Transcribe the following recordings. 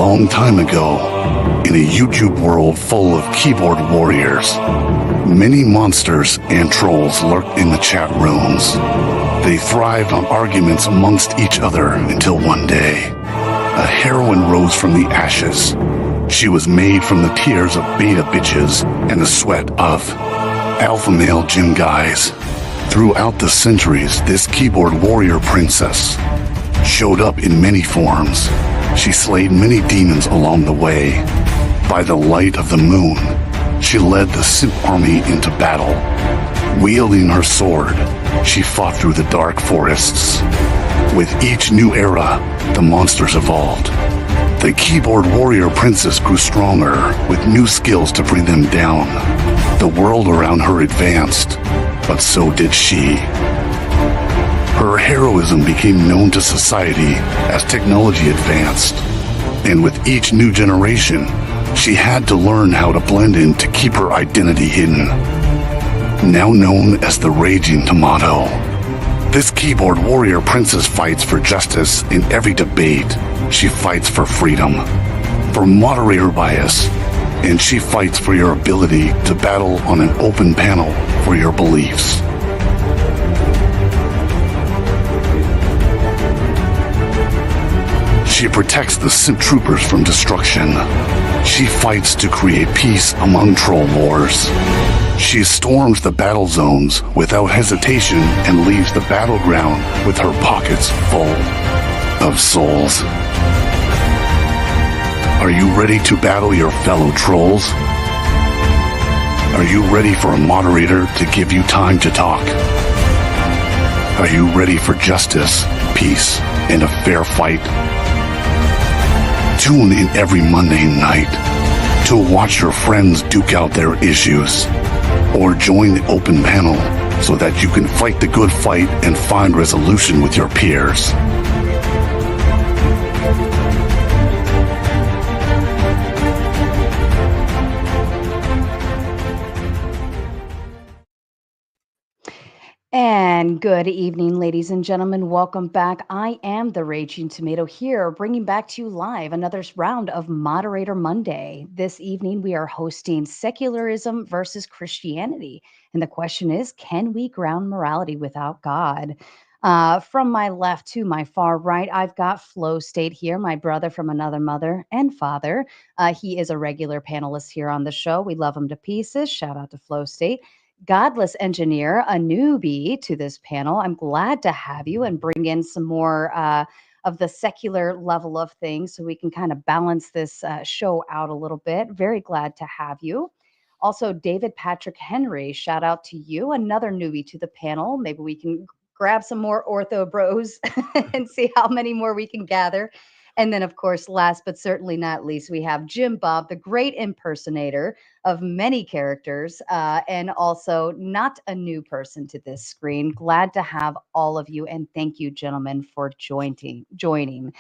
long time ago, in a YouTube world full of keyboard warriors, many monsters and trolls lurked in the chat rooms. They thrived on arguments amongst each other until one day, a heroine rose from the ashes. She was made from the tears of beta bitches and the sweat of alpha male gym guys. Throughout the centuries, this keyboard warrior princess showed up in many forms. She slayed many demons along the way. By the light of the moon, she led the simp army into battle. Wielding her sword, she fought through the dark forests. With each new era, the monsters evolved. The keyboard warrior princess grew stronger, with new skills to bring them down. The world around her advanced, but so did she. Her heroism became known to society as technology advanced, and with each new generation, she had to learn how to blend in to keep her identity hidden. Now known as the Raging Tomato, this keyboard warrior princess fights for justice in every debate. She fights for freedom, for moderator bias, and she fights for your ability to battle on an open panel for your beliefs. She protects the simp troopers from destruction. She fights to create peace among troll wars. She storms the battle zones without hesitation and leaves the battleground with her pockets full of souls. Are you ready to battle your fellow trolls? Are you ready for a moderator to give you time to talk? Are you ready for justice, peace, and a fair fight? Tune in every Monday night to watch your friends duke out their issues, or join the open panel so that you can fight the good fight and find resolution with your peers. And good evening, ladies and gentlemen. Welcome back. I am the Raging Tomato here, bringing back to you live another round of Moderator Monday. This evening, we are hosting Secularism versus Christianity. And the question is, can we ground morality without God? From my left to my far right, I've got Flow State here, my brother from another mother and father. He is a regular panelist here on the show. We love him to pieces. Shout out to Flow State. Godless Engineer, a newbie to this panel. I'm glad to have you and bring in some more of the secular level of things so we can kind of balance this show out a little bit. Very glad to have you. Also, David Patrick Henry, shout out to you, another newbie to the panel. Maybe we can grab some more ortho bros and see how many more we can gather. And then, of course, last but certainly not least, we have Jim Bob, the great impersonator of many characters, and also not a new person to this screen. Glad to have all of you, and thank you, gentlemen, for joining.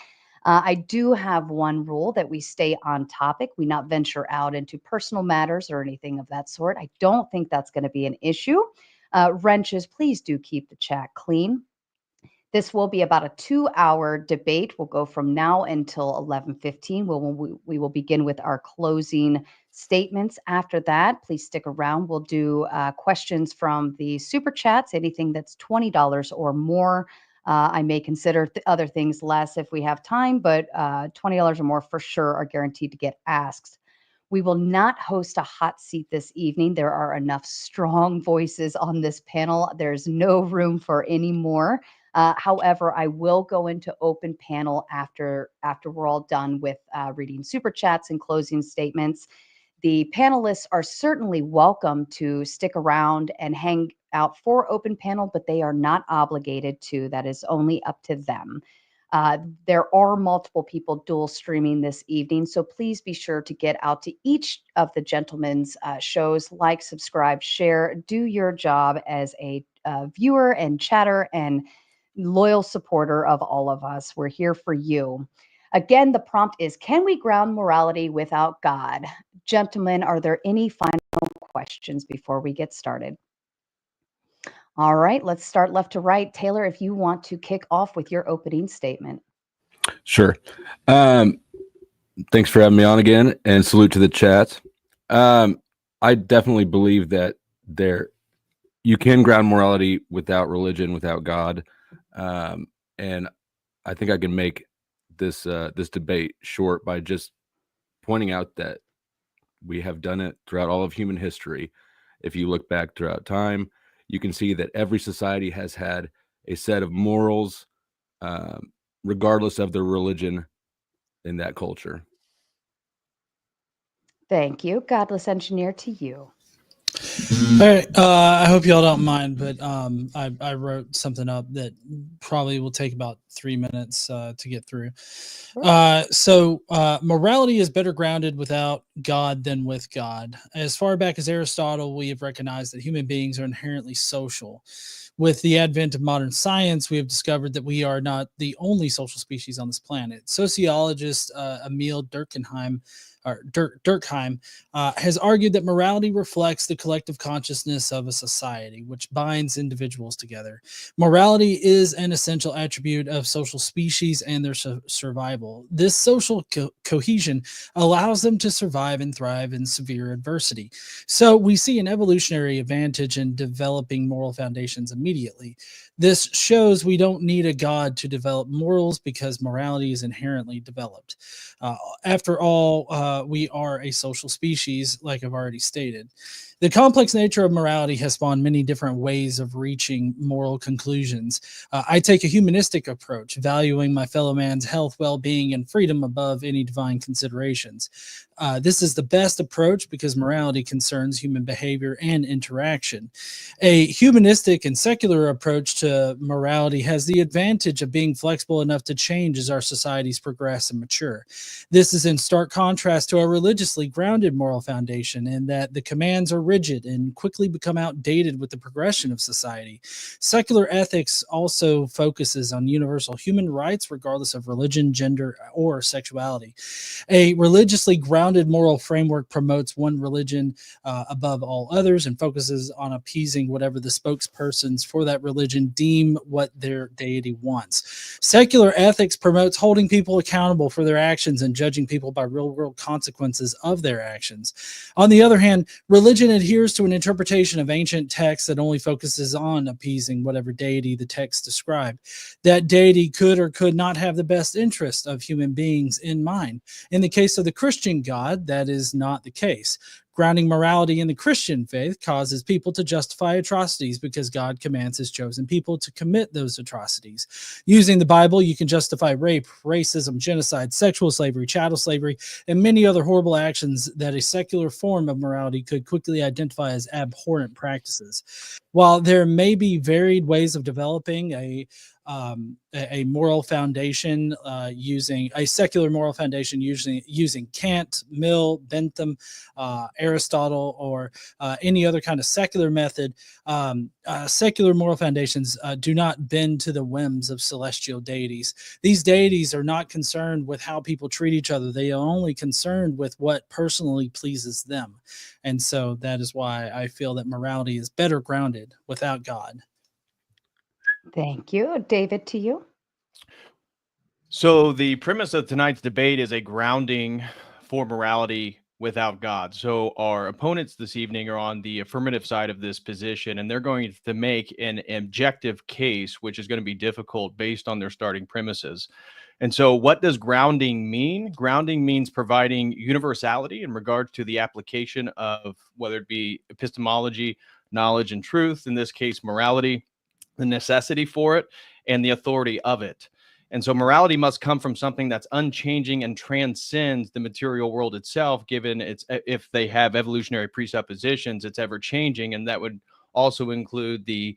I do have one rule that we stay on topic. We not venture out into personal matters or anything of that sort. I don't think that's going to be an issue. Wrenches, please do keep the chat clean. This will be about a 2-hour debate. We'll go from now until 11:15. We will begin with our closing statements. After that, please stick around. We'll do questions from the super chats, anything that's $20 or more. I may consider other things less if we have time, but $20 or more for sure are guaranteed to get asked. We will not host a hot seat this evening. There are enough strong voices on this panel. There's no room for any more. However, I will go into open panel after we're all done with reading super chats and closing statements. The panelists are certainly welcome to stick around and hang out for open panel, but they are not obligated to. That is only up to them. There are multiple people dual streaming this evening, so please be sure to get out to each of the gentlemen's shows, like, subscribe, share, do your job as a viewer and chatter and loyal supporter of all of us. We're here for you. Again, the prompt is, can we ground morality without God? Gentlemen, are there any final questions before we get started? All right, let's start left to right. Taylor, if you want to kick off with your opening statement. Sure. Thanks for having me on again, and salute to the chat. I definitely believe that you can ground morality without religion, without God, and I think I can make this debate short by just pointing out that we have done it throughout all of human history. If you look back throughout time, you can see that every society has had a set of morals, regardless of their religion in that culture. Thank you. Godless engineer, to you. All right. I hope y'all don't mind, but I wrote something up that probably will take about 3 minutes to get through. So morality is better grounded without God than with God. As far back as Aristotle, we have recognized that human beings are inherently social. With the advent of modern science, we have discovered that we are not the only social species on this planet. Sociologist Emil Durkheim has argued that morality reflects the collective consciousness of a society, which binds individuals together. Morality is an essential attribute of social species and their survival. This social cohesion allows them to survive and thrive in severe adversity. So we see an evolutionary advantage in developing moral foundations immediately. This shows we don't need a God to develop morals because morality is inherently developed. After all, we are a social species, like I've already stated. The complex nature of morality has spawned many different ways of reaching moral conclusions. I take a humanistic approach, valuing my fellow man's health, well-being, and freedom above any divine considerations. This is the best approach because morality concerns human behavior and interaction. A humanistic and secular approach to morality has the advantage of being flexible enough to change as our societies progress and mature. This is in stark contrast to a religiously grounded moral foundation in that the commands are rigid and quickly become outdated with the progression of society. Secular ethics also focuses on universal human rights regardless of religion, gender, or sexuality. A religiously grounded moral framework promotes one religion above all others and focuses on appeasing whatever the spokespersons for that religion deem what their deity wants. Secular ethics promotes holding people accountable for their actions and judging people by real-world consequences of their actions. On the other hand, religion adheres to an interpretation of ancient texts that only focuses on appeasing whatever deity the text described. That deity could or could not have the best interest of human beings in mind. In the case of the Christian God, that is not the case. Grounding morality in the Christian faith causes people to justify atrocities because God commands his chosen people to commit those atrocities. Using the Bible, you can justify rape, racism, genocide, sexual slavery, chattel slavery, and many other horrible actions that a secular form of morality could quickly identify as abhorrent practices. While there may be varied ways of developing a moral foundation using a secular moral foundation, using Kant, Mill, Bentham, Aristotle, or any other kind of secular method. Secular moral foundations do not bend to the whims of celestial deities. These deities are not concerned with how people treat each other. They are only concerned with what personally pleases them. And so that is why I feel that morality is better grounded without God. Thank you. David, to you. So the premise of tonight's debate is a grounding for morality without God. So our opponents this evening are on the affirmative side of this position, and they're going to make an objective case, which is going to be difficult based on their starting premises. And so what does grounding mean? Grounding means providing universality in regard to the application of whether it be epistemology, knowledge, and truth, in this case, morality, the necessity for it, and the authority of it. And so morality must come from something that's unchanging and transcends the material world itself, given it's, if they have evolutionary presuppositions, it's ever changing. And that would also include the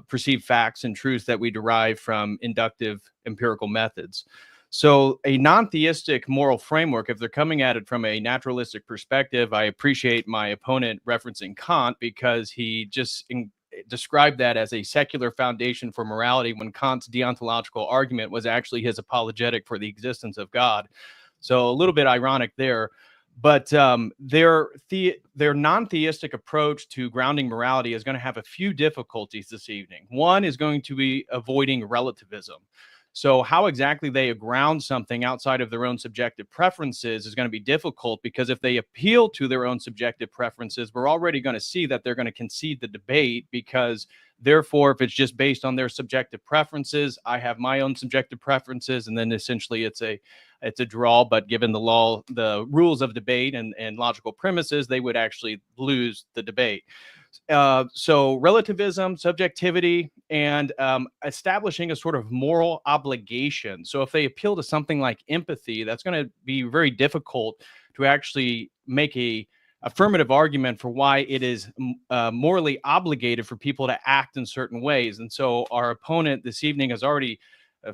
perceived facts and truths that we derive from inductive empirical methods. So a non-theistic moral framework, if they're coming at it from a naturalistic perspective, I appreciate my opponent referencing Kant, because he just described that as a secular foundation for morality when Kant's deontological argument was actually his apologetic for the existence of God. So a little bit ironic there. But their non-theistic approach to grounding morality is going to have a few difficulties this evening. One is going to be avoiding relativism. So how exactly they ground something outside of their own subjective preferences is going to be difficult, because if they appeal to their own subjective preferences, we're already going to see that they're going to concede the debate, because therefore, if it's just based on their subjective preferences, I have my own subjective preferences, and then essentially it's a draw. But given the rules of debate and logical premises, they would actually lose the debate. So relativism, subjectivity, and establishing a sort of moral obligation. So if they appeal to something like empathy, that's going to be very difficult to actually make a affirmative argument for why it is morally obligated for people to act in certain ways. And so our opponent this evening has already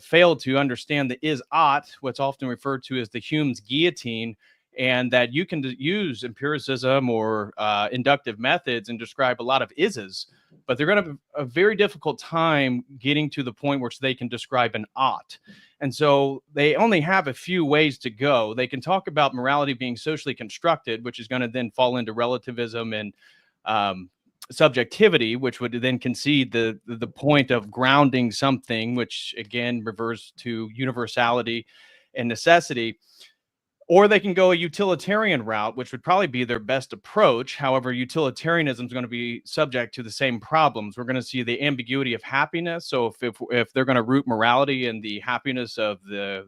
failed to understand the is ought, what's often referred to as the Hume's guillotine, and that you can use empiricism or inductive methods and describe a lot of ises, but they're going to have a very difficult time getting to the point where they can describe an ought. And so they only have a few ways to go. They can talk about morality being socially constructed, which is going to then fall into relativism and subjectivity, which would then concede the point of grounding something, which again refers to universality and necessity. Or they can go a utilitarian route, which would probably be their best approach. However, utilitarianism is going to be subject to the same problems. We're going to see the ambiguity of happiness. So if they're going to root morality in the happiness of the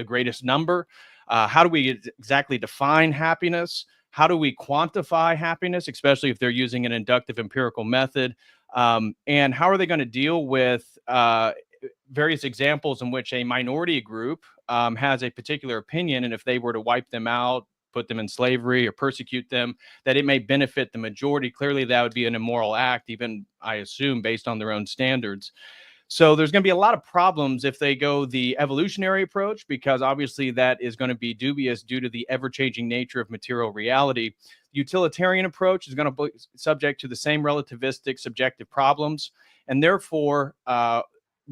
greatest number, how do we exactly define happiness? How do we quantify happiness, especially if they're using an inductive empirical method? And how are they going to deal with various examples in which a minority group has a particular opinion, and if they were to wipe them out, put them in slavery, or persecute them, that it may benefit the majority? Clearly, that would be an immoral act, even, I assume, based on their own standards. So there's going to be a lot of problems if they go the evolutionary approach, because obviously that is going to be dubious due to the ever-changing nature of material reality. Utilitarian approach is going to be subject to the same relativistic subjective problems, and therefore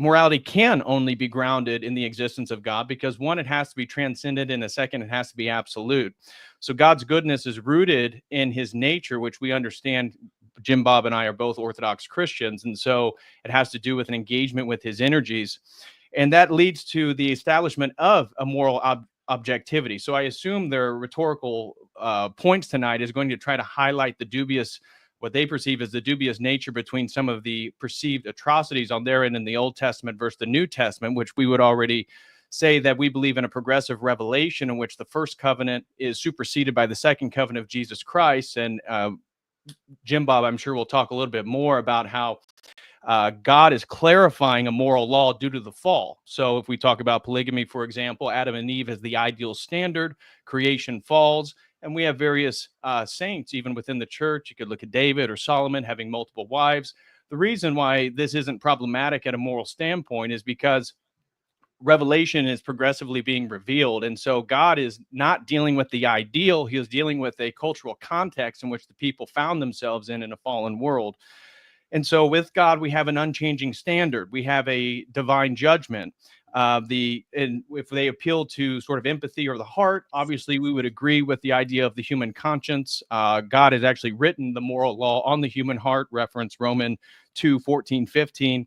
morality can only be grounded in the existence of God, because one, it has to be transcendent, and a second, it has to be absolute. So God's goodness is rooted in his nature, which we understand. Jim Bob and I are both Orthodox Christians, and so it has to do with an engagement with his energies. And that leads to the establishment of a moral objectivity. So I assume their rhetorical points tonight is going to try to highlight the dubious, what they perceive as the dubious nature between some of the perceived atrocities on their end in the Old Testament versus the New Testament, which we would already say that we believe in a progressive revelation in which the first covenant is superseded by the second covenant of Jesus Christ. And Jim Bob, I'm sure, will talk a little bit more about how God is clarifying a moral law due to the fall. So if we talk about polygamy, for example, Adam and Eve as the ideal standard, creation falls, and we have various saints, even within the church. You could look at David or Solomon having multiple wives. The reason why this isn't problematic at a moral standpoint is because revelation is progressively being revealed. And so God is not dealing with the ideal. He is dealing with a cultural context in which the people found themselves in a fallen world. And so with God, we have an unchanging standard. We have a divine judgment. And if they appeal to sort of empathy or the heart, obviously we would agree with the idea of the human conscience. God has actually written the moral law on the human heart, reference Romans 2:14-15.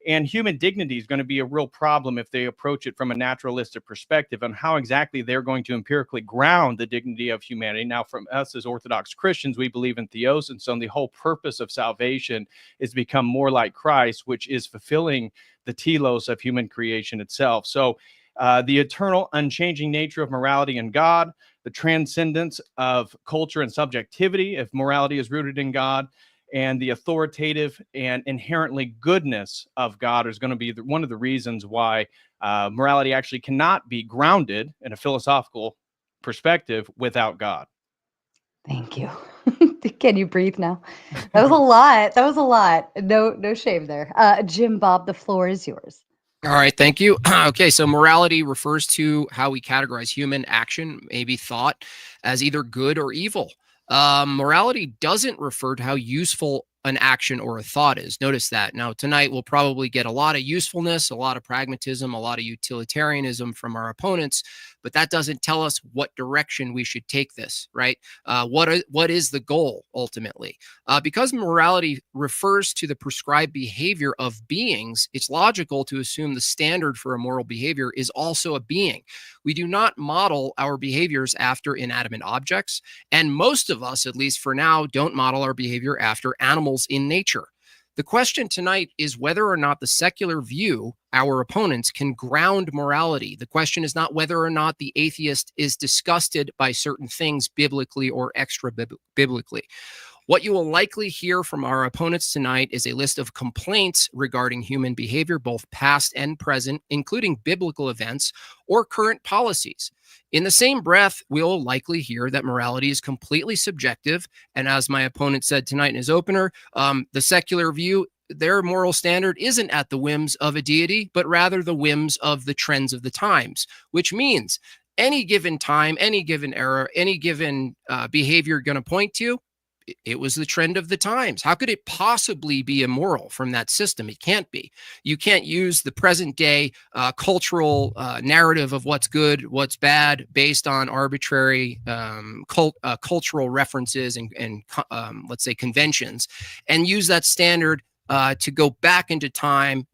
And human dignity is going to be a real problem if they approach it from a naturalistic perspective on how exactly they're going to empirically ground the dignity of humanity. Now, from us as Orthodox Christians, we believe in theosis, and the whole purpose of salvation is to become more like Christ, which is fulfilling the telos of human creation itself. So the eternal, unchanging nature of morality in God, the transcendence of culture and subjectivity, if morality is rooted in God, and the authoritative and inherently goodness of God is going to be one of the reasons why morality actually cannot be grounded in a philosophical perspective without God. Thank you. Can you breathe now? That was a lot. That was a lot. No shame there. Jim Bob, the floor is yours. All right, thank you. Okay, so morality refers to how we categorize human action, maybe thought, as either good or evil. Morality doesn't refer to how useful an action or a thought is. Notice that. Now, tonight we'll probably get a lot of usefulness, a lot of pragmatism, a lot of utilitarianism from our opponents, but that doesn't tell us what direction we should take this, right? What is the goal ultimately? Because morality refers to the prescribed behavior of beings, it's logical to assume the standard for a moral behavior is also a being. We do not model our behaviors after inanimate objects, and most of us, at least for now, don't model our behavior after animals in nature. The question tonight is whether or not the secular view, our opponents, can ground morality. The question is not whether or not the atheist is disgusted by certain things biblically or extra biblically. What you will likely hear from our opponents tonight is a list of complaints regarding human behavior, both past and present, including biblical events or current policies. In the same breath, we'll likely hear that morality is completely subjective. And as my opponent said tonight in his opener, the secular view, their moral standard isn't at the whims of a deity, but rather the whims of the trends of the times, which means any given time, any given era, any given behavior going to point to, it was the trend of the times. How could it possibly be immoral from that system? It can't be. You can't use the present day cultural narrative of what's good, what's bad, based on arbitrary cultural references and let's say conventions, and use that standard to go back into time.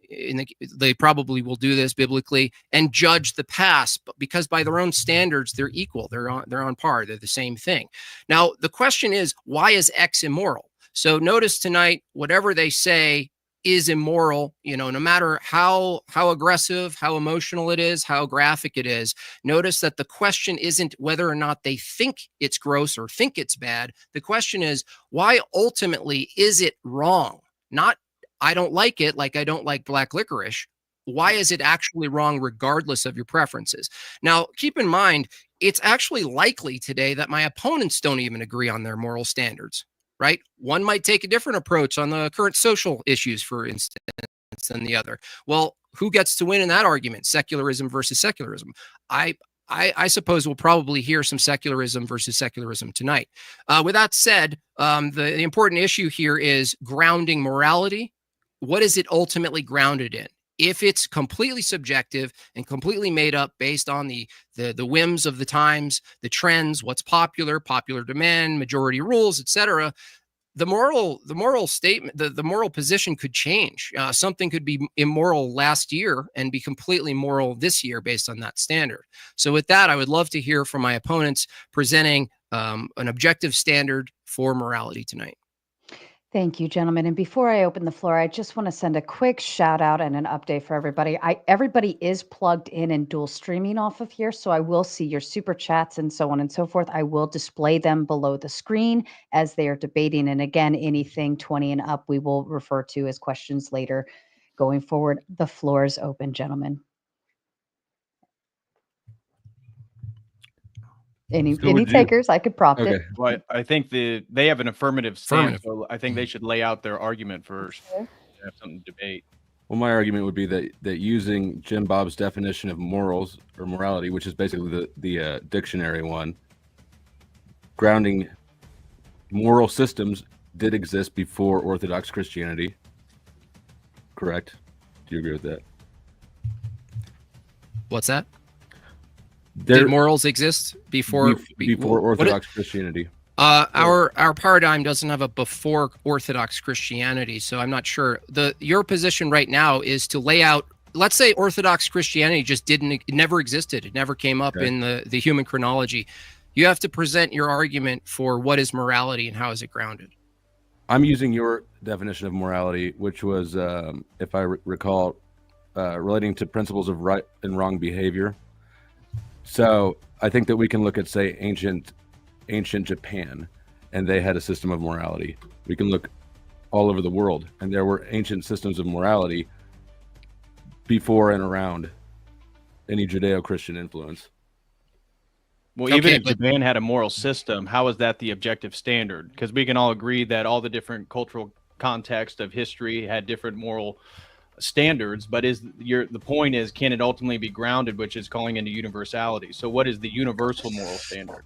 They probably will do this biblically and judge the past, because by their own standards, they're equal. They're on par. They're the same thing. Now, the question is, why is X immoral? So notice tonight, whatever they say is immoral, no matter how aggressive, how emotional it is, how graphic it is. Notice that the question isn't whether or not they think it's gross or think it's bad. The question is, why ultimately is it wrong? Not, I don't like it, like I don't like black licorice. Why is it actually wrong regardless of your preferences? Now, keep in mind, it's actually likely today that my opponents don't even agree on their moral standards, right? One might take a different approach on the current social issues, for instance, than the other. Well, who gets to win in that argument? Secularism versus secularism. I suppose we'll probably hear some secularism versus secularism tonight. With that said, the important issue here is grounding morality. What is it ultimately grounded in? If it's completely subjective and completely made up based on the whims of the times, the trends, what's popular demand, majority rules, etc., the moral statement, the moral position could change. Something could be immoral last year and be completely moral this year based on that standard. So with that, I would love to hear from my opponents presenting an objective standard for morality tonight. Thank you, gentlemen. And before I open the floor, I just want to send a quick shout out and an update for everybody. Everybody is plugged in and dual streaming off of here, so I will see your super chats and so on and so forth. I will display them below the screen as they are debating. And again, anything 20 and up, we will refer to as questions later going forward. The floor is open, gentlemen. Any takers? I could prompt it. Well, I think they have an affirmative stance, so I think they should lay out their argument first. Okay. Have something to debate. Well, my argument would be that using Jim Bob's definition of morals or morality, which is basically the dictionary one, grounding moral systems did exist before Orthodox Christianity. Correct? Do you agree with that? What's that? Did morals exist before Orthodox Christianity? Our paradigm doesn't have a before Orthodox Christianity, so I'm not sure. Your position right now is to lay out. Let's say Orthodox Christianity just never existed. It never came up in the human chronology. You have to present your argument for what is morality and how is it grounded. I'm using your definition of morality, which was, if I recall, relating to principles of right and wrong behavior. So I think that we can look at, say, ancient Japan, and they had a system of morality. We can look all over the world, and there were ancient systems of morality before and around any Judeo-Christian influence. Well, even if Japan had a moral system, how is that the objective standard? Because we can all agree that all the different cultural context of history had different moral standards, but the point is, can it ultimately be grounded, which is calling into universality? So what is the universal moral standard?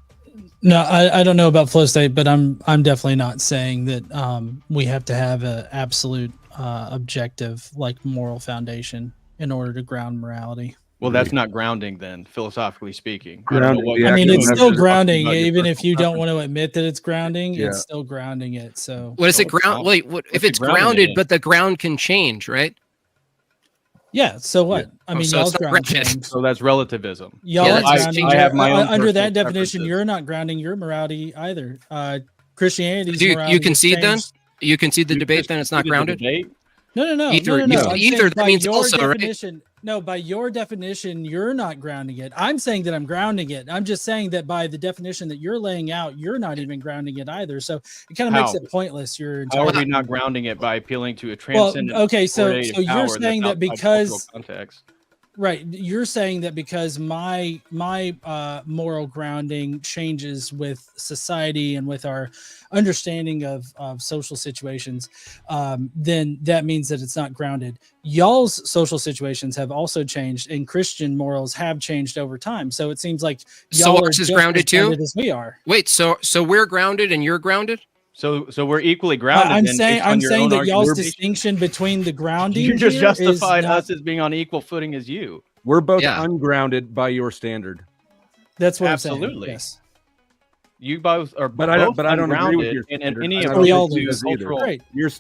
No, I don't know about flow state, but I'm definitely not saying that we have to have an absolute objective like moral foundation in order to ground morality. Well, that's not grounding then, philosophically speaking. Grounding, I mean, it's still grounding, about your even if personal you don't preference. want to admit that it's grounding. Yeah. It's still grounding it. So What is it No, it's ground? not. Wait, what if What's it it's grounded grounded, in? but the ground can change, right? yeah. So what? I mean, so it's y'all's not ground grounded. changed. So that's relativism. Y'all Yeah, aren't that's grounding. I have my own Under that personal definition, preferences. you're not grounding your morality either. Christianity's Do you morality has concede then? changed. You concede the You debate, just then it's not conceded the grounded. debate? No. Either- I'm saying either that by means your also, right? definition. No, by your definition, you're not grounding it. I'm saying that I'm grounding it. I'm just saying that by the definition that you're laying out, you're not even grounding it either. So it kind of makes How? it pointless. Your How are entire we not grounding it by appealing to a well, transcendent okay. So authoritative you're power saying that's that outside cultural because context? right, you're saying that because my moral grounding changes with society and with our understanding of social situations, then that means that it's not grounded. Y'all's social situations have also changed, and Christian morals have changed over time. So it seems like So y'all are ours is just grounded as too? grounded as we are. Wait, so we're grounded and you're grounded? So we're equally grounded. I'm then, saying based on your own that y'all's argumentation. distinction between the grounding You just here is justified not- us as being on equal footing as you. We're both Yeah. ungrounded by your standard. That's what I'm Absolutely. saying. Yes. You both are But I don't- both but I don't agree with ungrounded your in standard. any I of don't We our all think do. that's either. cultural. Right. You're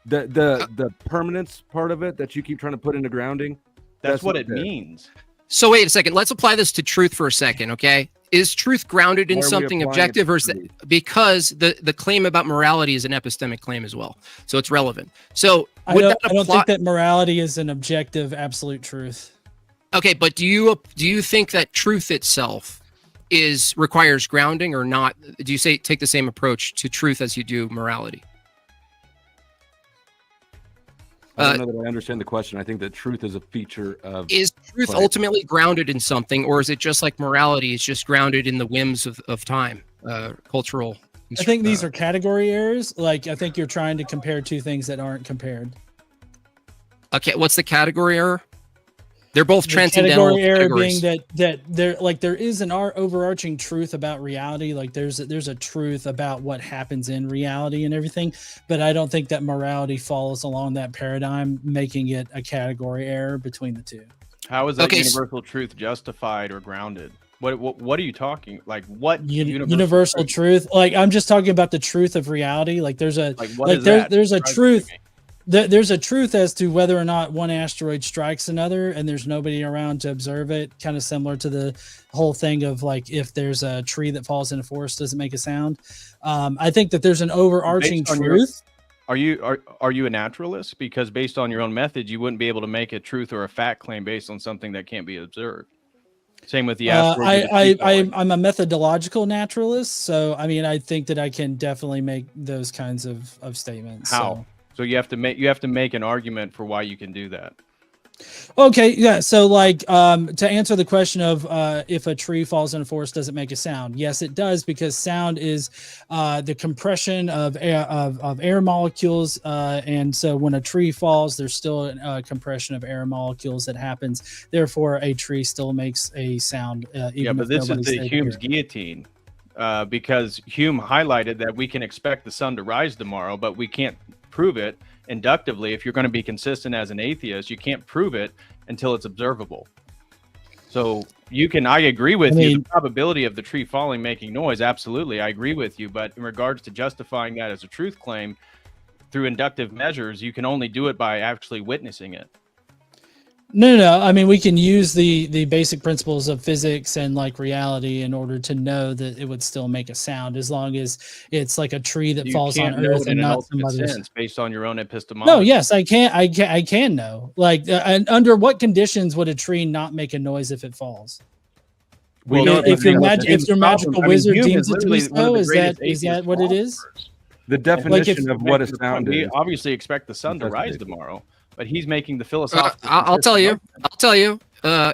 the permanence part of it that you keep trying to put into grounding. That's what not it fair. means. So wait a second. Let's apply this to truth for a second, okay? Is truth grounded in Why are we something applying objective, it or to is that truth? because the claim about morality is an epistemic claim as well? So it's relevant. So I would don't, that I don't apply? think that morality is an objective, absolute truth. Okay, but do you think that truth itself requires grounding or not? Do you take the same approach to truth as you do morality? I don't know that I understand the question. I think that truth is a feature of. Is truth Right. ultimately grounded in something, or is it just like morality is just grounded in the whims of time, cultural? I think these are category errors. Like, I think you're trying to compare two things that aren't compared. Okay. What's the category error? They're both The transcendental category error categories. being that there is an overarching truth about reality. Like there's a truth about what happens in reality and everything, but I don't think that morality follows along that paradigm, making it a category error between the two. How is that Okay, universal truth justified or grounded? What are you talking? Like what Universal truth? Like I'm just talking about the truth of reality. Like there's a Like what like is there, that? there's a Describe it to truth. me. There's a truth as to whether or not one asteroid strikes another and there's nobody around to observe it, kind of similar to the whole thing of like if there's a tree that falls in a forest doesn't make a sound. I think that there's an overarching Based on your- truth. Are you a naturalist? Because based on your own methods, you wouldn't be able to make a truth or a fact claim based on something that can't be observed. Same with the asteroid. or the tree falling. I'm a methodological naturalist, so I mean I think that I can definitely make those kinds of statements. How? So you have to make an argument for why you can do that. Okay, yeah. So like to answer the question of if a tree falls in a forest, does it make a sound? Yes, it does, because sound is the compression of air molecules, and so when a tree falls, there's still a compression of air molecules that happens. Therefore, a tree still makes a sound. Even But if this is nobody's the there to Hume's hear it. guillotine, because Hume highlighted that we can expect the sun to rise tomorrow, but we can't prove it inductively. If you're going to be consistent as an atheist, you can't prove it until it's observable. So I agree with you. The probability of the tree falling making noise, absolutely, I agree with you. But in regards to justifying that as a truth claim through inductive measures, you can only do it by actually witnessing it. No. I mean, we can use the basic principles of physics and like reality in order to know that it would still make a sound, as long as it's like a tree that You falls on can't know Earth it in and an not some ultimate others. sense based on your own epistemology. No, yes, I can know. Like, and under what conditions would a tree not make a noise if it falls? Well, if your magical wizard Hume deems is it to be literally one of so, the is greatest that atheist what it is? philosophers. The definition of what a sound We is. obviously expect the sun to rise Fascinating. tomorrow, but he's making the philosophical. I'll tell you.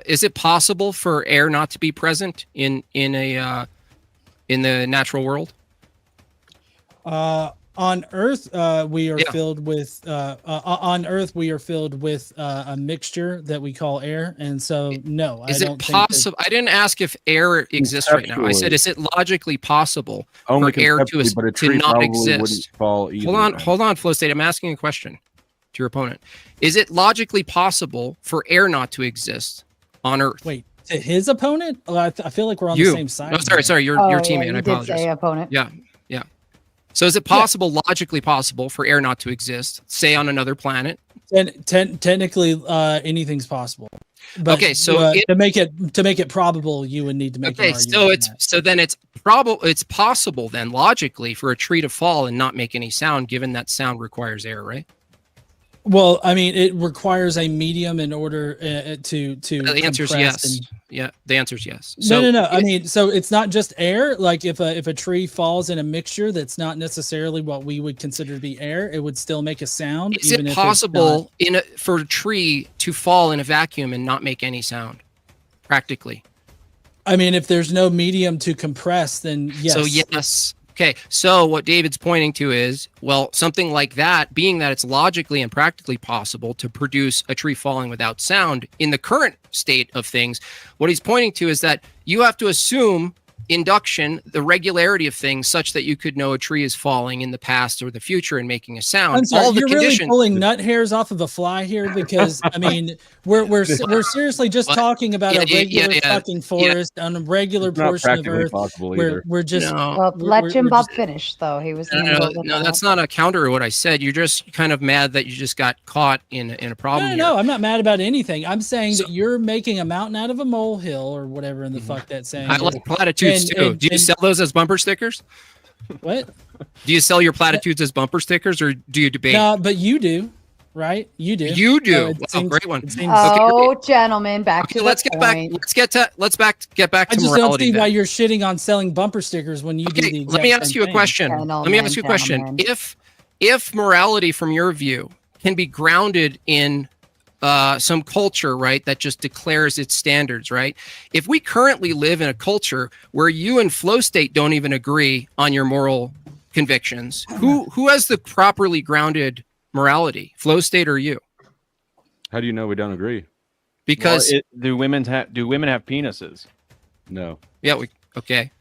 Is it possible for air not to be present in the natural world? I On Earth, we are filled with on Earth we are filled with a mixture that we call air, and so no, Is I it don't possible? I didn't ask if air exists right now. I said, is it logically possible for air to not exist? Hold on, Flow State. I'm asking a question to your opponent. Is it logically possible for air not to exist on Earth? Wait, to his opponent? Oh, I feel like we're on the same side. No, sorry, your teammate. I apologize. Did say opponent. Yeah. So is it possible, logically possible, for air not to exist, say on another planet? Technically, anything's possible. But okay, so to make it probable, you would need to make. Okay, so then it's possible then logically for a tree to fall and not make any sound, given that sound requires air, right? Well, I mean, it requires a medium in order to. The answer is yes. Yeah, the answer is yes. So, no. I mean, so it's not just air. Like if a tree falls in a mixture that's not necessarily what we would consider to be air, it would still make a sound. Is it possible for a tree to fall in a vacuum and not make any sound? Practically. I mean, if there's no medium to compress, then yes. So yes. Okay, so what David's pointing to is, well, something like that, being that it's logically and practically possible to produce a tree falling without sound in the current state of things, what he's pointing to is that you have to assume induction, the regularity of things, such that you could know a tree is falling in the past or the future and making a sound. I'm sorry, you're really pulling nut hairs off of a fly here, because I mean, we're seriously just talking about a regular fucking forest on a regular portion of Earth. We're just let Jim Bob finish though. He was no, that's not a counter to what I said. You're just kind of mad that you just got caught in a problem. No, I'm not mad about anything. I'm saying that you're making a mountain out of a molehill or whatever in the fuck that saying. I like platitudes. Do you sell those as bumper stickers? What? Do you sell your platitudes as bumper stickers, or do you debate? No, but you do, right? You do. You do. Great one. Gentlemen, back to let's get point. back. Let's get back to morality. I just don't see why you're shitting on selling bumper stickers when you do the exact Let me ask you a question. Let me ask you a question. If morality, from your view, can be grounded in some culture, right, that just declares its standards, right? If we currently live in a culture where you and Flow State don't even agree on your moral convictions, who has the properly grounded morality, Flow State or you? How do you know we don't agree? Because do women have penises? No. Yeah. Okay.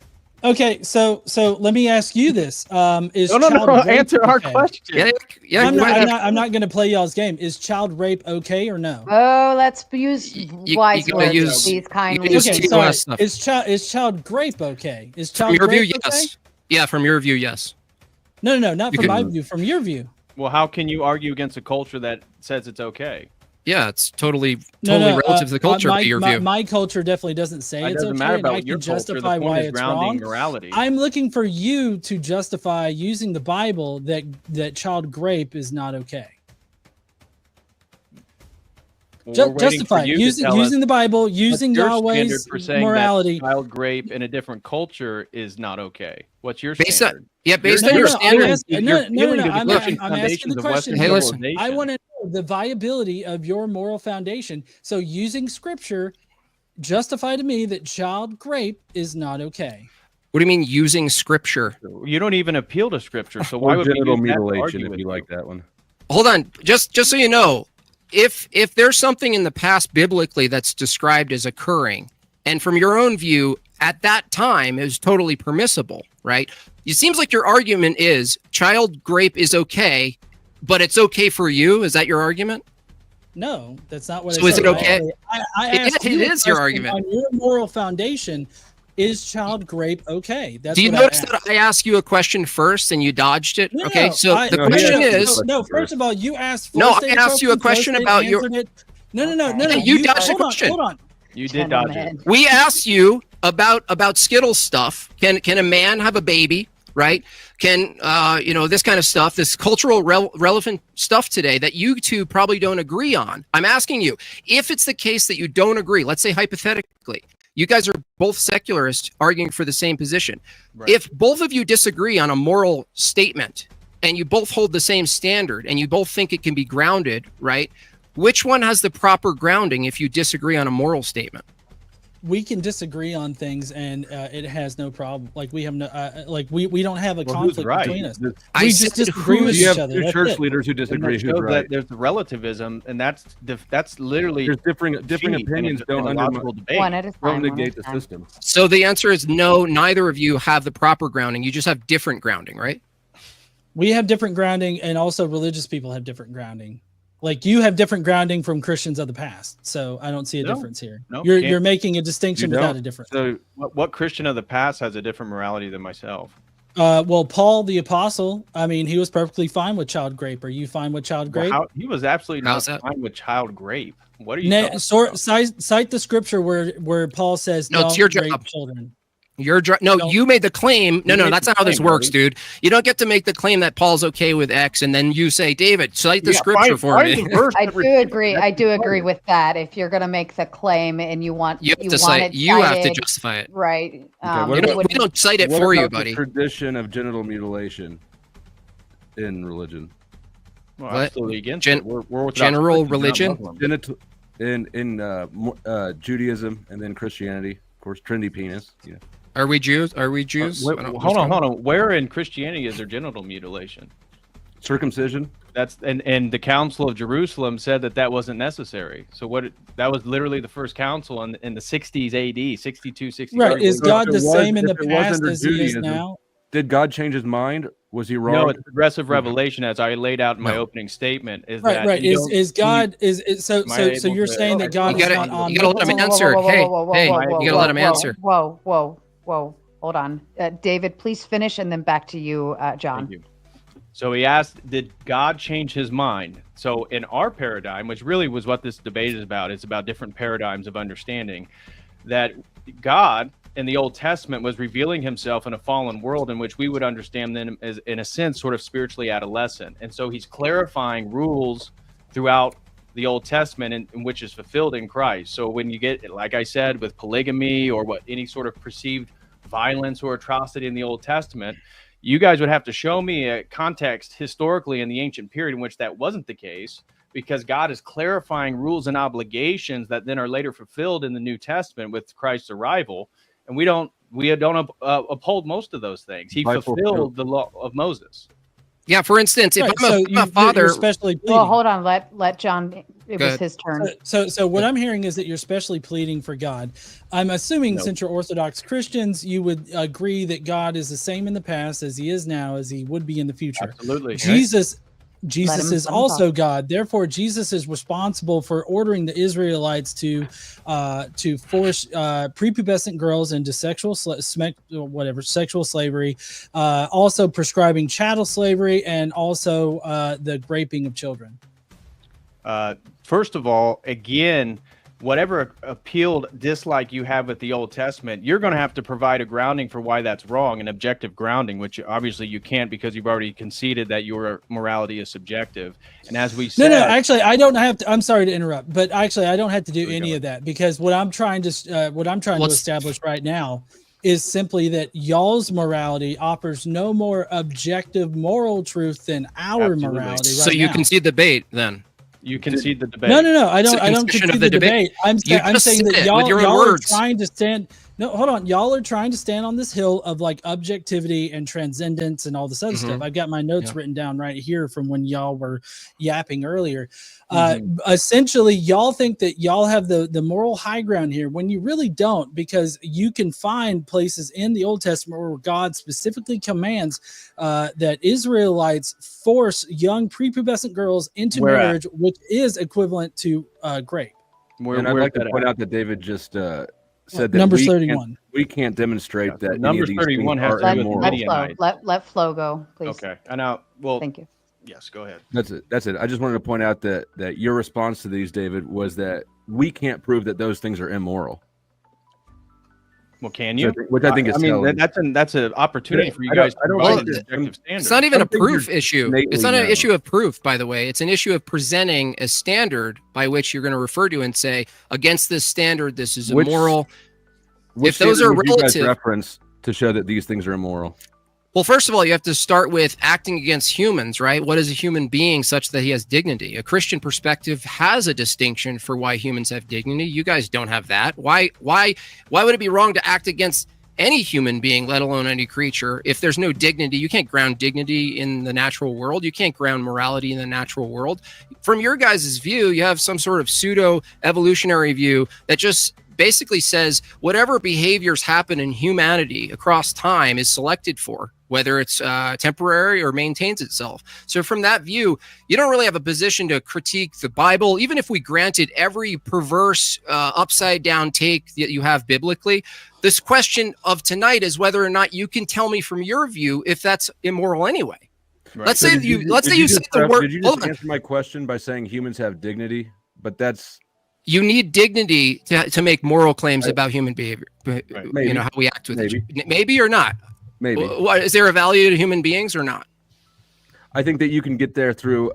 Okay, so let me ask you this: is answer our question. Yeah. I'm not going to play y'all's game. Is child rape okay or no? Oh, let's use wise words, please kindly. Okay, sorry. Is child rape okay? Is child from your rape view, okay? yes. Yeah, from your view, yes. No, not from my view. From your view. Well, how can you argue against a culture that says it's okay? Yeah, it's totally relative to the culture. Your view. My culture definitely doesn't say it's okay. Matter about I your can justify culture. why it's wrong. Morality. I'm looking for you to justify using the Bible that child rape is not okay. Justify using the Bible, using Yahweh's morality. Child rape in a different culture is not okay. What's your standard? Based on your standard. I'm asking the question. Hey, listen. I want to know the viability of your moral foundation. So using Scripture, justify to me that child rape is not okay. What do you mean using Scripture? You don't even appeal to Scripture, so why would genital mutilation if you like that one? Hold on, just so you know. If there's something in the past biblically that's described as occurring, and from your own view, at that time is totally permissible, right? It seems like your argument is child rape is okay, but it's okay for you. Is that your argument? No, that's not what. So is it okay? It is your argument. On your moral foundation, is child rape okay? Do you notice that I asked you a question first and you dodged it? Okay, so the question is... No, first of all, you asked... I asked you a question about your... No. You dodged the question. Hold on. You did dodge it. We asked you about Skittles stuff. Can a man have a baby, right? Can, this kind of stuff, this cultural relevant stuff today that you two probably don't agree on. I'm asking you, if it's the case that you don't agree, let's say hypothetically, you guys are both secularists arguing for the same position. Right. If both of you disagree on a moral statement and you both hold the same standard and you both think it can be grounded, right? Which one has the proper grounding if you disagree on a moral statement? we can disagree on things, and it has no problem. Like we have no, we don't have a conflict right? between us. I We said just disagree with You each have other. two That's church it. leaders who And disagree. that Who's shows right? that there's the relativism, and that's literally There's differing opinions don't a logical debate. One at a don't time. One at negate a the time. system. So the answer is no. Neither of you have the proper grounding. You just have different grounding, right? We have different grounding, and also religious people have different grounding. Like you have different grounding from Christians of the past, so I don't see a No, difference here. no, you're can't. you're making a distinction You without don't. a difference. So What Christian of the past has a different morality than myself? Well, Paul the apostle, I mean, he was perfectly fine with child grape. Are you fine with child grape? He was absolutely How's not that? fine with child grape. What are you talking about? Cite the scripture where Paul says, No, it's "Don't your rape job. children." No, Don't- you made the claim. No, You made that's the not how this claim, works, buddy. dude. You don't get to make the claim that Paul's okay with X, and then you say, David, cite the Yeah, scripture find- for find me. the verse I that do refutes agree. it. I do That's agree fine. with that. If you're going to make the claim and you want You have to want cite. it You have to cited, justify it. right? what We about- don't, we don't cite it what for you, about the buddy. tradition of genital mutilation in religion. Well, What? absolutely against Gen- it. We're Orthodox general Christians, not religion? Muslims. Genital in Judaism and then Christianity, of course, Trinity penis. Yeah. Are we Jews? Are we Jews? Wait, I don't- hold on. Where in Christianity is there genital mutilation? Circumcision. That's and the Council of Jerusalem said that wasn't necessary. So that was literally the first council in the 60s AD, 62, 63. Right? Is So God if the it was- same in the if it was past under as He is Judaism, now? Did God change his mind? Was he wrong? No, it's progressive revelation, as I laid out in my opening statement. Is Right, that right. you Is don't God need- is so Am I so able you're to- saying that God You is gotta- not you gotta let him omnipotent? answer. Hey, you gotta let him answer. Whoa. Hold on. David, please finish and then back to you, John. Thank you. So he asked, did God change his mind? So in our paradigm, which really was what this debate is about, it's about different paradigms of understanding, that God in the Old Testament was revealing himself in a fallen world in which we would understand them as, in a sense, sort of spiritually adolescent. And so he's clarifying rules throughout the Old Testament in which is fulfilled in Christ. So when you get, like I said, with polygamy or what any sort of perceived violence or atrocity in the Old Testament, you guys would have to show me a context historically in the ancient period in which that wasn't the case, because God is clarifying rules and obligations that then are later fulfilled in the New Testament with Christ's arrival. And we don't uphold most of those things. He fulfilled the law of Moses. Yeah, for instance, if Right, I'm a you're father, especially pleading. Well, hold on. Let John. It Go was ahead. his turn. So what I'm hearing is that you're specially pleading for God. I'm assuming No. since you're Orthodox Christians, you would agree that God is the same in the past as he is now, as he would be in the future. Absolutely. Jesus Let him is also God. Therefore, Jesus is responsible for ordering the Israelites to force prepubescent girls into sexual slavery, also prescribing chattel slavery, and also the raping of children. First of all, again, whatever appealed dislike you have with the Old Testament, you're going to have to provide a grounding for why that's wrong, an objective grounding, which obviously you can't, because you've already conceded that your morality is subjective. And as we said, No, actually, I don't have to. I'm sorry to interrupt, but actually, I don't have to do Keep any going. of that, because what I'm trying to establish right now is simply that y'all's morality offers no more objective moral truth than our Absolutely. morality. so right you now. concede the debate then. you concede the debate. No, I It's don't. a I don't concession concede of the the debate. I'm You saying just that said it with y'all your own are words. trying to stand. No, hold on. Y'all are trying to stand on this hill of like objectivity and transcendence and all this other stuff. I've got my notes written down right here from when y'all were yapping earlier. Essentially, y'all think that y'all have the moral high ground here when you really don't, because you can find places in the Old Testament where God specifically commands that Israelites force young prepubescent girls into Where at? marriage, which is equivalent to grape. Where, And I'd where's like to that point at? out that David just said that Numbers we 31. we can't demonstrate that any of Numbers these 31 things has are to do with immoral. Midianites. Let Flo go, please. Okay. And now, well, Thank you. yes, go ahead. That's it. I just wanted to point out that your response to these, David, was that we can't prove that those things are immoral. Well, can you? Which I think is telling. that's an opportunity for you I don't- guys to I don't provide think an that- objective standard. It's not even a Some things proof are issue. innately It's not an known. issue of proof, by the way. It's an issue of presenting a standard by which you're going to refer to and say, against this standard, this is Which- immoral. Which if those standard are would you guys relative- reference to show that these things are immoral? Well, first of all, you have to start with acting against humans, right? What is a human being such that he has dignity? A Christian perspective has a distinction for why humans have dignity. You guys don't have that. Why would it be wrong to act against any human being, let alone any creature, if there's no dignity? You can't ground dignity in the natural world. You can't ground morality in the natural world. From your guys' view, you have some sort of pseudo evolutionary view that just basically says whatever behaviors happen in humanity across time is selected for, whether it's temporary or maintains itself. So from that view, you don't really have a position to critique the Bible, even if we granted every perverse upside down take that you have biblically. This question of tonight is whether or not you can tell me from your view if that's immoral anyway. Right. Let's So say you said the word. Did you just answer my question by saying humans have dignity? But that's You need dignity to make moral claims about human behavior. Maybe. You know, how we act with Maybe. each. Maybe or not. maybe. What, is there a value to human beings or not? I think that you can get there through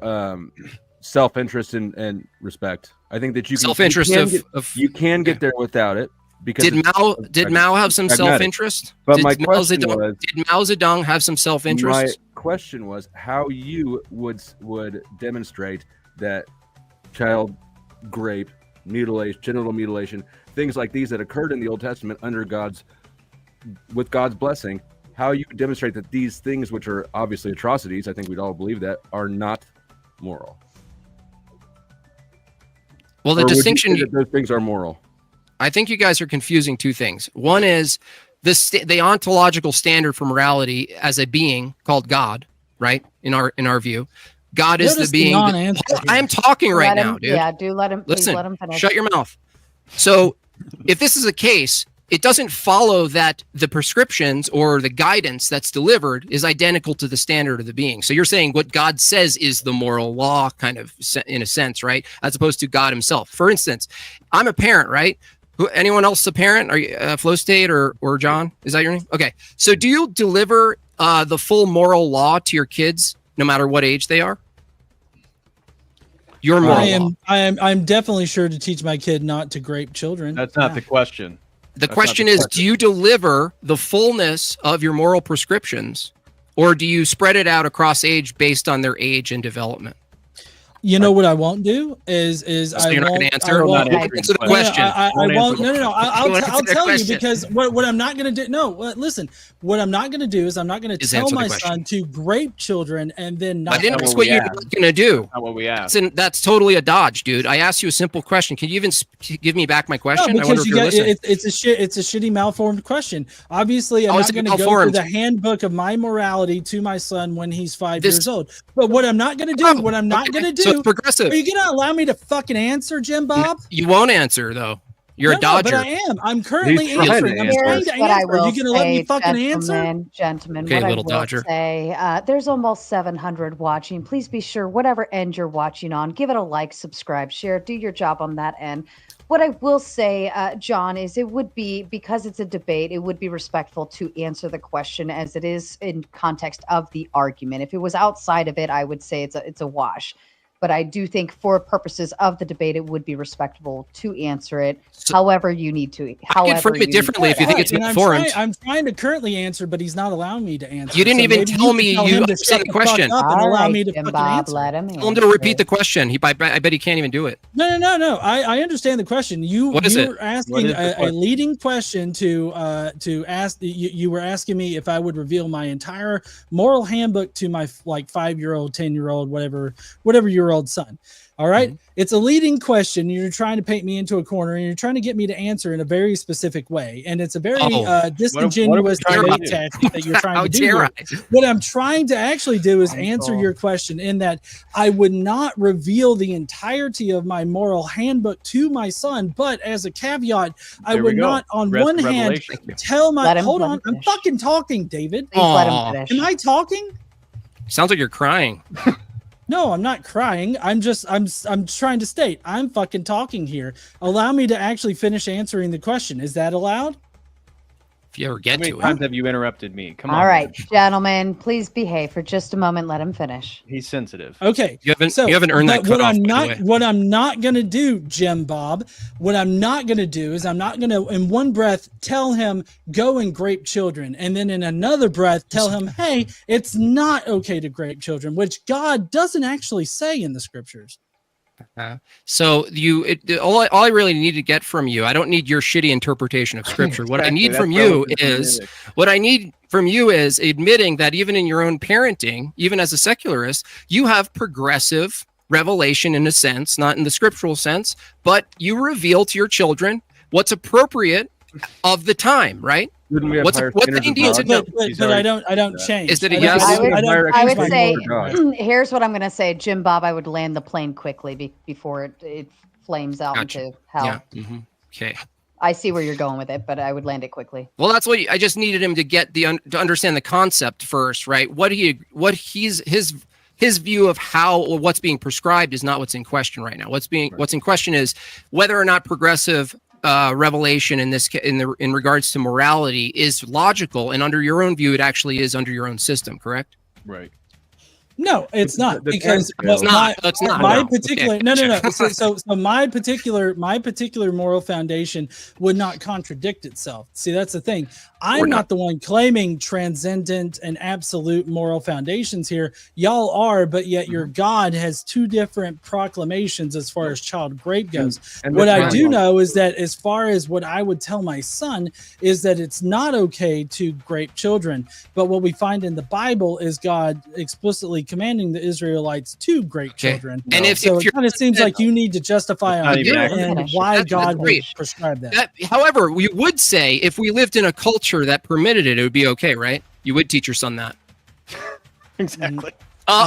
self-interest and respect. I think that you can Self-interest you can get there without it. Because did Mao have some pragmatic. self-interest? But did my question was, did Mao Zedong have some my self-interest? question was how you would demonstrate that child rape, mutilation, genital mutilation, things like these that occurred in the Old Testament with God's blessing, how you could demonstrate that these things, which are obviously atrocities, I think we'd all believe that, are not moral. Well, the Or would you distinction, say that those things are moral. I think you guys are confusing two things. One is the ontological standard for morality as a being called God, right? In our view, God is the being. I am talking right now, dude. Yeah, do let him. Listen, Please let him finish. shut your mouth. So, if this is a case, it doesn't follow that the prescriptions or the guidance that's delivered is identical to the standard of the being. So you're saying what God says is the moral law, kind of in a sense, right? As opposed to God himself. For instance, I'm a parent, right? Anyone else a parent? Are you Flow State or John? Is that your name? Okay. So do you deliver the full moral law to your kids, no matter what age they are? Your moral law. I'm definitely sure to teach my kid not to grape children. That's not the question. The question is, do you deliver the fullness of your moral prescriptions, or do you spread it out across age based on their age and development? You know what I won't do is So I you're not won't going to answer? Answer the question. I won't. No. I'll tell you question. because what I'm not going to do. No, listen. What I'm not going to do is I'm not going to Just tell answer the my question. son to grape children and then not. I didn't not ask what what we you're asked. going to do. Not what we asked. That's totally a dodge, dude. I asked you a simple question. Can you even give me back my question? I wonder because if you're listening. it's a shitty malformed question. Obviously, I'm How not is it going to go through malformed? the handbook of my morality to my son when he's 5 years old. But what I'm not going to do, Oh, what I'm not okay. going to So do, it's progressive. are you going to allow me to fucking answer, Jim Bob? You won't answer though. You're a dodger. But I am. I'm currently He's trying to answering. I'm answer. trying to Here's what I answer. Are will you going to let me say, fucking answer? Gentlemen, Okay, what little I will dodger. say, there's almost 700 watching. Please be sure, whatever end you're watching on, give it a like, subscribe, share, do your job on that end. What I will say, John, is it would be, because it's a debate, it would be respectful to answer the question as it is in context of the argument. If it was outside of it, I would say it's a wash. But I do think for purposes of the debate, it would be respectable to answer it however you need to. I can frame it differently if you think it's And informed. I'm trying to currently answer, but he's not allowing me to answer. You didn't So even maybe tell you me can tell you him to understand shut the fuck question. up and allow me to Jim fucking Bob, answer. let him Tell him to repeat answer. the question. I bet he can't even do it. No. I understand the question. What is it? Were asking What is the a question? leading question to ask. You were asking me if I would reveal my entire moral handbook to my 5-year-old, 10-year-old, whatever year old son. All right? Mm-hmm. It's a leading question. You're trying to paint me into a corner, and you're trying to get me to answer in a very specific way. And it's a very disingenuous trying to debate do? tactic that you're trying How to do. dare here. I? What I'm trying to actually do is answer your question in that I would not reveal the entirety of my moral handbook to my son, but as a caveat, I There we would go. not on Rest one of hand Revelation. tell my Let him hold on, I'm finish. fucking talking, David. Please let Aw. him finish. Am I talking? Sounds like you're crying. No, I'm not crying. I'm trying to state I'm fucking talking here. Allow me to actually finish answering the question. Is that allowed? If you ever How get many to times it. have you interrupted me? Come on. All right, gentlemen, please behave for just a moment. Let him finish. He's sensitive. Okay. You haven't earned that what cutoff, I'm by the not way. what I'm not gonna do, Jim Bob, what I'm not gonna do is I'm not gonna in one breath tell him go and grape children, and then in another breath tell him, hey, it's not okay to grape children, which God doesn't actually say in the scriptures. So all I really need to get from you, I don't need your shitty interpretation of scripture. What I Exactly, need that's from where I you was just gonna is mimic. what I need from you is admitting that even in your own parenting, even as a secularist, you have progressive revelation in a sense, not in the scriptural sense, but you reveal to your children what's appropriate of the time, right? Wouldn't we have What's higher what standards they of need to God? know. But I don't change. Is it a I don't- yes? I would- I don't I would change my say, moral. here's what I'm going to say. Jim Bob, I would land the plane quickly before it flames out Gotcha. into hell. Yeah. Okay. I see where you're going with it, but I would land it quickly. Well, that's what I just needed him to get to understand the concept first, right? His view of how or what's being prescribed is not what's in question right now. What's in question is whether or not progressive revelation in regards to morality is logical, and under your own view, it actually is under your own system, correct? Right. No, it's not, because It's not. It's not. my No. particular Okay. no. So my particular moral foundation would not contradict itself. See, that's the thing. I'm not the one claiming transcendent and absolute moral foundations here. Y'all are, but yet your God has two different proclamations as far as child grape goes. And What I the do timeline. know is that as far as what I would tell my son is that it's not okay to grape children. But what we find in the Bible is God explicitly commanding the Israelites to grape children. And if So you're it kind of seems like you need to justify That's not on even your accurate. end why That's God would great. prescribe that. However, we would say if we lived in a culture that permitted it, it would be okay, right? You would teach your son that. Exactly. There's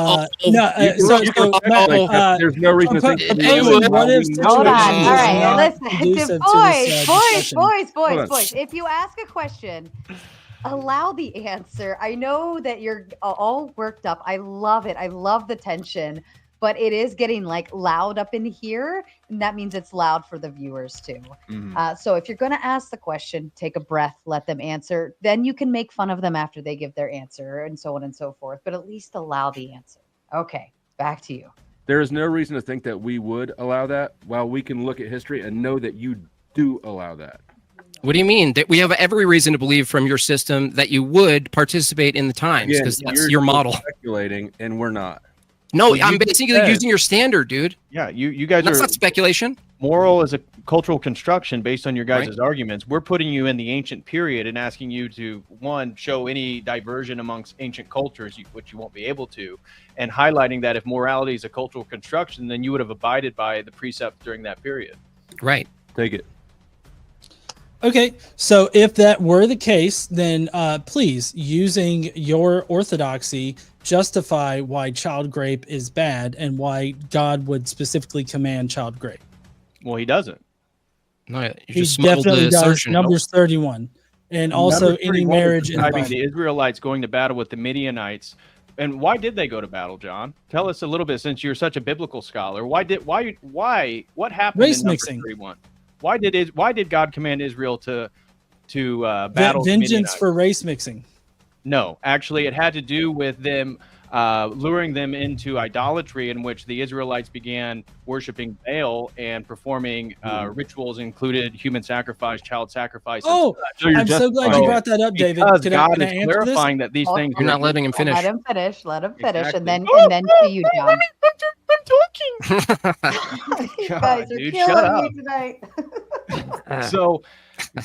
no reason to think that we Supposing would. what if Hold on. situations All is right. not Listen, conducive to this, discussion. Hold on. boys. If you ask a question, allow the answer. I know that you're all worked up. I love it. I love the tension, but it is getting like loud up in here, and that means it's loud for the viewers too. So if you're going to ask the question, take a breath, let them answer. Then you can make fun of them after they give their answer, and so on and so forth. But at least allow the answer. Okay, back to you. There is no reason to think that we would allow that, while we can look at history and know that you do allow that. What do you mean? That we have every reason to believe from your system that you would participate in the times, because that's you're your model. Speculating, and we're not. No, Well, I'm you basically said- using your standard, dude. Yeah, you guys That's are not speculation. moral as a cultural construction based on your guys' Right. arguments. We're putting you in the ancient period and asking you to, one, show any diversion amongst ancient cultures, which you won't be able to, and highlighting that if morality is a cultural construction, then you would have abided by the precepts during that period. Right. Take it. Okay, so if that were the case, then please, using your orthodoxy, justify why child grape is bad and why God would specifically command child grape. Well, he doesn't. No, you He just smuggled definitely the does. assertion. Numbers 31, and also Number any 31 is marriage in the describing Bible. the Israelites going to battle with the Midianites. And why did they go to battle, John? Tell us a little bit, since you're such a biblical scholar. What happened Race in Numbers mixing. 31? Why did God command Israel to battle the Vengeance Midianites? for race mixing. No, actually, it had to do with them luring them into idolatry, in which the Israelites began worshiping Baal and performing rituals, included human sacrifice, child sacrifice. and Oh, such. So you're I'm so glad you justifying brought that up, David. Because Can God I is answer this? clarifying that these Oh, things. You're not letting him finish. Let him finish. Let him finish, Exactly. and then to you, John. You God, guys are dude, killing shut me tonight. So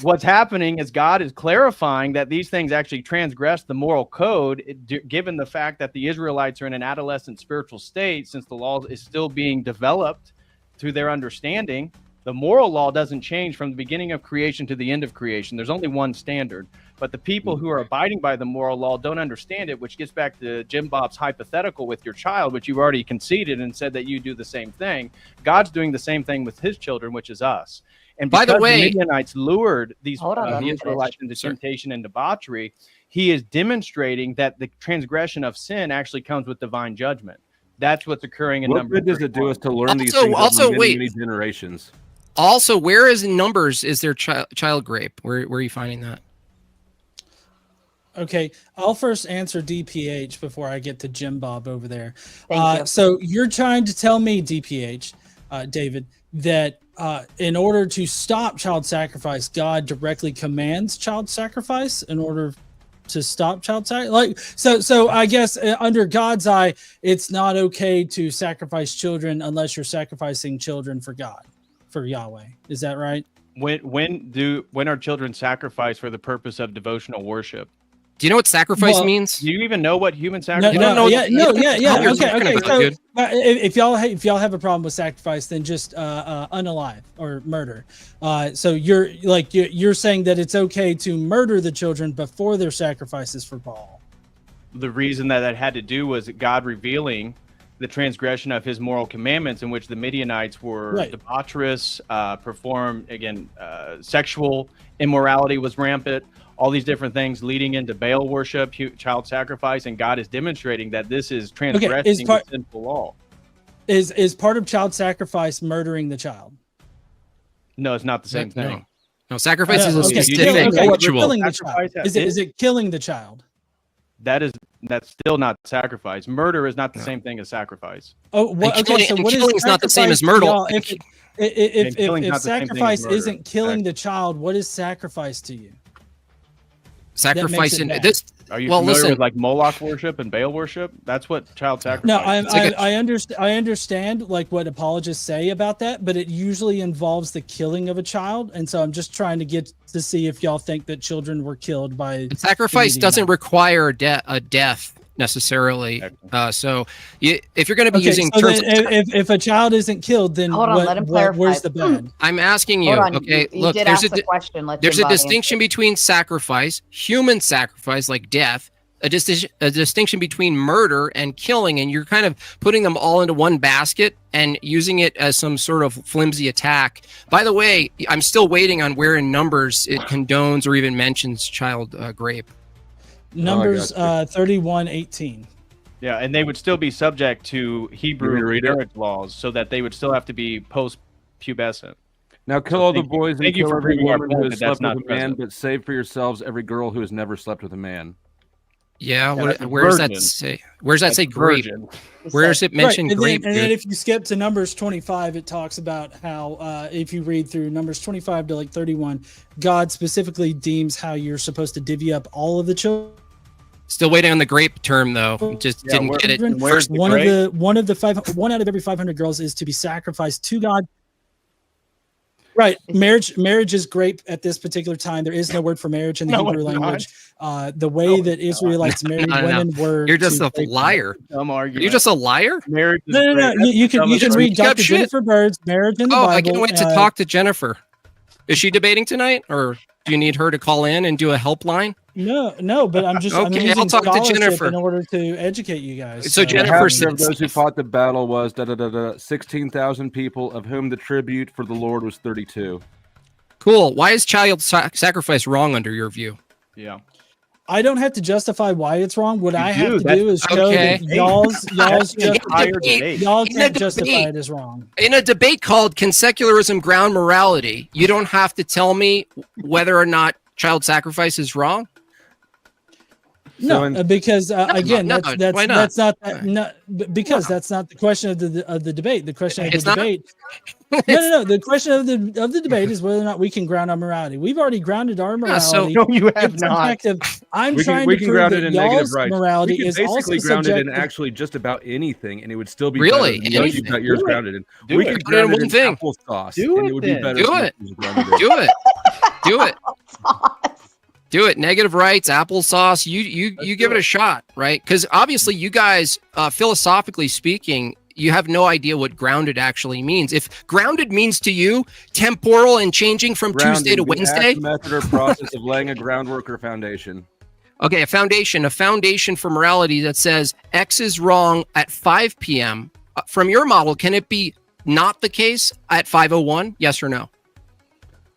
what's happening is God is clarifying that these things actually transgress the moral code, given the fact that the Israelites are in an adolescent spiritual state, since the law is still being developed through their understanding. The moral law doesn't change from the beginning of creation to the end of creation. There's only one standard. But the people who are abiding by the moral law don't understand it, which gets back to Jim Bob's hypothetical with your child, which you've already conceded and said that you do the same thing. God's doing the same thing with his children, which is us. And By the because way- Midianites lured these Hold on, let the me Israelites finish. into Sorry. temptation and debauchery, he is demonstrating that the transgression of sin actually comes with divine judgment. That's what's occurring in What Numbers good does it do 31. us to learn these Also- things also, over many, wait. many generations? Also, where is in Numbers is there child grape? Where are you finding that? Okay, I'll first answer DPH before I get to Jim Bob over there. Thank you. So you're trying to tell me, DPH, David, that in order to stop child sacrifice, God directly commands child sacrifice in order to stop child sacrifice? So I guess under God's eye, it's not okay to sacrifice children unless you're sacrificing children for God, for Yahweh. Is that right? When are children sacrificed for the purpose of devotional worship? Do you know what sacrifice Well, means? Do you even know what human No, sacrifice? no, You don't know- yeah. you're Okay, talking okay. about, So dude. if y'all have a problem with sacrifice, then just unalive or murder. So you're saying that it's okay to murder the children before their sacrifices for Baal. The reason that had to do was God revealing the transgression of his moral commandments, in which the Midianites were Right. debaucherous, performed again, sexual immorality was rampant, all these different things leading into Baal worship, child sacrifice, and God is demonstrating that this is transgressing the sinful law. Is part of child sacrifice murdering the child? No, it's not the same thing. No, sacrifice is a Okay, specific okay, ritual. killing the child. Sacrifice Is it killing the child? That's still not sacrifice. Murder is not the same thing as sacrifice. Oh, what, And killing- okay. So and what killing is not the same as sacrifice to murder. y'all? If killing's not the same thing as sacrifice murder. isn't killing the child, what is sacrifice to you? Sacrifice it in bad. this. Are you Well, familiar listen. with like Moloch worship and Baal worship? That's what child sacrifice. No, is. I understand like what apologists say about that, but it usually involves the killing of a child, and so I'm just trying to get to see if y'all think that children were killed by Sacrifice the doesn't Midianites. require a death necessarily. So if you're going to be Okay, using so terms, then if a child isn't killed, then Hold on, let him clarify. where's the bad? I'm asking you. Hold on. Okay, you look, did there's ask the question. Let there's Jim a Bob answer. distinction between sacrifice, human sacrifice like death, a distinction between murder and killing, and you're kind of putting them all into one basket and using it as some sort of flimsy attack. By the way, I'm still waiting on where in Numbers it condones or even mentions child rape. Numbers gotcha. 31:18. Yeah, and they would still be subject to You want me Hebrew to read it? marriage laws, so that they would still have to be post-pubescent. Now kill So all the thank you- boys and thank you kill for every proving our woman who point has that that's slept not with a man, present. but save for yourselves every girl who has never slept with a man. Yeah, that's a where does that virgin. say? Where does that say grape? Virgin. Where does it mention and grape? then dude? if you skip to Numbers 25, it talks about how if you read through Numbers 25 to like 31, God specifically deems how you're supposed to divvy up all of the children. Still waiting on the grape term though. Just Yeah, didn't where- get it. where's the One grape? of the one out of every 500 girls is to be sacrificed to God. Right, marriage is grape at this particular time. There is no word for marriage in the No, Hebrew it's not. language. The way that Israelites married No. women were. You're just to a grape. liar. Dumb argument. You're just a liar. Marriage is No. great. You can That's dumb read Speak up Dr. shit. Jennifer Bird's Marriage in the Oh, Bible. I can't wait to talk to Jennifer. Is she debating tonight, or do you need her to call in and do a helpline? No, but I'm just I'm Okay, using I'll talk to scholarship Jennifer. in order to educate you guys. So The Jennifer half said- of those who fought the battle was 16,000 people, of whom the tribute for the Lord was 32. Cool. Why is child sacrifice wrong under your view? Yeah. I don't have to justify why it's wrong. What I have do. to That's- do is show Okay. that y'all's That's the just entire debate. debate. y'all In a can't justify debate. it as wrong. In a debate called "Can Secularism Ground Morality?" you don't have to tell me whether or not child sacrifice is wrong. No, in- because again, no, that's why not? that's not that, no, because that's not the question of the debate. The question of It's the not? debate. No. The question of the debate is whether or not we can ground our morality. We've already grounded our Yeah, so- morality. No, you in have not. subjective. I'm We trying can to prove ground that it in negative y'all's rights. morality We can is also basically ground it in subjective. actually just about anything, and it would still be Really? better than what you've got yours Do it. grounded in. Do we it. could Ground it in ground it one in thing. applesauce, Do and it it would be then. better. Do than it. what yours grounded in. Do it. Do it. Do it. Negative rights, applesauce. You give it a shot, right? Because obviously, you guys, philosophically speaking, you have no idea what grounded actually means. If grounded means to you temporal and changing from Tuesday to Grounding, the Wednesday, act, method, or process of laying a groundwork or foundation. okay, a foundation for morality that says X is wrong at 5 p.m. From your model, can it be not the case at 5:01? Yes or no?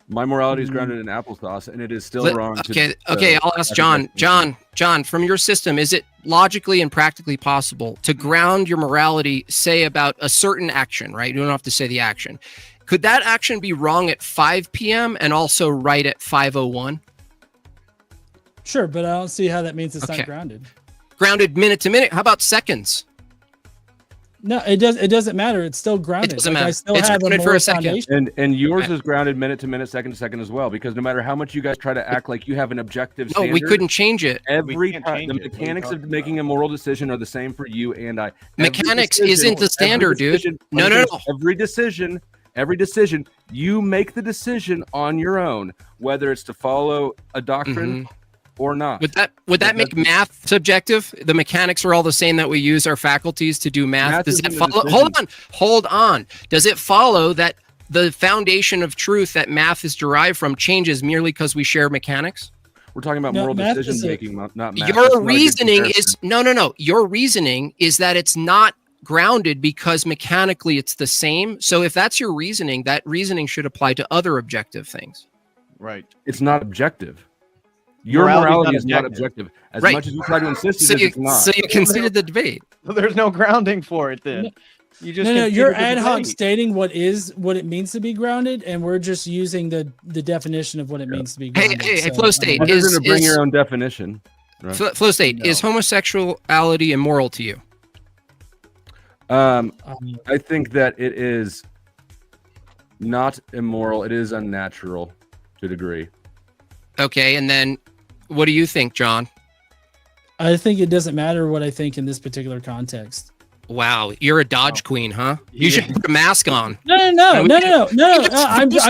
My morality is grounded in applesauce, and it is still Let- wrong. Okay, I'll ask John. John, from your system, is it logically and practically possible to ground your morality, say about a certain action, right? You don't have to say the action. Could that action be wrong at 5 p.m. and also right at 5:01? Sure, but I don't see how that means it's Okay. not grounded. Grounded minute to minute. How about seconds? No, it doesn't matter. It's still grounded. doesn't Like, I matter. still It's have a grounded for moral a second. foundation. And yours Okay. is grounded minute to minute, second to second as well, because no matter how much you guys try to act like you have an objective No, standard, we couldn't change it. every can't time change the it. What are you mechanics of talking making about? a moral decision are the same for you and I. Every Mechanics decision- isn't the every standard, dude. decision- No, no, no. Every decision, you make the decision on your own, whether it's to follow a doctrine or not. Would that make math subjective? The mechanics are all the same that we use our faculties to do math. Math Does that isn't a follow? decision. Hold on. Does it follow that the foundation of truth that math is derived from changes merely because we share mechanics? We're talking about No, moral math decision is a- making, not math. That's Your not a good reasoning comparison. is no. Your reasoning is that it's not grounded because mechanically it's the same. So if that's your reasoning, that reasoning should apply to other objective things. Right. It's not objective. Your Morality's morality not is not objective. objective. As Right. much as you try to insist So it is, you, it's not. so you conceded the debate. So there's no grounding for it then. You just No, you're conceded the ad hoc debate. stating what it means to be grounded, and we're just using the definition of what it means to be Hey, grounded. hey, So, flow state. Other than to bring is- your own definition. Right? Flow state, is No. homosexuality immoral to you? um, I think that it is not immoral. It is unnatural to a degree. Okay, and then what do you think, John? I think it doesn't matter what I think in this particular context. Wow, you're a Dodge queen, huh? You should put a mask on. No. I'm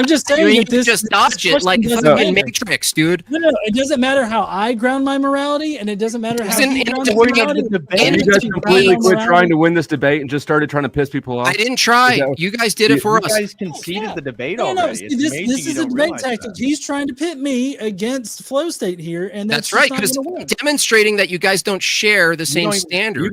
just saying You that this just dodge it like doesn't fucking matter. Matrix, dude. No, it doesn't matter how I ground my morality, and it doesn't matter how Isn't he it grounds a his different morality. debate? And You guys it's completely quit morality. trying to win this debate and just started trying to piss people off. I didn't try. Is that- You guys did it for You us. guys conceded the debate No, already. see, It's this amazing is you a don't debate realize tactic. that. He's trying to pit me against flow state here, and That's that's right, just because not gonna work. demonstrating that you guys don't share the same don't even- standard. You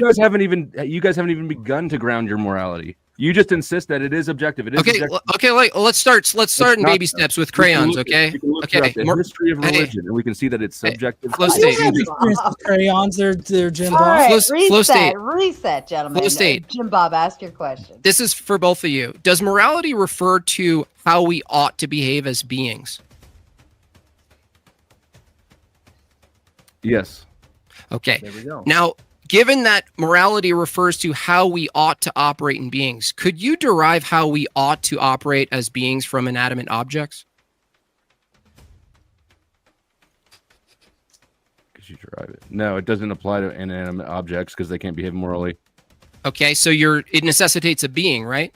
guys haven't even begun to ground your morality. You just insist that it is objective. It is Okay, objective. okay. Let's start in not, baby though. steps with We can crayons. look at- Okay, we can look okay. throughout the More- history of hey, religion, and we can see that it's subjective. Flow I state. don't have experience with crayons. They're Jim All Bob. right, Flow state. reset, gentlemen. Flow state. Jim Bob, ask your question. This is for both of you. Does morality refer to how we ought to behave as beings? Yes. Okay. There we go. Now, given that morality refers to how we ought to operate in beings, could you derive how we ought to operate as beings from inanimate objects? Could you derive it? No, it doesn't apply to inanimate objects because they can't behave morally. Okay, so it necessitates a being, right?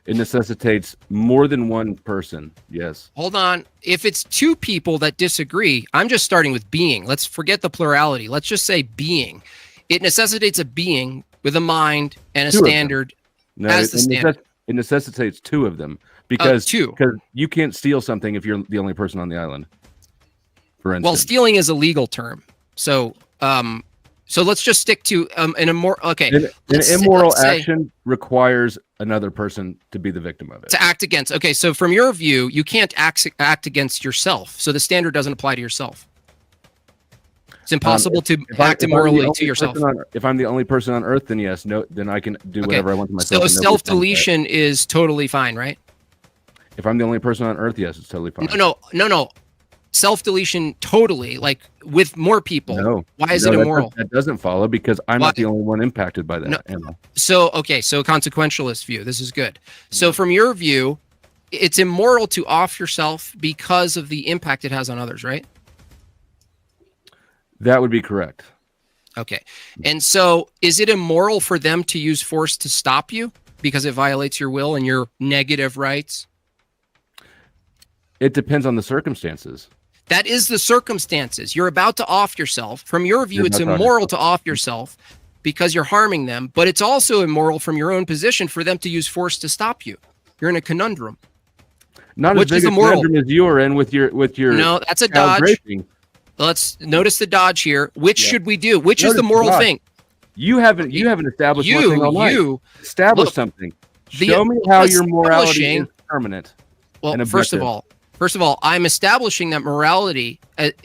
It necessitates more than one person. Yes. Hold on. If it's two people that disagree, I'm just starting with being. Let's forget the plurality. Let's just say being. It necessitates a being with a mind and a Two of them. standard. No, As the standard. it necessitates two of them because two. because you can't steal something if you're the only person on the island. For instance. Well, stealing is a legal term. So let's just stick to an immoral. Okay, An let's- immoral let's say- action requires another person to be the victim of it. to act against. Okay, so from your view, you can't act against yourself. So the standard doesn't apply to yourself. It's impossible to act immorally to yourself. If I'm the only person on Earth, then yes, no, then I can do whatever I want to myself. So and nobody can self-deletion is totally fine, right? say it. If I'm the only person on Earth, yes, it's totally fine. No. Self-deletion totally, like with more people. No. Why is No, it that immoral? That doesn't follow because I'm Why? not the only one impacted by that. No. Am I? So consequentialist view. This is good. So from your view, it's immoral to off yourself because of the impact it has on others, right? That would be correct. Okay. And so is it immoral for them to use force to stop you because it violates your will and your negative rights? It depends on the circumstances. That is the circumstances. You're about to off yourself. From your view, You're it's not talking immoral about- to off yourself because you're harming them, but it's also immoral from your own position for them to use force to stop you. You're in a conundrum. Not Which as is big a immoral? conundrum as you are in with your No, that's a child dodge. raping. Let's notice the dodge here. Which Yeah. should we do? Which is Notice the the moral dodge. thing? You haven't established one thing all night. Establish look, something. the- Show me how your morality establishing- is permanent. Well, and first of objective. all, I'm establishing that morality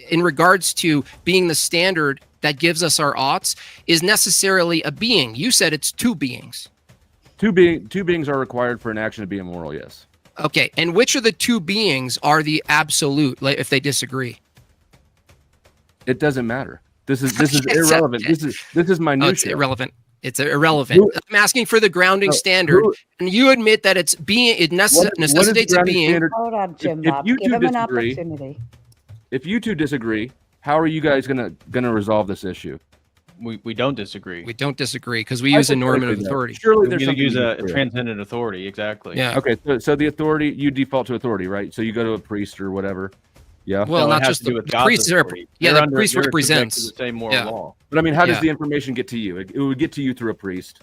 in regards to being the standard that gives us our oughts is necessarily a being. You said it's two beings. Two beings are required for an action to be immoral. Yes. Okay, and which of the two beings are the absolute? Like, if they disagree, It doesn't matter. This is Accept irrelevant. it. This is minutia. Oh, it's irrelevant. It's irrelevant. I'm asking for the grounding standard, and you admit that it's being it necessitates a being. Standard? Hold on, Jim If Bob. you Give two him an disagree- opportunity. If you two disagree, how are you guys gonna resolve this issue? We don't disagree. We don't disagree because we use a normative authority. Surely We there's something use you a disagree on. transcendent authority. Exactly. Yeah. Okay, so the authority, you default to authority, right? So you go to a priest or whatever. Yeah. Well, No, it not has just to do the with God's priests. authority. Yeah, They're the priest they're subject to represents. the same moral Yeah. law. But I mean, how does Yeah. the information get to you? It would get to you through a priest.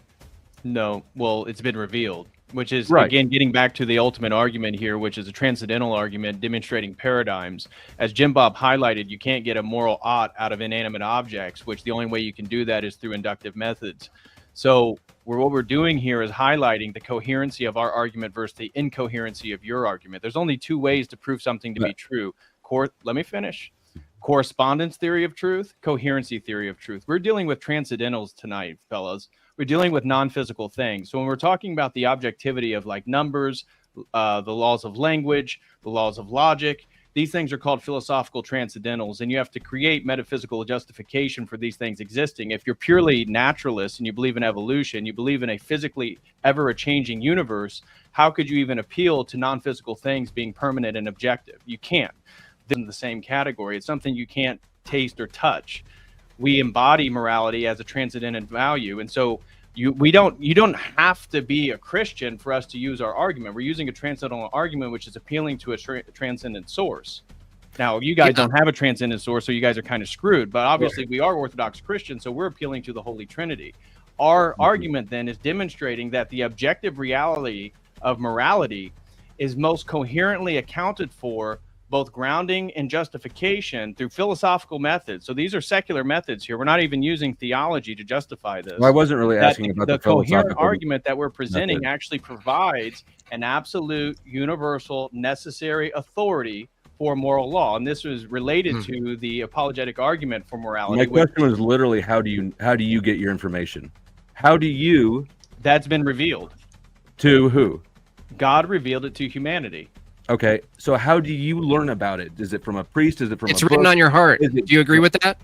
No, well, it's been revealed, which is, Right. again, getting back to the ultimate argument here, which is a transcendental argument demonstrating paradigms. As Jim Bob highlighted, you can't get a moral ought out of inanimate objects, which the only way you can do that is through inductive methods. So what we're doing here is highlighting the coherency of our argument versus the incoherency of your argument. There's only two ways to prove something to be true. Let me finish. Correspondence theory of truth, coherency theory of truth. We're dealing with transcendentals tonight, fellas. We're dealing with non-physical things. So when we're talking about the objectivity of like numbers, the laws of language, the laws of logic, these things are called philosophical transcendentals, and you have to create metaphysical justification for these things existing. If you're purely naturalist and you believe in evolution, you believe in a physically ever-changing universe, how could you even appeal to non-physical things being permanent and objective? You can't. In the same category, it's something you can't taste or touch. We embody morality as a transcendent value, and so you don't have to be a Christian for us to use our argument. We're using a transcendental argument, which is appealing to a transcendent source. Now, you guys don't have a transcendent source, so you guys are kind of screwed. But obviously, we are Orthodox Christians, so we're appealing to the Holy Trinity. Our argument then is demonstrating that the objective reality of morality is most coherently accounted for, both grounding and justification, through philosophical methods. So these are secular methods here. We're not even using theology to justify this. Well, I wasn't really asking about the the coherent philosophical argument that we're presenting method. actually provides an absolute, universal, necessary authority for moral law, and this was related to the apologetic argument for morality. My question was literally, how do you get your information? How do you? That's been revealed. To who? God revealed it to humanity. Okay, so how do you learn about it? Is it from a priest? Is it from It's a written book? on your heart. Is it- Do you agree with that?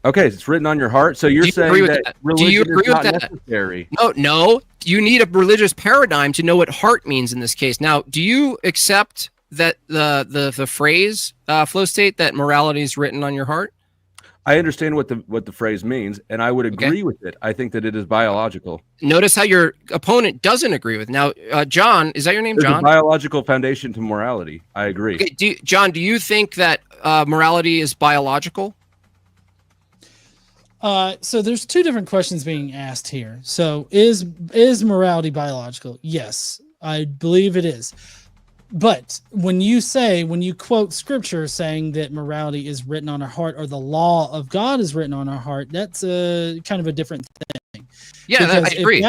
Okay, it's written on your heart. So you're Do you saying agree with that that? religion Do you agree is with not that? necessary. No. You need a religious paradigm to know what heart means in this case. Now, do you accept that the phrase flow state that morality is written on your heart? I understand what the phrase means, and I would agree with it. I think that it is biological. Notice how your opponent doesn't agree with. Now, John, is that your name, There's a John? biological foundation to morality. I agree. Okay, John, do you think that morality is biological? So there's two different questions being asked here. So is morality biological? Yes, I believe it is. But when you quote scripture saying that morality is written on our heart, or the law of God is written on our heart, that's a kind of a different thing. Yeah, I agree.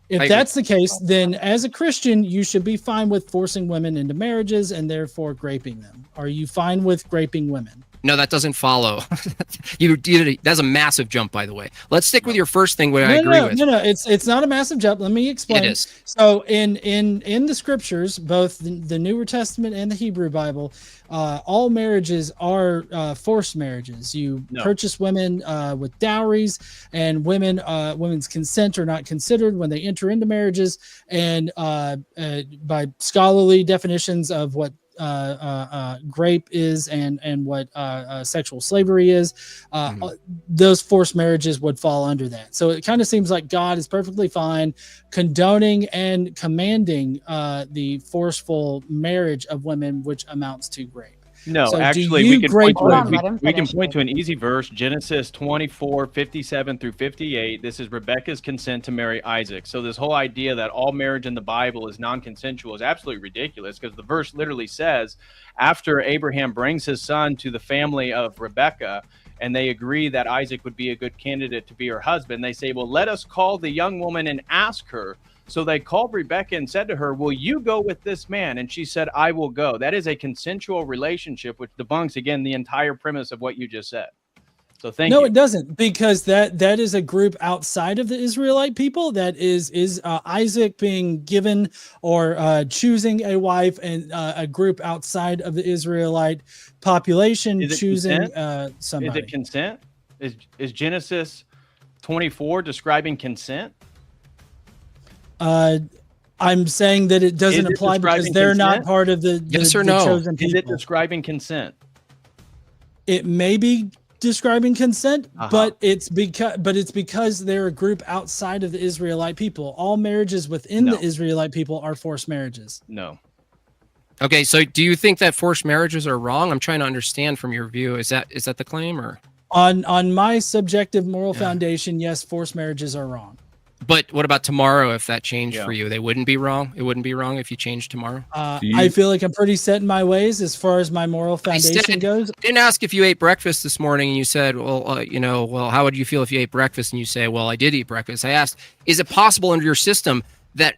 If that's the case, then as a Christian, you should be fine with forcing women into marriages and therefore graping them. Are you fine with graping women? No, that doesn't follow. That's a massive jump, by the way. Let's stick with your first thing, what I agree with. No, it's not a massive jump. Let me explain. It is. So in the scriptures, both the Newer Testament and the Hebrew Bible, all marriages are forced marriages. You purchase women with dowries, and women's consent are not considered when they enter into marriages. And by scholarly definitions of what grape is and what sexual slavery is, those forced marriages would fall under that. So it kind of seems like God is perfectly fine condoning and commanding the forceful marriage of women, which amounts to grape. No, So actually, do we you can grade point to women? we can point to an easy verse, Genesis 24:57 through 58. This is Rebekah's consent to marry Isaac. So this whole idea that all marriage in the Bible is non-consensual is absolutely ridiculous, because the verse literally says, after Abraham brings his son to the family of Rebekah, and they agree that Isaac would be a good candidate to be her husband, they say, well, let us call the young woman and ask her. So they called Rebekah and said to her, will you go with this man? And she said, I will go. That is a consensual relationship, which debunks, again, the entire premise of what you just said. So thank No, you. it doesn't, because that is a group outside of the Israelite people. That is Isaac being given or choosing a wife, and a group outside of the Israelite population Is it choosing consent? somebody. Is it consent? Is Genesis 24 describing consent? I'm saying that it doesn't Is it apply because describing they're not consent? part of the Yes or the no? chosen Is it people. describing consent? It may be describing consent, Uh-huh. but it's because they're a group outside of the Israelite people. All marriages within No. the Israelite people are forced marriages. No. Okay, so do you think that forced marriages are wrong? I'm trying to understand from your view. Is that the claim, or? On my subjective moral Yeah. foundation, yes, forced marriages are wrong. But what about tomorrow? If that changed Yeah. for you, they wouldn't be wrong. It wouldn't be wrong if you changed tomorrow. Do you- I feel like I'm pretty set in my ways as far as my moral I foundation said- goes. I didn't ask if you ate breakfast this morning, and you said, well, how would you feel if you ate breakfast? And you say, well, I did eat breakfast. I asked, is it possible under your system that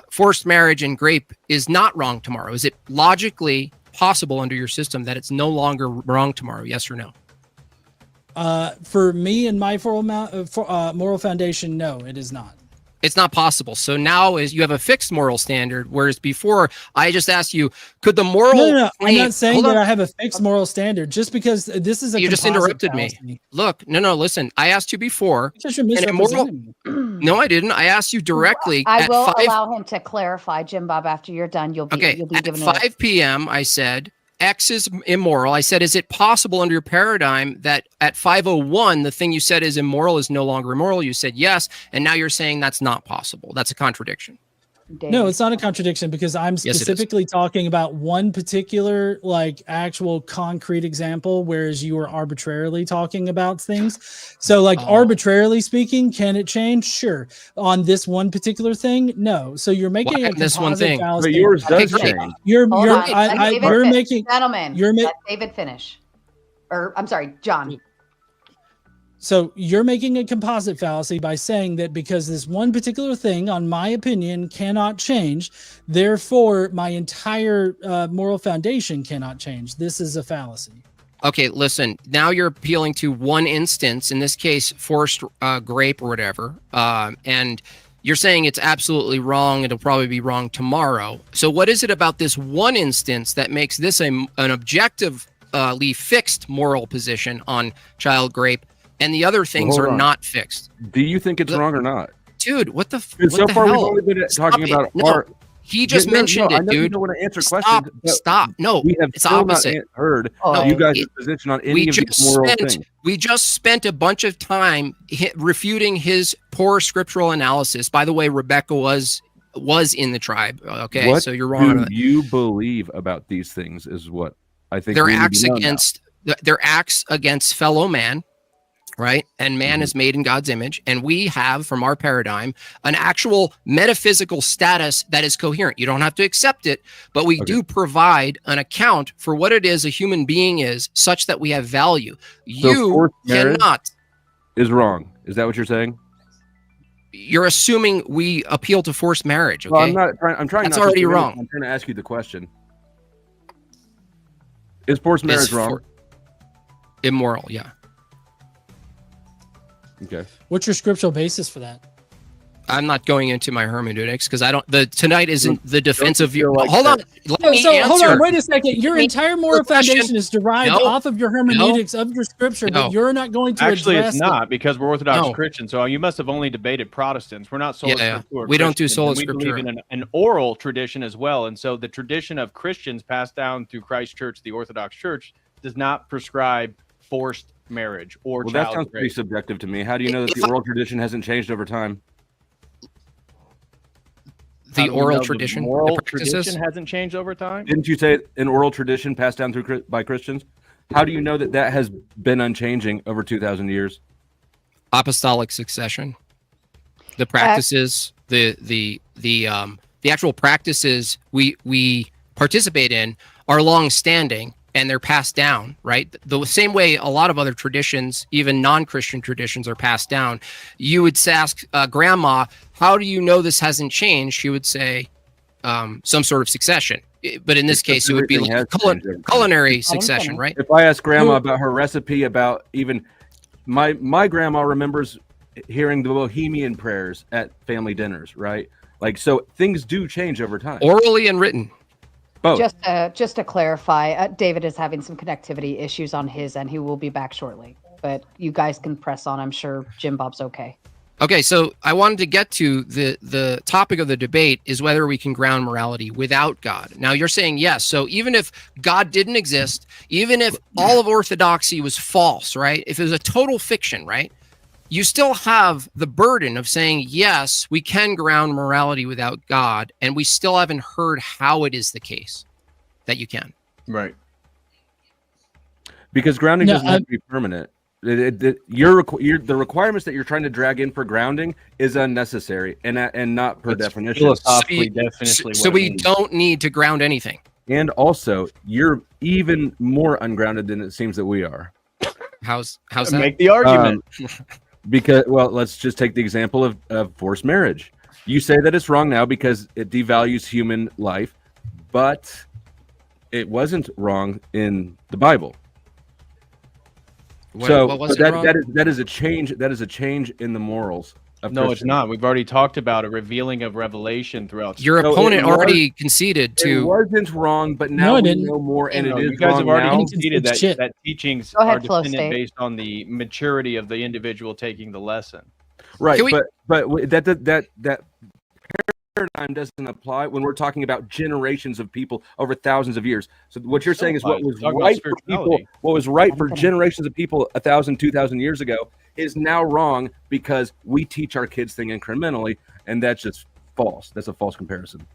forced marriage and grape is not wrong tomorrow? Is it logically possible under your system that it's no longer wrong tomorrow? Yes or no? For me and my moral foundation, no, it is not. It's not possible. So now is you have a fixed moral standard, whereas before I just asked you, could the moral? No. I'm claim- not saying Hold that on. I have a fixed moral standard. Just because this is a You just composite interrupted me. fallacy. Look, no, listen. I asked you before. You just And immoral- misrepresenting me. No, I didn't. I asked you directly I at will 5. allow him to clarify, Jim Bob. After you're done, you'll be Okay, you'll be at given 5 p.m. I said X is immoral. I said, is it possible under your paradigm that at 5:01 the thing you said is immoral is no longer immoral? You said yes, and now you're saying that's not possible. That's a contradiction. No, it's not a contradiction, because I'm Yes, it is. specifically talking about one particular, like, actual concrete example, whereas you were arbitrarily talking about things. So, like, Oh. arbitrarily speaking, can it change? Sure. On this one particular thing, no. So you're making a on this one composite thing? fallacy. But yours Okay, does great. change. You're Hold on. Let David you're fin- making Gentlemen, you're ma- let David finish. Or I'm sorry, John. So you're making a composite fallacy by saying that because this one particular thing, on my opinion, cannot change, therefore my entire moral foundation cannot change. This is a fallacy. Okay, listen. Now you're appealing to one instance, in this case, forced grape or whatever, and you're saying it's absolutely wrong. It'll probably be wrong tomorrow. So what is it about this one instance that makes this an objectively fixed moral position on child grape, and the other things hold are on. not fixed? Do you think it's Look- wrong or not? Dude, what the Because what so the far hell? we've only been Stop talking it. about No, our. he just mentioned I it, know you dude. don't want to answer Stop. questions. but Stop. No, we have it's still opposite. not heard Oh, you guys' it- position on any we of just these moral spent things. we just spent a bunch of time refuting his poor scriptural analysis. By the way, Rebecca was in the tribe. Okay, What so you're wrong on do that. you believe about these things? Is what I think. Their we need to acts know now. against their acts against fellow man, right? And man is made in God's image, and we have, from our paradigm, an actual metaphysical status that is coherent. You don't have to accept it, but we do provide an account for what it is a human being is, such that we have value. So You forced marriage cannot. is wrong. Is that what you're saying? You're assuming we appeal to forced marriage. Okay, Well, I'm not trying. I'm trying. That's not to already do anything. wrong. I'm trying to ask you the question. Is forced marriage It's wrong? immoral. Yeah. Okay. What's your scriptural basis for that? I'm not going into my hermeneutics because I don't. Tonight isn't the defensive feel view. like Hold on. that- Let So, me hold answer. on, wait a second. Your Let me entire moral answer the question. foundation is derived No. off of your hermeneutics of your scripture, No. but you're not going to Actually, address it's not, because we're Orthodox No. Christians. So you must have only debated Protestants. We're not sola Yeah, scriptura we don't do Christians, sola and we believe scriptura. in an oral tradition as well. And so the tradition of Christians passed down through Christ Church, the Orthodox Church, does not prescribe forced marriage or Well, that child sounds pretty rape. subjective to me. How do you know that If the I- oral tradition hasn't changed over time? How The do we oral know tradition, the moral the practices. tradition hasn't changed over time. Didn't you say an oral tradition passed down through by Christians? How do you know that that has been unchanging over 2,000 years? Apostolic succession, the practices, the actual practices we participate in are long standing and they're passed down, right? The same way a lot of other traditions, even non-Christian traditions, are passed down. You would ask grandma, how do you know this hasn't changed? She would say, some sort of succession. But in this case, it would be Everything has changed over time. culinary succession, right? If I ask grandma about her recipe, about even my grandma remembers hearing the Bohemian prayers at family dinners, right? Like, so things do change over time. Orally and written. Both. Just to clarify, David is having some connectivity issues on his end. He will be back shortly, but you guys can press on. I'm sure Jim Bob's okay. Okay, so I wanted to get to the topic of the debate is whether we can ground morality without God. Now you're saying yes. So even if God didn't exist, even if all of orthodoxy was false, right? If it was a total fiction, right? You still have the burden of saying, yes, we can ground morality without God, and we still haven't heard how it is the case that you can. Right. Because grounding doesn't have to be permanent. The requirements that you're trying to drag in for grounding is unnecessary and not per definition. Philosophically, definitely. So we don't need to ground anything. And also, you're even more ungrounded than it seems that we are. How's that? Make the argument. Because, well, let's just take the example of forced marriage. You say that it's wrong now because it devalues human life, but it wasn't wrong in the Bible. What was it wrong? That is a change. That is a change in the morals. No, it's not. We've already talked about a revealing of revelation throughout. Your opponent already conceded to. It wasn't wrong, but now we know more, and it is you guys wrong have already now. conceded that teachings Go ahead, are Flow dependent State. based on the maturity of the individual taking the lesson. Right, Can we- but that paradigm doesn't apply when we're talking about generations of people over thousands of years. So what you're saying is what was Talking about right for people, spirituality. what was right for generations of people 1,000, 2,000 years ago is now wrong because we teach our kids things incrementally, and that's just false. That's a false comparison.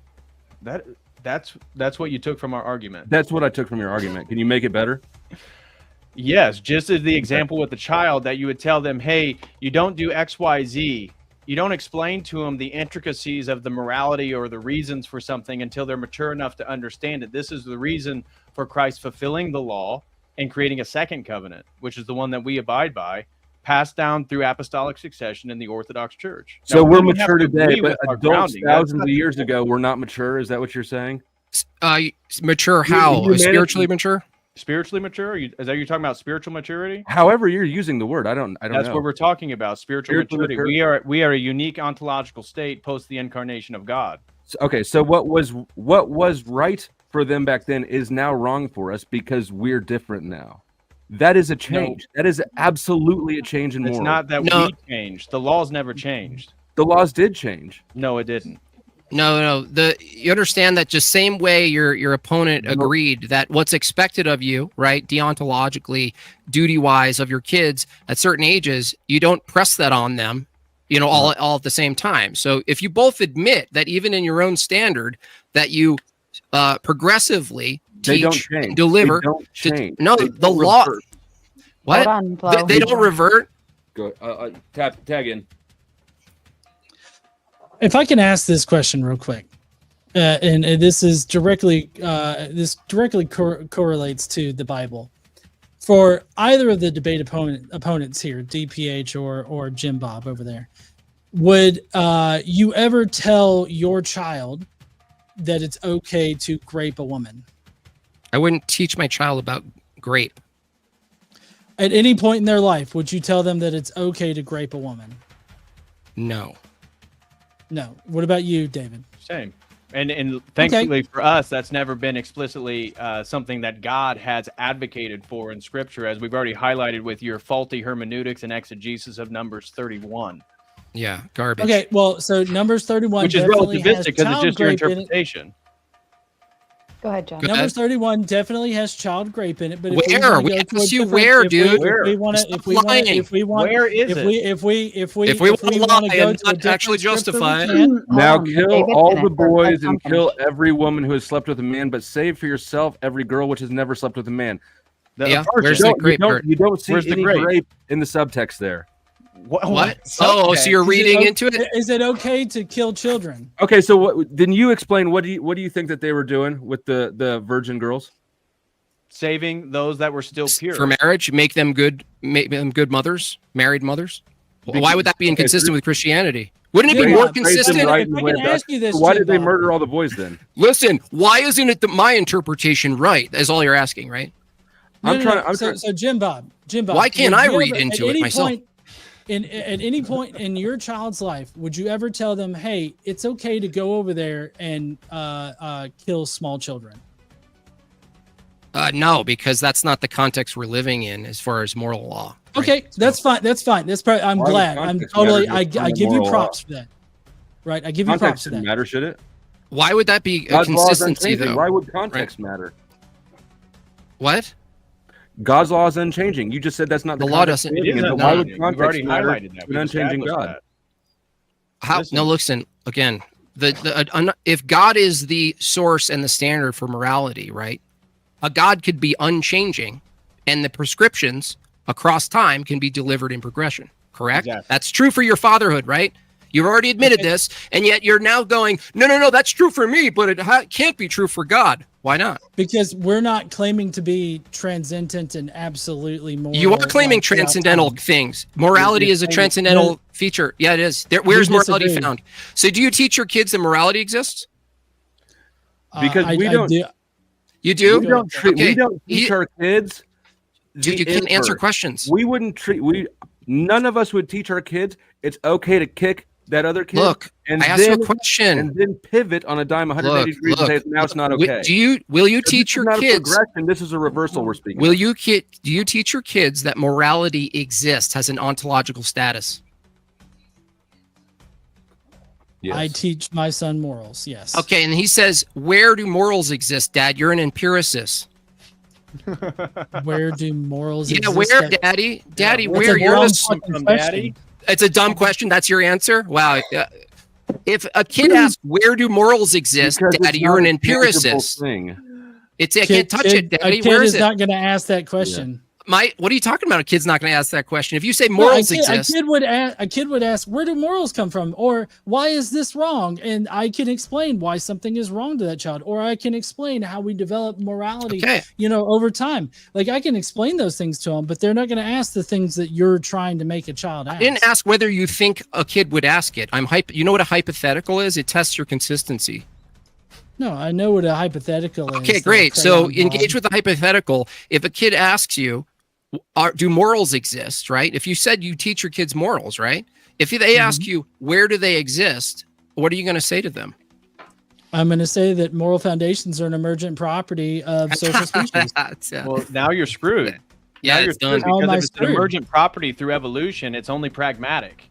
That's what you took from our argument. That's what I took from your argument. Can you make it better? Yes, just as the example with the child that you would tell them, hey, you don't do X, Y, Z. You don't explain to them the intricacies of the morality or the reasons for something until they're mature enough to understand it. This is the reason for Christ fulfilling the law and creating a second covenant, which is the one that we abide by, passed down through apostolic succession in the Orthodox Church. So Now, we're we don't have mature to today, agree but with our adults grounding. That's thousands not of the years point. ago were not mature. Is that what you're saying? Mature how? humanity- Spiritually mature? Spiritually mature? Is that you're talking about spiritual maturity? However, you're using the word. I don't That's know. what we're talking about. Spiritual maturity. maturity. We are a unique ontological state post the incarnation of God. Okay, so what was right for them back then is now wrong for us because we're different now. That is a change. That is absolutely a change in morals. It's not that we changed. The laws never changed. The laws did change. No, it didn't. No. You understand that just same way your opponent agreed that what's expected of you, right, deontologically, duty-wise of your kids at certain ages, you don't press that on them, all at the same time. So if you both admit that even in your own standard that you progressively They don't teach change. and deliver, They don't change. no, They the don't law. revert. What? Hold on, Flo. They don't revert. Go tag in. If I can ask this question real quick, and this is directly correlates to the Bible. For either of the debate opponents here, DPH or Jim Bob over there, would you ever tell your child that it's okay to grape a woman? I wouldn't teach my child about grape. At any point in their life, would you tell them that it's okay to grape a woman? No. No. What about you, David? Same. And thankfully for us, that's never been explicitly something that God has advocated for in Scripture, as we've already highlighted with your faulty hermeneutics and exegesis of Numbers 31. Yeah, garbage. Okay, well, so Numbers 31, Which is definitely has relativistic because it's child just your grape in it. interpretation. Go ahead, John. Go ahead. Numbers 31 definitely has child grape in it, but if Where? we We wanna go to a asked you different- where, if we- dude. If we want Stop to, lying. if we want, Where is if it? we If we want wanna to lie go and to a not actually different scripture, we justify it. can. Hold Now on, kill David, all finish. the boys Let and Tom kill finish. every woman who has slept with a man, but save for yourself every girl which has never slept with a man. Yeah, first, where's You the don't, grape part? you don't see Where's the any grape? grape in the subtext there. What? Oh, so you're reading into it? Is it okay to kill children? Okay, so then you explain what do you think that they were doing with the virgin girls? saving those that were still pure. For marriage, make them good mothers, married mothers, Why would that be inconsistent with Christianity? Wouldn't it be Jim more Bob, consistent? Right, if I can ask you this, why Jim did they Bob. murder all the boys then? Listen, why isn't it my interpretation right? Is all you're asking, right? So Jim Bob, Why can't would I you read ever, into at it any myself? point at any point in your child's life, would you ever tell them, hey, it's okay to go over there and kill small children? No, because that's not the context we're living in as far as moral law. Right? Okay, that's fine. That's fine. That's probably, I'm Why would glad. I'm context totally. matter I just on the give you moral props law? for that. Right. I give you props Context for didn't that. matter, should it? Why would that be a God's law is consistency, unchanging. though? Why would context matter? What? God's law is unchanging. You just said that's not The the law context doesn't- we're It living is in, not. but why would We've context already matter highlighted that. to We've an unchanging established God? that. How? Listen. No, listen again. If God is the source and the standard for morality, right? A God could be unchanging, and the prescriptions across time can be delivered in progression. Correct? Exactly. That's true for your fatherhood, right? You've already admitted this, and yet you're now going, no, that's true for me, but it can't be true for God. Why not? Because we're not claiming to be transcendent and absolutely moral. You are claiming like, throughout transcendental time. things. Morality You're is a claiming- transcendental feature. Yeah, it is. Where's morality disagree. found? So do you teach your kids that morality exists? Because we don't- do. You do? We don't treat. Okay. We don't teach our kids. Dude, the you can't answer inverse. questions. We wouldn't treat. None of us would teach our kids it's okay to kick that other kid. Look, and I asked you a then question. and then pivot on a dime 180 degrees and say now it's not okay. Will you This teach is your not a kids? progression. This is a reversal we're speaking. Do of. you teach your kids that morality exists, has an ontological status? Yes. I teach my son morals. Yes. Okay, and he says, "Where do morals exist, Dad? You're an empiricist." Where do morals Yeah, exist? where, Daddy? Daddy, That's where? a You're dumb the fucking question. It's a dumb question. That's your answer? Wow. If a kid asks, where do morals exist, Because it's Daddy, you're an not a tangible empiricist. thing. I can't touch it, Daddy. A kid Where is is it? not going to ask that question. What are you talking about? A kid's not going to ask that question. If you say No, morals a exist, kid would ask, where do morals come from? Or why is this wrong? And I can explain why something is wrong to that child. Or I can explain how we develop morality, okay. Over time. Like I can explain those things to them, but they're not going to ask the things that you're trying to make a child ask. I didn't ask whether you think a kid would ask it. You know what a hypothetical is? It tests your consistency. No, I know what a hypothetical is. Okay, great. So engage with the hypothetical. If a kid asks you, do morals exist, right? If you said you teach your kids morals, right? If they ask you, where do they exist? What are you going to say to them? I'm going to say that moral foundations are an emergent property of social species. Well, now you're screwed. Yeah, now you're it's done. screwed How am because I if it's an screwed? emergent property through evolution, it's only pragmatic.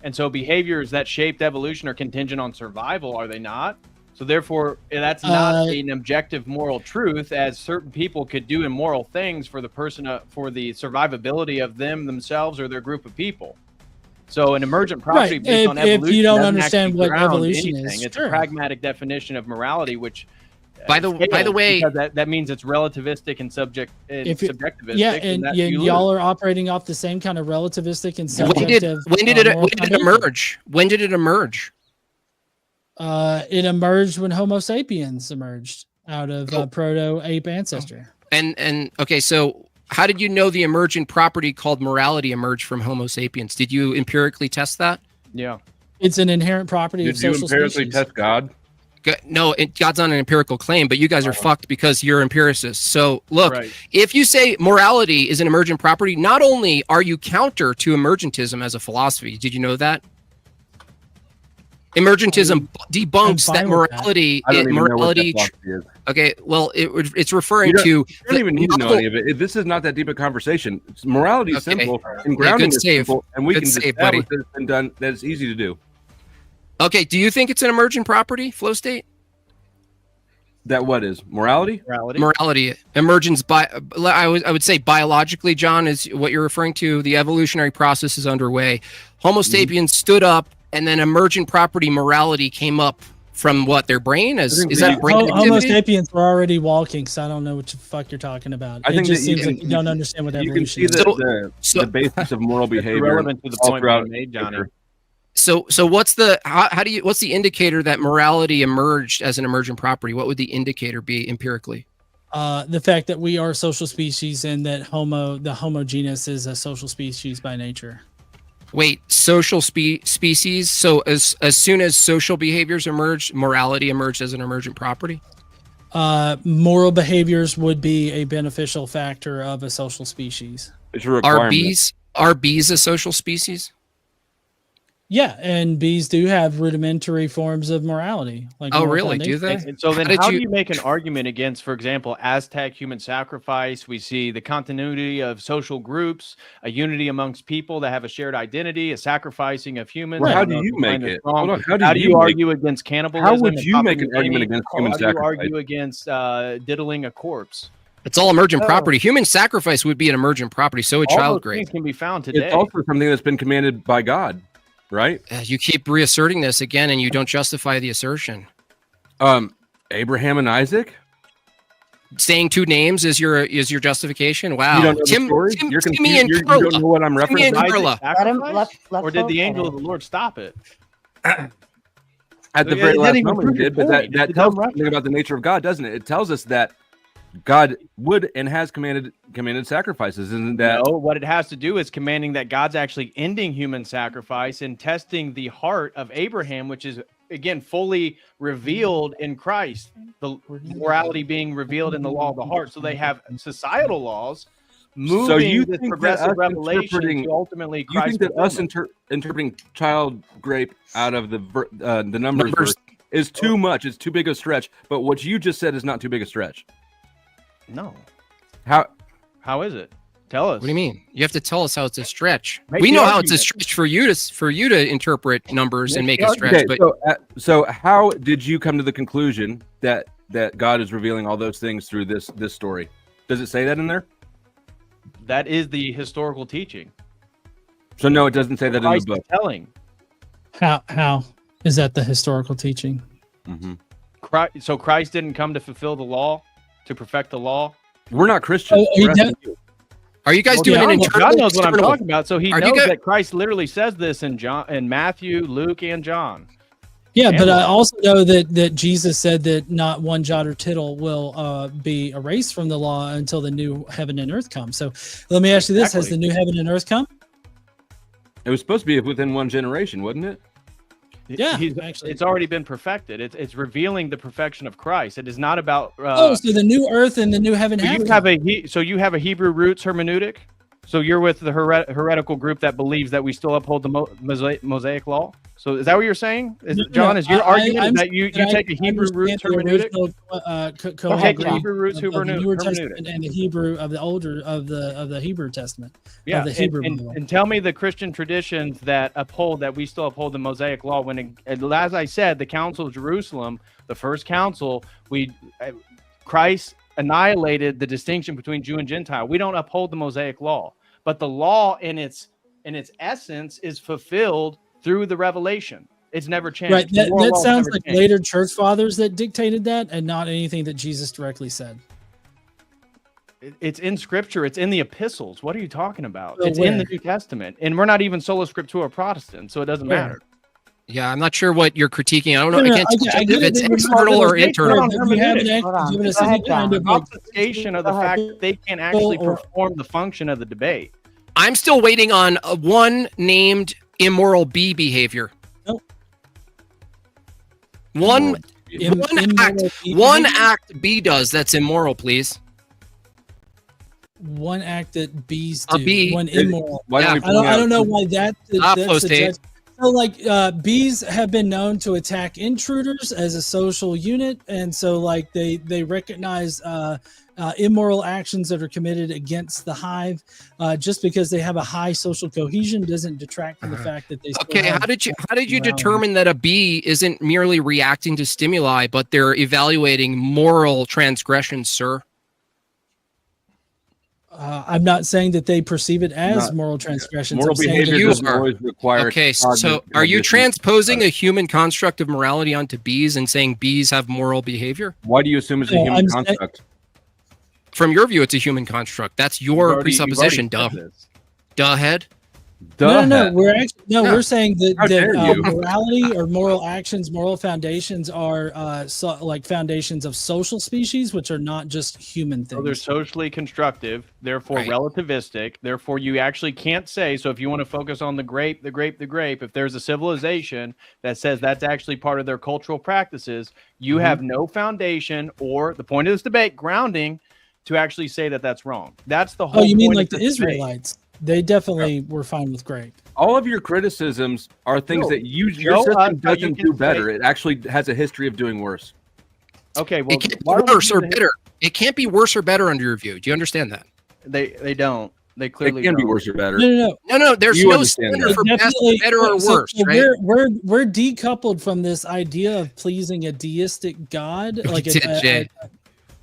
And so behaviors that shaped evolution are contingent on survival, are they not? So therefore, that's not an objective moral truth, as certain people could do immoral things for the person, for the survivability of themselves, or their group of people. So an emergent property Right. based on If evolution you don't doesn't actually understand what ground evolution anything. is, It's sure. a pragmatic definition of morality, which By the fails way, because that means it's relativistic and subjectivistic. Yeah, and that and you y'all lose. are operating off the same kind of relativistic and when did subjective. it emerge? When did it emerge? It emerged when Homo sapiens emerged out of proto-ape ancestry. And okay, so how did you know the emergent property called morality emerged from Homo sapiens? Did you empirically test that? Yeah. It's an inherent property of Did you social empirically species. test God? No, God's not an empirical claim, but you guys are fucked because you're empiricists. So look, Right. if you say morality is an emergent property, not only are you counter to emergentism as a philosophy, did you know that? Emergentism debunks I'm that fine with that. morality. I don't even know what that morality. philosophy is. Okay, well, it's referring to. You don't even need to know novel- any of it. This is not that deep a conversation. Morality is Okay. simple, and grounding good is save. simple, and we Good can save, establish buddy. that it's been done. That it's easy to do. Okay, do you think it's an emergent property, flow state? That what is morality? Morality. Emergence I would say biologically, John, is what you're referring to. The evolutionary process is underway. Homo sapiens stood up, and then emergent property morality came up from what, their brain? Is that brain Homo activity? sapiens were already walking, so I don't know what the fuck you're talking about. I It think just that you seems can- like you don't understand what You can evolution see is. the basis of moral behavior irrelevant to the all point throughout being made, Johnny. nature. So what's the what's the indicator that morality emerged as an emergent property? What would the indicator be empirically? The fact that we are social species and that the Homo genus is a social species by nature. Wait, social species. So as soon as social behaviors emerged, morality emerged as an emergent property. Moral behaviors would be a beneficial factor of a social species. It's a requirement. Are bees a social species? Yeah, and bees do have rudimentary forms of morality. Like Oh, moral really? Do foundation. they? And so then How did how do you- you make an argument against, for example, Aztec human sacrifice? We see the continuity of social groups, a unity amongst people that have a shared identity, a sacrificing of humans. Well, I how don't do know if you you find make this it? wrong. Hold on, How do you make- argue against cannibalism? How would and you make popping an argument penny? against human How do you sacrifice? argue against diddling a corpse? It's all emergent Oh. property. Human sacrifice would be an emergent property. So would All child those grave. things can be found today. It's also something that's been commanded by God, right? You keep reasserting this again, and you don't justify the assertion. Abraham and Isaac. Saying two names is your justification. Wow, You don't know the Tim, story? Tim, You're Timmy confused. and You don't Carla. know what I'm Timmy and referencing. Carla. Let him, Sacrifice? let's Or did the vote angel on of the it. Lord stop it? At the It very didn't last even moment, prove he your did, but point. that It's a tells dumb something about the nature of God, doesn't it? It tells us that God would and has commanded sacrifices, isn't that? No, what it has to do is commanding that God's actually ending human sacrifice and testing the heart of Abraham, which is again fully revealed in Christ, the morality being revealed in the law of the heart. So they have societal laws moving you this think that progressive us revelation interpreting- to ultimately You Christ. think that us interpreting child grape out of the numbers verse is too much? It's too big a stretch. But what you just said is not too big a stretch. No. How is it? Tell us. What do you mean? You have to tell us how it's a stretch. Make We the know how it's a argument. stretch for you to interpret numbers and make the a stretch. Okay, But so how did you come to the conclusion that God is revealing all those things through this story? Does it say that in there? That is the historical teaching. So no, it doesn't say that in the Christ book. is telling. How is that the historical teaching? Mm-hmm. So Christ didn't come to fulfill the law, to perfect the law. We're not Christians. Oh, he We're did- asking you. are you guys Well, doing God an knows- internal? God knows what I'm external? talking about. So he Are you knows guys- that Christ literally says this in Matthew, Luke, and John. Yeah, but I Analyze. also know that Jesus said that not one jot or tittle will be erased from the law until the new heaven and earth come. So let me ask you this: Has Exactly. the new heaven and earth come? It was supposed to be within one generation, wasn't it? Yeah, actually. It's already been perfected. It's revealing the perfection of Christ. It is not about. Oh, so the new earth and the new heaven have come. You have a Hebrew roots hermeneutic. So you're with the heretical group that believes that we still uphold the Mosaic law. So is that what you're saying? John, is your argument is that you take a Hebrew roots hermeneutic? Take the Hebrew roots of the Newer hermeneutic. Testament and the Hebrew of the older of the Hebrew Testament. Yeah, of the Hebrew and Bible. tell me the Christian traditions that we still uphold the Mosaic law. When, as I said, the Council of Jerusalem, the first council, Christ annihilated the distinction between Jew and Gentile. We don't uphold the Mosaic law, but the law in its essence is fulfilled through the revelation. It's never changed. Right. The moral That law has sounds never like changed. later church fathers that dictated that, and not anything that Jesus directly said. It's in Scripture. It's in the epistles. What are you talking about? So It's in the where? New Testament, and we're not even sola scriptura Protestant, so it doesn't Where? matter. Yeah, I'm not sure what you're critiquing. I don't know. No, I no, can't I tell get if it it's that you're external or not- internal. Hold on. You haven't Hold on. given us Go any ahead, kind John. of like Obfuscation of the Go ahead. fact that they can't actually Or- perform the function of the debate. I'm still waiting on one named immoral bee behavior. Nope. One immoral act. behavior? One act B does that's immoral, please. One act that bees A do. bee. One immoral. Why don't Yeah. we I point don't out- know why that Opposite. suggests. So like bees have been known to attack intruders as a social unit, and so like they recognize immoral actions that are committed against the hive. Just because they have a high social cohesion doesn't detract from the fact that they still Okay, have how did you morality. determine that a bee isn't merely reacting to stimuli, but they're evaluating moral transgressions, sir? I'm not saying that they perceive it as Not- moral transgressions. Moral I'm saying behavior that You doesn't are. always require. Okay, so cognitive are you conditions. transposing a human construct of morality onto bees and saying bees have moral behavior? Why do you assume it's a No, human I'm saying- construct? From your view, it's a human construct. That's your presupposition, duh. You've already said this. Duh head. No. We're actually No. we're saying that, How dare you. morality or moral actions, moral foundations are like foundations of social species, which are not just human So they're things. socially constructive, therefore Right. relativistic. Therefore, you actually can't say. So, if you want to focus on the grape, if there's a civilization that says that's actually part of their cultural practices, you Mhm. have no foundation or the point of this debate, grounding, to actually say that that's wrong. That's the whole. Oh, you mean point like of the this debate. Israelites? They definitely were fine with grape. All of your criticisms are things No, that your show us system how you doesn't can do say- better. It actually has a history of doing worse. Okay, well, It can't why be don't we worse do or the- better. It can't be worse or better under your view. Do you understand that? They don't. They It clearly can be don't. worse or better. No. There's You no understand standard that. for best, better, or so worse, right? We're decoupled from this idea of pleasing a deistic God, like Jay.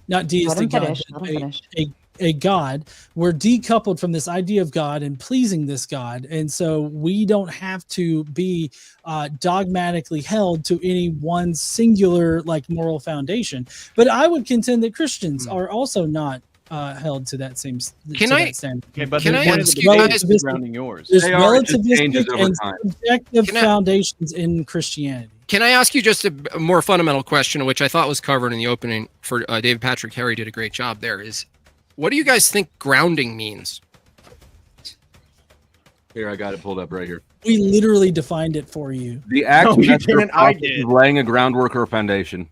not Let deistic him God, finish. but Let him finish. a God. We're decoupled from this idea of God and pleasing this God, and so we don't have to be dogmatically held to any one singular like moral foundation. But I would contend that Christians are also not held to that same that standard. Okay, but Can the I point of ask the you debate guys- is the grounding yours. There's They are, it just changes relativistic over and time. subjective Can I- foundations in Christianity. Can I ask you just a more fundamental question, which I thought was covered in the opening for David Patrick Harry did a great job there, is what do you guys think grounding means? Here, I got it pulled up right here. We literally defined it for you. The act No, you method or didn't. I process did. of laying a groundwork or foundation.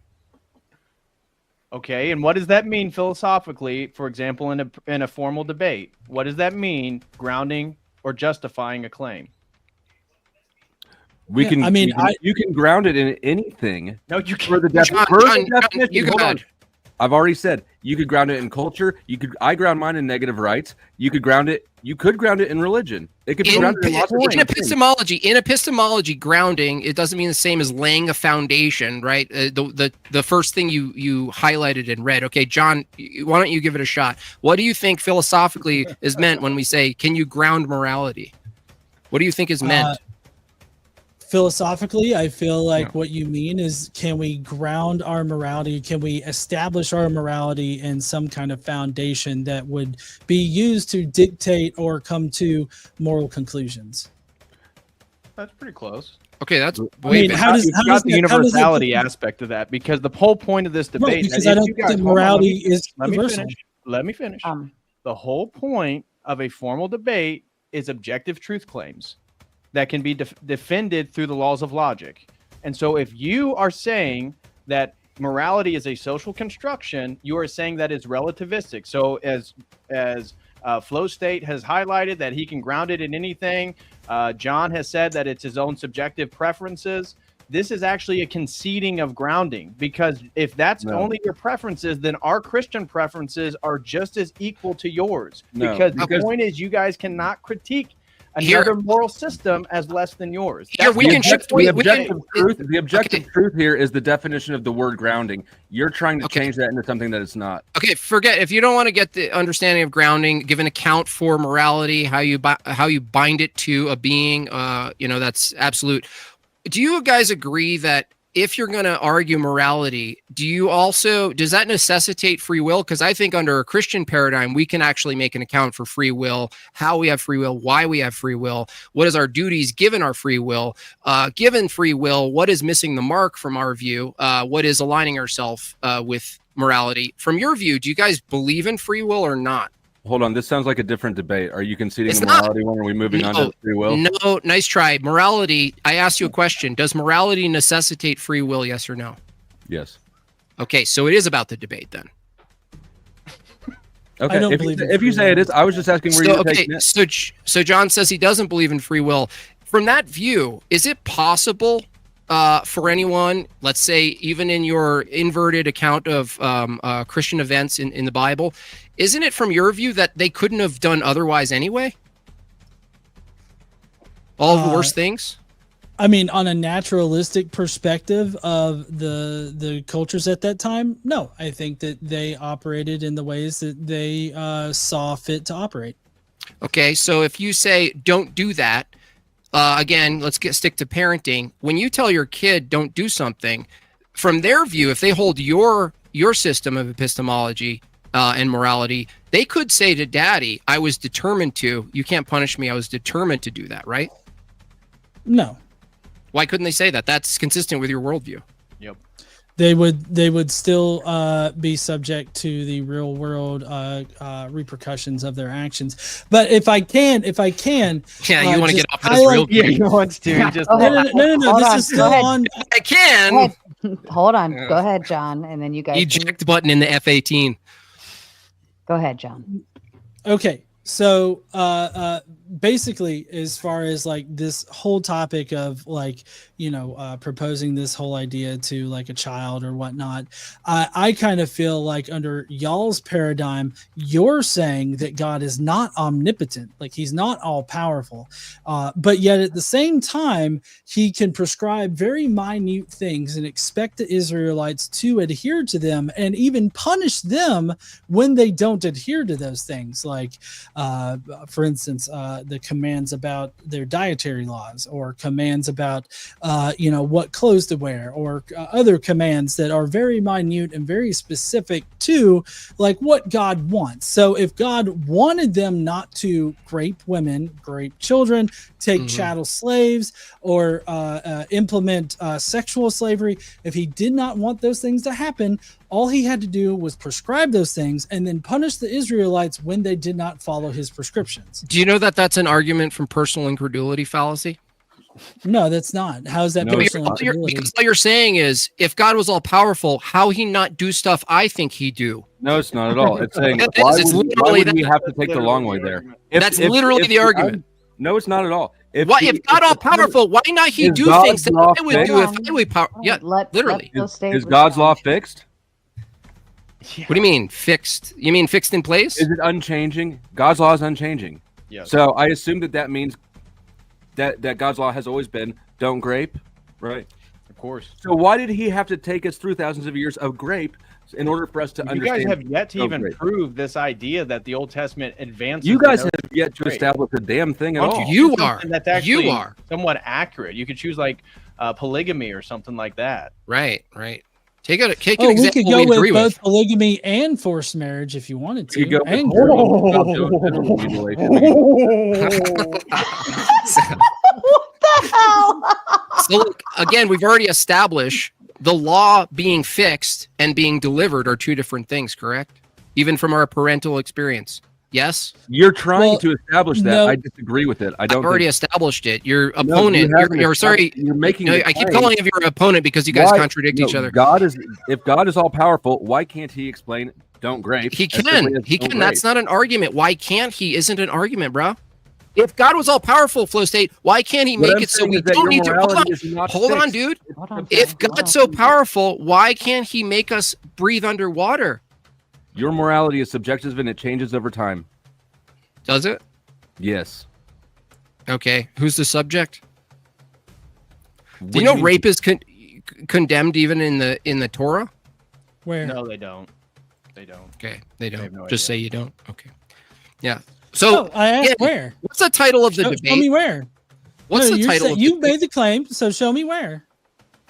Okay, and what does that mean philosophically? For example, in a formal debate, what does that mean? Grounding or justifying a claim? We Yeah, can. I mean, you can ground it in anything. No, you For can't. the John, definition. you go Hold on. ahead. I've already said you could ground it in culture. I ground mine in negative rights. You could ground it in religion. It could be grounded in lots of In different things. epistemology, grounding, it doesn't mean the same as laying a foundation, right? The first thing you highlighted and read. Okay, John, why don't you give it a shot? What do you think philosophically is meant when we say, can you ground morality? What do you think is meant? Philosophically, I feel like what you mean is, can we ground our morality? Can we establish our morality in some kind of foundation that would be used to dictate or come to moral conclusions? That's pretty close. Okay, that's I way mean, better. how does You've how got does the that- how does that universality get- aspect of that, because the whole point of this No, debate. because and I if don't you think guys- that hold on, morality is let me universal. finish. Let me finish. Um, The whole point of a formal debate is objective truth claims that can be defended through the laws of logic. And so if you are saying that morality is a social construction, you are saying that it's relativistic. So as Flow State has highlighted that he can ground it in anything, John has said that it's his own subjective preferences. This is actually a conceding of grounding, because if that's only your preferences, then our Christian preferences are just as equal to yours. No, because the because- point is, you guys cannot critique Here- another moral system as less than yours. Here, we can shift- The we objective can- truth. The objective okay. truth here is the definition of the word grounding. You're trying to Okay. change that into something that it's not. Okay, forget if you don't want to get the understanding of grounding, give an account for morality, how you bind it to a being. That's absolute. Do you guys agree that if you're going to argue morality, does that necessitate free will? Because I think under a Christian paradigm, we can actually make an account for free will, how we have free will, why we have free will, what is our duties given our free will, given free will, what is missing the mark from our view, what is aligning ourselves with morality. From your view, do you guys believe in free will or not? Hold on. This sounds like a different debate. Are you conceding It's the not. morality one? Or are we moving on No, to free will? No, nice try. Morality, I asked you a question. Does morality necessitate free will, yes or no? Yes. Okay, so it is about the debate then. Okay. don't If believe in you free say it will. is, I was just asking where So, you're okay, taking it. so John says he doesn't believe in free will. From that view, is it possible for anyone, let's say even in your inverted account of Christian events in the Bible, isn't it from your view that they couldn't have done otherwise anyway? All of the worst things? I mean, on a naturalistic perspective of the cultures at that time, no. I think that they operated in the ways that they saw fit to operate. Okay, so if you say don't do that, again, let's stick to parenting. When you tell your kid don't do something, from their view, if they hold your system of epistemology, and morality, they could say to daddy, I was determined to, you can't punish me, I was determined to do that, right? No. Why couldn't they say that? That's consistent with your worldview. Yep. They would still be subject to the real world repercussions of their actions. But if I can, Yeah, you want to get off of this highlight- real Yeah, he wants to. He just No. Hold This on, is go still ahead. on. I can. Hold on. Go ahead, John, and then you guys. Can, Eject button in the F-18. go ahead, John. Okay, so basically, as far as like this whole topic of like, you know, proposing this whole idea to like a child or whatnot, I kind of feel like under y'all's paradigm, you're saying that God is not omnipotent, like he's not all powerful, but yet at the same time, he can prescribe very minute things and expect the Israelites to adhere to them and even punish them when they don't adhere to those things. Like, for instance, the commands about their dietary laws, or commands about, you know, what clothes to wear, or other commands that are very minute and very specific to like what God wants. So if God wanted them not to rape women, rape children, take chattel slaves, or implement sexual slavery, if he did not want those things to happen, all he had to do was prescribe those things and then punish the Israelites when they did not follow his prescriptions. Do you know that that's an argument from personal incredulity fallacy? No, that's not. How is that No, it's personal not. incredulity? Because all you're saying is, if God was all powerful, how he not do stuff I think he do? No, it's not at all. It's saying It why is. It's would literally we that. have to take the long way there? That's literally the argument. No, it's not at all. If God all powerful, why not he is do God's things that law I would do if fixed? I were power? Yeah, literally. Is God's law fixed? What do you mean fixed? You mean fixed in place? Is it unchanging? God's law is unchanging. Yes. So I assume that means that God's law has always been don't grape, right? Of course. So why did he have to take us through thousands of years of grape in order for us to You understand? guys have yet to don't even grape? prove this idea that the Old Testament advances. You the guys have narrative yet to grape. establish a damn thing at Why don't all. You choose are. something That's actually You are. somewhat accurate. You could choose like polygamy or something like that. Right. Take an We example could go we agree with both with. polygamy and forced marriage if you wanted to. You go And with girl. without doing genital mutilation. What the hell? So look, again, we've already established the law being fixed and being delivered are two different things, correct? Even from our parental experience. Yes? You're trying Well, to establish that. no. I disagree with it. I don't I've already think established it. Your No, you opponent, haven't you're sorry. established- You're making. No, the I keep claim. calling you your opponent because you guys Why- contradict no, each other. If God is all powerful, why can't he explain don't grape? He as simply can. as He don't can. That's grape? not an argument. Why can't he? Isn't an argument, bro. If God was all powerful, Flow State, why can't he What make I'm it so saying we is that don't your need to? Hold on, morality is not hold on, fixed. dude. Hold on, If John, hold God's on. so powerful, why can't he make us breathe underwater? Your morality is subjective and it changes over time. Does it? Yes. Okay. Who's the subject? What Do you know mean? rape is condemned even in the Torah? Where? No, they don't. They don't. Okay, they don't. have no Just idea. say you don't. Okay. Yeah. So Oh, I asked yeah, where. what's the title of the Show debate? me where. What's No, the you're title? saying- Of the you debate? made the claim, so show me where.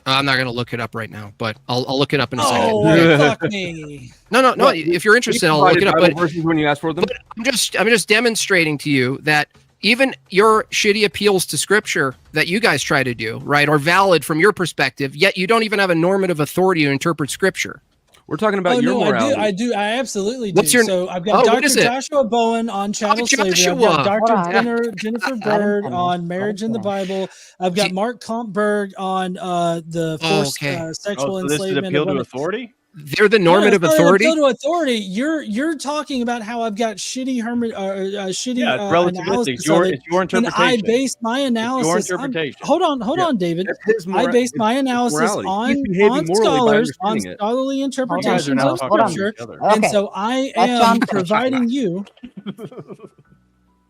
I'm not going to look it up right now, but I'll look it up in a Oh, second. fuck me. No. What? If you're interested, He I'll look it up. provided But, Bible verses when you ask for them. but I'm just demonstrating to you that even your shitty appeals to scripture that you guys try to do, right, are valid from your perspective. Yet you don't even have a normative authority to interpret scripture. We're talking about Oh your no, morality. I absolutely do. What's your- So I've got Oh, what Dr. is it? Joshua Bowen on chattel slavery. I've Joshua. got Hold Dr. on. Jennifer Let him Bird finish. on Let marriage him in the finish. Bible. I've got Mark Kompberg on the forced okay. sexual Oh, so this is enslavement. appeal of to women. authority? They're the No, normative it's not an authority. appeal to authority. You're talking about how I've got shitty shitty Yeah, it's relativistic. analysis It's your, of it, it's your and interpretation. I based my It's analysis. your interpretation. Hold on, Yeah. on, David. That's his I based my analysis morality. He's on behaving morally by scholars, on understanding it. scholarly You guys are interpretations now of talking to scripture. each other. Okay. And so I Let John am finish. providing you.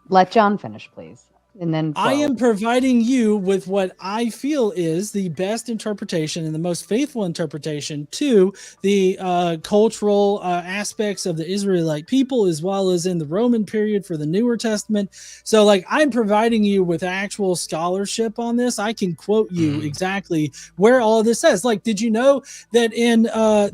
Let John finish, please. And then I 12. am providing you with what I feel is the best interpretation and the most faithful interpretation to the cultural aspects of the Israelite people, as well as in the Roman period for the Newer Testament. So, like, I'm providing you with actual scholarship on this. I can quote you exactly where all of this says. Like, did you know that in the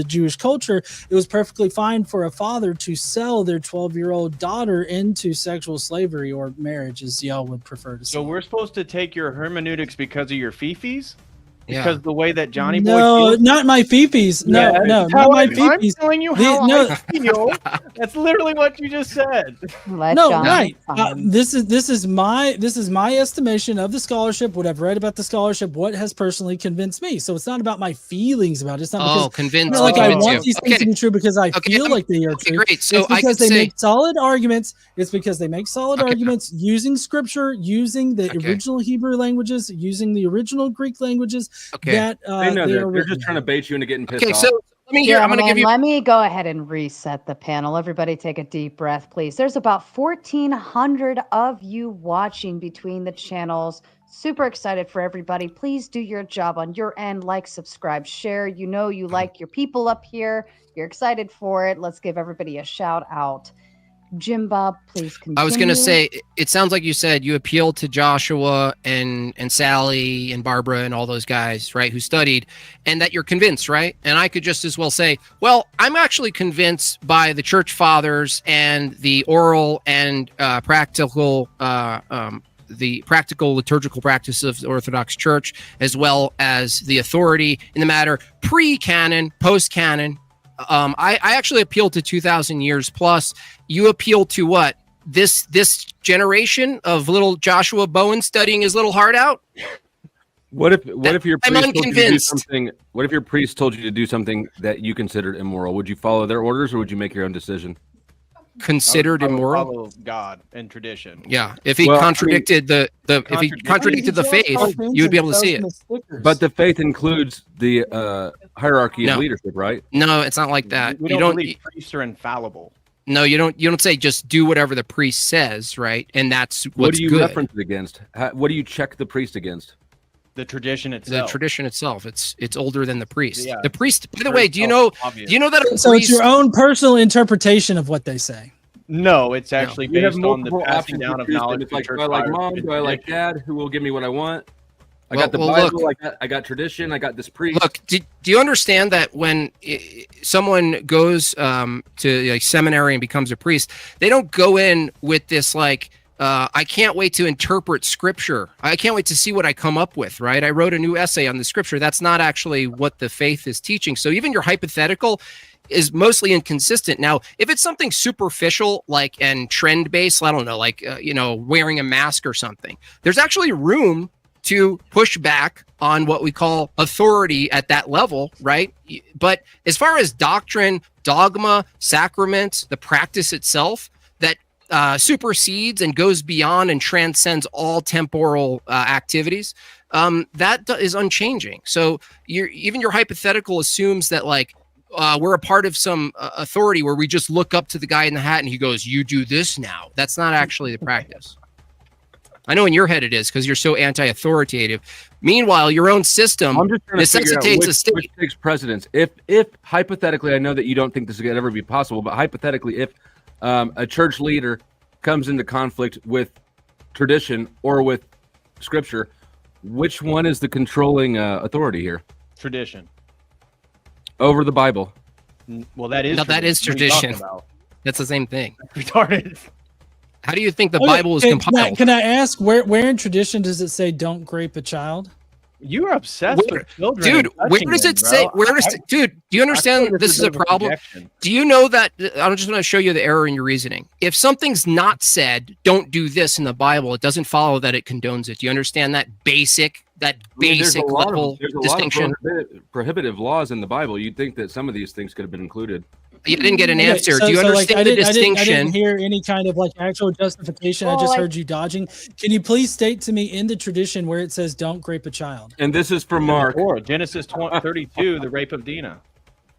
Jewish culture, it was perfectly fine for a father to sell their 12-year-old daughter into sexual slavery or marriage, as y'all would prefer to say. So we're supposed to take your hermeneutics because of your fifis? Yeah. Because the way that Johnny Boy No, feels? not my fifis. No, Yeah, no, that's not how my I'm fifis. telling you how I feel. That's literally what you just said. Let No, John right. find. This is my estimation of the scholarship, what I've read about the scholarship, what has personally convinced me. So it's not about my feelings about it. It's not because convinced. it's not like I convinced want you. these things to be true because I feel I'm- like they are okay, true. great. So It's I because could they say- make solid arguments. It's because they make solid arguments using scripture, using the original Hebrew languages, using the original Greek languages that They know they that. are They're written just trying to bait you into getting pissed Okay, off. so let me hear. I'm going to give you. Let me go ahead and reset the panel. Everybody take a deep breath, please. There's about 1,400 of you watching between the channels. Super excited for everybody. Please do your job on your end. Like, subscribe, share. You know you like your people up here. You're excited for it. Let's give everybody a shout out. Jim Bob, please continue. I was going to say, it sounds like you said you appealed to Joshua and Sally and Barbara and all those guys, right, who studied, and that you're convinced, right? And I could just as well say, well, I'm actually convinced by the church fathers and the oral and practical liturgical practice of the Orthodox Church, as well as the authority in the matter, pre-canon, post-canon. I actually appeal to 2,000 years plus. You appeal to what? This generation of little Joshua Bowen studying his little heart out? What if your I'm priest told you to do unconvinced. something? What if your priest told you to do something that you considered immoral? Would you follow their orders, or would you make your own decision? Considered I would immoral? follow God and tradition. Yeah, if he Well, I contradicted if he contradicted the faith, you would be able to see it. But the faith includes the hierarchy of No. leadership, right? No, it's not like that. We You don't don't. believe priests are infallible. No, you don't say just do whatever the priest says, right? And that's what's What do you good. reference it against? What do you check the priest against? The tradition The itself. tradition itself. It's older than the priest. Yeah. The priest. By the Very way, do you know obvious. that a So it's priest? your own personal interpretation of what they say. No, it's actually You have based on the multiple passing options down to of choose from. knowledge. It's from like, church do I like fathers mom? and Do I like tradition. dad? Who will give me what I want? I Well- got the well, Bible. look. I got tradition. I got this priest. Look, do you understand that when someone goes to like seminary and becomes a priest, they don't go in with this like, I can't wait to interpret scripture. I can't wait to see what I come up with, right? I wrote a new essay on the scripture. That's not actually what the faith is teaching. So even your hypothetical is mostly inconsistent. Now, if it's something superficial, like and trend based, I don't know, like, wearing a mask or something, there's actually room to push back on what we call authority at that level, right? But as far as doctrine, dogma, sacraments, the practice itself that supersedes and goes beyond and transcends all temporal activities, that is unchanging. So even your hypothetical assumes that like we're a part of some authority where we just look up to the guy in the hat and he goes, "You do this now." That's not actually the practice. I know in your head it is because you're so anti-authoritative. Meanwhile, your own system I'm just trying to figure out necessitates a state. which takes precedence. If hypothetically, I know that you don't think this is going to ever be possible, but hypothetically, if a church leader comes into conflict with tradition or with scripture, which one is the controlling authority here Tradition. over the Bible? Well, that is. No, that is What are you talking tradition. about? That's the same thing. Retarded. How do you think the Okay, Bible was compiled? Can I ask where in tradition does it say don't grape a child? You are obsessed with children. Dude, and where touching does them, it say? bro. Dude, do you understand this is a problem? Do you know that? I'm just going to show you the error in your reasoning. If something's not said, don't do this in the Bible, it doesn't follow that it condones it. Do you understand that basic There's a lot level of distinction? prohibitive laws in the Bible. You'd think that some of these things could have been included. You didn't get an Okay, answer. so- Do you so, like, understand the I distinction? didn't hear any kind of like actual justification. I just heard you dodging. Can you please state to me in the tradition where it says don't grape a child? And this is from Mark. Or Genesis 32, the rape of Dinah.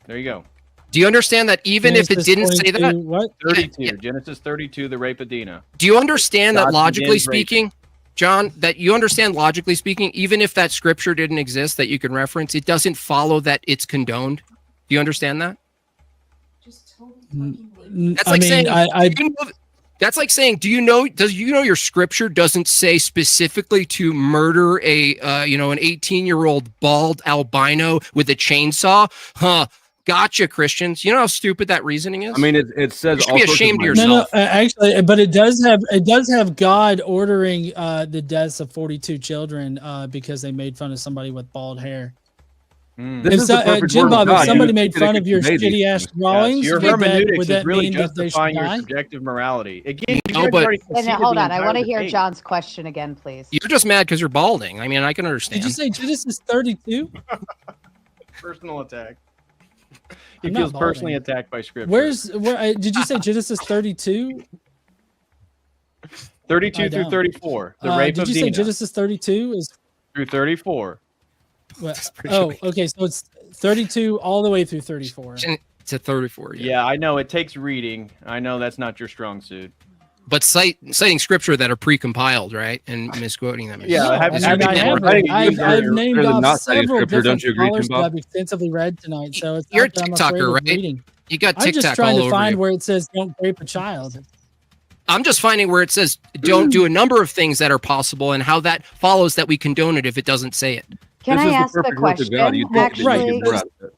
There you go. Do you understand that even if it Genesis didn't say 22, that? what? 32, Yeah. Genesis 32, the rape of Dinah. Do you understand that God logically condemns rape. speaking, John, that you understand logically speaking, even if that scripture didn't exist that you can reference, it doesn't follow that it's condoned? Do you understand that? That's like saying, that's like saying, do you know your scripture doesn't say specifically to murder a an 18-year-old bald albino with a chainsaw? Huh. Gotcha, Christians. You know how stupid that reasoning is? I mean, it says You should all be sorts ashamed of of yourself. No, actually, but it does have God ordering the deaths of 42 children because they made fun of somebody with bald hair. This is the perfect Jim word of Bob, if God. somebody You made could have fun of your conveyed these shitty ass things. drawings, Your would hermeneutics that is really mean that they should justifying your die? subjective morality. Again, you No, guys but- already And conceded hold the on, I want to entire hear debate. John's question again, please. You're just mad because you're balding. I mean, I can understand. Did you say Genesis 32? Personal attack. He I'm not feels personally balding. attacked by scripture. Did you say Genesis 32? 32 I through don't. 34. The rape Did of you say Dinah Genesis 32 is through 34. what? pretty Oh, sweet. okay, so it's 32 all the way through 34. It's a 34. Yeah, I know it takes reading. I know that's not your strong suit. But citing scripture that are pre-compiled, right, and misquoting them. Yeah, No, I have- I have mean, I you have. read- I've named rather than off not citing several scripture, don't different you agree, scholars Jim that Bob? I've extensively read tonight. So it's You're a not that I'm afraid TikToker, of right? reading. You got I'm TikTok just trying all to over find you. where it says "Don't rape a child." I'm just finding where it says don't do a number of things that are possible and how that follows that we condone it if it doesn't say it. Can This I is ask the the perfect work of question? God. You think that you Right. can Actually, get more out of it.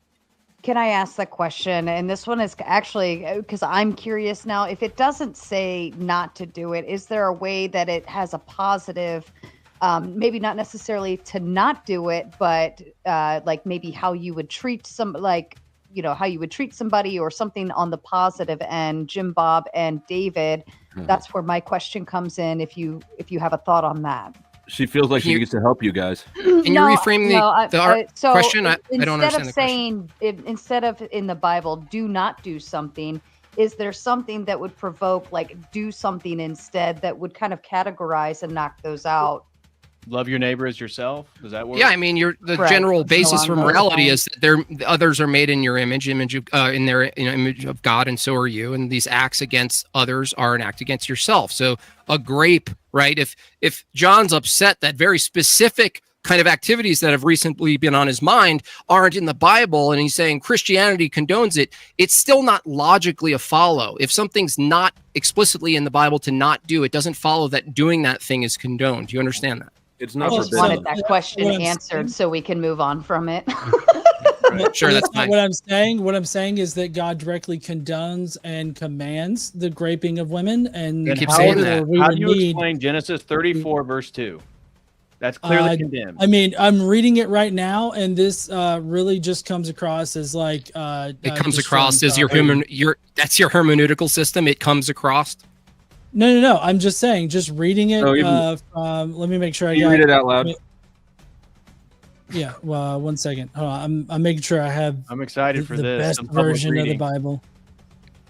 can I ask the question? And this one is actually because I'm curious now. If it doesn't say not to do it, is there a way that it has a positive, maybe not necessarily to not do it, but like maybe how you would treat how you would treat somebody or something on the positive end? Jim Bob and David, that's where my question comes in. If you have a thought on that. She feels like she needs to help you guys. Can you reframe the question? I don't understand the question. Instead of in the Bible, do not do something, is there something that would provoke, like, do something instead that would kind of categorize and knock those out? Love your neighbor as yourself. Does that work? Yeah, I mean, the Right. general basis for Along those morality lines. is that the others are made in your image of in their image of God, and so are you. And these acts against others are an act against yourself. So a grape, right? If John's upset that very specific kind of activities that have recently been on his mind aren't in the Bible, and he's saying Christianity condones it, it's still not logically a follow. If something's not explicitly in the Bible to not do, it doesn't follow that doing that thing is condoned. Do you understand that? It's I not just forbidden. wanted that question What I'm answered so we can move on from it. Sure, that's not fine. what I'm saying. What I'm saying is that God directly condones and commands the graping of women, and Then keep how, saying would- that. we how would do you need. explain Genesis 34, verse 2? That's clearly condemned. I mean, I'm reading it right now, and this really just comes across as like It comes across as your that's your hermeneutical system. It comes across. No. I'm just saying, just reading it. Oh, even- Let me make sure I Can you got read it out loud? Yeah. Well, 1 second. Hold on. I'm making sure I have I'm excited for the this. best some public version of the reading. Bible.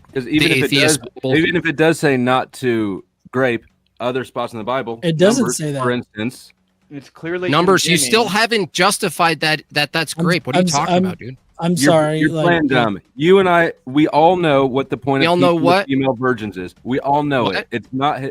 Because even if it does say not to grape other spots in the Bible, It doesn't Numbers, say that. For instance, It's clearly Numbers, you condemning- still haven't justified that's grape. What are you talking about, dude? I'm you're, sorry. you're like, playing dumb. You and I, we all know what the point We of all know teaching what? female virgins is. We all know What? it. It's not.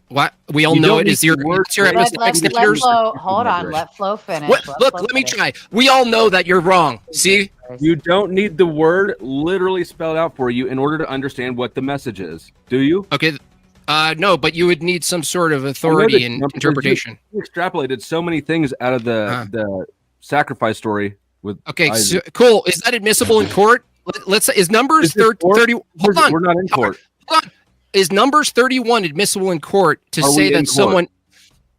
What we all You know don't it is need your the word it's your grape. let epistemic Let standards. Flo, hold on. Let Flo finish. What? Let Look, Flo let me finish. try. We all know that you're wrong. See, You don't need the word literally spelled out for you in order to understand what the message is. Do you? okay, no, but you would need some sort of I know authority that and Numbers- interpretation. You extrapolated so many things out of the sacrifice story with. Okay, so, Isaac. cool. Is that admissible in court? Let's say is Numbers Is this 30. court? Hold on. We're not in court. Hold on. Is Numbers 31 admissible in court to Are we say in that court? someone?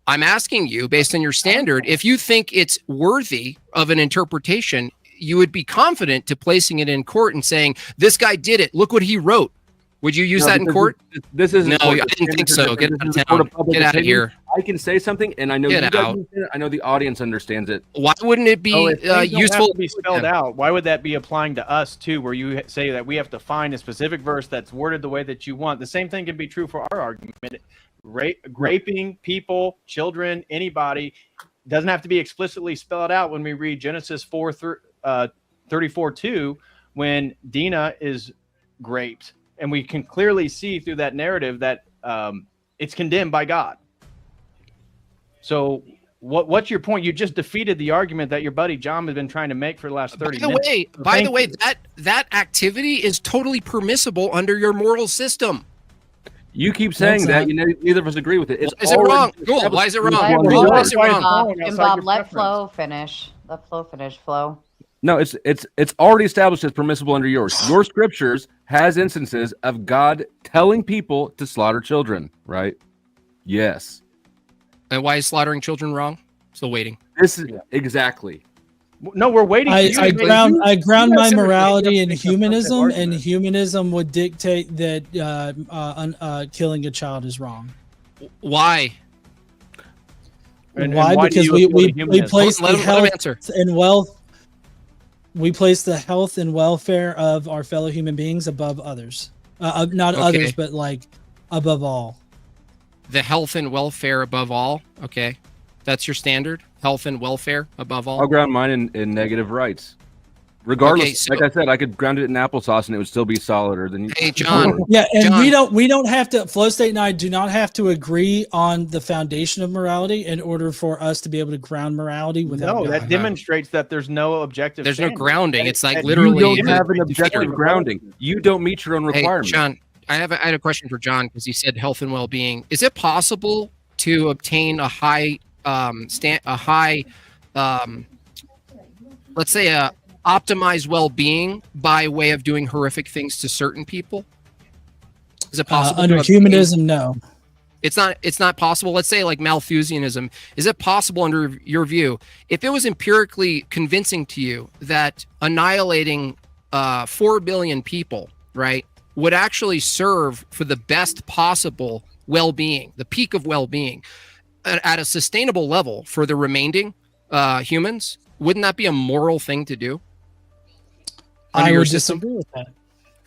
I'm asking you, based on your standard, if you think it's worthy of an interpretation, you would be confident to placing it in court and saying, "This guy did it. Look what he wrote." Would you use No, that in because court? This is No, I didn't think so. Get out of town. Get out of here. I can say something, and I know Get you guys out. understand it. I know the audience understands it. Why wouldn't it be Oh, if things don't useful? have to be spelled out. Why would that be applying to us too? Where you say that we have to find a specific verse that's worded the way that you want. The same thing can be true for our argument. Raping people, children, anybody doesn't have to be explicitly spelled out when we read Genesis 34:2. when Dina is raped, and we can clearly see through that narrative that it's condemned by God. So what's your point? You just defeated the argument that your buddy John has been trying to make for the last 30 minutes. By the way, that activity is totally permissible under your moral system. You keep saying that. Neither of us agree with it. Is it wrong? Cool. Why is it wrong? Why is it wrong? And Bob, let Flo finish. Let Flo finish. Flo. No, it's already established as permissible under yours. Your scriptures has instances of God telling people to slaughter children, right? Yes. And why is slaughtering children wrong? Still waiting. This is exactly. No, we're waiting. I ground my morality in humanism, and humanism would dictate that killing a child is wrong. Why? Why? Because we place the health and wealth. We place the health and welfare of our fellow human beings above others. Not others, but like above all. The health and welfare above all. Okay. That's your standard. Health and welfare above all. I'll ground mine in negative rights. Regardless, like I said, I could ground it in applesauce and it would still be solider than you. Hey, John. Yeah, and John, we don't have to. Flow State and I do not have to agree on the foundation of morality in order for us to be able to ground morality without. No, that demonstrates that there's no objective. There's no grounding. It's like literally. You don't have an objective grounding. You don't meet your own requirements. Hey, John, I had a question for John because he said health and well-being. Is it possible to obtain a high, let's say a optimized well-being by way of doing horrific things to certain people? Is it possible under humanism? No, it's not possible. Let's say like Malthusianism. Is it possible under your view, if it was empirically convincing to you that annihilating 4 billion people, right, would actually serve for the best possible well-being, the peak of well-being at a sustainable level for the remaining humans? Wouldn't that be a moral thing to do? I would disagree with that.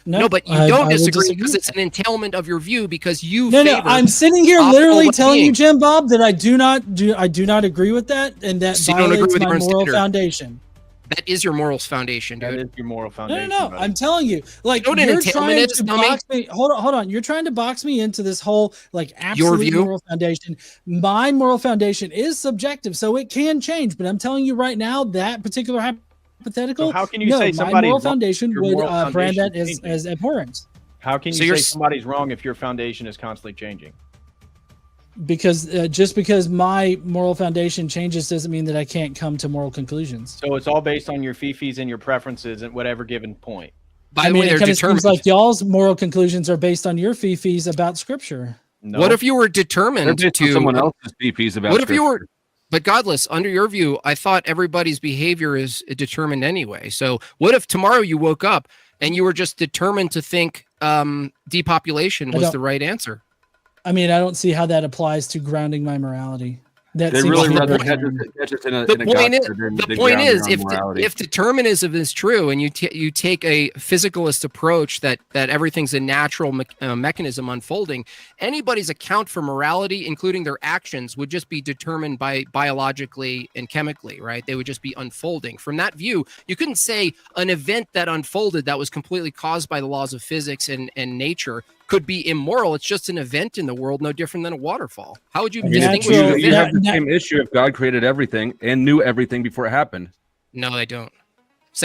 No, but you don't disagree because it's an entailment of your view because you. No, I'm sitting here literally telling you, Jim Bob, that I do not agree with that, and that violates my moral foundation. That is your morals foundation, dude. That is your moral foundation. No, I'm telling you, like you're trying to box me. Hold on. You're trying to box me into this whole like absolute moral foundation. My moral foundation is subjective, so it can change. But I'm telling you right now, that particular hypothetical. So how can you say my moral foundation would brand that as abhorrent? How can you say somebody's wrong if your foundation is constantly changing? Because just because my moral foundation changes doesn't mean that I can't come to moral conclusions. So it's all based on your fifis and your preferences at whatever given point. By the way, it kind of seems like y'all's moral conclusions are based on your fifis about scripture. No. What if you were determined to someone else's fifis about what scripture? If you were, but godless, under your view, I thought everybody's behavior is determined anyway. So what if tomorrow you woke up and you were just determined to think depopulation was the right answer? I mean, I don't see how that applies to grounding my morality. They really rather catch us in a the point is, if determinism is true and you take a physicalist approach that everything's a natural mechanism unfolding, anybody's account for morality, including their actions, would just be determined by biologically and chemically, right? They would just be unfolding. From that view, you couldn't say an event that unfolded that was completely caused by the laws of physics and nature could be immoral. It's just an event in the world, no different than a waterfall. How would you distinguish? You have the same issue if God created everything and knew everything before it happened. No, they don't.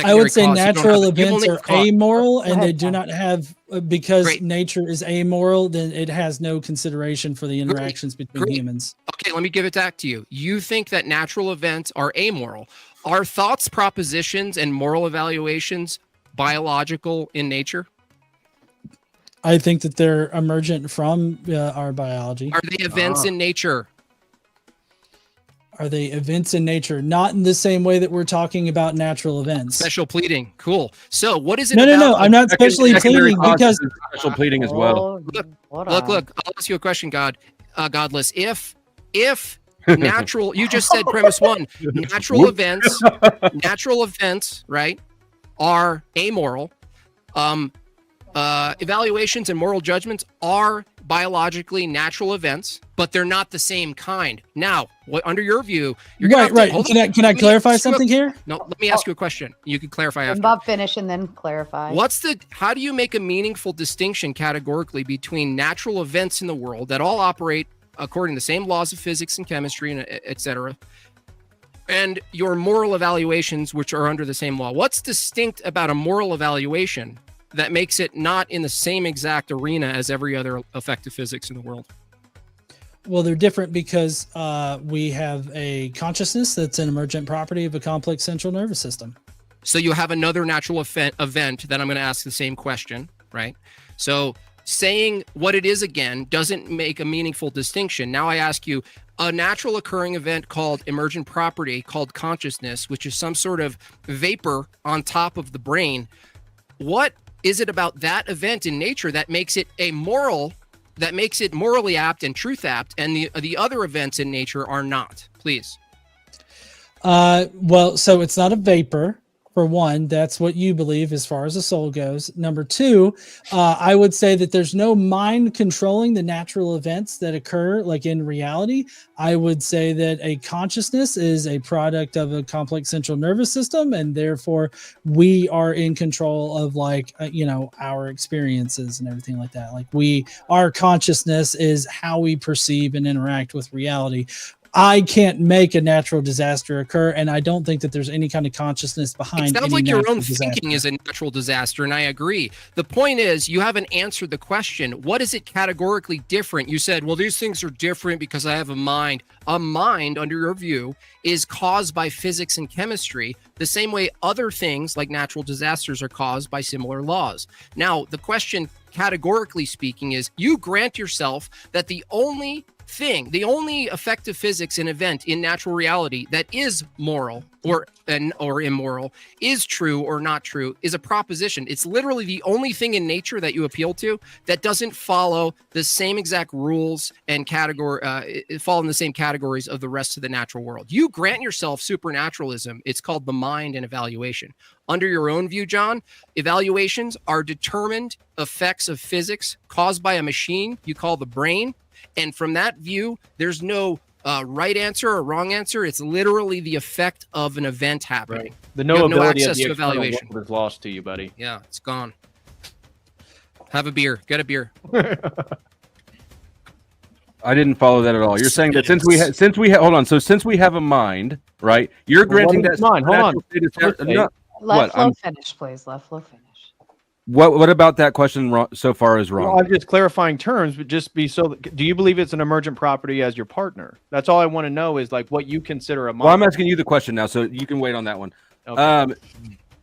I would say natural events are amoral, and they do not have, because nature is amoral, then it has no consideration for the interactions between humans. Okay, let me give it back to you. You think that natural events are amoral. Are thoughts, propositions, and moral evaluations biological in nature? I think that they're emergent from our biology. Are they events in nature? Are they events in nature? Not in the same way that we're talking about natural events. Special pleading. Cool. So what is it No, I'm not specially pleading because special pleading as well. Look. I'll ask you a question, Godless. If natural, you just said premise one, natural events, right, are amoral. Evaluations and moral judgments are biologically natural events, but they're not the same kind. Now, under your view, you're right. Can I clarify something here? No, let me ask you a question. You can clarify after. Bob finish and then clarify. How do you make a meaningful distinction categorically between natural events in the world that all operate according to the same laws of physics and chemistry and et cetera, and your moral evaluations, which are under the same law? What's distinct about a moral evaluation that makes it not in the same exact arena as every other effective physics in the world? Well, they're different because we have a consciousness that's an emergent property of a complex central nervous system. So you have another natural event that I'm going to ask the same question, right? So saying what it is again doesn't make a meaningful distinction. Now I ask you, a natural occurring event called emergent property, called consciousness, which is some sort of vapor on top of the brain. What is it about that event in nature that makes it morally apt and truth apt, and the other events in nature are not? Please. Well, so it's not a vapor. For one, that's what you believe as far as the soul goes. Number two, I would say that there's no mind controlling the natural events that occur like in reality. I would say that a consciousness is a product of a complex central nervous system, and therefore we are in control of our experiences and everything like that. Our consciousness is how we perceive and interact with reality. I can't make a natural disaster occur, and I don't think that there's any kind of consciousness behind it. Sounds like your own thinking is a natural disaster, and I agree. The point is, you haven't answered the question. What is it categorically different? You said, well, these things are different because I have a mind. A mind, under your view, is caused by physics and chemistry, the same way other things like natural disasters are caused by similar laws. Now, the question, categorically speaking, is you grant yourself that the only effective physics and event in natural reality that is moral or immoral, is true or not true, is a proposition. It's literally the only thing in nature that you appeal to that doesn't follow the same exact rules and fall in the same categories of the rest of the natural world. You grant yourself supernaturalism. It's called the mind and evaluation. Under your own view, John, evaluations are determined effects of physics caused by a machine you call the brain. And from that view, there's no right answer or wrong answer. It's literally the effect of an event happening. Right. The knowability of the evaluation is lost to you, buddy. Yeah, it's gone. Have a beer. Get a beer. I didn't follow that at all. You're saying that since we have a mind, right? You're granting that mind. Hold on. Let Flo finish, please. Let Flo finish. What about that question so far is wrong? Well, I'm just clarifying terms, but do you believe it's an emergent property as your partner? That's all I want to know is what you consider a mind. Well, I'm asking you the question now, so you can wait on that one. Okay.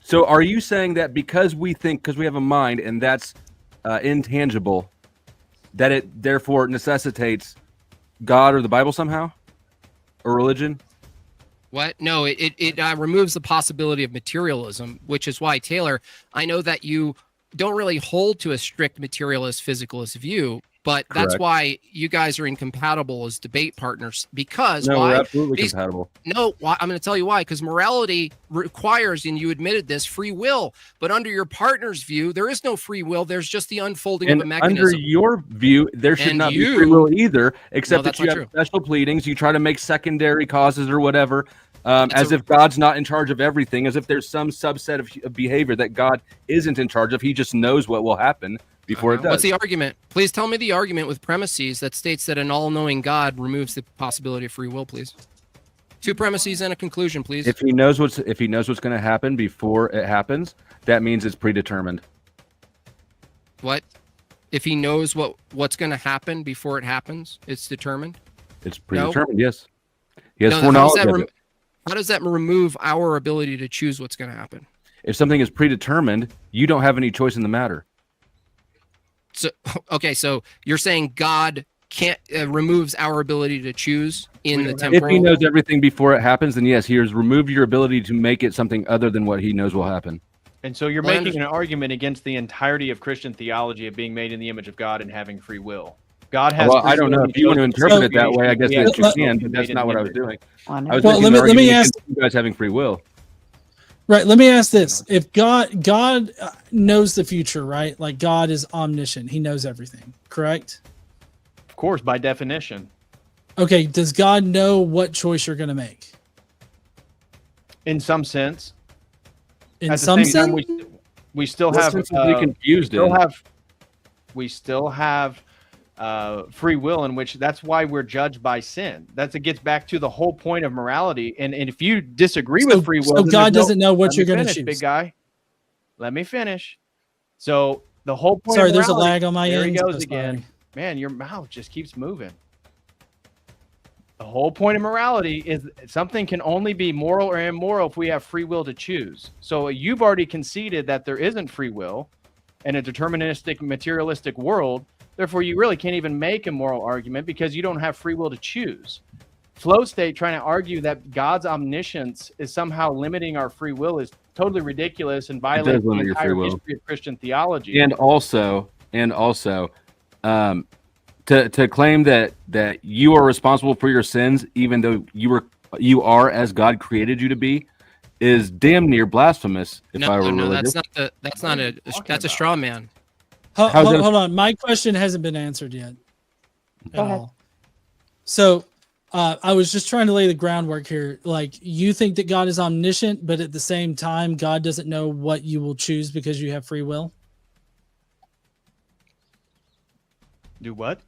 So are you saying that because we have a mind and that's intangible, that it therefore necessitates God or the Bible somehow, or religion? What? No, it removes the possibility of materialism, which is why, Taylor, I know that you don't really hold to a strict materialist, physicalist view, but that's why you guys are incompatible as debate partners. Because we're absolutely compatible. No, I'm going to tell you why. Because morality requires, and you admitted this, free will. But under your partner's view, there is no free will. There's just the unfolding of a mechanism. Under your view, there should not be free will either, except that you have special pleadings. You try to make secondary causes or whatever. As if God's not in charge of everything, as if there's some subset of behavior that God isn't in charge of. He just knows what will happen before it does. What's the argument? Please tell me the argument with premises that states that an all-knowing God removes the possibility of free will, please. 2 premises and a conclusion, please. If he knows what's going to happen before it happens, that means it's predetermined. What? If he knows what's going to happen before it happens, it's determined? It's predetermined, yes. He has foreknowledge of it. How does that remove our ability to choose what's going to happen? If something is predetermined, you don't have any choice in the matter. So, okay, so you're saying God can't removes our ability to choose in the temporal. If he knows everything before it happens, then yes, he has removed your ability to make it something other than what he knows will happen. And so you're making an argument against the entirety of Christian theology of being made in the image of God and having free will. God has. Well, I don't know if you want to interpret it that way. I guess that you can, but that's not what I was doing. Let me ask you guys having free will. Right. Let me ask this: if God knows the future, right? Like God is omniscient; He knows everything. Correct? Of course, by definition. Okay. Does God know what choice you're going to make? In some sense. In At some the same sense, time, we still What have sense is he confused in? we still have free will, in which that's why we're judged by sin. It gets back to the whole point of morality. And if you disagree with free will, so then God there's doesn't know what let you're me going to finish, choose. big guy. Let me finish. So the whole point. Sorry, of there's a morality, lag on my there end. he goes So again. sorry. Man, your mouth just keeps moving. The whole point of morality is something can only be moral or immoral if we have free will to choose. So you've already conceded that there isn't free will in a deterministic, materialistic world. Therefore, you really can't even make a moral argument because you don't have free will to choose. Flow state trying to argue that God's omniscience is somehow limiting our free will is totally ridiculous and violates the limit your free entire will. history of Christian theology. And also, to claim that you are responsible for your sins, even though you are as God created you to be, is damn near blasphemous. If I were religious. That's a straw man. Hold on. My question hasn't been answered yet at all. So I was just trying to lay the groundwork here. Like, you think that God is omniscient, but at the same time, God doesn't know what you will choose because you have free will? Do what?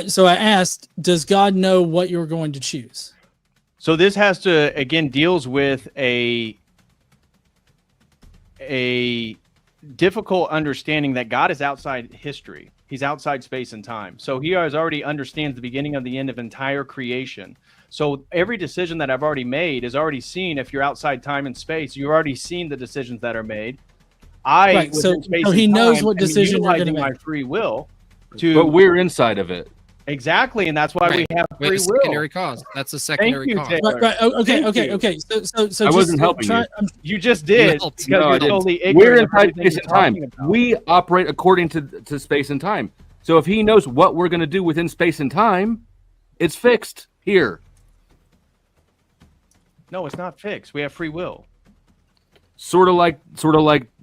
So I asked, does God know what you're going to choose? So this has to, again, deals with a difficult understanding that God is outside history. He's outside space and time. So he already understands the beginning of the end of entire creation. So every decision that I've already made is already seen. If you're outside time and space, you've already seen the decisions that are made. So he knows what decision you're going to make. My free will but we're inside of it. Exactly, and that's why we have free will. Secondary cause. That's a secondary cause. Right. Okay. So I wasn't helping you. You just did because you're totally ignorant. We're inside space and time. We operate according to space and time. So if he knows what we're going to do within space and time, it's fixed here. No, it's not fixed. We have free will. Sort of like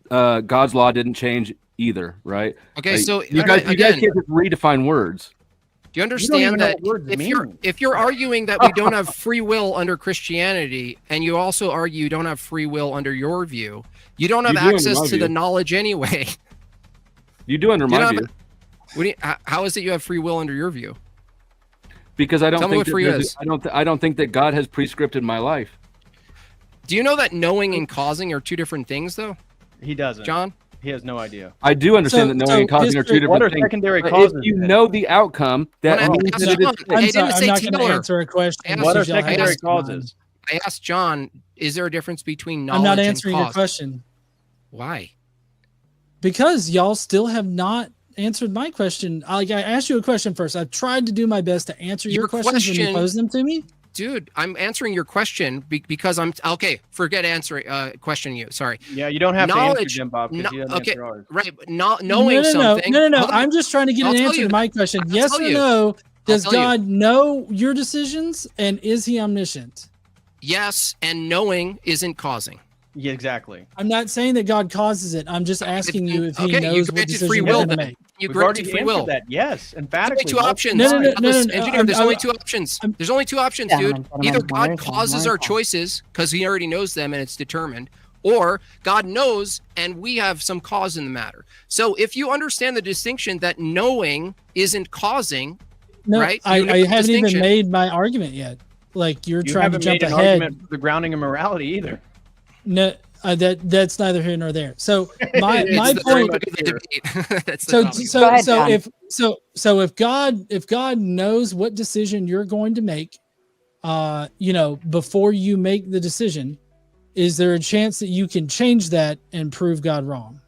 God's law didn't change either, right? Okay, so you guys can't just redefine words. Do you understand that if you're arguing that we don't have free will under Christianity, and you also argue you don't have free will under your view, you don't have access to the knowledge anyway. You do under my view. How is it you have free will under your view? Because I don't think that God has prescripted my life. Do you know that knowing and causing are two different things, though? He doesn't. John? He has no idea. I do understand that knowing and causing are two different things. Secondary causes? If you know the outcome, that means that it's I'm not going to answer a question. What are secondary causes? I asked John, is there a difference between knowledge and cause? and I'm not answering your question. Why? Because y'all still have not answered my question. I asked you a question first. I've tried to do my best to answer your questions when you pose them to me. Dude, I'm answering your question because I'm okay. Forget answering questioning you. Sorry. Yeah, you don't have to answer Jim Bob because you okay, answer ours. right? But not knowing something. No. I'm just trying to get an answer to my question. Yes or no? Does God know your decisions, and is He omniscient? Yes, and knowing isn't causing. Yeah, exactly. I'm not saying that God causes it. I'm just asking you if He knows what decision free you're will going to make. You granted free will. That. Yes, emphatically. There's only two options. No. Engineer, there's only two options. There's only two options, dude. Either God causes our choices because He already knows them and it's determined, or God knows and we have some cause in the matter. So if you understand the distinction that knowing isn't causing, right? I haven't even made my argument yet. Like you're trying to jump ahead. Argument for the grounding of morality either. No. That's neither here nor there. So my point. If God knows what decision you're going to make, before you make the decision, is there a chance that you can change that and prove God wrong?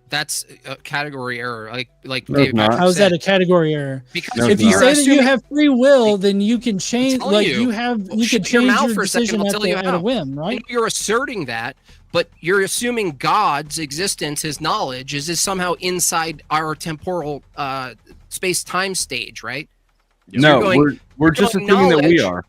That's a category error. How is that a category error? Because if you say that you have free will, then you can change. You can change your decision at a whim, right? You're asserting that, but you're assuming God's existence, His knowledge, is somehow inside our temporal space-time stage, right? No, we're just assuming that we are.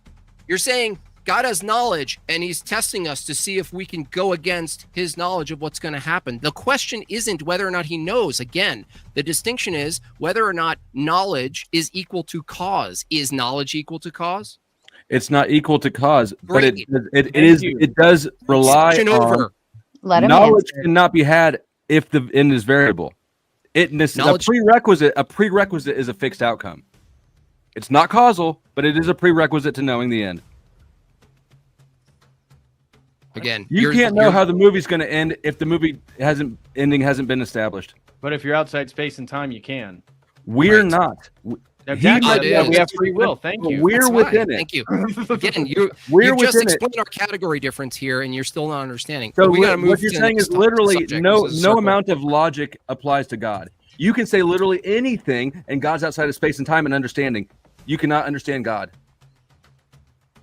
You're saying God has knowledge, and he's testing us to see if we can go against his knowledge of what's going to happen. The question isn't whether or not he knows. Again, the distinction is whether or not knowledge is equal to cause. Is knowledge equal to cause? It's not equal to cause, but Great. it does rely Discussion on over. Let him knowledge answer. cannot be had if the end is variable. A prerequisite is a fixed outcome. It's not causal, but it is a prerequisite to knowing the end. Again, You can't know how the movie's going to end if the movie hasn't been established. But if you're outside space and time, you can. We're Right. not. Exactly. God We is. have free will. Thank you. We're That's within fine. it. Thank you. Again, you just within it. explained our category difference here, and you're still not understanding. So we got to move. what you're to the saying is next literally subject. no This is a circle. amount of logic applies to God. You can say literally anything, and God's outside of space and time and understanding. You cannot understand God.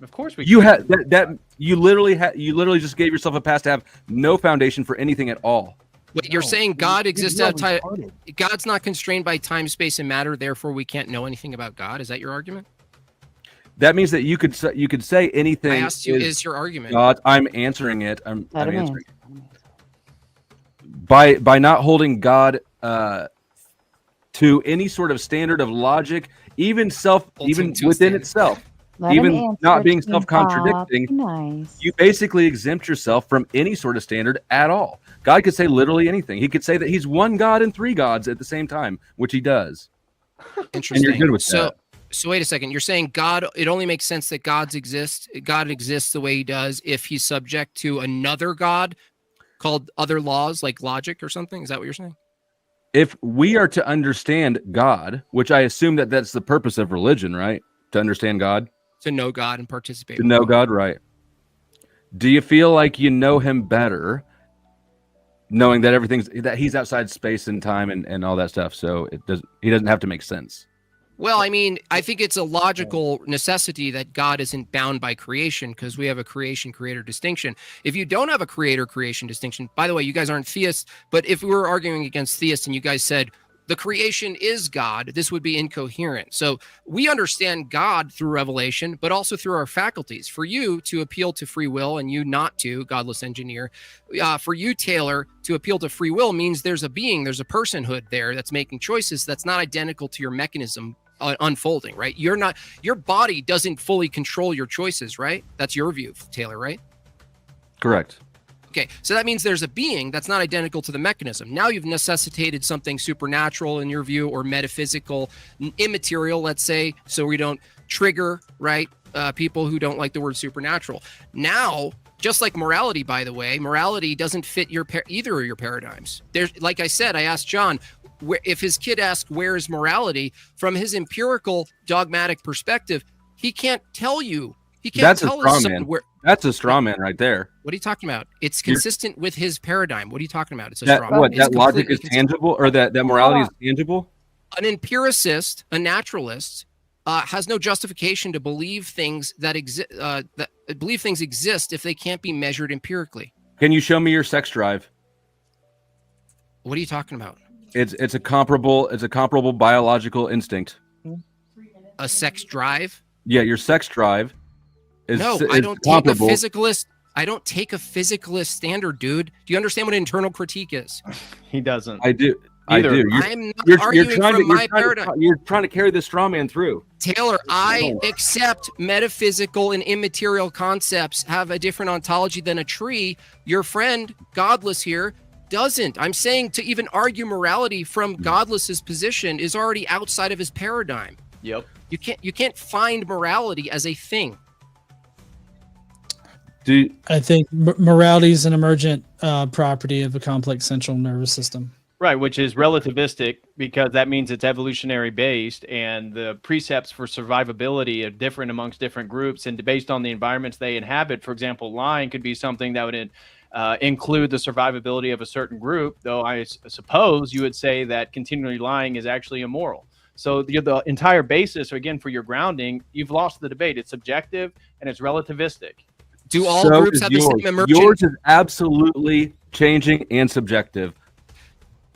Of course we You can. have that. You literally just gave yourself a pass to have no foundation for anything at all. Wait, you're saying God exists out of time? God's not constrained by time, space, and matter. Therefore, we can't know anything about God. Is that your argument? That means that you could say anything. I asked you, is your argument? God? I'm answering it. I'm Let him answering. answer. By not holding God to any sort of standard of logic, even within standard. itself, Let him even answer, not being Team self-contradicting, Bob. Nice. you basically exempt yourself from any sort of standard at all. God could say literally anything. He could say that he's one God and three gods at the same time, which he does. Interesting. And you're good with that. So wait a second. You're saying God? It only makes sense that God exists the way he does if he's subject to another God called other laws, like logic or something. Is that what you're saying? If we are to understand God, which I assume that that's the purpose of religion, right? To understand God, To know God and participate. to know God, right? Do you feel like you know him better, knowing that he's outside space and time and all that stuff? So he doesn't have to make sense. Well, I mean, I think it's a logical necessity that God isn't bound by creation because we have a creation-creator distinction. If you don't have a creator-creation distinction, by the way, you guys aren't theists, but if we were arguing against theists and you guys said the creation is God, this would be incoherent. So we understand God through revelation, but also through our faculties. For you to appeal to free will and you not to, godless engineer, for you, Taylor, to appeal to free will means there's a being, there's a personhood there that's making choices that's not identical to your mechanism unfolding, right? Your body doesn't fully control your choices, right? That's your view, Taylor, right? Correct. Okay, so that means there's a being that's not identical to the mechanism. Now you've necessitated something supernatural in your view, or metaphysical, immaterial, let's say, so we don't trigger, right, people who don't like the word supernatural. Now, just like morality, by the way, morality doesn't fit either of your paradigms. There's, like I said, I asked John, if his kid asked where is morality, from his empirical dogmatic perspective, he can't tell you. He can't That's tell a straw us man. where. That's a straw man right there. What are you talking about? It's consistent with his paradigm. What are you talking about? It's a straw man. What, It's that logic completely is consistent. tangible, or that morality is tangible? An empiricist, a naturalist, has no justification to believe things that exist. Believe things exist if they can't be measured empirically. Can you show me your sex drive? What are you talking about? It's a comparable biological instinct. A sex drive? Yeah, your sex drive is No, is I don't comparable. take a physicalist. I don't take a physicalist standard, dude. Do you understand what internal critique is? He doesn't. I do. Either. I do. I'm not arguing from my paradigm. You're trying to carry this straw man through. Taylor, I accept metaphysical and immaterial concepts have a different ontology than a tree. Your friend, Godless here, doesn't. I'm saying to even argue morality from Godless's position is already outside of his paradigm. Yep. You can't find morality as a thing. I think morality is an emergent property of a complex central nervous system. Right, which is relativistic because that means it's evolutionary based, and the precepts for survivability are different amongst different groups and based on the environments they inhabit. For example, lying could be something that would include the survivability of a certain group, though I suppose you would say that continually lying is actually immoral. So the entire basis, again, for your grounding, you've lost the debate. It's subjective and it's relativistic. Do all groups have the same emergent? Yours is absolutely changing and subjective.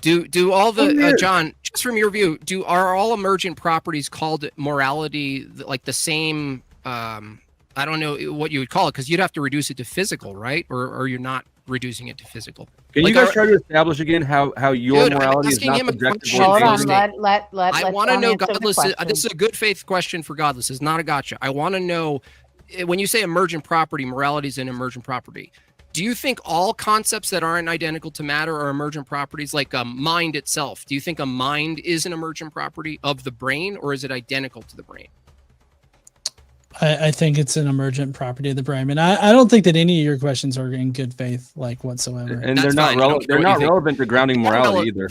Do all the John, just from your view, are all emergent properties called morality like the same I don't know what you would call it, because you'd have to reduce it to physical, right? Or you're not reducing it to physical. Can you guys try to establish again how your Dude, I'm morality is asking not him a subjective? question. Hold on, Tuesday. let I want to John know answer the godless. question. This is a good faith question for godless. It's not a gotcha. I want to know, when you say emergent property, morality is an emergent property. Do you think all concepts that aren't identical to matter are emergent properties, like mind itself? Do you think a mind is an emergent property of the brain, or is it identical to the brain? I think it's an emergent property of the brain, and I don't think that any of your questions are in good faith, like whatsoever. And That's they're not fine. I don't relevant. care They're what you not think. relevant to grounding morality either.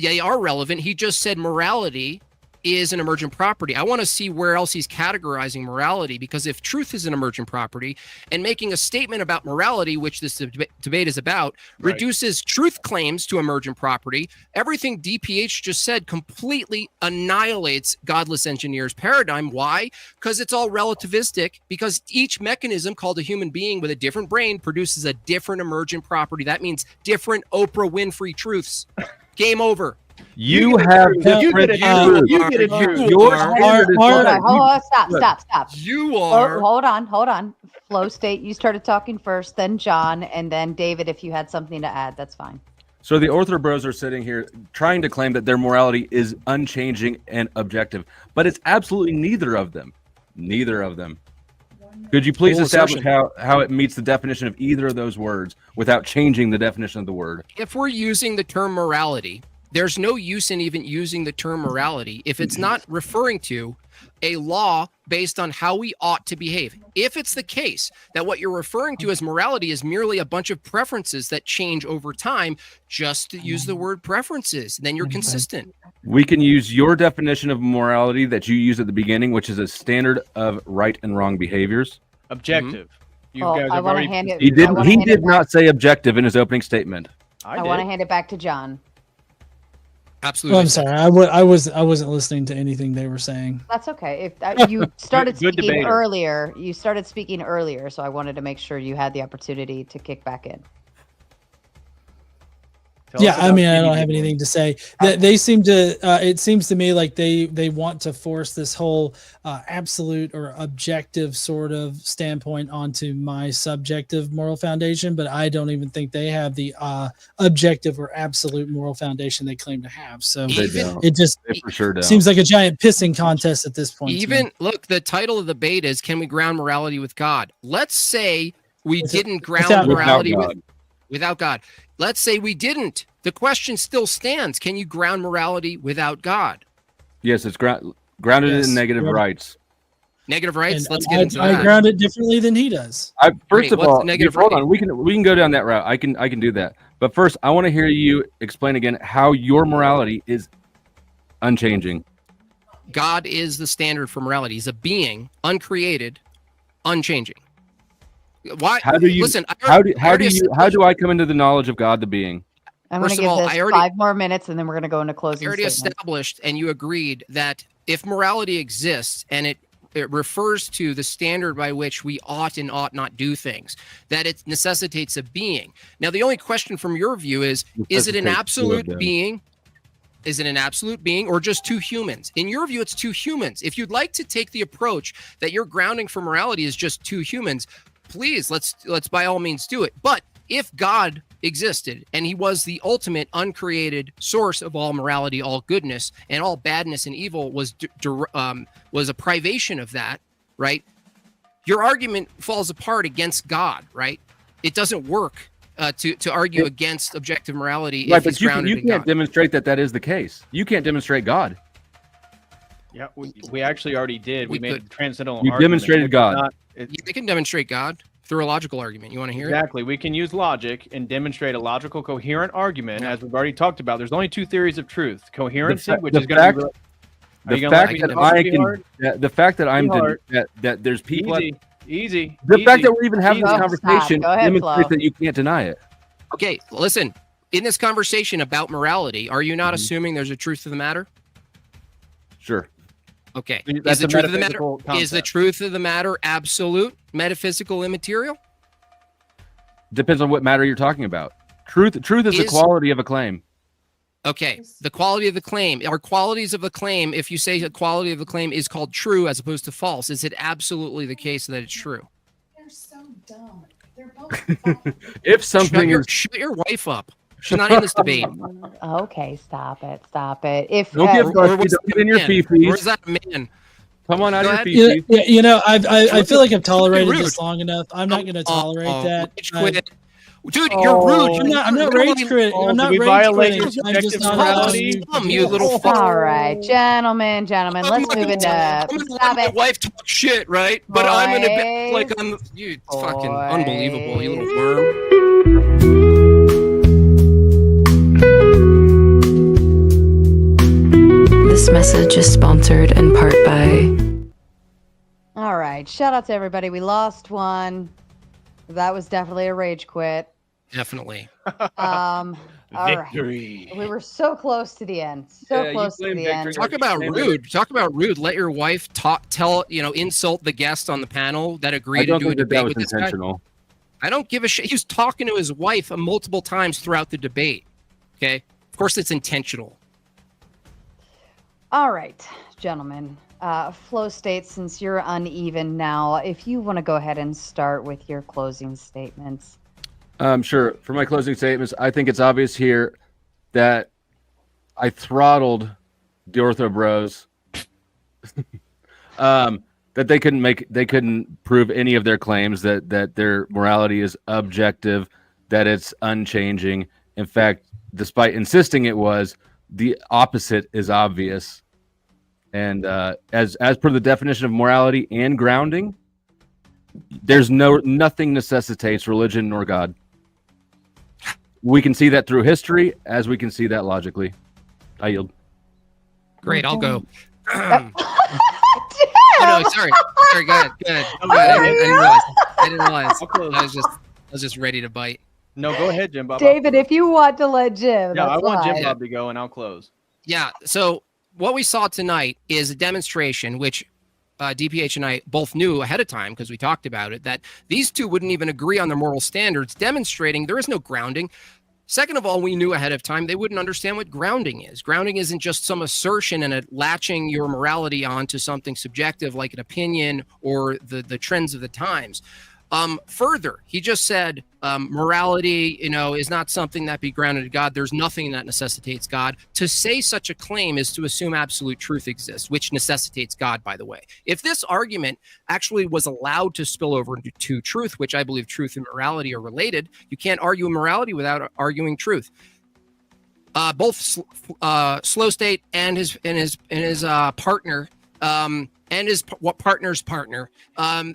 They are relevant. He just said morality is an emergent property. I want to see where else he's categorizing morality, because if truth is an emergent property and making a statement about morality, which this debate is about, reduces truth claims to emergent property, everything DPH just said completely annihilates godless engineers' paradigm. Why? Because it's all relativistic, because each mechanism called a human being with a different brain produces a different emergent property. That means different Oprah Winfrey truths. Game over. You have different truths. You get a truth. Your Hold on, stop. You are. Hold on. Flow State, you started talking first, then John, and then David, if you had something to add, that's fine. So the Ortho Bros are sitting here trying to claim that their morality is unchanging and objective, but it's absolutely neither of them. Neither of them. Could you please establish how it meets the definition of either of those words without changing the definition of the word? If we're using the term morality, there's no use in even using the term morality if it's not referring to a law based on how we ought to behave. If it's the case that what you're referring to as morality is merely a bunch of preferences that change over time, just to use the word preferences, then you're consistent. We can use your definition of morality that you use at the beginning, which is a standard of right and wrong behaviors. Objective. You Well, guys I have want to already. hand it. He I didn't. wanna He hand it did back- not say objective in his opening statement. I want to hand it back to John. Absolutely. Oh, I'm sorry. I wasn't listening to anything they were saying. That's okay. If you started Good speaking debater. earlier, so I wanted to make sure you had the opportunity to kick back in. Tell us Yeah, I about mean, I don't TV have board. anything to say. That they seem to. It seems to me like they want to force this whole absolute or objective sort of standpoint onto my subjective moral foundation, but I don't even think they have the objective or absolute moral foundation they claim to have. So They Even- don't. it just They for sure don't. seems like a giant pissing contest at this point. to me. Even look, the title of the debate is "Can we ground morality with God?" Let's say we Without- didn't ground without morality God. without God. Let's say we didn't. The question still stands: can you ground morality without God? Yes, it's grounded Yes, in negative grounded- rights. Negative rights. And Let's get into I that. ground it differently than he does. First Wait, of what's all, the negative hold rate? on. We can go down that route. I can do that. But first, I want to hear you explain again how your morality is unchanging. God is the standard for morality. He's a being, uncreated, unchanging. Why? How do you listen? How do I come into the knowledge of God, the being? I'm going to First of give all, this I already- 5 more minutes, and then we're going to go into I closing already statements. established, and you agreed that if morality exists and it refers to the standard by which we ought and ought not do things, that it necessitates a being. Now, the only question from your view is it an Necessitates two of absolute them. being? Is it an absolute being or just two humans? In your view, it's two humans. If you'd like to take the approach that your grounding for morality is just two humans, please, let's by all means do it. But if God existed and he was the ultimate uncreated source of all morality, all goodness, and all badness and evil was a privation of that, right? Your argument falls apart against God, right? It doesn't work to argue against objective morality Right, if but it's you grounded in can't God. demonstrate that is the case. You can't demonstrate God. Yeah, we actually already did. We We made could. a transcendental You argument. demonstrated It's God. not- it's- They can demonstrate God through a logical argument. You want to hear it? Exactly. We can use logic and demonstrate a logical, coherent argument, as we've already talked about. There's only two theories of truth: coherency, The which fa- is the going to fact- be. Are The you gonna let fact me that know I it'd be can, hard? the fact that Be hard. that there's people, Easy. the fact that we're even having Go this ahead, conversation Go ahead, demonstrates Flo. that you can't deny it. Okay, listen. In this conversation about morality, are you not Mhm. assuming there's a truth to the matter? Sure. Okay. That's Is the a truth of the matter? metaphysical Is the concept. truth of the matter absolute, metaphysical, immaterial? Depends on what matter you're talking about. Truth is the Is- quality of a claim. Okay, the quality of the claim, or qualities of the claim, if you say the quality of the claim is called true as opposed to false, is it absolutely the case that it's true? They're so dumb. They're both. If something is, Shut your wife up. She's not in this debate. Okay, stop it. If don't get Or was get in your man? fee-fees. Or is that a man? Come on out Go of ahead. your fee-fees. I feel like I've tolerated rude. this long enough. I'm not going to tolerate that. Rage quit. Dude, you're rude. I'm not rage quitting. I'm not we rage violate quitting. your I'm just subjective not morality? allowing You little fuck. All right, gentlemen, let's move into. I'm gonna Stop let my it. wife talk shit, right? But I'm gonna be like, Boys. you fucking unbelievable, you little worm. This message is sponsored in part by... All right, shout out to everybody. We lost one. That was definitely a rage quit. Definitely. All Victory. right. We were so close to the end. So Yeah, you close to blame the victory. end. Talk about rude. Talk about rude. Let your wife insult the guest on the panel that I agreed to don't do a think that debate was with this guy. intentional. I don't give a shit. He was talking to his wife multiple times throughout the debate. Okay. Of course, it's intentional. All right, gentlemen. Flow State, since you're uneven now, if you want to go ahead and start with your closing statements. Sure. For my closing statements, I think it's obvious here that I throttled the Ortho Bros. That they couldn't prove any of their claims that their morality is objective, that it's unchanging. In fact, despite insisting it was, the opposite is obvious. And as per the definition of morality and grounding, there's nothing necessitates religion nor God. We can see that through history, as we can see that logically. I yield. Great. I'll go. Damn! Oh, no, sorry. Go ahead. I didn't realize. I was just ready to bite. No, go ahead, Jim Bob. David, if you want to let Jim. Yeah, I that's want fine. Jim Bob to go, and I'll close. Yeah. So what we saw tonight is a demonstration, which DPH and I both knew ahead of time because we talked about it, that these two wouldn't even agree on their moral standards, demonstrating there is no grounding. Second of all, we knew ahead of time they wouldn't understand what grounding is. Grounding isn't just some assertion and latching your morality onto something subjective like an opinion or the trends of the times. Further, he just said morality, is not something that be grounded in God. There's nothing that necessitates God. To say such a claim is to assume absolute truth exists, which necessitates God, by the way. If this argument actually was allowed to spill over into truth, which I believe truth and morality are related, you can't argue morality without arguing truth. Both Slow State and his partner. And his partner's partner,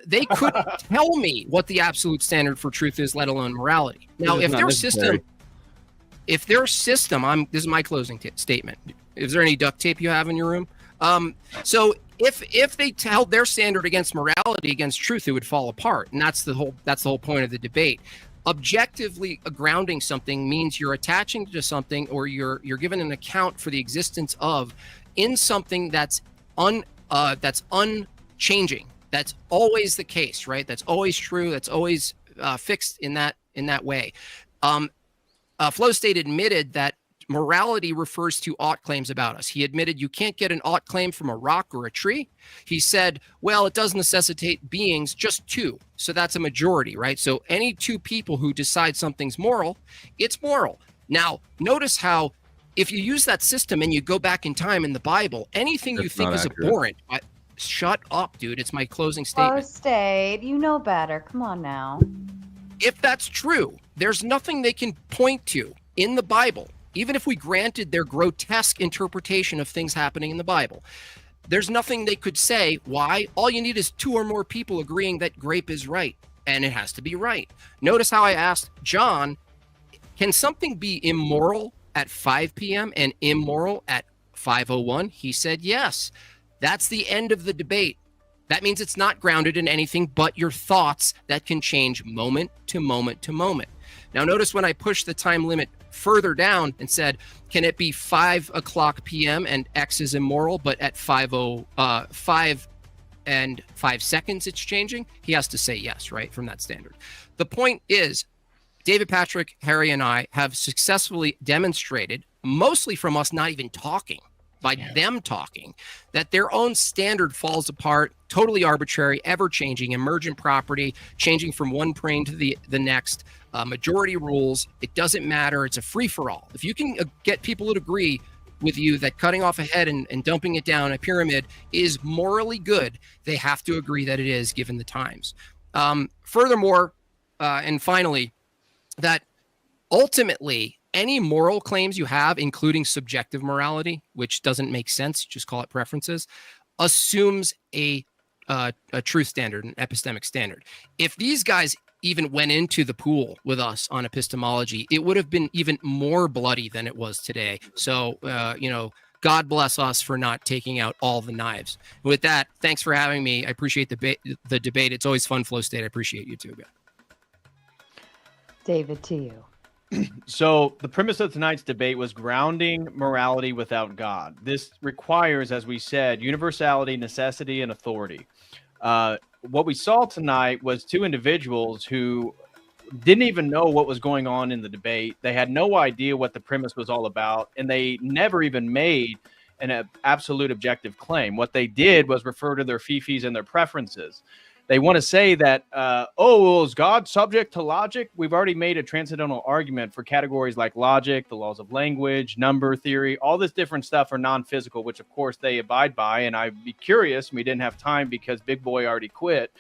they couldn't tell me what the absolute standard for truth is, let alone morality. Now, if their system, this is my closing statement. Is there any duct tape you have in your room? So if they held their standard against morality, against truth, it would fall apart, and that's the whole point of the debate. Objectively grounding something means you're attaching to something, or you're given an account for the existence of in something that's unchanging. That's always the case, right? That's always true. That's always fixed in that way. Flow State admitted that morality refers to ought claims about us. He admitted you can't get an ought claim from a rock or a tree. He said, well, it does necessitate beings, just two. So that's a majority, right? So any two people who decide something's moral, it's moral. Now, notice how if you use that system and you go back in time in the Bible, anything you think is abhorrent, shut up, dude. It's my closing statement. Flow State, you know better. Come on now. If that's true, there's nothing they can point to in the Bible, even if we granted their grotesque interpretation of things happening in the Bible. There's nothing they could say. Why? All you need is two or more people agreeing that grape is right, and it has to be right. Notice how I asked John, can something be immoral at 5 p.m. and immoral at 5:01? He said yes. That's the end of the debate. That means it's not grounded in anything but your thoughts that can change moment to moment to moment. Now notice when I pushed the time limit further down and said, can it be 5 o'clock p.m. and X is immoral, but at 5 and 5 seconds it's changing? He has to say yes, right, from that standard. The point is, David Patrick, Harry, and I have successfully demonstrated mostly from us not even talking, by them talking, that their own standard falls apart, totally arbitrary, ever-changing, emergent property, changing from one brain to the next, majority rules. It doesn't matter. It's a free-for-all. If you can get people to agree with you that cutting off a head and dumping it down a pyramid is morally good, they have to agree that it is, given the times. Furthermore, and finally, that ultimately, any moral claims you have, including subjective morality, which doesn't make sense, just call it preferences, assumes a truth standard, an epistemic standard. If these guys even went into the pool with us on epistemology, it would have been even more bloody than it was today. So, God bless us for not taking out all the knives. With that, thanks for having me. I appreciate the debate. It's always fun, Flow State. I appreciate you too. David, to you. So the premise of tonight's debate was grounding morality without God. This requires, as we said, universality, necessity, and authority. What we saw tonight was two individuals who didn't even know what was going on in the debate. They had no idea what the premise was all about, and they never even made an absolute objective claim. What they did was refer to their fifis and their preferences. They want to say that, is God subject to logic? We've already made a transcendental argument for categories like logic, the laws of language, number theory, all this different stuff are non-physical, which of course they abide by. And I'd be curious, and we didn't have time because Big Boy already quit.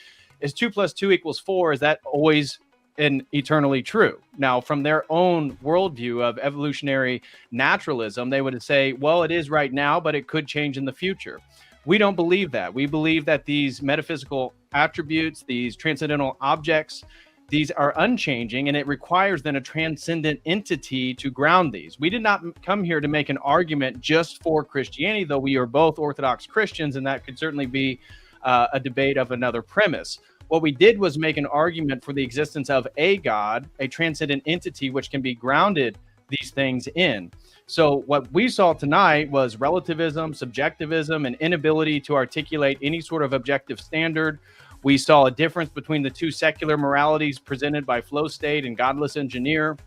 Is 2 + 2 = 4? Is that always and eternally true? Now, from their own worldview of evolutionary naturalism, they would say, well, it is right now, but it could change in the future. We don't believe that. We believe that these metaphysical attributes, these transcendental objects, these are unchanging, and it requires then a transcendent entity to ground these. We did not come here to make an argument just for Christianity, though we are both Orthodox Christians, and that could certainly be a debate of another premise. What we did was make an argument for the existence of a God, a transcendent entity, which can be grounded these things in. So what we saw tonight was relativism, subjectivism, and inability to articulate any sort of objective standard. We saw a difference between the two secular moralities presented by Flow State and Godless Engineer.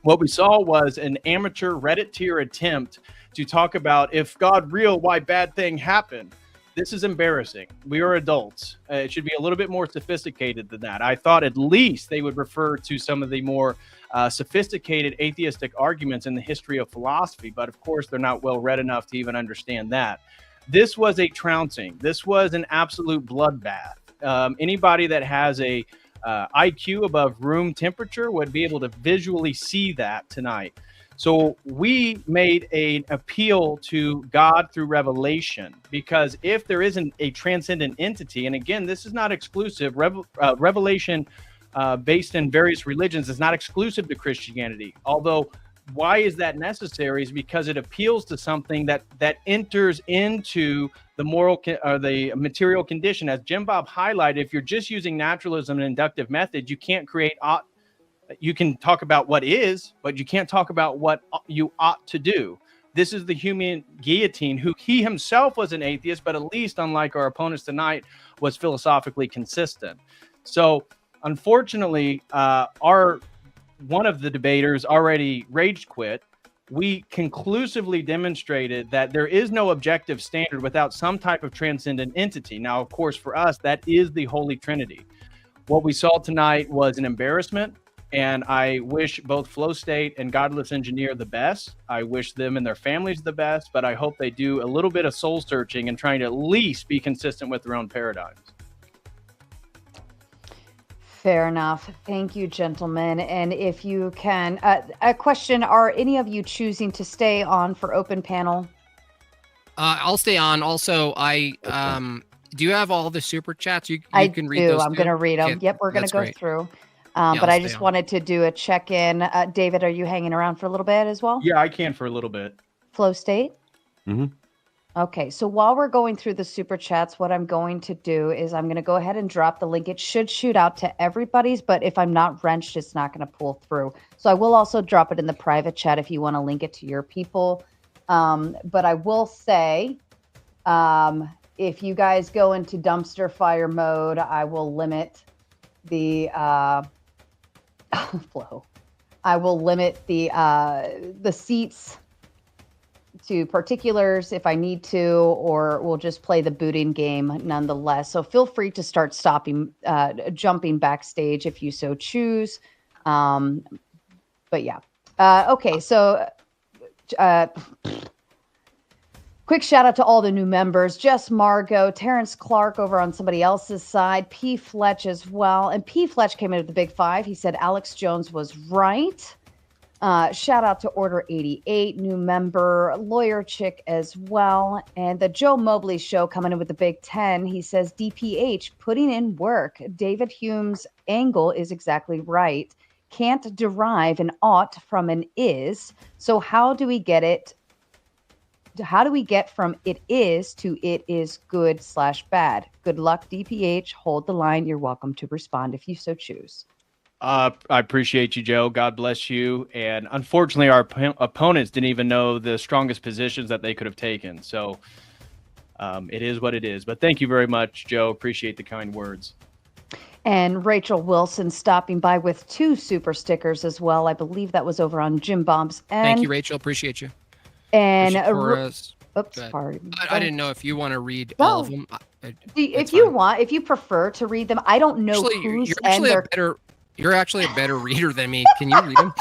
What we saw was an amateur Reddit tier attempt to talk about, if God real, why bad thing happened? This is embarrassing. We are adults. It should be a little bit more sophisticated than that. I thought at least they would refer to some of the more sophisticated atheistic arguments in the history of philosophy, but of course they're not well read enough to even understand that. This was a trouncing. This was an absolute bloodbath. Anybody that has a IQ above room temperature would be able to visually see that tonight. So we made an appeal to God through revelation, because if there isn't a transcendent entity, and again, this is not exclusive, revelation based in various religions is not exclusive to Christianity. Although, why is that necessary? Is because it appeals to something that enters into the moral or the material condition. As Jim Bob highlighted, if you're just using naturalism and inductive methods, you can't create you can talk about what is, but you can't talk about what you ought to do. This is the human guillotine, who he himself was an atheist, but at least, unlike our opponents tonight, was philosophically consistent. So unfortunately, one of the debaters already rage quit. We conclusively demonstrated that there is no objective standard without some type of transcendent entity. Now, of course, for us, that is the Holy Trinity. What we saw tonight was an embarrassment. And I wish both Flow State and Godless Engineer the best. I wish them and their families the best, but I hope they do a little bit of soul searching and trying to at least be consistent with their own paradigms. Fair enough. Thank you, gentlemen. And if you can, a question, are any of you choosing to stay on for open panel? I'll stay on. Also, do you have all the super chats? You can read those. I'm going to read them. Okay, Yep, we're going to go great. through. Yeah, but I'll I just stay on. wanted to do a check-in. David, are you hanging around for a little bit as well? Yeah, I can for a little bit. Flow State? Mm-hmm. Okay, so while we're going through the super chats, what I'm going to do is I'm going to go ahead and drop the link. It should shoot out to everybody's, but if I'm not wrenched, it's not going to pull through. So I will also drop it in the private chat if you want to link it to your people. But I will say, if you guys go into dumpster fire mode, I will limit the flow. I will limit the seats to particulars if I need to, or we'll just play the booting game nonetheless. So feel free to start jumping backstage if you so choose. But yeah. Okay, so quick shout out to all the new members. Jess Margot, Terrence Clark over on somebody else's side, P. Fletch as well. And P. Fletch came in with the big 5. He said Alex Jones was right. Shout out to Order 88, new member, Lawyer Chick as well. And the Joe Mobley Show coming in with the big 10. He says, DPH, putting in work. David Hume's angle is exactly right. Can't derive an ought from an is. So how do we get it? How do we get from it is to it is good/bad? Good luck, DPH. Hold the line. You're welcome to respond if you so choose. I appreciate you, Joe. God bless you. And unfortunately, our opponents didn't even know the strongest positions that they could have taken. So it is what it is. But thank you very much, Joe. Appreciate the kind words. And Rachel Wilson stopping by with 2 super stickers as well. I believe that was over on Jim Bob's end. Thank you, Rachel. Appreciate you. And Oops, pardon. I didn't know if you want to read all of them. If you prefer to read them, I don't know whose end You're actually a better reader than me. Can you read them?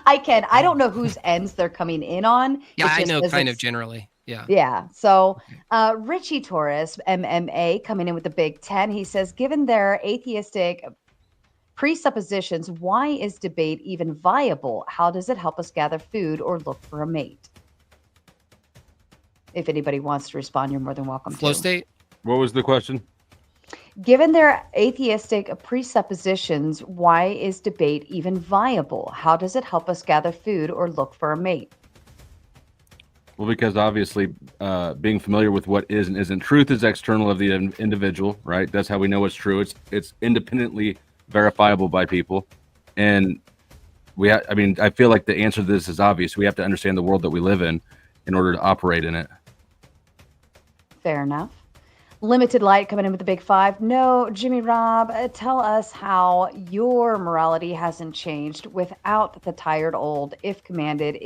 I can. I don't know whose ends they're coming in on. Yeah, I know kind of generally. Yeah. Yeah. So Richie Torres, MMA, coming in with the big 10. He says, given their atheistic presuppositions, why is debate even viable? How does it help us gather food or look for a mate? If anybody wants to respond, you're more than welcome Flow to. state. What was the question? Given their atheistic presuppositions, why is debate even viable? How does it help us gather food or look for a mate? Well, because obviously being familiar with what is and isn't truth is external of the individual, right? That's how we know what's true. It's independently verifiable by people. And I feel like the answer to this is obvious. We have to understand the world that we live in order to operate in it. Fair enough. Limited Light coming in with the big 5. No, Jimmy Rob, tell us how your morality hasn't changed without the tired old. If commanded,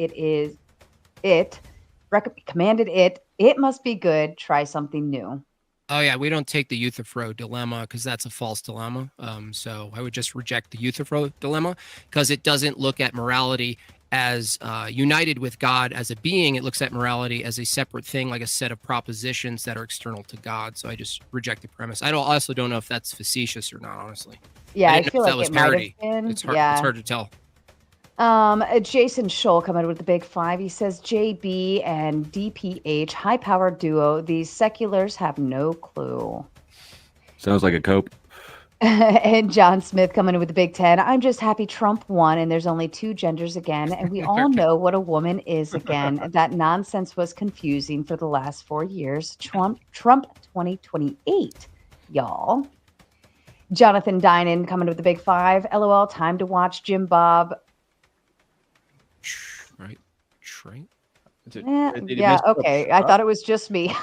commanded it must be good. Try something new. Oh yeah, we don't take the Euthyphro dilemma because that's a false dilemma. So I would just reject the Euthyphro dilemma because it doesn't look at morality as united with God as a being. It looks at morality as a separate thing, like a set of propositions that are external to God. So I just reject the premise. I also don't know if that's facetious or not, honestly. Yeah, I feel like it might have been. It's hard to tell. Jason Scholl coming with the big 5. He says JB and DPH, high-powered duo. These seculars have no clue. Sounds like a cope. And John Smith coming in with the big 10. I'm just happy Trump won and there's only 2 genders again. And we all know what a woman is again. That nonsense was confusing for the last 4 years. Trump 2028, y'all. Jonathan Dinan coming with the big 5. LOL, time to watch Jim Bob. Right. Yeah, okay. I thought it was just me.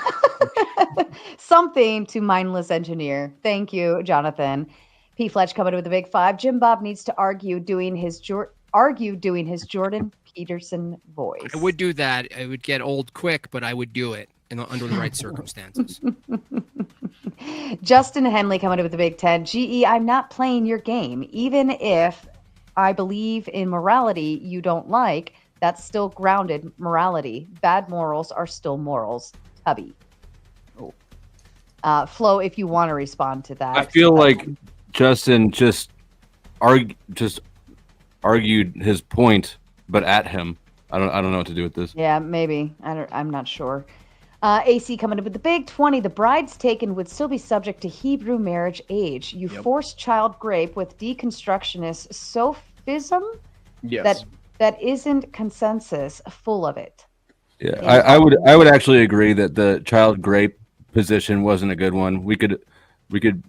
Something to mindless engineer. Thank you, Jonathan. P. Fletch coming with the big 5. Jim Bob needs to argue doing his Jordan Peterson voice. I would do that. It would get old quick, but I would do it under the right circumstances. Justin Henley coming with the big 10. GE, I'm not playing your game. Even if I believe in morality you don't like, that's still grounded morality. Bad morals are still morals. Tubby. Flo, if you want to respond to that. I feel like Justin just argued his point, but at him. I don't know what to do with this. Yeah, maybe. I'm not sure. AC coming up with the big 20. The bride's taken would still be subject to Hebrew marriage age. You force child grape with deconstructionist sophism. Yes. That isn't consensus. Full of it. Yeah, I would actually agree that the child grape position wasn't a good one. We could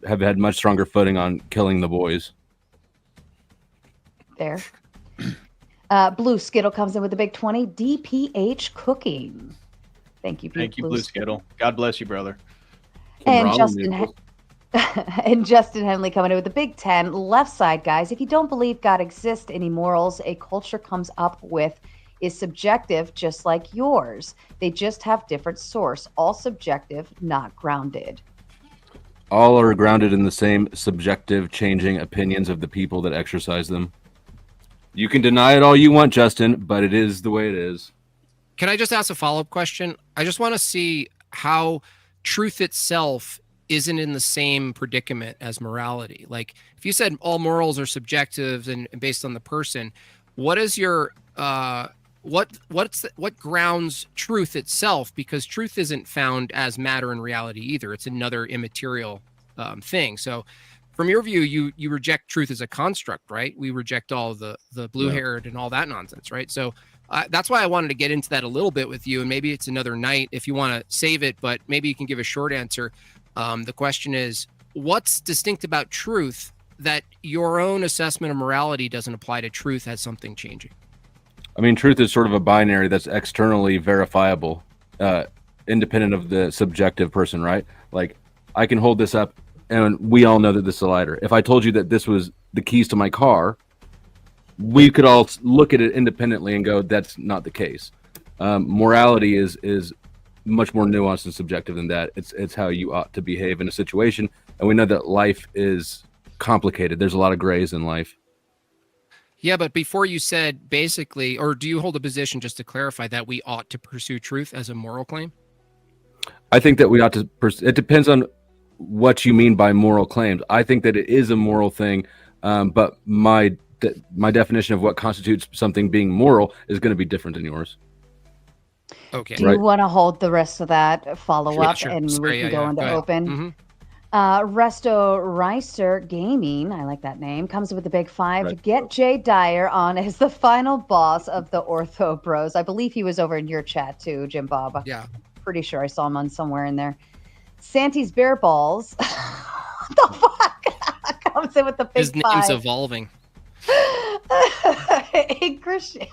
have had much stronger footing on killing the boys. There. Blue Skittle comes in with the big 20. DPH cooking. Thank you, Blue Skittle. God bless you, brother. And Justin Henley coming in with the big 10. Left side, guys. If you don't believe God exists any morals a culture comes up with, is subjective just like yours. They just have different source. All subjective, not grounded. All are grounded in the same subjective, changing opinions of the people that exercise them. You can deny it all you want, Justin, but it is the way it is. Can I just ask a follow-up question? I just want to see how truth itself isn't in the same predicament as morality. Like, if you said all morals are subjective and based on the person, what is your what grounds truth itself? Because truth isn't found as matter in reality either. It's another immaterial thing. So from your view, you reject truth as a construct, right? We reject all the blue-haired and all that nonsense, right? So that's why I wanted to get into that a little bit with you, and maybe it's another night if you want to save it, but maybe you can give a short answer. The question is, what's distinct about truth that your own assessment of morality doesn't apply to truth as something changing? I mean, truth is sort of a binary that's externally verifiable, independent of the subjective person, right? Like, I can hold this up, and we all know that this is a lighter. If I told you that this was the keys to my car, we could all look at it independently and go, that's not the case. Morality is much more nuanced and subjective than that. It's how you ought to behave in a situation, and we know that life is complicated. There's a lot of grays in life. Yeah, but before you said basically, or do you hold a position, just to clarify, that we ought to pursue truth as a moral claim? I think that we ought to. It depends on what you mean by moral claims. I think that it is a moral thing, but my definition of what constitutes something being moral is going to be different than yours. Okay. Do you want to hold the rest of that follow-up Sure. and Sorry, we can go into ahead. open? Mhm. Resto Reister Gaming, I like that name, comes with a big 5. Right. Get Jay Dyer on as the final boss of the Ortho Bros. I believe he was over in your chat too, Jim Bob. Yeah. Pretty sure I saw him on somewhere in there. Santi's Bear Balls. What the fuck? Comes in with the big His 5. name's evolving.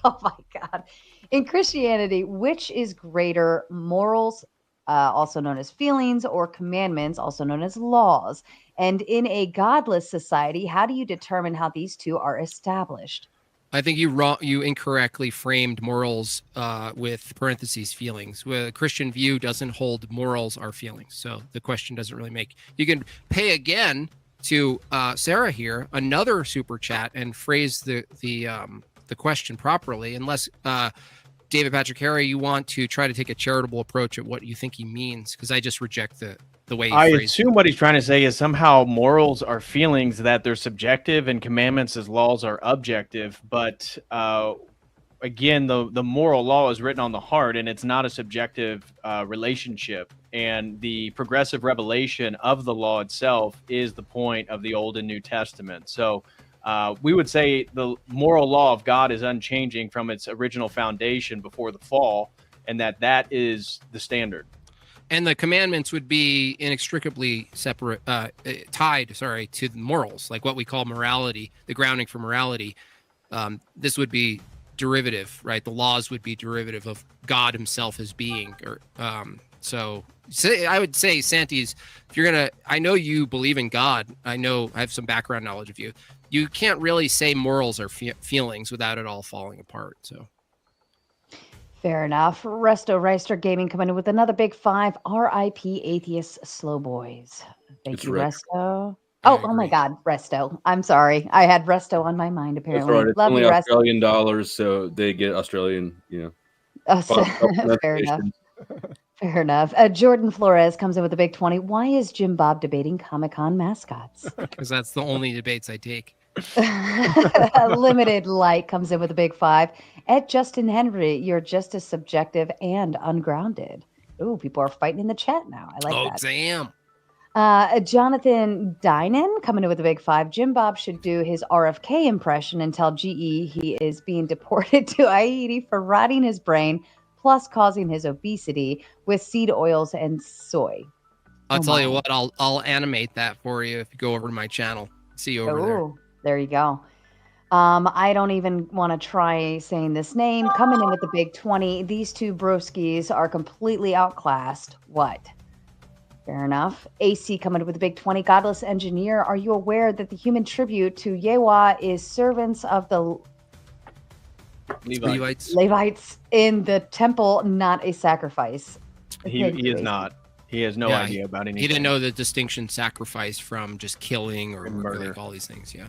Oh my God. In Christianity, which is greater, morals, also known as feelings, or commandments, also known as laws? And in a godless society, how do you determine how these two are established? I think you incorrectly framed morals with parentheses feelings. Well, a Christian view doesn't hold morals are feelings, so the question doesn't really make. You can pay again to Sarah here another super chat and phrase the question properly, unless David Patrick Harry, you want to try to take a charitable approach at what you think he means, because I just reject the way he I phrased assume what he's trying to say is somehow morals are feelings, that they're subjective, and commandments as laws are objective. But again, the moral law is written on the heart, and it's not a subjective relationship. And the progressive revelation of the law itself is the point of the Old and New Testament. So we would say the moral law of God is unchanging from its original foundation before the fall, and that is the standard. And the commandments would be inextricably tied to the morals, like what we call morality, the grounding for morality. This would be derivative, right? The laws would be derivative of God himself as being. So I would say, Santis, if you're going to, I know you believe in God. I have some background knowledge of you. You can't really say morals are feelings without it all falling apart. So. Fair enough. Resto Reister Gaming coming in with another big 5. R.I.P. Atheists Slow Boys. Thank you, Rick. Resto. I Oh my agree. God, Resto. I'm sorry. I had Resto on my mind, That's apparently. right. It's Love only you, Resto. Australian dollars, so they get Australian, Fair enough. Fair enough. Jordan Flores comes in with a big 20. Why is Jim Bob debating Comic-Con mascots? Because that's the only debates I take. Limited Light comes in with a big 5. At Justin Henry, you're just as subjective and ungrounded. Ooh, people are fighting in the chat now. I like that. Damn. Jonathan Dynan coming in with a big 5. Jim Bob should do his RFK impression and tell GE he is being deported to Haiti for rotting his brain, plus causing his obesity with seed oils and soy. I'll tell you what, I'll animate that for you if you go over to my channel. See you over there. There you go. I don't even want to try saying this name. Coming in with the big 20. These two broskies are completely outclassed. What? Fair enough. AC coming in with the big 20. Godless Engineer, are you aware that the human tribute to Yewa is servants of the Levites. Levites in the temple, not a sacrifice. He is not. He has no idea about anything. He didn't know the distinction sacrifice from just killing or murder. like all these things. Yeah.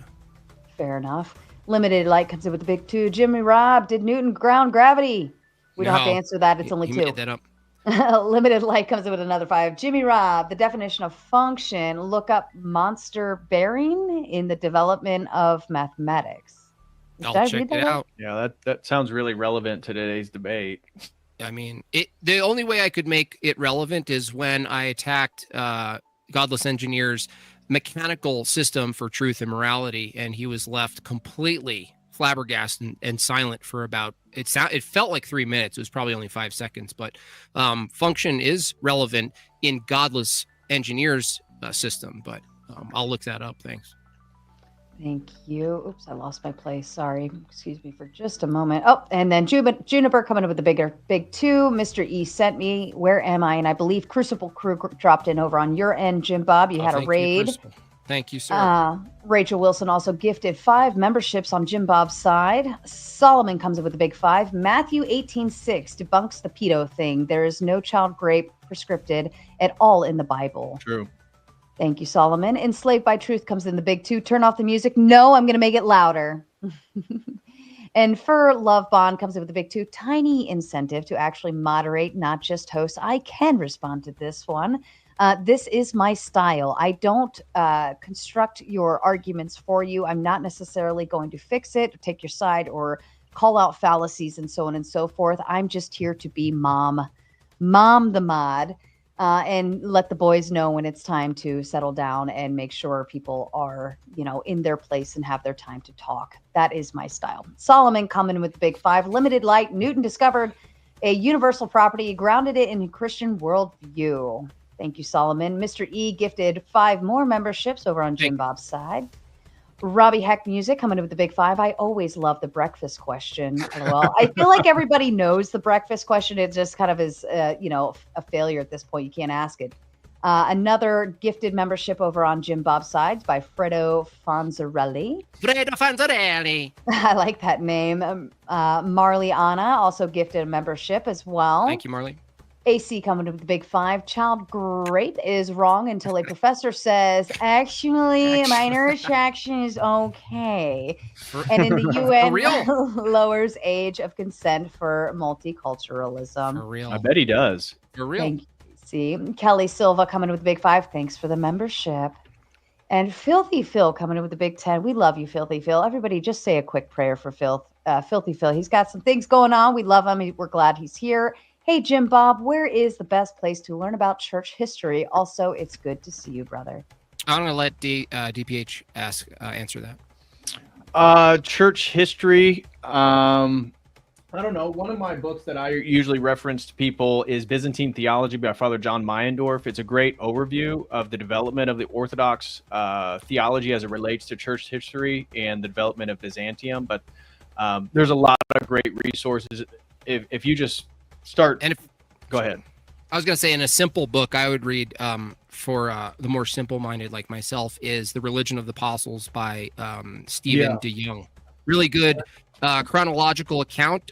Fair enough. Limited light comes in with the big 2. Jimmy Robb, did Newton ground gravity? We don't have to answer that. It's only 2. He made that up. Limited light comes in with another 5. Jimmy Robb, the definition of function. Look up monster bearing in the development of mathematics. I'll check it out. Yeah, that sounds really relevant to today's debate. I mean, the only way I could make it relevant is when I attacked Godless Engineer's mechanical system for truth and morality, and he was left completely flabbergasted and silent for about it felt like 3 minutes. It was probably only 5 seconds, but function is relevant in Godless Engineer's system. But I'll look that up. Thanks. Thank you. Oops, I lost my place. Sorry. Excuse me for just a moment. Oh, and then Juniper coming up with the big 2. Mr. E sent me, where am I? And I believe Crucible Crew dropped in over on your end, Jim Bob. You had a raid. Thank you, sir. Rachel Wilson also gifted 5 memberships on Jim Bob's side. Solomon comes up with the big 5. Matthew 18:6 debunks the pedo thing. There is no child rape prescripted at all in the Bible. True. Thank you, Solomon. Enslaved by Truth comes in the big 2. Turn off the music. No, I'm going to make it louder. And Fur Love Bond comes in with the big 2. Tiny incentive to actually moderate, not just host. I can respond to this one. This is my style. I don't construct your arguments for you. I'm not necessarily going to fix it, take your side, or call out fallacies and so on and so forth. I'm just here to be mom the mod. And let the boys know when it's time to settle down and make sure people are, in their place and have their time to talk. That is my style. Solomon coming with the big 5. Limited light. Newton discovered a universal property, grounded it in a Christian worldview. Thank you, Solomon. Mr. E gifted 5 more memberships over on Jim Bob's side. Robbie Heck Music coming in with the big 5. I always love the breakfast question. Well, I feel like everybody knows the breakfast question. It just kind of is, a failure at this point. You can't ask it. Another gifted membership over on Jim Bob's side by Fredo Fonzarelli. I like that name. Marley Anna also gifted a membership as well. Thank you, Marley. AC coming with the big 5. Child grape is wrong until a professor says, actually, minor attraction is okay. And in the UN, lowers age of consent for multiculturalism. For real. I bet he does. For real. Thank you. See, Kelly Silva coming with the big 5. Thanks for the membership. And Filthy Phil coming in with the big 10. We love you, Filthy Phil. Everybody just say a quick prayer for Filthy Phil. He's got some things going on. We love him. We're glad he's here. Hey, Jim Bob, where is the best place to learn about church history? Also, it's good to see you, brother. I'm going to let DPH answer that. Church history. I don't know. One of my books that I usually reference to people is Byzantine Theology by Father John Meyendorff. It's a great overview of the development of the Orthodox theology as it relates to church history and the development of Byzantium. But there's a lot of great resources. If you just start, go ahead. I was going to say, in a simple book I would read for the more simple-minded like myself is The Religion of the Apostles by Stephen DeYoung. Really good chronological account.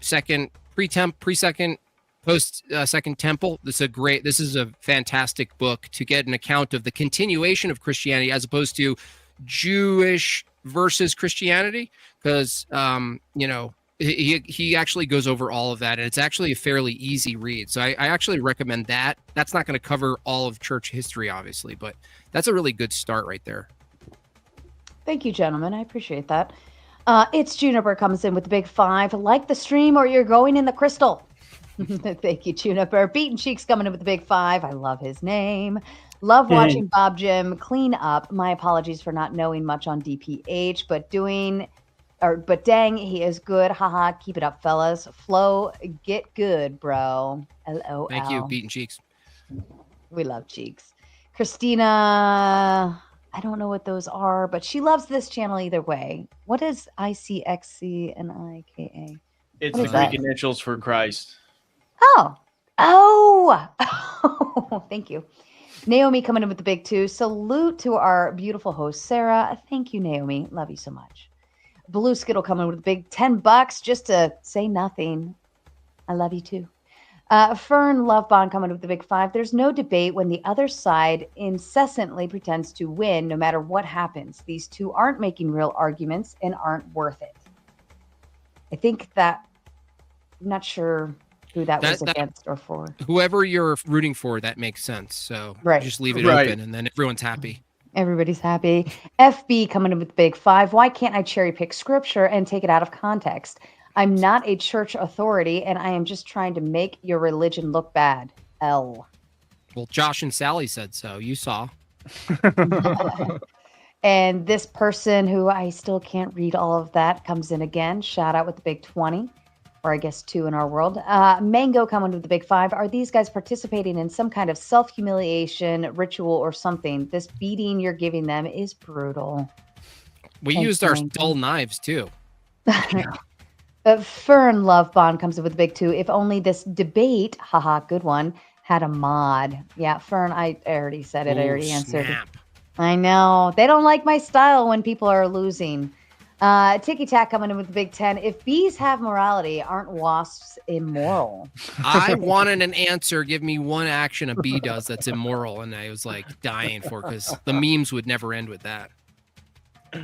Second pre-second, post Second Temple. This is a fantastic book to get an account of the continuation of Christianity as opposed to Jewish versus Christianity, because he actually goes over all of that, and it's actually a fairly easy read. So I actually recommend that. That's not going to cover all of church history, obviously, but that's a really good start right there. Thank you, gentlemen. I appreciate that. It's Juniper comes in with the big 5. Like the stream or you're going in the crystal. Thank you, Juniper. Beaten Cheeks coming in with the big 5. I love his name. Love watching Bob Jim clean up. My apologies for not knowing much on DPH, but dang, he is good. Haha, keep it up, fellas. Flo, get good, bro. LOL. Thank you, Beaten Cheeks. We love Cheeks. Christina, I don't know what those are, but she loves this channel either way. What is ICXC and IKA? It's the Greek initials for Christ. Oh, thank you. Naomi coming in with the big 2. Salute to our beautiful host, Sarah. Thank you, Naomi. Love you so much. Blue Skittle coming with a big $10 just to say nothing. I love you too. Fern Love Bond coming with the big 5. There's no debate when the other side incessantly pretends to win no matter what happens. These two aren't making real arguments and aren't worth it. I think that, I'm not sure who that was against or for. Whoever you're rooting for, that makes sense. So Right. just leave it Right. open and then everyone's happy. Everybody's happy. FB coming in with the big 5. Why can't I cherry pick scripture and take it out of context? I'm not a church authority, and I am just trying to make your religion look bad. L. Well, Josh and Sally said so. You saw. And this person who I still can't read all of that comes in again. Shout out with the big 20, or I guess 2 in our world. Mango coming with the big 5. Are these guys participating in some kind of self-humiliation ritual or something? This beating you're giving them is brutal. We Thanks, used our Mango. dull knives too. Fern Love Bond comes in with a big 2. If only this debate, haha, good one, had a mod. Yeah, Fern, I already said it. I already answered. Snap. I know. They don't like my style when people are losing. Ticky Tack coming in with the big 10. If bees have morality, aren't wasps immoral? I wanted an answer. Give me one action a bee does that's immoral. And I was like dying for because the memes would never end with that.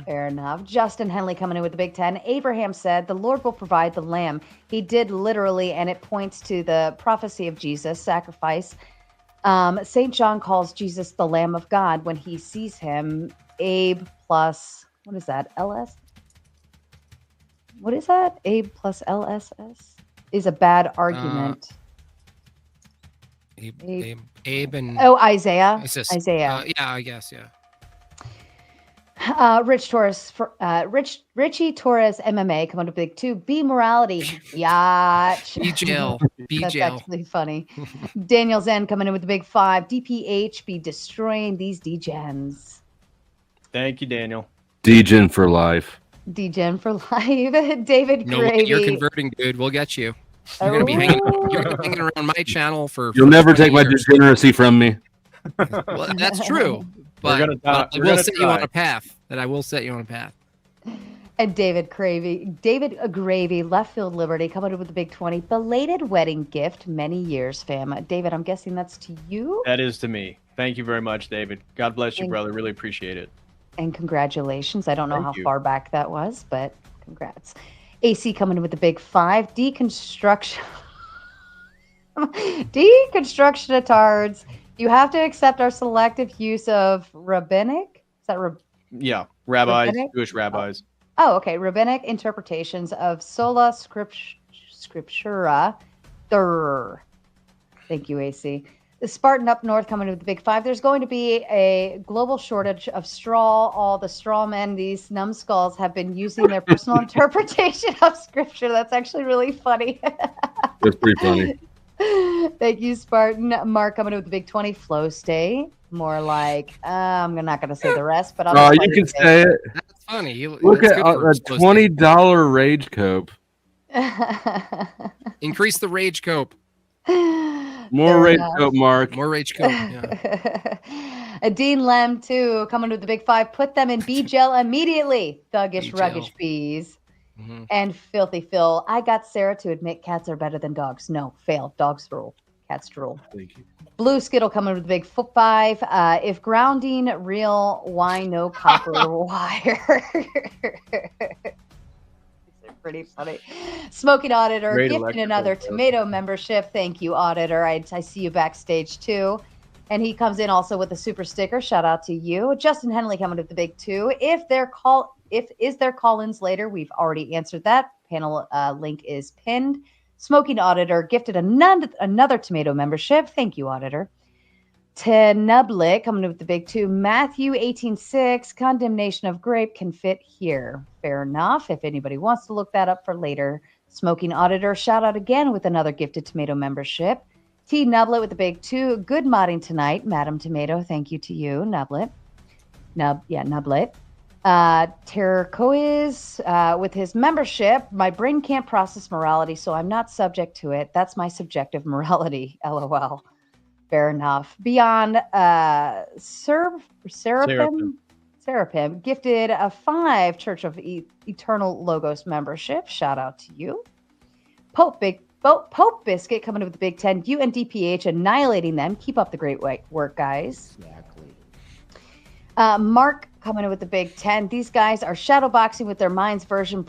Fair enough. Justin Henley coming in with the big 10. Abraham said, the Lord will provide the lamb. He did literally, and it points to the prophecy of Jesus' sacrifice. St. John calls Jesus the Lamb of God when he sees him. Abe plus, what is that, LS? What is that? Abe plus LSS is a bad argument. Abe and Isaiah. Isis. Isaiah. Yeah, I guess. Yeah. Richie Torres MMA coming to big 2. B morality. Yeah. Be jail. Be That's jail. actually funny. Daniel Zen coming in with the big 5. DPH be destroying these degens. Thank you, Daniel. Degen for life. Degen for life. David No, Gravy. you're converting, dude. We'll get you. You're gonna be hanging. You're gonna be hanging around my channel for. You'll never 20 take my years. degeneracy from me. Well, that's true. We're But, gonna but I we're will gonna set you on try. a path. That I will set you on a path. And David Gravy, Left Field Liberty, coming in with the big 20. Belated wedding gift, many years, fam. David, I'm guessing that's to you? That is to me. Thank you very much, David. God bless you, Thank brother. Really appreciate it. And congratulations. I don't know Thank how you. far back that was, but congrats. AC coming in with the big 5. Deconstruction. Deconstructionatards. You have to accept our selective use of rabbinic. Is that Yeah, rabbis, Rabbinic? Jewish rabbis. Oh, okay. Rabbinic interpretations of sola scriptura. Thank you, AC. The Spartan up north coming with the big 5. There's going to be a global shortage of straw. All the straw men, these numbskulls, have been using their personal interpretation of scripture. That's actually really funny. That's pretty funny. Thank you, Spartan. Mark coming in with the big 20. Flow stay. More like, I'm not going to say the rest, but I'll Oh, just you let can say it. That's funny. Look That's at good for a supposed to- $20 rage cope. Increase the rage cope. More Fair rage enough. cope, Mark. More rage cope. Yeah. Dean Lem, too, coming with the big 5. Put them in bee gel immediately. Thuggish, Bee gel. ruggish bees. Mhm. And Filthy Phil. I got Sarah to admit cats are better than dogs. No, fail. Dogs rule. Cats rule. Thank you. Blue Skittle coming with the big 5. If grounding real, why no copper wire? These are pretty funny. Smoking Auditor, Great gifting electrical another bill. tomato membership. Thank you, Auditor. I see you backstage too. And he comes in also with a super sticker. Shout out to you. Justin Henley coming with the big 2. Is there call-ins later? We've already answered that. Panel link is pinned. Smoking Auditor gifted another tomato membership. Thank you, Auditor. Tenublet coming in with the big 2. Matthew 18:6, condemnation of grape can fit here. Fair enough. If anybody wants to look that up for later. Smoking Auditor, shout out again with another gifted tomato membership. T Nublet with the big 2. Good modding tonight, Madam Tomato. Thank you to you, Nublet. Nublet. Turquoise with his membership. My brain can't process morality, so I'm not subject to it. That's my subjective morality. LOL. Fair enough. Beyond Seraphim Sarah Pim gifted a 5 Church of Eternal Logos membership. Shout out to you. Pope Biscuit coming in with the Big 10. You and DPH annihilating them. Keep up the great work, guys. Exactly. Mark coming in with the Big 10. These guys are shadowboxing with their minds version of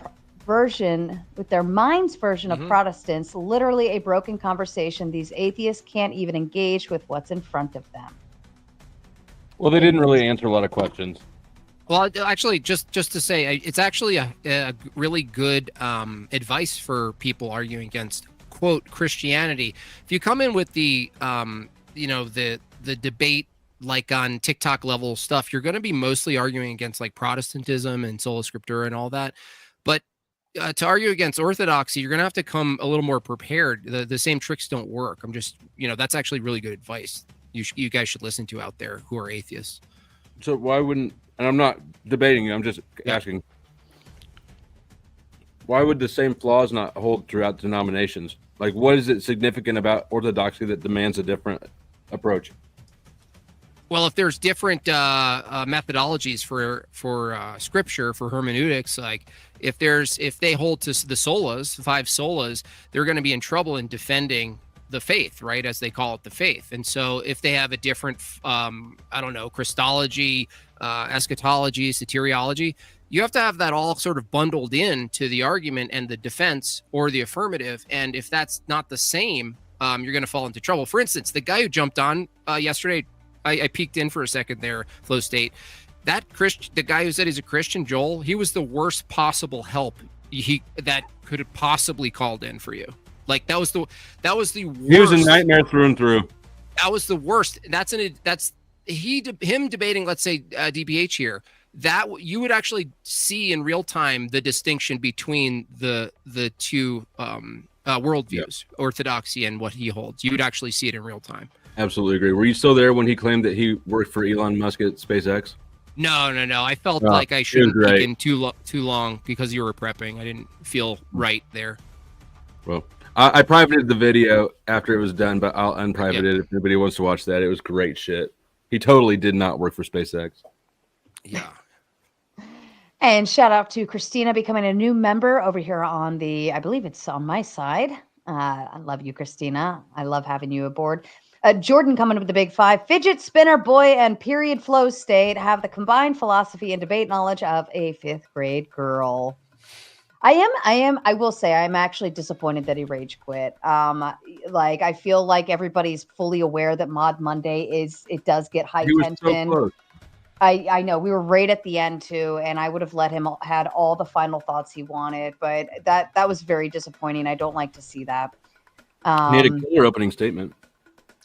Protestants. Literally a broken conversation. These atheists can't even engage with what's in front of them. Well, they didn't really answer a lot of questions. Well, actually, just to say, it's actually a really good advice for people arguing against, quote, Christianity. If you come in with the debate, like on TikTok level stuff, you're going to be mostly arguing against like Protestantism and sola scriptura and all that. But to argue against orthodoxy, you're going to have to come a little more prepared. The same tricks don't work. I'm just, that's actually really good advice. You guys should listen to out there who are atheists. So why wouldn't, and I'm not debating you, I'm just asking, why would the same flaws not hold throughout denominations? Like, what is it significant about orthodoxy that demands a different approach? Well, if there's different methodologies for scripture, for hermeneutics, like if they hold to the solas, 5 solas, they're going to be in trouble in defending the faith, right? As they call it, the faith. And so if they have a different, Christology, eschatology, soteriology, you have to have that all sort of bundled in to the argument and the defense or the affirmative. And if that's not the same, you're going to fall into trouble. For instance, the guy who jumped on yesterday, I peeked in for a second there, Flow State. The guy who said he's a Christian, Joel, he was the worst possible help that could have possibly called in for you. Like that was the worst. He was a nightmare through and through. That was the worst. Him debating, let's say DPH here, that you would actually see in real time the distinction between the two worldviews, orthodoxy and what he holds. You would actually see it in real time. Absolutely agree. Were you still there when he claimed that he worked for Elon Musk at SpaceX? No. I felt like I shouldn't peek in too long because you were prepping. I didn't feel right there. Well, I privated the video after it was done, but I'll unprivate it if anybody wants to watch that. It was great shit. He totally did not work for SpaceX. Yeah. And shout out to Christina becoming a new member over here on I believe it's on my side. I love you, Christina. I love having you aboard. Jordan coming up with the Big 5. Fidget spinner boy and period Flow State have the combined philosophy and debate knowledge of a 5th grade girl. I will say I'm actually disappointed that he rage quit. I feel like everybody's fully aware that Mod Monday does get high tension. So I know we were right at the end too, and I would have let him had all the final thoughts he wanted, but that was very disappointing. I don't like to see that. He had a killer opening statement.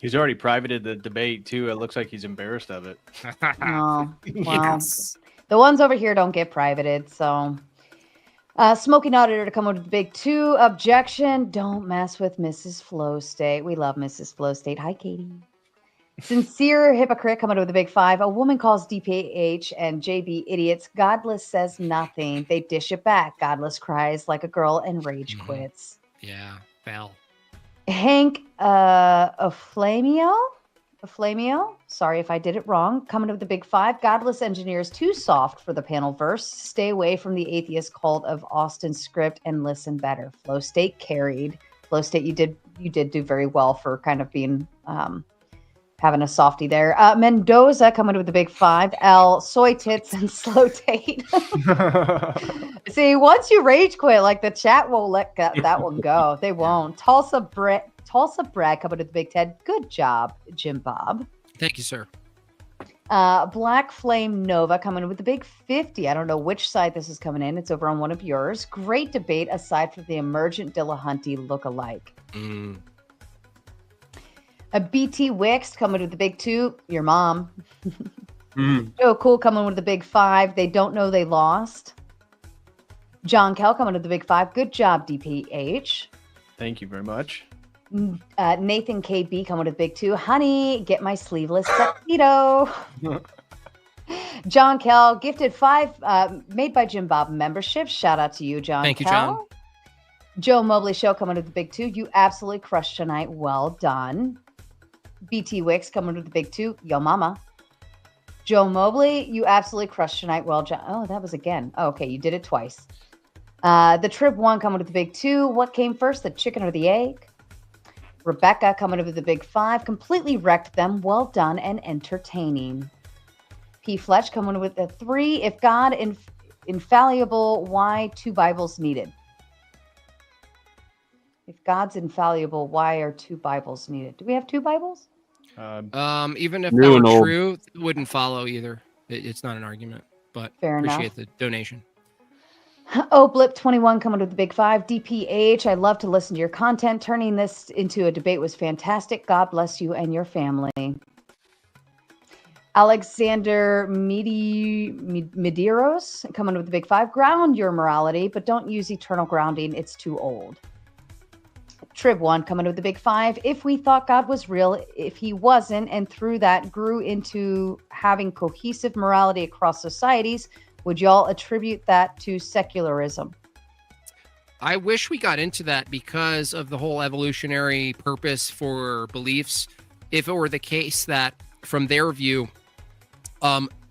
He's already privated the debate too. It looks like he's embarrassed of it. Oh, well, Yes. the ones over here don't get privated, so. Smoking Auditor to come up with the Big 2 objection. Don't mess with Mrs. Flow State. We love Mrs. Flow State. Hi, Katie. Sincere Hypocrite coming up with the Big 5. A woman calls DPH and JB idiots. Godless says nothing. They dish it back. Godless cries like a girl and rage quits. Yeah, fell. Hank Aflamio, sorry if I did it wrong, coming up with the Big 5. Godless engineers too soft for the panel verse. Stay away from the atheist cult of Austin script and listen better. Flow State carried. Flow State, you did do very well for kind of being having a softie there. Mendoza coming up with the Big 5. L, soy tits and slow tate. See, once you rage quit, like the chat won't let that one go. They won't. Tulsa Brad coming to the Big 10. Good job, Jim Bob. Thank you, sir. Black Flame Nova coming in with the Big 50. I don't know which side this is coming in. It's over on one of yours. Great debate aside from the emergent Dillahunty look-alike. A BT Wix coming with the Big 2. Your mom. Joe Cool coming with the Big 5. They don't know they lost. John Kell coming with the Big 5. Good job, DPH. Thank you very much. Nathan KB coming with the Big 2. Honey, get my sleeveless tuxedo. John Kell gifted 5 made by Jim Bob membership. Shout out to you, John. Thank you, Kell. John. Joe Mobley Show coming with the Big 2. You absolutely crushed tonight. Well done. BT Wicks coming with the Big 2. Yo mama. Joe Mobley, you absolutely crushed tonight. Well, John. Oh, that was again. Oh, okay, you did it twice. The Trib 1 coming with the big 2. What came first, the chicken or the egg? Rebecca coming with the big 5. Completely wrecked them. Well done and entertaining. P. Fletch coming with the 3. If God infallible, why 2 Bibles needed? If God's infallible, why are 2 Bibles needed? Do we have 2 Bibles? Even if New that and were old. true, it wouldn't follow either. It's not an argument, but Fair appreciate enough. the donation. Oh, Blip 21 coming with the big 5. DPH, I love to listen to your content. Turning this into a debate was fantastic. God bless you and your family. Alexander Medeiros coming with the big 5. Ground your morality, but don't use eternal grounding. It's too old. Trib 1 coming with the big 5. If we thought God was real, if he wasn't, and through that grew into having cohesive morality across societies, would y'all attribute that to secularism? I wish we got into that because of the whole evolutionary purpose for beliefs. If it were the case that, from their view,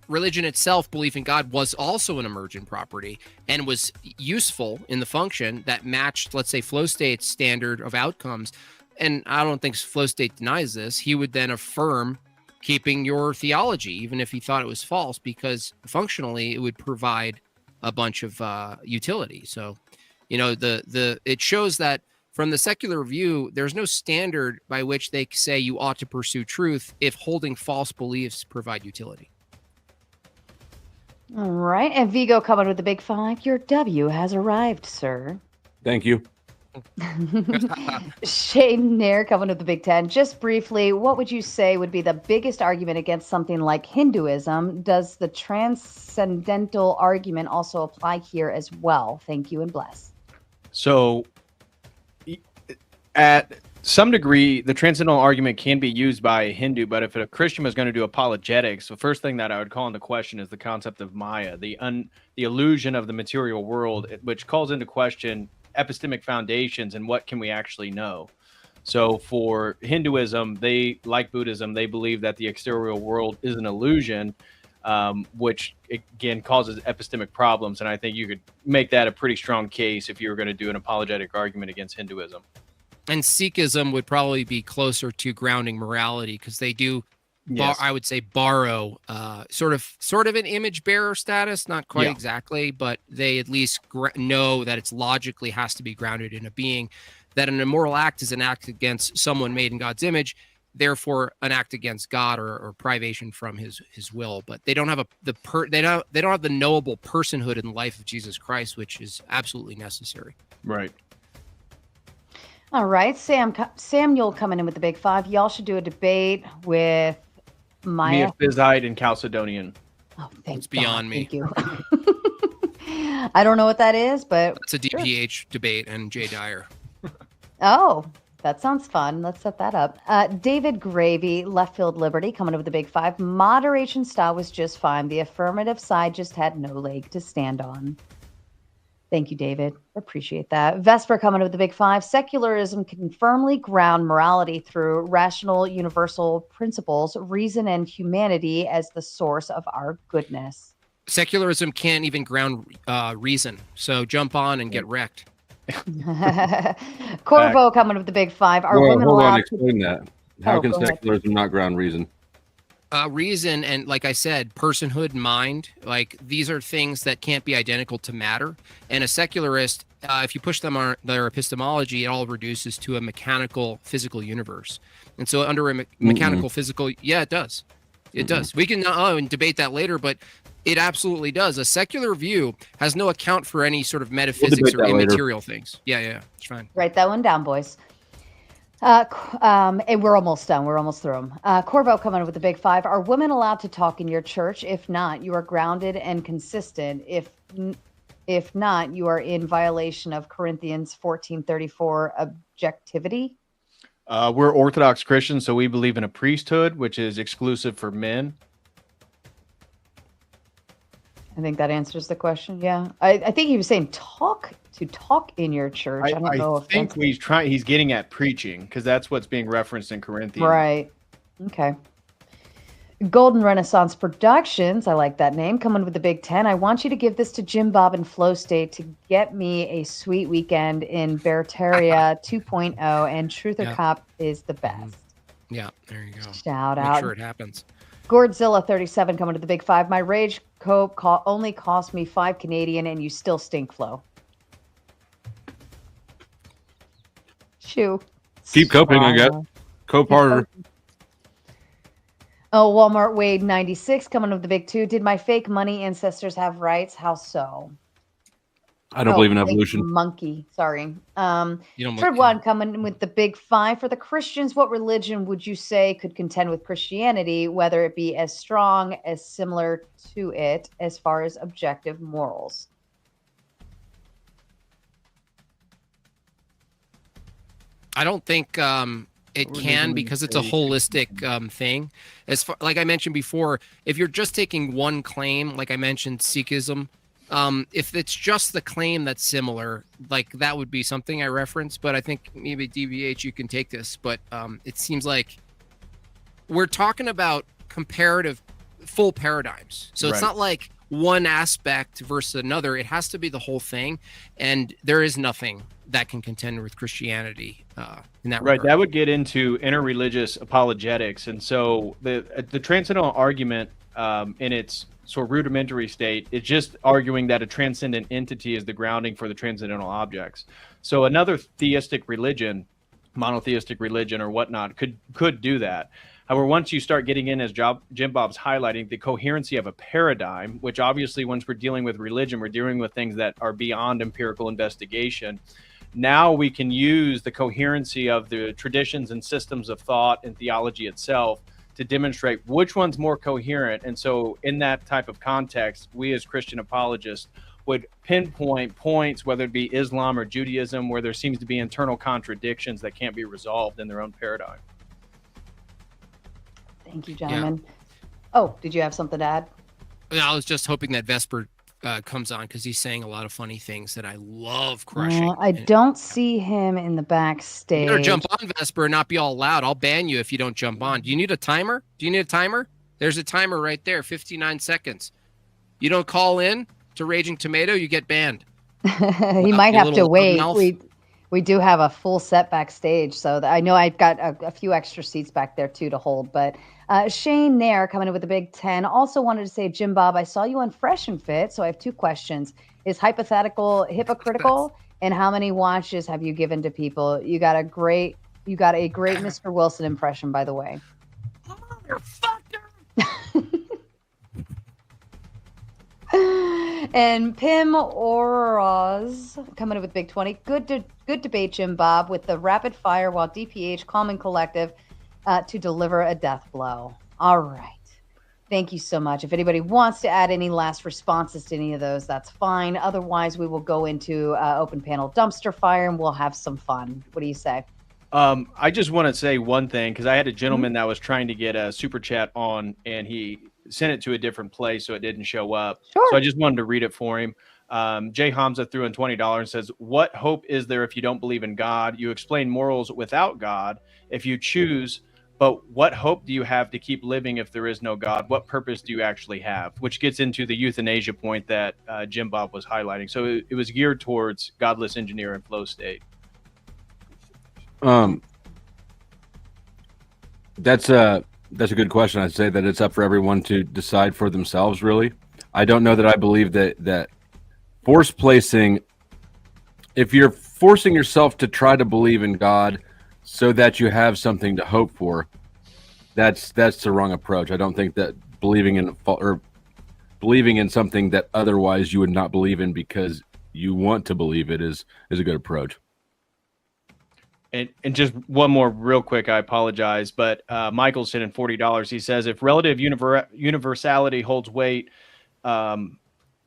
religion itself, belief in God, was also an emergent property and was useful in the function that matched, let's say, flow state's standard of outcomes. And I don't think flow state denies this. He would then affirm keeping your theology, even if he thought it was false, because functionally it would provide a bunch of utility. So, you know, it shows that from the secular view, there's no standard by which they say you ought to pursue truth if holding false beliefs provide utility. All right. And Vigo coming with the big 5. Your W has arrived, sir. Thank you. Shane Nair coming with the big 10. Just briefly, what would you say would be the biggest argument against something like Hinduism? Does the transcendental argument also apply here as well? Thank you and bless. So, at some degree, the transcendental argument can be used by a Hindu, but if a Christian was going to do apologetics, the first thing that I would call into question is the concept of Maya, the illusion of the material world, which calls into question epistemic foundations and what can we actually know. So for Hinduism, they, like Buddhism, they believe that the exterior world is an illusion, which again causes epistemic problems. And I think you could make that a pretty strong case if you were going to do an apologetic argument against Hinduism. And Sikhism would probably be closer to grounding morality because they do, yes, I would say, borrow sort of an image bearer status, not quite exactly, but they at least know that it's logically has to be grounded in a being, that an immoral act is an act against someone made in God's image, therefore an act against God or privation from his will. But they don't have they don't have the knowable personhood in the life of Jesus Christ, which is absolutely necessary. Right. All right, Samuel coming in with the big 5. Y'all should do a debate with Maya. Miaphysite and Chalcedonian. Oh, thank It's beyond God. me. Thank you. I don't know what that is, but it's a DPH debate and Jay Dyer. Oh, that sounds fun. Let's set that up. David Gravy, Left Field Liberty, coming in with the big 5. Moderation style was just fine. The affirmative side just had no leg to stand on. Thank you, David. Appreciate that. Vesper coming with the big 5. Secularism can firmly ground morality through rational universal principles, reason, and humanity as the source of our goodness. Secularism can't even ground reason. So jump on and get wrecked. Corvo coming with the big 5. Are women allowed to explain that? How can secularism not ground reason? Reason and, like I said, personhood, mind, like these are things that can't be identical to matter. And a secularist, if you push them on their epistemology, it all reduces to a mechanical physical universe. And so under a mechanical physical, it does. It does. We can debate that later, but it absolutely does. A secular view has no account for any sort of metaphysics or immaterial things. Yeah, it's fine. Write that one down, boys. And we're almost done. We're almost through them. Corvo coming with the big 5. Are women allowed to talk in your church? If not, you are grounded and consistent. If not, you are in violation of Corinthians 14:34 objectivity. We're Orthodox Christians, so we believe in a priesthood, which is exclusive for men. I think that answers the question. Yeah. I think he was saying talk in your church. I don't know if think he's getting at preaching because that's what's being referenced in Corinthians. Right. Okay. Golden Renaissance Productions, I like that name, coming with the Big 10. I want you to give this to Jim Bob and Flow State to get me a sweet weekend in Beartaria 2.0, and Truth or Yeah. Cop is the best. Yeah, there you go. Shout Make out. sure it happens. Gourdzilla 37 coming to the Big 5. My Rage Cope only cost me 5 Canadian, and you still stink, Flow. Shoo. Keep coping, I guess. Cope harder. Oh, Walmart Wade 96 coming with the Big 2. Did my fake money ancestors have rights? How so? I don't believe in Blink evolution. Monkey, sorry. You don't Trib One coming with the Big 5. For the Christians, what religion would you say could contend with Christianity, whether it be as strong, as similar to it, as far as objective morals? I don't think it can, because it's a holistic thing. As far, like I mentioned before, if you're just taking one claim, like I mentioned, Sikhism, if it's just the claim that's similar, like that would be something I reference. But I think maybe DVH, you can take this. But it seems like we're talking about comparative full paradigms. So it's not like one aspect versus another. It has to be the whole thing. And there is nothing that can contend with Christianity in that regard. That would get into interreligious apologetics. And so the transcendental argument in its sort of rudimentary state is just arguing that a transcendent entity is the grounding for the transcendental objects. So another theistic religion, monotheistic religion or whatnot, could do that. However, once you start getting in, as Jim Bob's highlighting, the coherency of a paradigm, which obviously once we're dealing with religion, we're dealing with things that are beyond empirical investigation. Now we can use the coherency of the traditions and systems of thought and theology itself to demonstrate which one's more coherent. And so in that type of context, we as Christian apologists would pinpoint points, whether it be Islam or Judaism, where there seems to be internal contradictions that can't be resolved in their own paradigm. Thank you, gentlemen. Oh, did you have something to add? I was just hoping that Vesper comes on, because he's saying a lot of funny things that I love crushing. I don't see him in the backstage. You better jump on, Vesper, and not be all loud. I'll ban you if you don't jump on. Do you need a timer? There's a timer right there, 59 seconds. You don't call in to Raging Tomato, you get banned. He might have to wait. We do have a full set backstage, so I know I've got a few extra seats back there too to hold. But Shane Nair coming in with the Big 10 also wanted to say, Jim Bob, I saw you on Fresh and Fit, so I have 2 questions. Is hypothetical hypocritical, and how many watches have you given to people? You got a great Mr. Wilson impression, by the way. And Pim Oroz coming in with Big 20. Good debate, Jim Bob, with the rapid fire while DPH calm and collective to deliver a death blow. All right. Thank you so much. If anybody wants to add any last responses to any of those, that's fine. Otherwise, we will go into open panel dumpster fire and we'll have some fun. What do you say? I just want to say one thing, because I had a gentleman that was trying to get a super chat on, and he sent it to a different place, so it didn't show up. Sure. So I just wanted to read it for him. Jay Hamza threw in $20 and says, what hope is there if you don't believe in God? You explain morals without God if you choose, but what hope do you have to keep living if there is no God? What purpose do you actually have? Which gets into the euthanasia point that Jim Bob was highlighting. So it was geared towards godless engineer and flow state. That's a good question. I'd say that it's up for everyone to decide for themselves, really. I don't know that I believe that force placing, if you're forcing yourself to try to believe in God so that you have something to hope for, that's the wrong approach. I don't think that believing in something that otherwise you would not believe in because you want to believe it is a good approach. And just one more real quick, I apologize, but Michael sent in $40. He says, if relative universality holds weight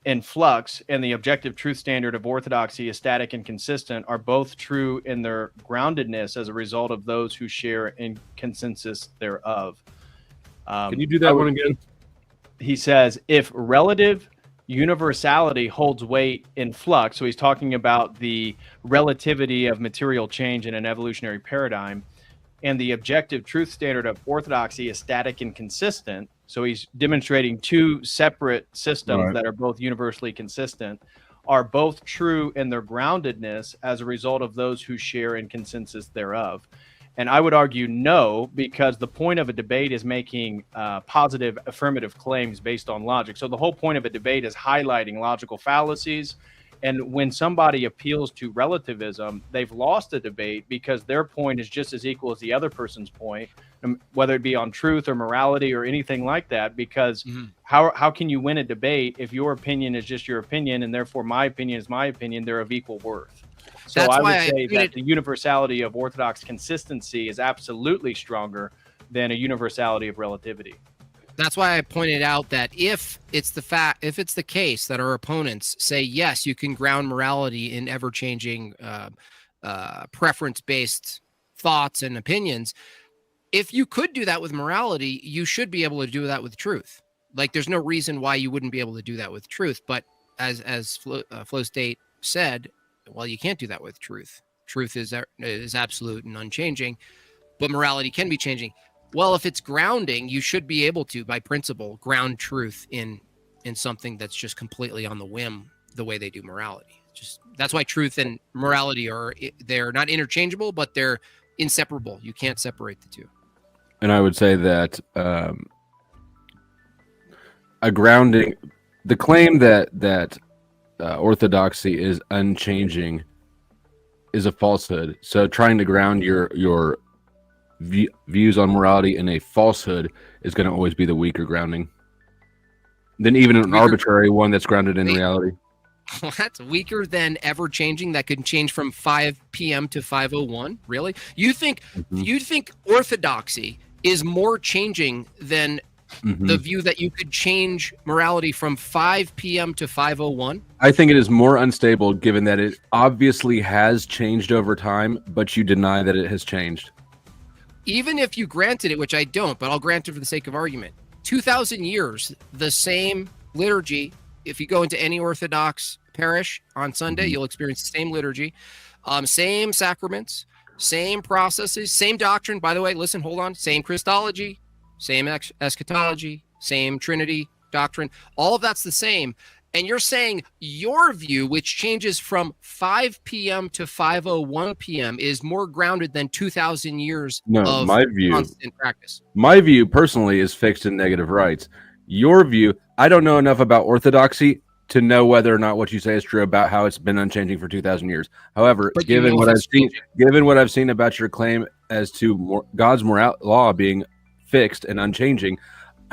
in flux and the objective truth standard of orthodoxy is static and consistent, are both true in their groundedness as a result of those who share in consensus thereof. Can you do that one again? He says, if relative universality holds weight in flux, so he's talking about the relativity of material change in an evolutionary paradigm, and the objective truth standard of orthodoxy is static and consistent, So he's demonstrating two separate systems Right. that are both universally consistent, are both true in their groundedness as a result of those who share in consensus thereof. And I would argue no, because the point of a debate is making positive affirmative claims based on logic. So the whole point of a debate is highlighting logical fallacies. And when somebody appeals to relativism, they've lost a debate because their point is just as equal as the other person's point, whether it be on truth or morality or anything like that. Because how can you win a debate if your opinion is just your opinion, and therefore my opinion is my opinion? They're of equal worth. So That's I would why say that the universality of Orthodox consistency is absolutely stronger than a universality of relativity. That's why I pointed out that if it's the case that our opponents say, yes, you can ground morality in ever-changing preference-based thoughts and opinions, if you could do that with morality, you should be able to do that with truth. Like, there's no reason why you wouldn't be able to do that with truth. But as Flow State said, well, you can't do that with truth. Truth is absolute and unchanging, but morality can be changing. Well, if it's grounding, you should be able to, by principle, ground truth in something that's just completely on the whim, the way they do morality. Just that's why truth and morality they're not interchangeable, but they're inseparable. You can't separate the two. And I would say that a grounding, the claim that orthodoxy is unchanging is a falsehood. So trying to ground your views on morality in a falsehood is going to always be the weaker grounding than even an arbitrary one that's grounded in reality. That's weaker than ever changing. That could change from 5 p.m. to 5:01. Really? You think orthodoxy is more changing than the view that you could change morality from 5 p.m. to 5:01? I think it is more unstable, given that it obviously has changed over time, but you deny that it has changed. Even if you granted it, which I don't, but I'll grant it for the sake of argument, 2,000 years, the same liturgy. If you go into any Orthodox parish on Sunday, you'll experience the same liturgy, same sacraments, same processes, same doctrine. By the way, listen, hold on. Same Christology, same eschatology, same Trinity doctrine. All of that's the same. And you're saying your view, which changes from 5 p.m. to 5:01 p.m., is more grounded than 2,000 years of constant practice. My view personally is fixed in negative rights. Your view, I don't know enough about orthodoxy to know whether or not what you say is true about how it's been unchanging for 2,000 years. However, given what I've seen about your claim as to God's law being fixed and unchanging,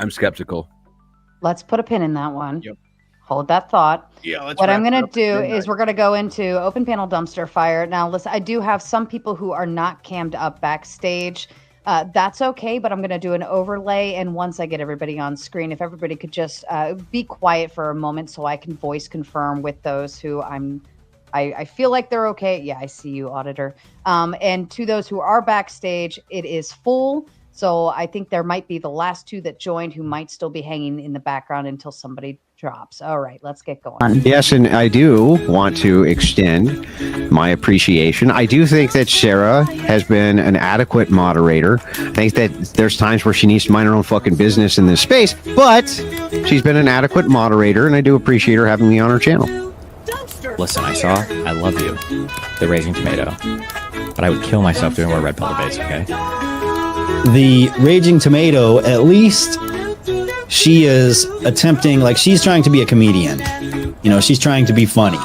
I'm skeptical. Let's put a pin in that one. Yep. Hold that thought. Yeah. What I'm going to do is we're going to go into open panel dumpster fire. Now, listen, I do have some people who are not cammed up backstage. That's okay, but I'm going to do an overlay. And once I get everybody on screen, if everybody could just be quiet for a moment so I can voice confirm with those who I feel like they're okay. Yeah, I see you, auditor. And to those who are backstage, it is full. So I think there might be the last two that joined who might still be hanging in the background until somebody drops. All right, let's get going. Yes, and I do want to extend my appreciation. I do think that Sarah has been an adequate moderator. I think that there's times where she needs to mind her own fucking business in this space, but she's been an adequate moderator, and I do appreciate her having me on her channel. Listen, I love you, the Raging Tomato, but I would kill myself doing more red pill debates, okay? The Raging Tomato, at least she is attempting, like, she's trying to be a comedian. You know, she's trying to be funny.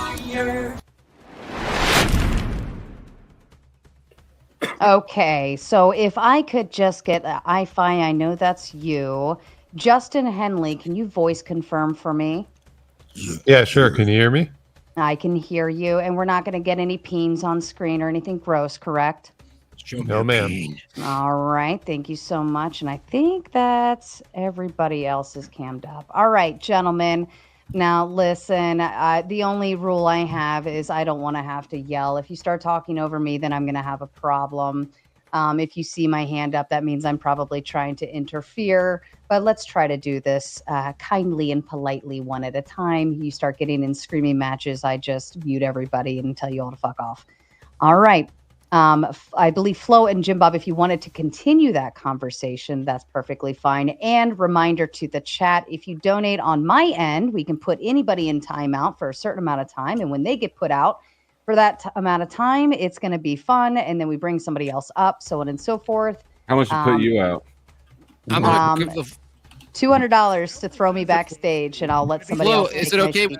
Okay, so if I could just get I-Fi, I know that's you. Justin Henley, can you voice confirm for me? Yeah, sure. Can you hear me? I can hear you, and we're not going to get any peens on screen or anything gross, correct? No, ma'am. All right, thank you so much. And I think that's everybody else is cammed up. All right, gentlemen. Now, listen, the only rule I have is I don't want to have to yell. If you start talking over me, then I'm going to have a problem. If you see my hand up, that means I'm probably trying to interfere. But let's try to do this kindly and politely, one at a time. You start getting in screaming matches, I just mute everybody and tell you all to fuck off. All right. I believe Flo and Jim Bob, if you wanted to continue that conversation, that's perfectly fine. And reminder to the chat, if you donate on my end, we can put anybody in timeout for a certain amount of time. And when they get put out for that amount of time, it's going to be fun. And then we bring somebody else up, so on and so forth. How much to put you out? I'm gonna give the $200 to throw me backstage, and I'll let somebody Flo, else. is take it my okay? seat.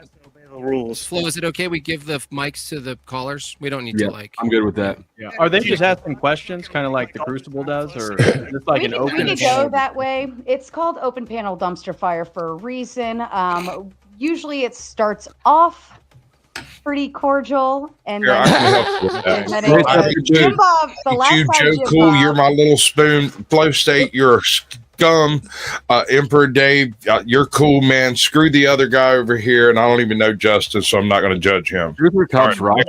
Rules. Flo, is it okay we give the mics to the callers? We don't need to like. I'm good with that. Yeah. Are they just asking questions, kind of like the Crucible does, or is this like we an could, open? we could go that way. It's called open panel dumpster fire for a reason. Usually it starts off pretty cordial, and Here, then, I can help you with that. and then Jim Bob, the last You, time Joe Jim Cool, Bob, you're my little spoon. Flow State, you're a scum. Emperor Dave, you're cool, man. Screw the other guy over here, and I don't even know Justice, so I'm not going to judge him. Talks All right,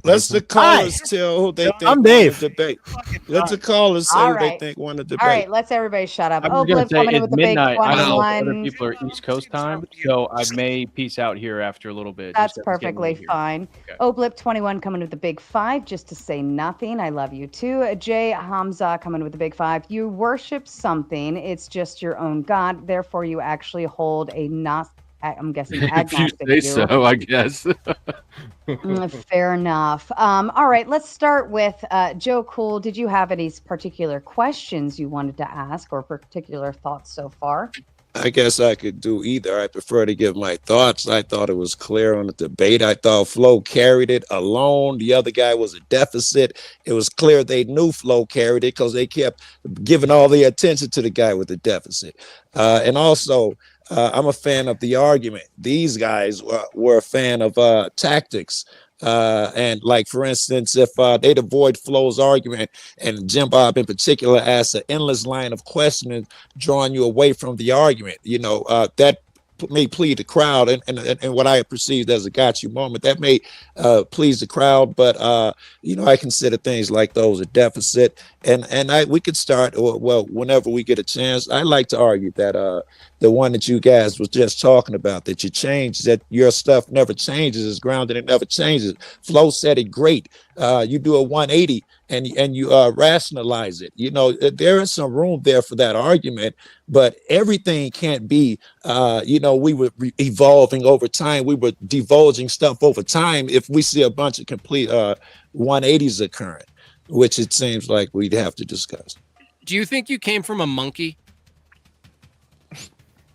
Let's the callers tell who they think I'm Dave. debate. Let the callers say All who they right. think want to debate. all right, let's everybody shut up. I'm Oh, just gonna Blip say coming in it's with the big midnight. I don't know if other 21. people are East Coast time, so I may peace out here after a little bit. That's just 'cause it's getting perfectly late here. fine. Okay. Oh, Blip 21 coming with the big 5 just to say nothing. I love you too. Jay Hamza coming with the big 5. You worship something. It's just your own God. Therefore, you actually hold a I'm guessing If you agnostic say view. so, I guess. Fair enough. All right, let's start with Joe Cool. Did you have any particular questions you wanted to ask or particular thoughts so far? I guess I could do either. I prefer to give my thoughts. I thought it was clear on the debate. I thought Flo carried it alone. The other guy was a deficit. It was clear they knew Flo carried it because they kept giving all the attention to the guy with the deficit. And also, I'm a fan of the argument. These guys were a fan of tactics. And like, for instance, if they'd avoid Flo's argument and Jim Bob in particular asked an endless line of questioning, drawing you away from the argument, that may please the crowd and what I perceived as a got you moment that may please the crowd, but I consider things like those a deficit, and we could start, well, whenever we get a chance. I like to argue that the one that you guys was just talking about, that you change, that your stuff never changes, is grounded, it never changes. Flo said it great. You do a 180 and you rationalize it. There is some room there for that argument, but everything can't be, we were evolving over time. We were divulging stuff over time. If we see a bunch of complete 180s occurring, which it seems like we'd have to discuss. Do you think you came from a monkey?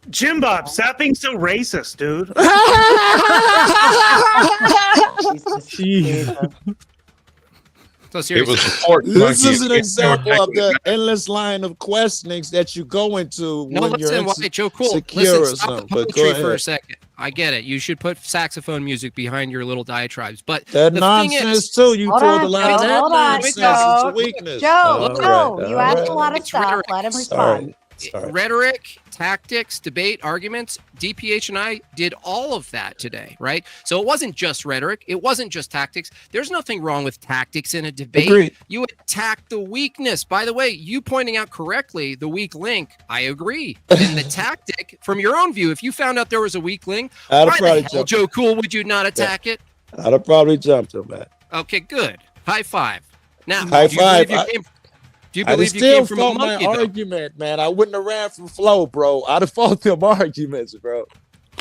Jim Bob, stop being so racist, dude. Jesus. So It seriously, was a pork This monkey. is an example of the endless line of questionings that you go into no, when listen, you're Joe Cool. insecure or Listen, stop the something. But go poetry for a ahead. second. I get it. You should put saxophone music behind your little diatribes. But That the nonsense thing is, too. You Hold told on, a lot of Joe, that hold on, nonsense. Joe. It's a weakness. Joe, All Joe, right, you all asked right. a lot of It's stuff. rhetoric. Let him Sorry. respond. Sorry. rhetoric, tactics, debate, arguments, DPH and I did all of that today, right? So it wasn't just rhetoric. It wasn't just tactics. There's nothing wrong with tactics in a debate. Agreed. You attack the weakness. By the way, you pointing out correctly the weak link, I agree. And the tactic, from your own view, if you found out there was a weak link, I'd have why probably the hell, jumped. Joe Cool, would you not attack it? I'd have probably jumped him, man. Okay, good. High five. Now, High do you believe five. do you I'd believe you still came from a fought my monkey, though? argument, man. I wouldn't have ran from Flo, bro. I'd have fought them arguments, bro.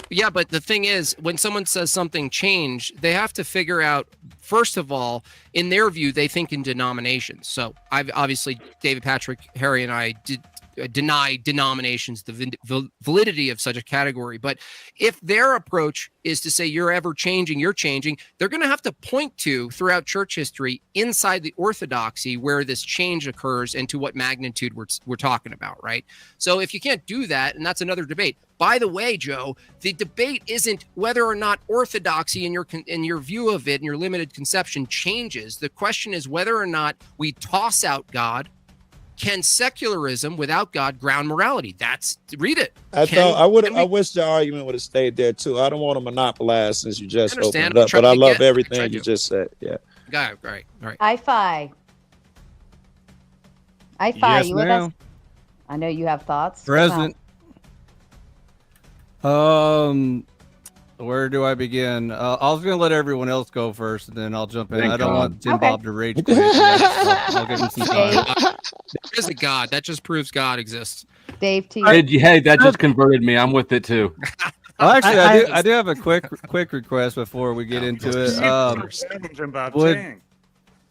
Yeah, but the thing is, when someone says something changed, they have to figure out, first of all, in their view, they think in denominations. So I've obviously, David Patrick, Harry, and I did deny denominations, the validity of such a category. But if their approach is to say you're ever changing, you're changing, they're going to have to point to throughout church history inside the orthodoxy where this change occurs and to what magnitude we're talking about, right? So if you can't do that, and that's another debate. By the way, Joe, the debate isn't whether or not orthodoxy in your view of it and your limited conception changes. The question is whether or not we toss out God. Can secularism without God ground morality? Read it. I wish the argument would have stayed there too. I don't want to monopolize since you just opened it up, but I love everything you just said. Yeah. Got it. All right. Hi-Fi. Hi-Fi, Yes, you with ma'am. us? I know you have thoughts. Present. Where do I begin? I was going to let everyone else go first, and then I'll jump in. Thank I don't God. want Jim Okay. Bob to rage quit. I'll give him some time. There is a God. That just proves God exists. Dave, to you. Hey, that just converted me. I'm with it too. Well, actually, I do have a quick request before we get into it.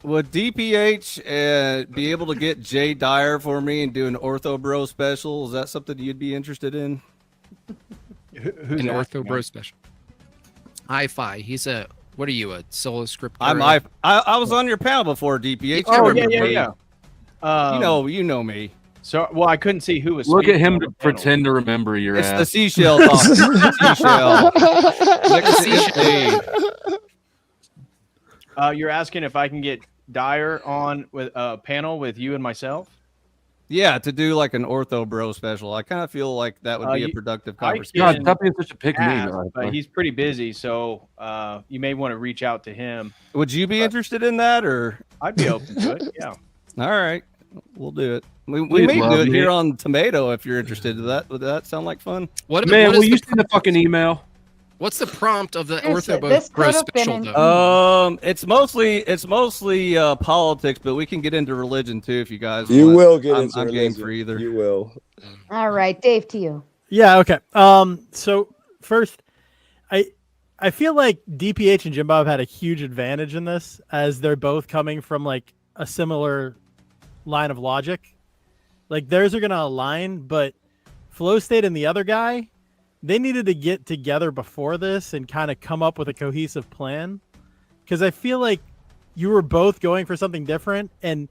Would DPH be able to get Jay Dyer for me and do an Ortho Bro special? Is that something you'd be interested in? Who's an Ortho Bro special? Hi-Fi. He's a. What are you, a solo script? I was on your panel before, DPH. Oh, You remember me. yeah. You know me. So, well, I couldn't see who was. Look at speaking him on to the panel. pretend to remember your It's ass. the seashell talking. Seashell. Next to You're asking if I can get Dyer on with a panel with you and myself? Yeah, to do like an Ortho Bro special. I kind of feel like that would be a productive conversation. God, stop being such a pick me. Ask, but he's pretty busy, so you may want to reach out to him. Would you be interested in that, or I'd be open to it. Yeah. All right, we'll do it. We Please may love do it me. here on Tomato if you're interested in that. Would that sound like fun? Man, will you send a fucking email? What's the prompt of the Seriously, Ortho this Bro could have been special, an though? It's mostly politics, but we can get into religion too if you guys. You want. will get I'm into game religion. for either. You will. All right, Dave, to you. Yeah. Okay. So first, I feel like DPH and Jim Bob had a huge advantage in this, as they're both coming from like a similar line of logic. Like theirs are gonna align, but Flow State and the other guy, they needed to get together before this and kind of come up with a cohesive plan, because I feel like you were both going for something different, and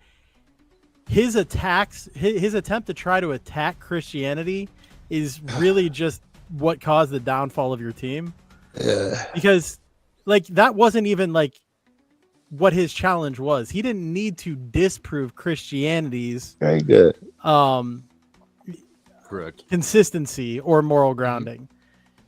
his attacks, his attempt to try to attack Christianity is really just what caused the downfall of your team. Yeah. Because like that wasn't even like what his challenge was. He didn't need to disprove Christianity's Very good. Correct. consistency or moral grounding.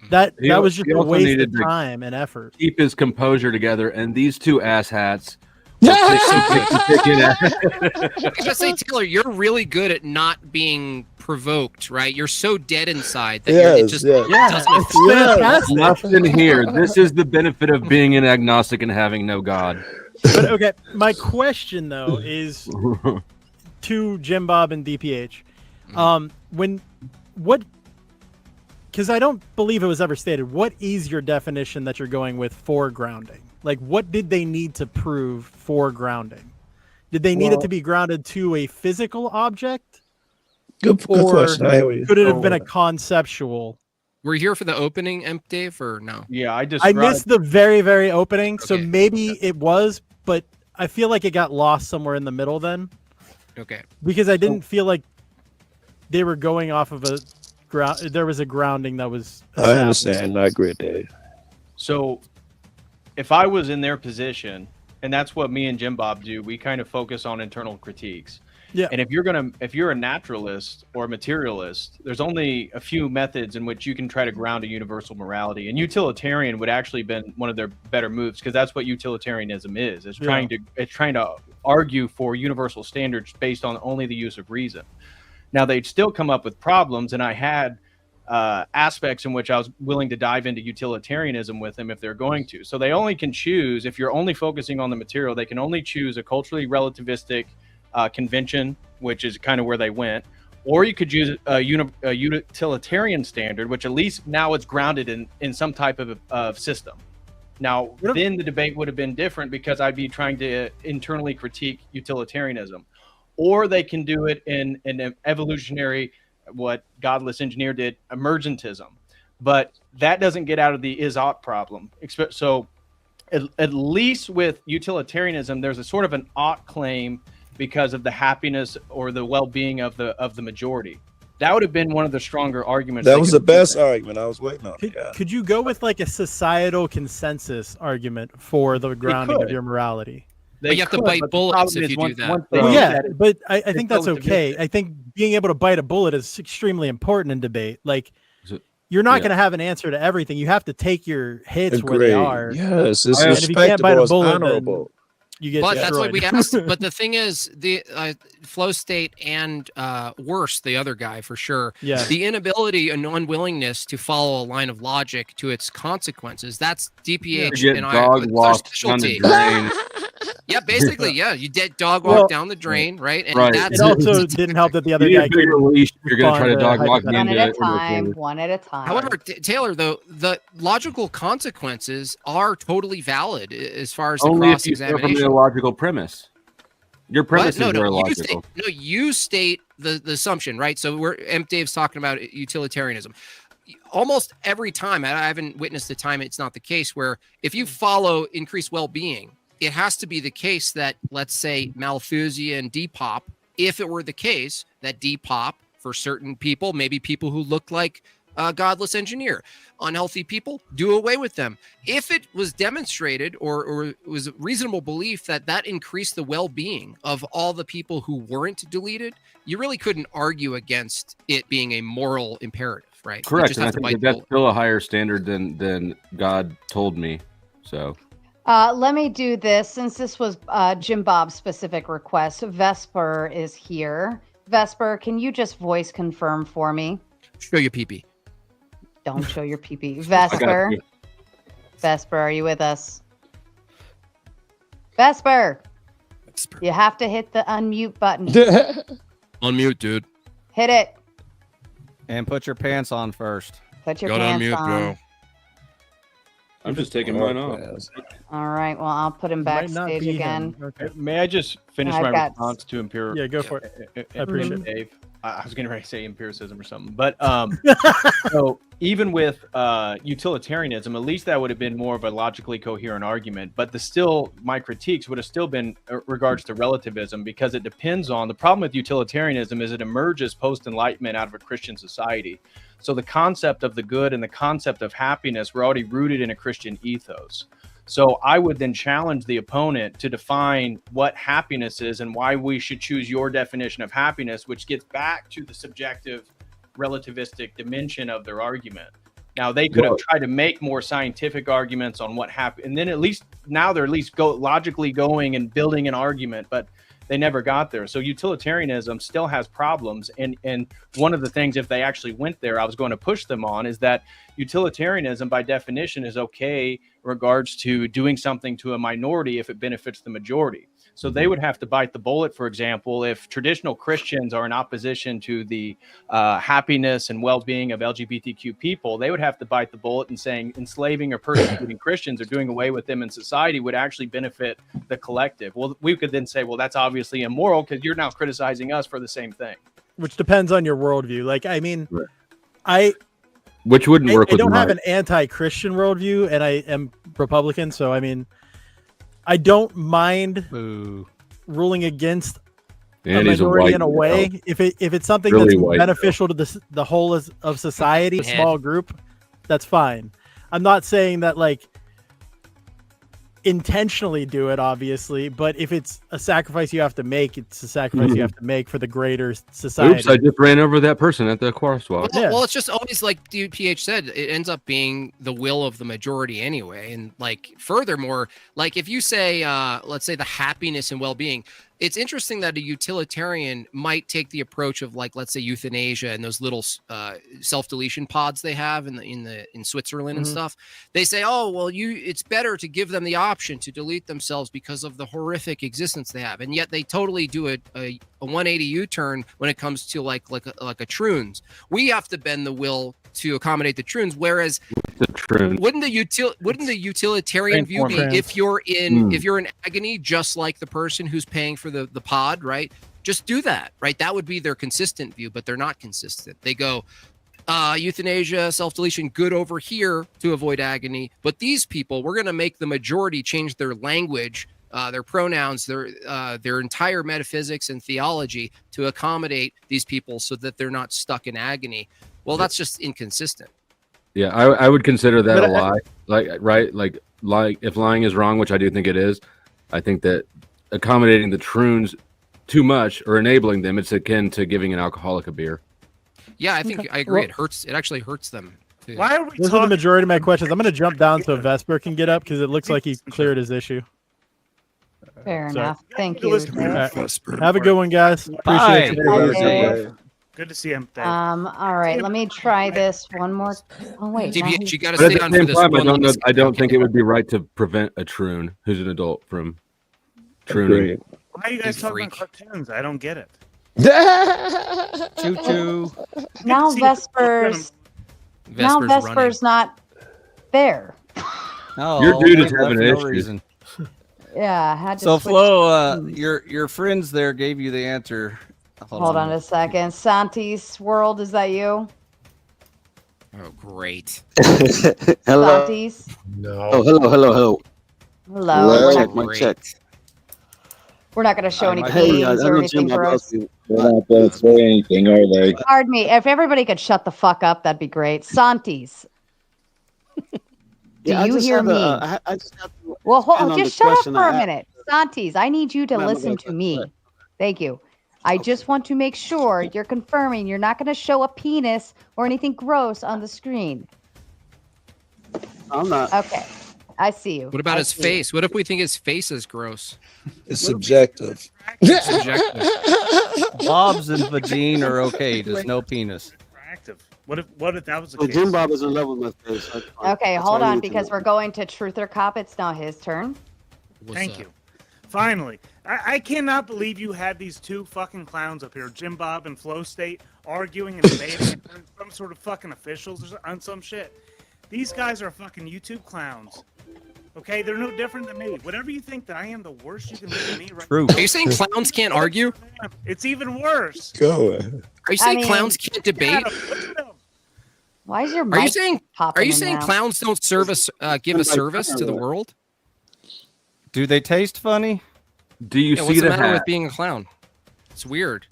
That was just He a also waste needed of to time and effort. Keep his composure together, and these two asshats. I was gonna say, Taylor, you're really good at not being provoked, right? You're so dead inside that it just doesn't. Nothing here. This is the benefit of being an agnostic and having no God. But okay, my question though is to Jim Bob and DPH. Because I don't believe it was ever stated, what is your definition that you're going with for grounding? Like, what did they need to prove for grounding? Did they need it to be grounded to a physical object? Good question. I hear what you're Could it have saying. been a conceptual? Were you here for the opening, Dave, or no? Yeah, I missed the very, very opening, so maybe it was, but I feel like it got lost somewhere in the middle then. Okay. Because I didn't feel like they were going off of a ground. There was a grounding that was. I understand. I agree with that. So if I was in their position, and that's what me and Jim Bob do, we kind of focus on internal critiques. Yeah. And if you're a naturalist or a materialist, there's only a few methods in which you can try to ground a universal morality. And utilitarian would actually been one of their better moves, because that's what utilitarianism is. It's trying to argue for universal standards based on only the use of reason. Now they'd still come up with problems, and I had aspects in which I was willing to dive into utilitarianism with them if they're going to. So they only can choose, if you're only focusing on the material, they can only choose a culturally relativistic convention, which is kind of where they went, or you could use a utilitarian standard, which at least now it's grounded in some type of system. Now, then the debate would have been different, because I'd be trying to internally critique utilitarianism. Or they can do it in an evolutionary, what Godless Engineer did, emergentism. But that doesn't get out of the is-ought problem. So at least with utilitarianism, there's a sort of an ought claim because of the happiness or the well-being of the majority. That would have been one of the stronger arguments. That was the best argument. I was waiting on. Could you go with like a societal consensus argument for the grounding of your morality? But you have to bite bullets if you do that. Well, yeah, but I think that's okay. I think being able to bite a bullet is extremely important in debate. Like, you're not going to have an answer to everything. You have to take your hits where they are. Yes, it's And if you can't bite respectable. a It's bullet, honorable. you get But destroyed. that's what we asked. But the thing is, the flow state and worse, the other guy for sure. Yeah. The inability and unwillingness to follow a line of logic to its consequences. That's DPH You get and dog it's our walked down the specialty. drain. Yeah, basically, yeah. You dead dog walk Well, down the drain, right? And right. that's It also didn't help that the other You guy need a bigger couldn't leash. You're going to try to respond dog walk me One into at a it. time. One at a time. However, Taylor, though, the logical consequences are totally valid as far as the Only if you start from cross-examination. the illogical premise. Your premises are you illogical. you state the assumption, right? So Dave's talking about utilitarianism. Almost every time, I haven't witnessed a time it's not the case, where if you follow increased well-being, it has to be the case that, let's say, Malthusian Depop, if it were the case that Depop, for certain people, maybe people who look like a godless engineer, unhealthy people, do away with them. If it was demonstrated or it was a reasonable belief that that increased the well-being of all the people who weren't deleted, you really couldn't argue against it being a moral imperative, right? You Correct. just And I have to think bite that the that's bullet. still a higher standard than God told me. So Let me do this since this was Jim Bob's specific request. Vesper is here. Vesper, can you just voice confirm for me? Show your pee-pee. Don't show your pee-pee. Vesper. Vesper, are you with us? Vesper. You have to hit the unmute button. Unmute, dude. Hit it. And put your pants on first. Put your pants on. I'm just taking mine off. All right. Well, I'll put him Might not backstage be again. him. Okay. May I just finish I've my got- response to empirical? Yeah, go for it. I appreciate it. Dave. I was getting ready to say empiricism or something, but so even with utilitarianism, at least that would have been more of a logically coherent argument. But my critiques would have still been regards to relativism, because it depends on the problem with utilitarianism is it emerges post-Enlightenment out of a Christian society. So the concept of the good and the concept of happiness were already rooted in a Christian ethos. So I would then challenge the opponent to define what happiness is and why we should choose your definition of happiness, which gets back to the subjective relativistic dimension of their argument. Now, they could have tried to make more scientific arguments on what happened, and then at least now they're at least logically going and building an argument, but they never got there. So utilitarianism still has problems. And one of the things, if they actually went there, I was going to push them on, is that utilitarianism by definition is okay in regards to doing something to a minority if it benefits the majority. So they would have to bite the bullet, for example, if traditional Christians are in opposition to the happiness and well-being of LGBTQ people, they would have to bite the bullet and saying enslaving or persecuting Christians or doing away with them in society would actually benefit the collective. Well, we could then say, well, that's obviously immoral because you're now criticizing us for the same thing. Which depends on your worldview. Like, I mean, which wouldn't work. I don't with have mine. an anti-Christian worldview, and I am Republican, so I mean, I don't mind ruling against a And he's a minority white in a way male. if it's something Really that's white beneficial to the whole of society, a small group, that's fine. I'm not saying that like intentionally do it, obviously, but if it's a sacrifice you have to make, it's a sacrifice you have to make for the greater society. Oops, I just ran over that person at the crosswalk. Well, it's just always like DPH said, it ends up being the will of the majority anyway. And like, furthermore, like if you say, let's say the happiness and well-being, it's interesting that a utilitarian might take the approach of like, let's say euthanasia and those little self-deletion pods they have in Switzerland and stuff. They say, oh, well, it's better to give them the option to delete themselves because of the horrific existence they have. And yet they totally do a 180 U-turn when it comes to like a troons. We have to bend the will to accommodate the troons, whereas wouldn't the utilitarian view be if you're in agony, just like the person who's paying for the pod, right? Just do that, right? That would be their consistent view, but they're not consistent. They go euthanasia, self-deletion, good over here to avoid agony, but these people, we're going to make the majority change their language, their pronouns, their entire metaphysics and theology to accommodate these people so that they're not stuck in agony. Well, that's just inconsistent. Yeah, I would consider that a lie. Like if lying is wrong, which I do think it is, I think that accommodating the troons too much or enabling them, it's akin to giving an alcoholic a beer. Yeah, I think I agree. It actually hurts them. Too. Why are we Those are the majority of my questions. I'm going to jump down so Vesper can get up because it looks like he cleared his issue. Fair Sorry. enough. Thank Go you. listen to Dave. that. Have a good one, guys. Bye. Appreciate you. Bye, Dave. Dave. Good to see him. Dave. All right, let me try this one more. Oh wait, now DPH, he's- you got to But stay at on the for same this time, one. I don't think it would be right to prevent a troon who's an adult from trooning. Why are you guys talking about cartoons? I don't get it. Choo choo. now Vesper's now Vesper's Vesper's not there. No, Your dude is left having for an no issue. reason. Yeah, I had to. So switch Flo, teams. your friends there gave you the answer. Hold on a second. Santis World, is that you? Oh, great. Hello. Santis? No. Oh, hello. Hello. Check my check. We're not going to show any Hey, I peens or don't anything gross. They're not going to say anything, are they? Pardon me. If everybody could shut the fuck up, that'd be great. Santis. Do you hear me? I just have to Well, expand on just the shut up question for I a asked. minute. Santis, I need you to Ma'am, listen okay, to me. Thank you. I just want to make sure you're confirming you're not going to show a penis or anything gross on the screen. I'm not. Okay. I see you. What about I his see you. face? What if we think his face is gross? It's subjective. Subjective. Bob's and vagine are okay, just no penis. Active. What if that was the Well, case? Jim Bob is in love with my face. That's fine. Okay, That's hold all I on need to because know. we're going to Truth or Cop. It's now his turn. Thank you. Finally, I cannot believe you had these two fucking clowns up here, Jim Bob and Flow State, arguing and debating some sort of fucking officials on some shit. These guys are fucking YouTube clowns. Okay, they're no different than me. Whatever you think that I am the worst you can do to me right True. now. Are you saying clowns can't argue? It's even worse. Go. Are you saying clowns can't debate? Why is your Are you mic saying popping in saying now? clowns don't service give a service to the world? Do they taste funny? Do you Yeah, see what's the the matter hat? with being a clown? It's weird.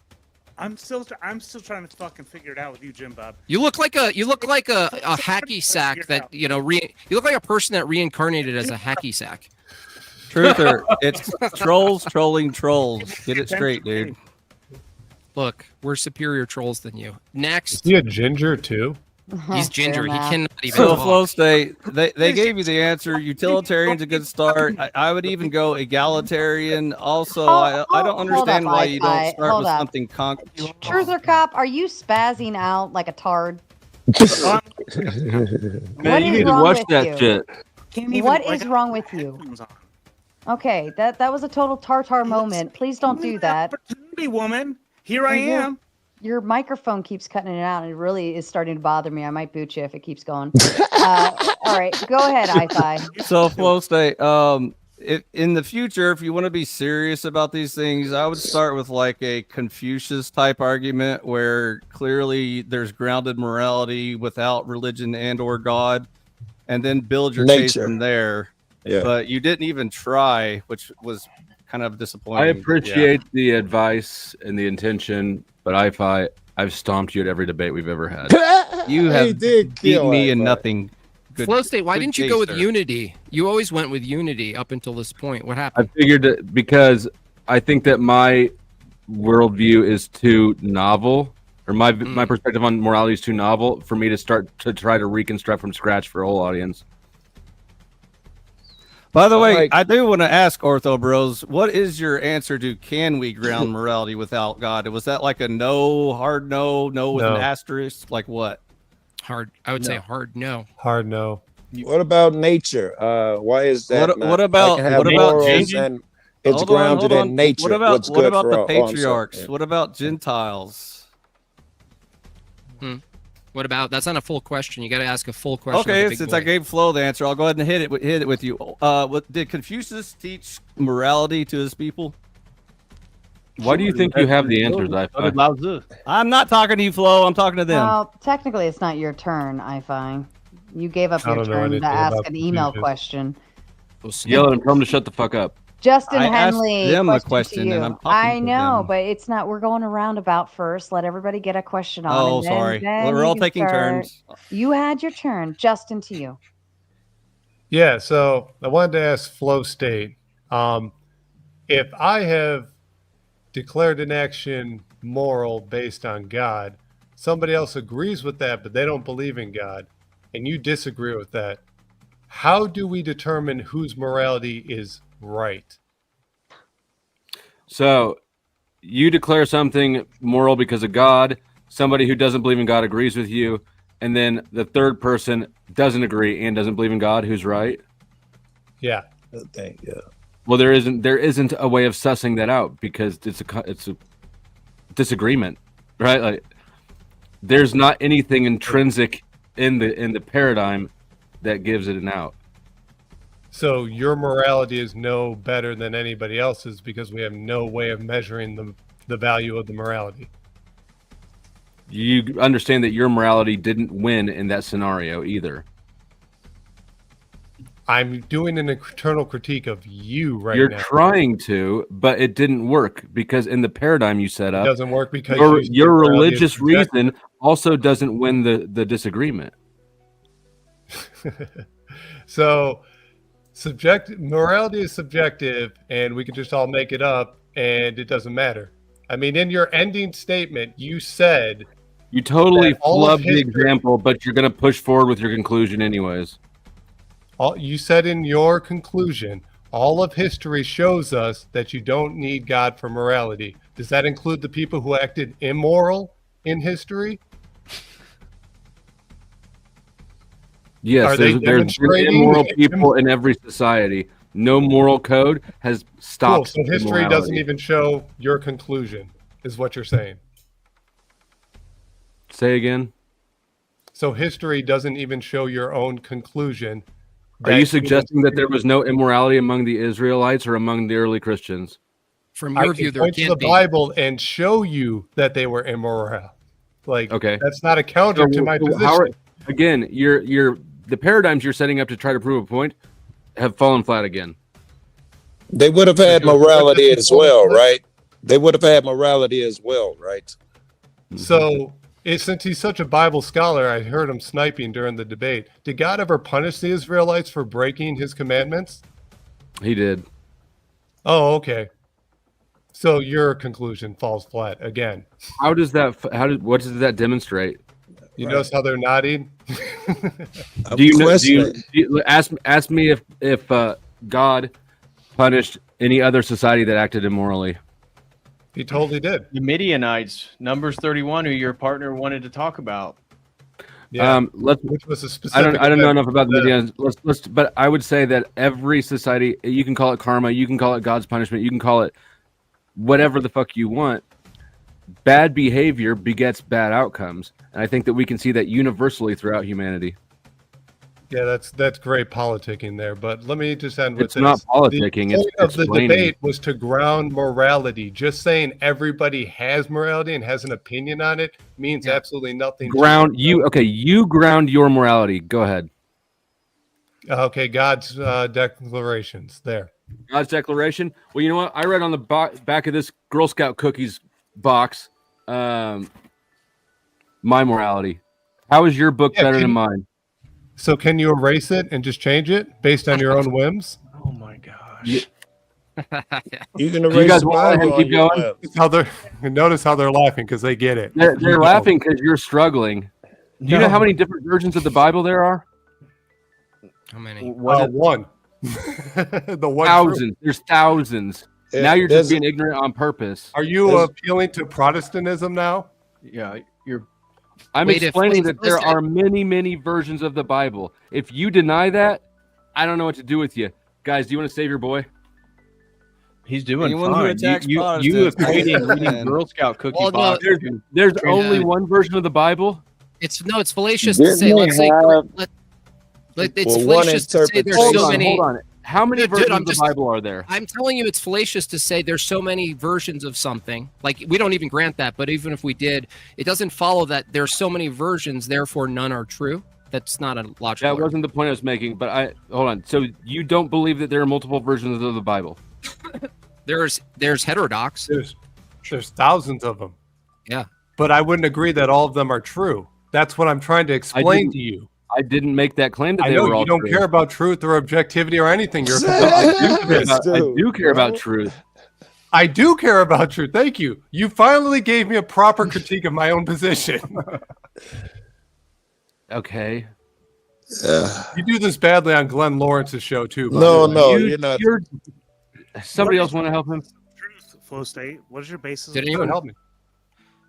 I'm still trying to fucking figure it out with you, Jim Bob. You look like a hacky sack that you look like a person that reincarnated as a hacky sack. Truther, it's trolls trolling trolls. Get it straight, dude. Look, we're superior trolls than you. Is Next, he a ginger too? he's ginger. He cannot even So talk. Flow State, they gave you the answer. Utilitarian's a good start. I would even go egalitarian. Also, I don't understand why you don't start hold with up. something concrete. Truth or Cop, are you spazzing out like a tard? Man, What you is need to wrong watch with that you? shit. What is wrong with you? Okay, that was a total tartar moment. Please don't do that. Opportunity, woman. Here I am. Your microphone keeps cutting it out, and it really is starting to bother me. I might boot you if it keeps going. All right, go ahead, iFi. So Flow State, if in the future, if you want to be serious about these things, I would start with like a Confucius type argument where clearly there's grounded morality without religion and or God, and then build your case Nature. from there. Yeah. But you didn't even try, which was kind of disappointing. I appreciate the advice and the intention, but I've stomped you at every debate we've ever had. You He have did beaten kill me that in fight. nothing. Good, Flow State, why good didn't you case go with there. unity? You always went with unity up until this point. What I happened? figured that because I think that my worldview is too novel, or my perspective on morality is too novel for me to start to try to reconstruct from scratch for a whole audience. By the way, Like- I do want to ask Ortho Bros, what is your answer to can we ground morality without God? Was that like a no, hard no with No. an asterisk? Like what? Hard. I would say hard no. Hard no. What about nature? Why is that? What- not? what about- I can have what about morals changing- and it's Hold on, grounded hold on. in nature. What about What's good for the all? Oh, I'm sorry. patriarchs? Yeah. What about Gentiles? What about? That's not a full question. You got to ask a full question. with a Okay, big since boy. I gave Flo the answer, I'll go ahead and hit it with you. What did Confucius teach morality to his people? Why do you think you have the answers, iFi? I'm not talking to you, Flo. I'm talking to them. Well, technically, it's not your turn, iFi. You gave up I your don't know turn anything to ask about an email Confucius. question. Yell at him, tell him to shut the fuck up. Justin I asked Henley, them a question question, to and you. I'm talking I to know, them. but it's not. We're going a roundabout first. Let everybody get a question on. Oh, and then- sorry. then Well, we're you all can taking start. turns. You had your turn. Justin, to you. Yeah, so I wanted to ask Flow State, if I have declared an action moral based on God, somebody else agrees with that, but they don't believe in God, and you disagree with that, how do we determine whose morality is right? So you declare something moral because of God. Somebody who doesn't believe in God agrees with you, and then the third person doesn't agree and doesn't believe in God. Who's right? Yeah. Well, there isn't a way of sussing that out because it's a disagreement, right? Like, there's not anything intrinsic in the paradigm that gives it an out. So your morality is no better than anybody else's because we have no way of measuring the value of the morality. You understand that your morality didn't win in that scenario either. I'm doing an internal critique of you right You're now. trying to, but it didn't work because in the paradigm you set up, It doesn't work because your religious reason also doesn't win the disagreement. So morality is subjective, and we can just all make it up, and it doesn't matter. I mean, in your ending statement, you said you totally flubbed the history, example, but you're going to push forward with your conclusion anyways. You said in your conclusion, all of history shows us that you don't need God for morality. Does that include the people who acted immoral in history? Yes, there's immoral people in every society. No moral code has stopped. Cool. So history doesn't even show your conclusion, is what you're saying. Say again. So history doesn't even show your own conclusion. Are you suggesting that there was no immorality among the Israelites or among the early Christians? From your view, there can't be. I can point to the Bible and show you that they were immoral. Like, okay, that's not a counter to my position. Again, the paradigms you're setting up to try to prove a point have fallen flat again. They would have had morality as well, right? They would have had morality as well, right? So, since he's such a Bible scholar, I heard him sniping during the debate. Did God ever punish the Israelites for breaking his commandments? He did. Oh, okay. So your conclusion falls flat again. What does that demonstrate? You notice how they're nodding? Do you ask me if God punished any other society that acted immorally? He totally did. The Midianites, Numbers 31, who your partner wanted to talk about. Yeah, which was a specific. I don't know enough about the Midianites. But I would say that every society, you can call it karma, you can call it God's punishment, you can call it whatever the fuck you want. Bad behavior begets bad outcomes, and I think that we can see that universally throughout humanity. Yeah, that's great politicking there, but let me just end with this. It's not politicking. The point of the debate was to ground morality. Just saying everybody has morality and has an opinion on it means absolutely nothing. You ground your morality. Go ahead. Okay, God's declarations there. God's declaration. Well, you know what? I read on the back of this Girl Scout cookies box, my morality. How is your book better than mine? So can you erase it and just change it based on your own whims? Oh my gosh. You can erase. You guys want to keep going? Notice how they're laughing because they get it. They're laughing because you're struggling. Do you know how many different versions of the Bible there are? How many? One. The one. Thousands. There's thousands. Yeah, now you're just being ignorant on purpose. Are you appealing to Protestantism now? Yeah, I'm explaining that there are many, many versions of the Bible. If you deny that, I don't know what to do with you. Guys, do you want to save your boy? He's doing Anyone fine. Who attacks you equating reading Girl Scout cookie box. There's only one version of the Bible. It's fallacious to say. Let's say it's fallacious to say there's so many. Hold on. How many versions of the Bible are there? I'm telling you, it's fallacious to say there's so many versions of something. Like, we don't even grant that, but even if we did, it doesn't follow that there's so many versions, therefore none are true. That's not a logical. That wasn't the point I was making, but hold on. So you don't believe that there are multiple versions of the Bible? There's heterodox. There's thousands of them. Yeah. But I wouldn't agree that all of them are true. That's what I'm trying to explain to you. I didn't make that claim that I they know were all you don't true. care about truth or objectivity or anything. I do care about truth. I do care about truth. Thank you. You finally gave me a proper critique of my own position. Okay. You do this badly on Glenn Lawrence's show too. No, you're not. Somebody else want to help him? Flow State? What is your basis? Did of anyone help me?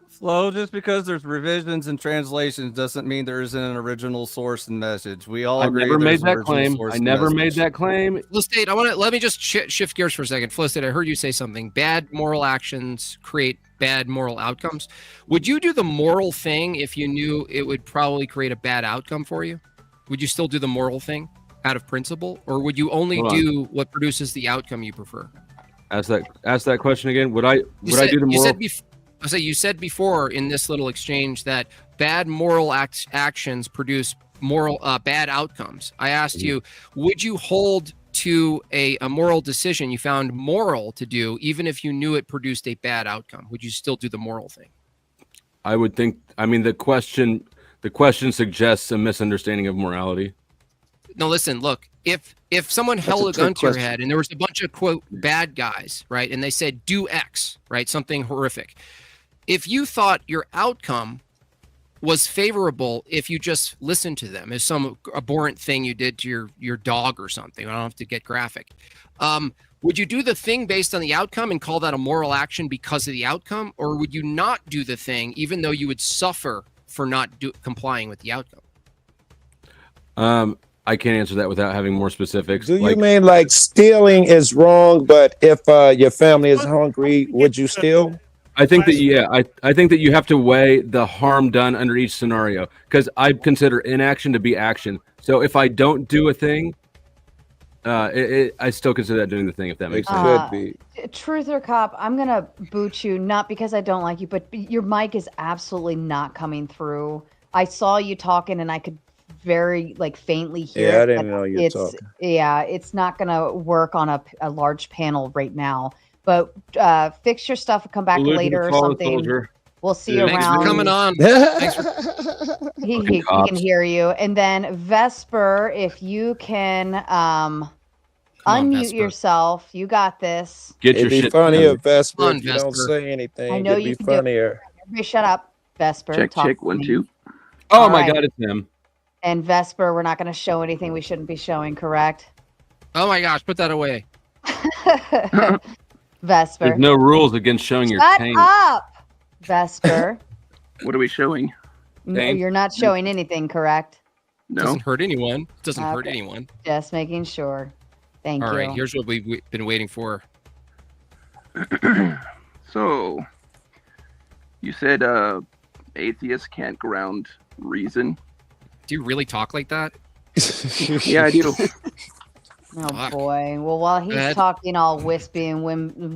Flow, just because there's revisions and translations doesn't mean there isn't an original source and message. We all I agree never made there's an that original claim. source I and never made message. that claim. Flow State, let me just shift gears for a second. Flow State, I heard you say something. Bad moral actions create bad moral outcomes. Would you do the moral thing if you knew it would probably create a bad outcome for you? Would you still do the moral thing out of principle, or would you only Hold on. do what produces the outcome you prefer? Ask that question again. Would I do the moral? You said before in this little exchange that bad moral actions produce bad outcomes. I asked you, would you hold to a moral decision you found moral to do, even if you knew it produced a bad outcome? Would you still do the moral thing? I would think. I mean, the question suggests a misunderstanding of morality. No, listen, look, if someone held a gun to your head and there was a bunch of, quote, bad guys, right, and they said, do X, right, something horrific. If you thought your outcome was favorable if you just listened to them, as some abhorrent thing you did to your dog or something, I don't have to get graphic, would you do the thing based on the outcome and call that a moral action because of the outcome? Or would you not do the thing even though you would suffer for not complying with the outcome? I can't answer that without having more specifics. Do you mean like stealing is wrong, but if your family is hungry, would you steal? I think that I think that you have to weigh the harm done under each scenario, because I consider inaction to be action. So if I don't do a thing, I still consider that doing the thing. If that makes sense. Truth or cop, I'm gonna boot you, not because I don't like you, but your mic is absolutely not coming through. I saw you talking, and I could very faintly hear. Yeah, I it, didn't but know you were talking. Yeah, it's not gonna work on a large panel right now. But fix your stuff and come back later or something. We'll see you around. Thanks for coming on. He can hear you. And then Vesper, if you can unmute yourself, you got this. It'd be funnier, Vesper, if you don't say anything. I know It'd you be can funnier. Everybody shut up, Vesper. Check, Talk check, to 1, me. 2. Oh All my right. God, it's him. And Vesper, we're not going to show anything we shouldn't be showing, correct? Oh my gosh, put that away. Vesper. There's no rules against showing your Shut taint. up, Vesper. What are we showing? No, you're not showing anything, correct? No. Doesn't hurt anyone. Doesn't hurt Okay. anyone. Just making sure. Thank you. All right, here's what we've been waiting for. So, you said atheists can't ground reason. Do you really talk like that? Yeah, I do. Oh boy. Well, while he's ahead. talking all wispy and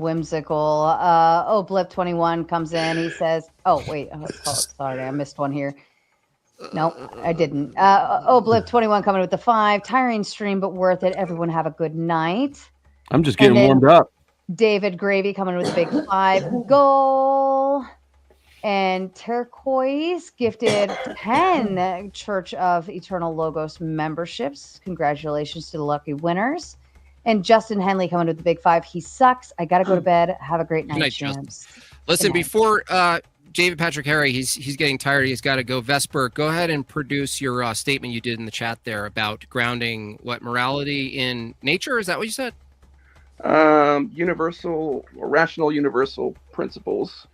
whimsical, Blip 21 comes in. He says, "Oh wait, sorry, I missed one here. No, I didn't. Blip 21 coming with the 5. Tiring stream, but worth it. Everyone have a good night." I'm just getting then- warmed up. David Gravy coming with a big 5 goal. And Turquoise gifted 10 Church of Eternal Logos memberships. Congratulations to the lucky winners. And Justin Henley coming with the big 5. He sucks. I got to go to bed. Have a great night, Justin. champs. Listen, Good night. before David Patrick Harry, he's getting tired. He's got to go. Vesper, go ahead and produce your statement you did in the chat there about grounding morality in nature. Is that what you said? Universal, rational universal principles,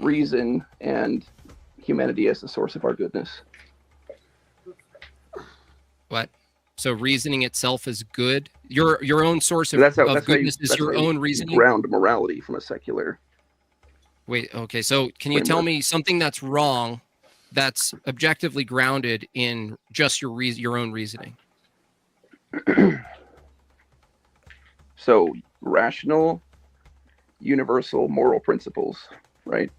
reason, and humanity as the source of our goodness. What? So reasoning itself is good. Your own source of, That's how goodness you, is that's your how you own reasoning. ground morality from a secular. Wait. Okay. So can you tell me something that's wrong, that's objectively grounded in just your own reasoning? So rational, universal moral principles, right?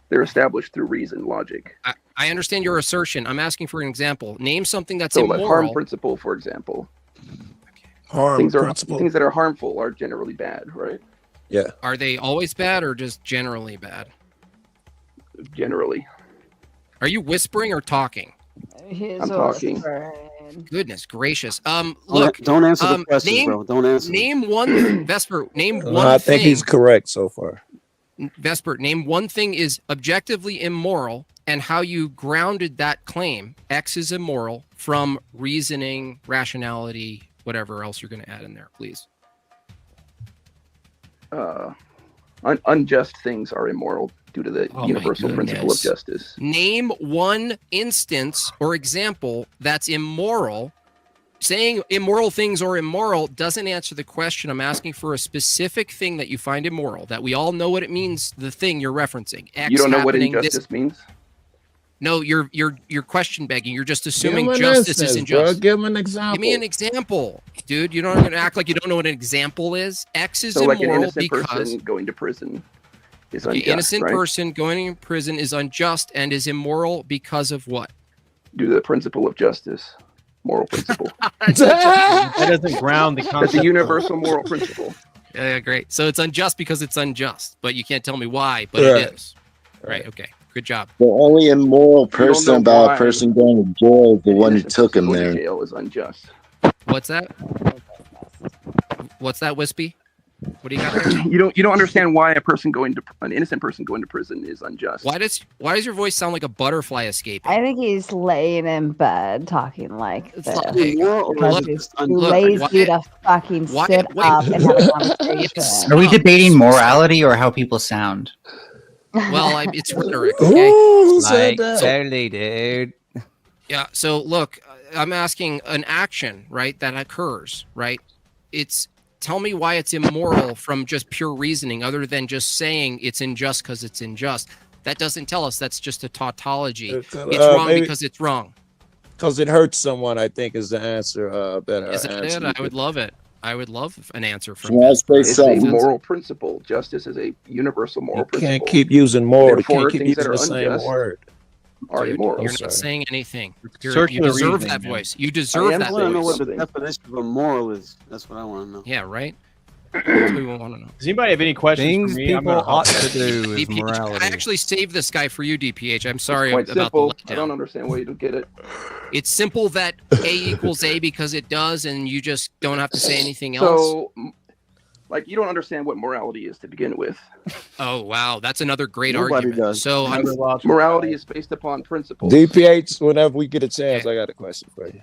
They're established through reason, logic. I understand your assertion. I'm asking for an example. Name something that's So immoral. like harm principle, for example. Harm things principle. Things that are harmful are generally bad, right? Yeah. Are they always bad or just generally bad? Generally. Are you whispering or talking? I'm talking. Goodness gracious. Look. Don't answer the questions, bro. Don't answer. Name one, Vesper. Name one I think thing. he's correct so far. Vesper, name one thing is objectively immoral and how you grounded that claim. X is immoral from reasoning, rationality, whatever else you're going to add in there, please. Unjust things are immoral due to the universal principle of justice. Name one instance or example that's immoral. Saying immoral things are immoral doesn't answer the question. I'm asking for a specific thing that you find immoral, that we all know what it means, the thing you're referencing. X You don't know what injustice means? No, you're question begging. You're just assuming justice is unjust. Give him an example. Give me an example, dude. You're not going to act like you don't know what an example is. X is So like an immoral innocent because person going to prison is the unjust, innocent right? person going to prison is unjust and is immoral because of what? Due to the principle of justice. Moral principle. That doesn't ground the concept. That's a universal moral principle. Yeah, great. So it's unjust because it's unjust, but you can't tell me why, but Right. it is. Right, okay. Good job. The only immoral person know about why a person going to jail is the one who Innocent took person him going to there. jail is unjust. What's that? What's that, Wispy? What do you got there? You don't understand why an innocent person going to prison is unjust. Why does your voice sound like a butterfly escaping? I think he's laying in bed talking like this. Look, He's too lazy to fucking sit up and have a conversation. Are we debating morality or how people sound? Well, it's rhetoric. Okay? Ooh, Like, totally, dude. Yeah. So look, I'm asking an action, right, that occurs, right? Tell me why it's immoral from just pure reasoning, other than just saying it's unjust because it's unjust. That doesn't tell us. That's just a tautology. It's wrong because it's wrong. Because it hurts someone, I think, is the answer. Better Is that answer. it? I would love it. I would love an answer from Yeah, this. It's a moral principle. Justice is a universal moral principle. Can't keep using moral. You Therefore, can't keep things that using are the same unjust word. are immoral. You're not saying anything. You Circular deserve reasoning, that man. voice. You deserve I that want to know what voice. the definition of a moral is. That's what I want to know. Yeah, right. That's what we want to know. Does anybody have any questions Things for me? I'm people gonna ought hop to do is DPH, morality. I actually saved this guy for you, DPH. I'm sorry Quite about simple. the I don't letdown. understand why you don't get it. It's simple that A equals A because it does, and you just don't have to say anything else. So, like, you don't understand what morality is to begin with. Oh wow, that's another great Nobody argument. does. So Morality is based upon principles. DPH, whenever we get a chance, I got a question for you.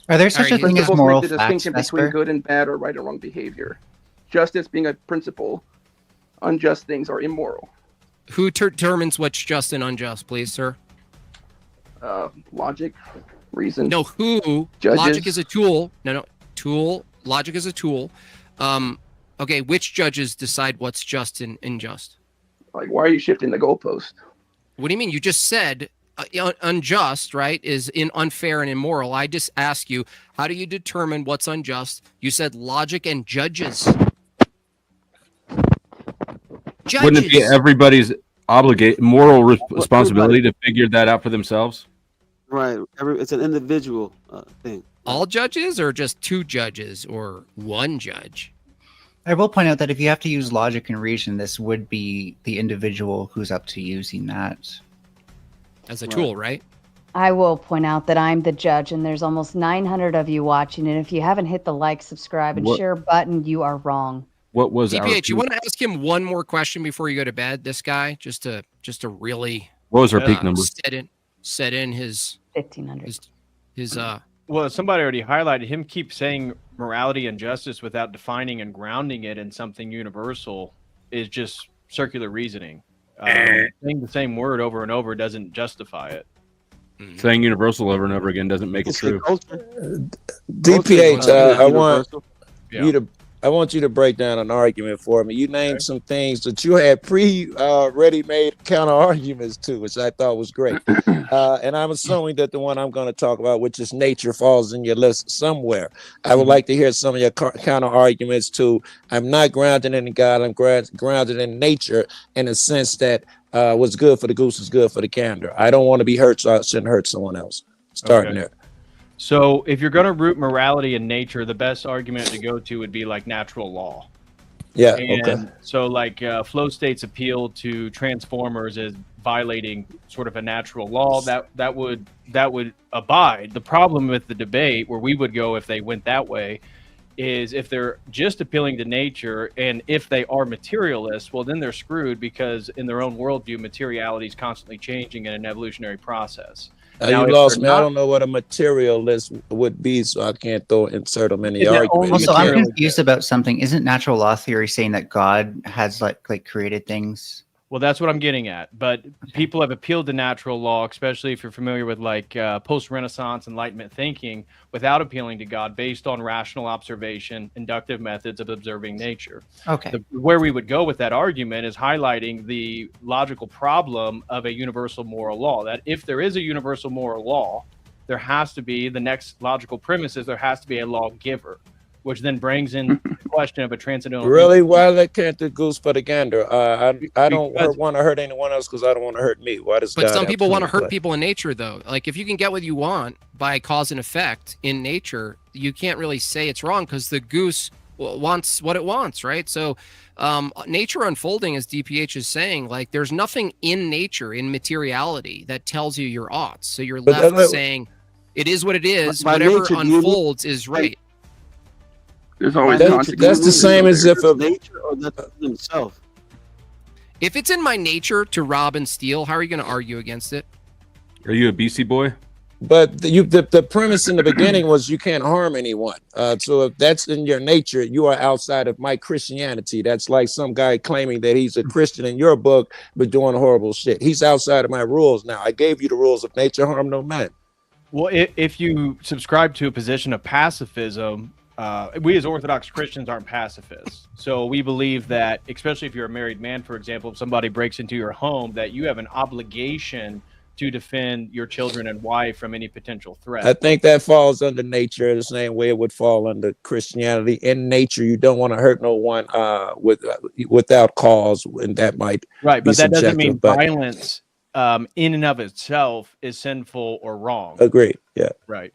Are there such a thing as Principles moral make the facts, distinction between Vesper? good and bad or right or wrong behavior. Justice being a principle, unjust things are immoral. who determines what's just and unjust, please, sir? Logic, reason. No, who? Judges. Logic is a tool. No, tool. Logic is a tool. Okay, which judges decide what's just and unjust? Like, why are you shifting the goalpost? What do you mean? You just said unjust, right, is unfair and immoral. I just ask you, how do you determine what's unjust? You said logic and judges. Wouldn't it be everybody's moral responsibility to figure that out for themselves? Right. It's an individual thing. All judges or just two judges or one judge? I will point out that if you have to use logic and reason, this would be the individual who's up to using that. As a tool, right? I will point out that I'm the judge, and there's almost 900 of you watching. And if you haven't hit the like, subscribe, and share button, you are wrong. What was DPH, you want to ask him one more question before you go to bed? This guy, just to really. What was our peak number? Set in his 1,500. His Well, somebody already highlighted him. Keep saying morality and justice without defining and grounding it in something universal is just circular reasoning. Saying the same word over and over doesn't justify it. Saying universal over and over again doesn't make it true. DPH, I want you to break down an argument for me. You named some things that you had ready-made counter arguments to, which I thought was great. And I'm assuming that the one I'm going to talk about, which is nature, falls in your list somewhere. I would like to hear some of your counter arguments to. I'm not grounded in God. I'm grounded in nature, in the sense that what's good for the goose is good for the gander. I don't want to be hurt, so I shouldn't hurt someone else. Starting there. So if you're going to root morality in nature, the best argument to go to would be like natural law. Yeah. And okay. so like flow states appeal to transformers as violating sort of a natural law that would abide. The problem with the debate where we would go if they went that way is if they're just appealing to nature, and if they are materialists, well, then they're screwed, because in their own worldview, materiality is constantly changing in an evolutionary process. You if lost they're me. I not- don't know what a materialist would be, so I can't insert them any argument. Also, I'm confused about something. Isn't natural law theory saying that God has like created things? Well, that's what I'm getting at. But people have appealed to natural law, especially if you're familiar with like post-Renaissance Enlightenment thinking, without appealing to God, based on rational observation, inductive methods of observing nature. Okay. Where we would go with that argument is highlighting the logical problem of a universal moral law. That if there is a universal moral law, there has to be, the next logical premise is there has to be a lawgiver, which then brings in the question of a transcendental. Really? Why they can't do goose for the gander? I don't want to hurt anyone else because I don't want to hurt me. Why does But God some have people to want to hurt play? people in nature, though. Like if you can get what you want by cause and effect in nature, you can't really say it's wrong because the goose wants what it wants, right? So nature unfolding, as DPH is saying, like there's nothing in nature, in materiality, that tells you your oughts. So you're left saying it is what it is. By Whatever nature, do you unfolds is right. There's always That's the same as if nature or that's himself. If it's in my nature to rob and steal, how are you going to argue against it? Are you a BC boy? But the premise in the beginning was you can't harm anyone. So if that's in your nature, you are outside of my Christianity. That's like some guy claiming that he's a Christian in your book, but doing horrible shit. He's outside of my rules now. I gave you the rules of nature, harm no man. Well, if you subscribe to a position of pacifism, we as Orthodox Christians aren't pacifists. So we believe that, especially if you're a married man, for example, if somebody breaks into your home, that you have an obligation to defend your children and wife from any potential threat. I think that falls under nature the same way it would fall under Christianity. In nature, you don't want to hurt no one without cause, and that might right, be but that doesn't mean subjective, but violence in and of itself is sinful or wrong. agree. Yeah. Right.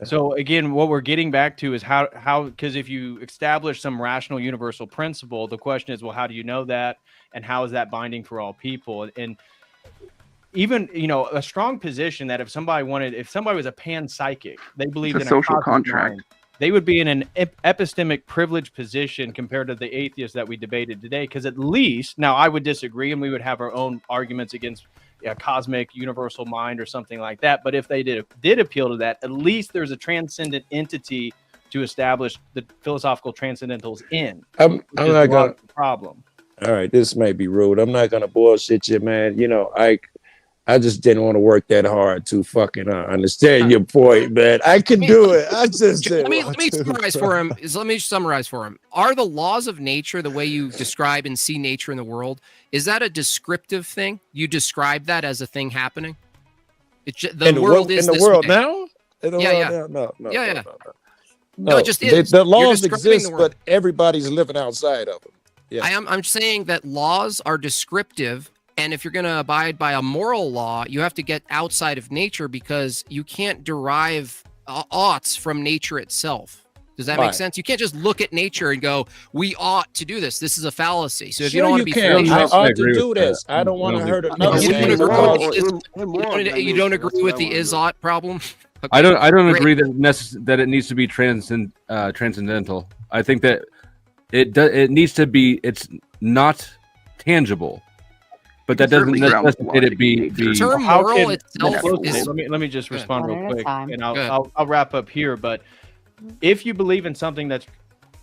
So again, what we're getting back to is how because if you establish some rational universal principle, the question is, well, how do you know that, and how is that binding for all people? And even a strong position that if somebody was a panpsychic, they believed It's in a social cosmic contract. mind, they would be in an epistemic privileged position compared to the atheists that we debated today. Because at least now I would disagree, and we would have our own arguments against cosmic universal mind or something like that. But if they did appeal to that, at least there's a transcendent entity to establish the philosophical transcendentals in. I'm not gonna problem. All right, this may be rude. I'm not gonna bullshit you, man. I just didn't want to work that hard to fucking understand your point, man. I can do it. I just let me summarize for him. Let me summarize for him. Are the laws of nature, the way you describe and see nature in the world, is that a descriptive thing? You describe that as a thing happening? The world is in the this world way. now. In the Yeah, world now? No, yeah. No, it just is. The You're laws describing exist, the world. but everybody's living outside of them. Yeah. I'm saying that laws are descriptive, and if you're going to abide by a moral law, you have to get outside of nature because you can't derive oughts from nature itself. Does that make Right. sense? You can't just look at nature and go, "We ought to do this." This is a fallacy. So if you Sure don't want you to be can. fallacious, I ought to do this. I don't want to hurt another you man. don't agree with the is ought problem. I don't Great. agree that it needs to be transcendental. I think that it needs to be. It's not tangible, but that doesn't necessitate it be. The term moral itself is. Let me just respond One real at a quick, time. and Go ahead. I'll wrap up here. But if you believe in something that's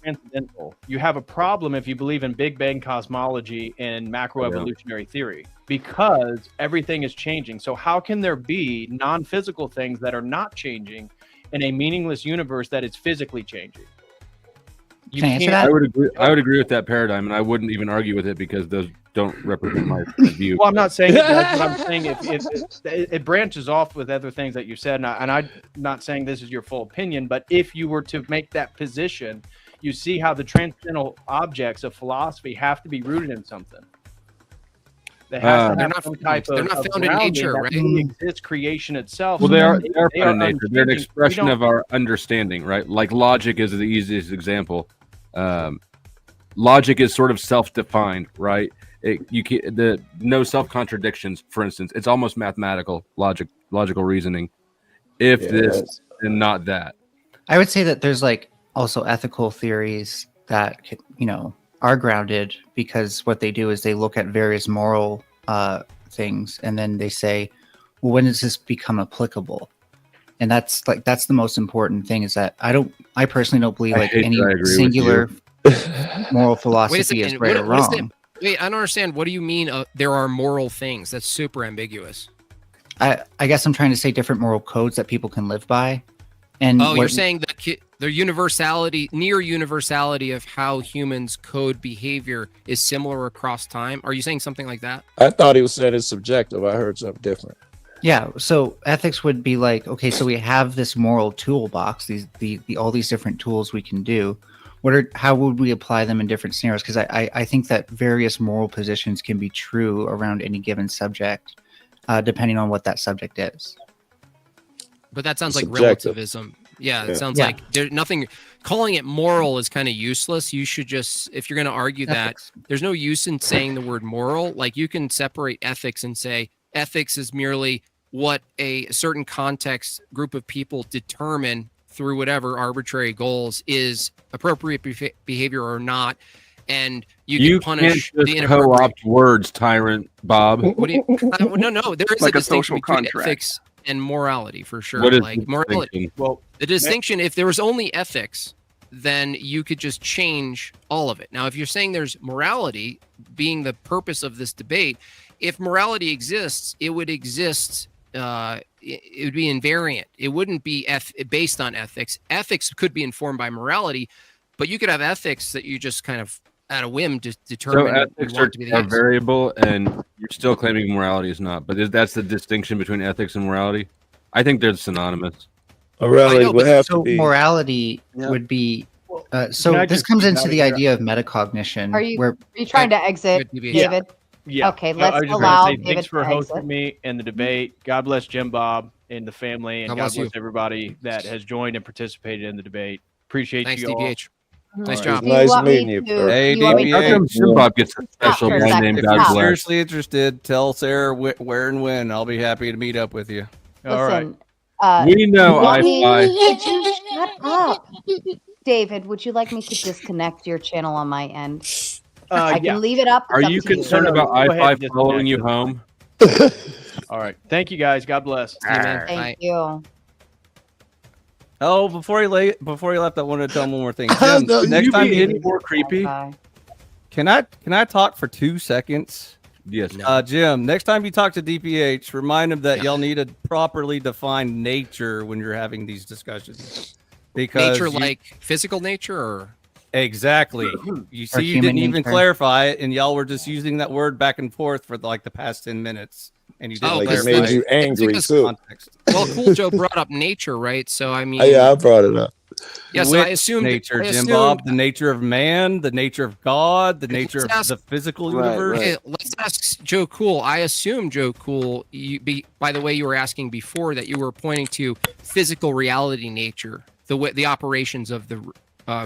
transcendental, you have a problem if you believe in Big Bang cosmology and macroevolutionary theory, because everything is changing. So how can there be non-physical things that are not changing in a meaningless universe that is physically changing? You Can I answer can't- that? I would agree with that paradigm, and I wouldn't even argue with it because those don't represent my view. Well, I'm not saying it does, but I'm saying if it branches off with other things that you said, and I'm not saying this is your full opinion, but if you were to make that position, you see how the transcendental objects of philosophy have to be rooted in something. They have to They're have not some found- type they're of not found in grounding nature, that right? really exists creation itself. Well, they are found in nature. They're an unchanging. expression We don't- of our understanding, right? Like logic is the easiest example. Logic is sort of self-defined, right? No self-contradictions, for instance. It's almost mathematical logical reasoning. If this and not that. I would say that there's like also ethical theories that are grounded because what they do is they look at various moral things and then they say, when does this become applicable? And that's the most important thing, is that I personally don't believe like any singular moral philosophy is right or wrong. Wait, I don't understand. What do you mean there are moral things? That's super ambiguous. I guess I'm trying to say different moral codes that people can live by. And you're saying the universality, near universality of how humans code behavior is similar across time. Are you saying something like that? I thought he was saying it's subjective. I heard something different. Yeah, so ethics would be like, okay, so we have this moral toolbox, all these different tools we can do. How would we apply them in different scenarios? Because I think that various moral positions can be true around any given subject, depending on what that subject is. But that sounds like Subjective. relativism. Yeah, it sounds like there's nothing. Calling it moral is kind of useless. You should just, if you're going to argue that, there's no use in saying the word moral. Like, you can separate ethics and say ethics is merely what a certain context group of people determine through whatever arbitrary goals is appropriate behavior or not, and you can punish can't the just inappropriate. co-opt words, tyrant Bob. What do you? No. There is Like a a distinction social between contract. ethics and morality, for sure. What is like the morality. distinction? Well, The distinction, if there was only ethics, then you could just change all of it. Now, if you're saying there's morality being the purpose of this debate, if morality exists, it would exist. It would be invariant. It wouldn't be based on ethics. Ethics could be informed by morality, but you could have ethics that you just kind of at a whim just determine. So ethics are variable, and you're still claiming morality is not. But that's the distinction between ethics and morality. I think they're synonymous. Morality would have So to be. morality would be. So this comes into the idea of metacognition. Are you where trying to exit, David? Yeah. Okay, No, let's I was just allow gonna say, David thanks for to hosting exit. me in the debate. God bless Jim Bob and the family, and God God bless bless you. everybody that has joined and participated in the debate. Appreciate Thanks, you all. DPH. Nice It job. was nice want me meeting you. to- Bert. Hey, you want me How DPH. come Jim Bob gets a special for a guy second. named If God you're bless? seriously interested, tell Sarah where and when. I'll be happy to meet up with you. All right. Listen, We know you want me- I. Would you shut up? David, would you like me to disconnect your channel on my end? I can Yeah. leave it up. It's Are up you to concerned No, about go ahead I-5 and following you disconnect home? All right. Thank you, guys. God bless. See you, man. Thank Bye. you. Oh, before he left, I wanted to tell him one more thing. Jim, No, next you time be you Any more creepy? Bye. can I talk for 2 seconds? Yes. Jim, next time you talk to DPH, remind him that y'all need to properly define nature when you're having these discussions. Because Nature, like physical nature, or exactly. You see, you human didn't even nature. clarify it, and y'all were just using that word back and forth for like the past 10 minutes. And you didn't Oh, Like that's it made you right. angry Because- too. context. well, Cool Joe brought up nature, right? So I mean, Yeah, I brought it up. yeah. So I Which assumed nature, I Jim assumed- Bob, the nature of man, the nature of God, the nature of ask- the physical Right, universe. right. Okay, let's ask Joe Cool. I assume Joe Cool. By the way, you were asking before that you were pointing to physical reality, nature, the operations of the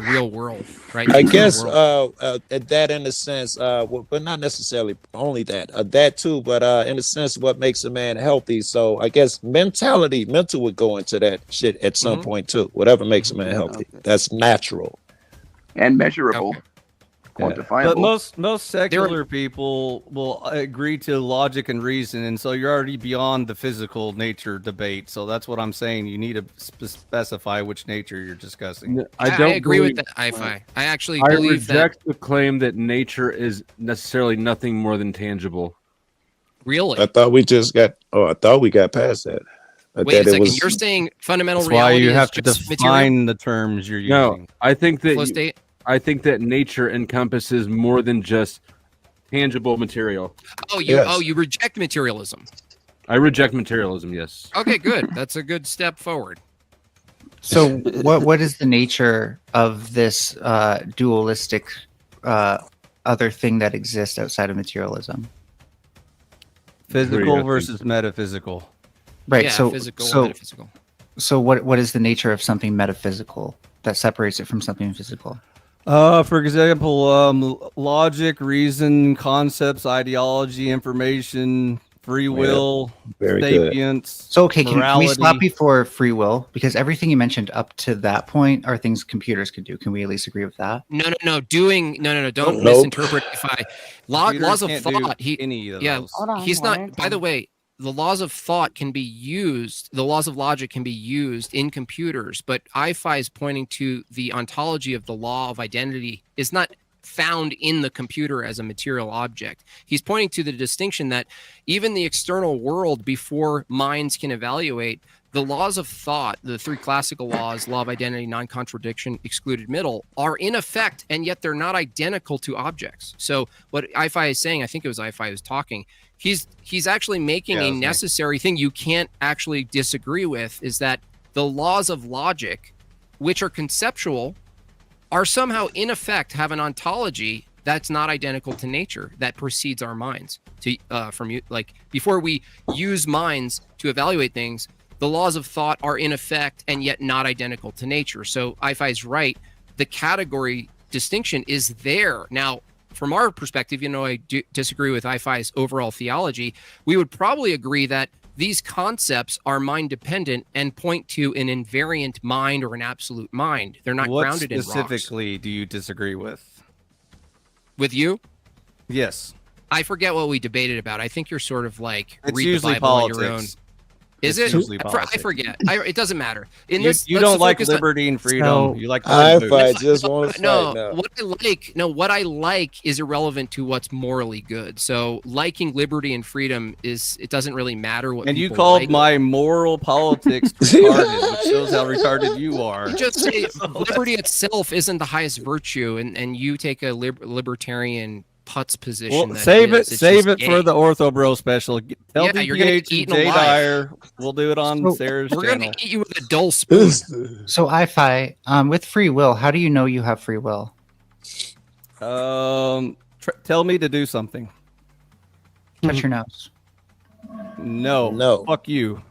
real world, right? I The real guess world. that in a sense, but not necessarily only that, that too, but in a sense, what makes a man healthy. So I guess mental would go into that shit at some point too. Whatever makes a man healthy, that's natural and measurable, Okay. quantifiable. But most secular people will agree to logic and reason, and so you're already beyond the physical nature debate. So that's what I'm saying. You need to specify which nature you're discussing. I don't agree with believe- that. I actually I believe that. reject the claim that nature is necessarily nothing more than tangible. Really? I thought we got past that. Wait a second. You're saying fundamental That's why reality you is have to just define material? the terms you're using. No, I think Flow that state? I think that nature encompasses more than just tangible material. You reject materialism. I reject materialism. Yes. Okay, good. That's a good step forward. So what is the nature of this dualistic other thing that exists outside of materialism? Physical versus metaphysical. Right. Yeah, so physical, so metaphysical. so what is the nature of something metaphysical that separates it from something physical? For example, logic, reason, concepts, ideology, information, free will, very good. sapience. So okay, can we morality. stop before free will? Because everything you mentioned up to that point are things computers could do. Can we at least agree with that? No. Don't Nope. misinterpret. If I Computers laws of can't do thought, any of yeah, those. Hold on, he's one at a not. By the time. way, the laws of thought can be used, the laws of logic can be used in computers, but IFI is pointing to the ontology of the law of identity is not found in the computer as a material object. He's pointing to the distinction that even the external world, before minds can evaluate, the laws of thought, the three classical laws, law of identity, non-contradiction, excluded middle, are in effect, and yet they're not identical to objects. So what IFI is saying, I think it was IFI who's talking, he's actually making a necessary thing you can't actually disagree with, is that the laws of logic, which are conceptual, are somehow in effect have an ontology that's not identical to nature, that precedes our minds. Like before we use minds to evaluate things, the laws of thought are in effect and yet not identical to nature. So IFI is right. The category distinction is there. Now, from our perspective, I disagree with IFI's overall theology. We would probably agree that these concepts are mind dependent and point to an invariant mind or an absolute mind. They're not grounded in rocks. What specifically do you disagree with? With you? Yes. I forget what we debated about. I think you're sort of like It's read usually the Bible on politics. your own. Is It's it? usually I politics. forget. It doesn't matter. In You don't like liberty and freedom. You like I just want to no, fight now. what I like is irrelevant to what's morally good. So liking liberty and freedom it doesn't really matter what. And you people called like. my moral politics retarded, which shows how retarded you are. You just say liberty itself isn't the highest virtue, and you take a libertarian putz position. Well, that save is. it It's save just it for gay. the Ortho Bro special. Tell Yeah, you're gonna DPH get eaten and Jay alive. Dyer. We'll do it on Sarah's We're channel. gonna eat you with a dull spoon. So IFI, with free will, how do you know you have free will? Tell me to do something. Touch your nose. No. Fuck you.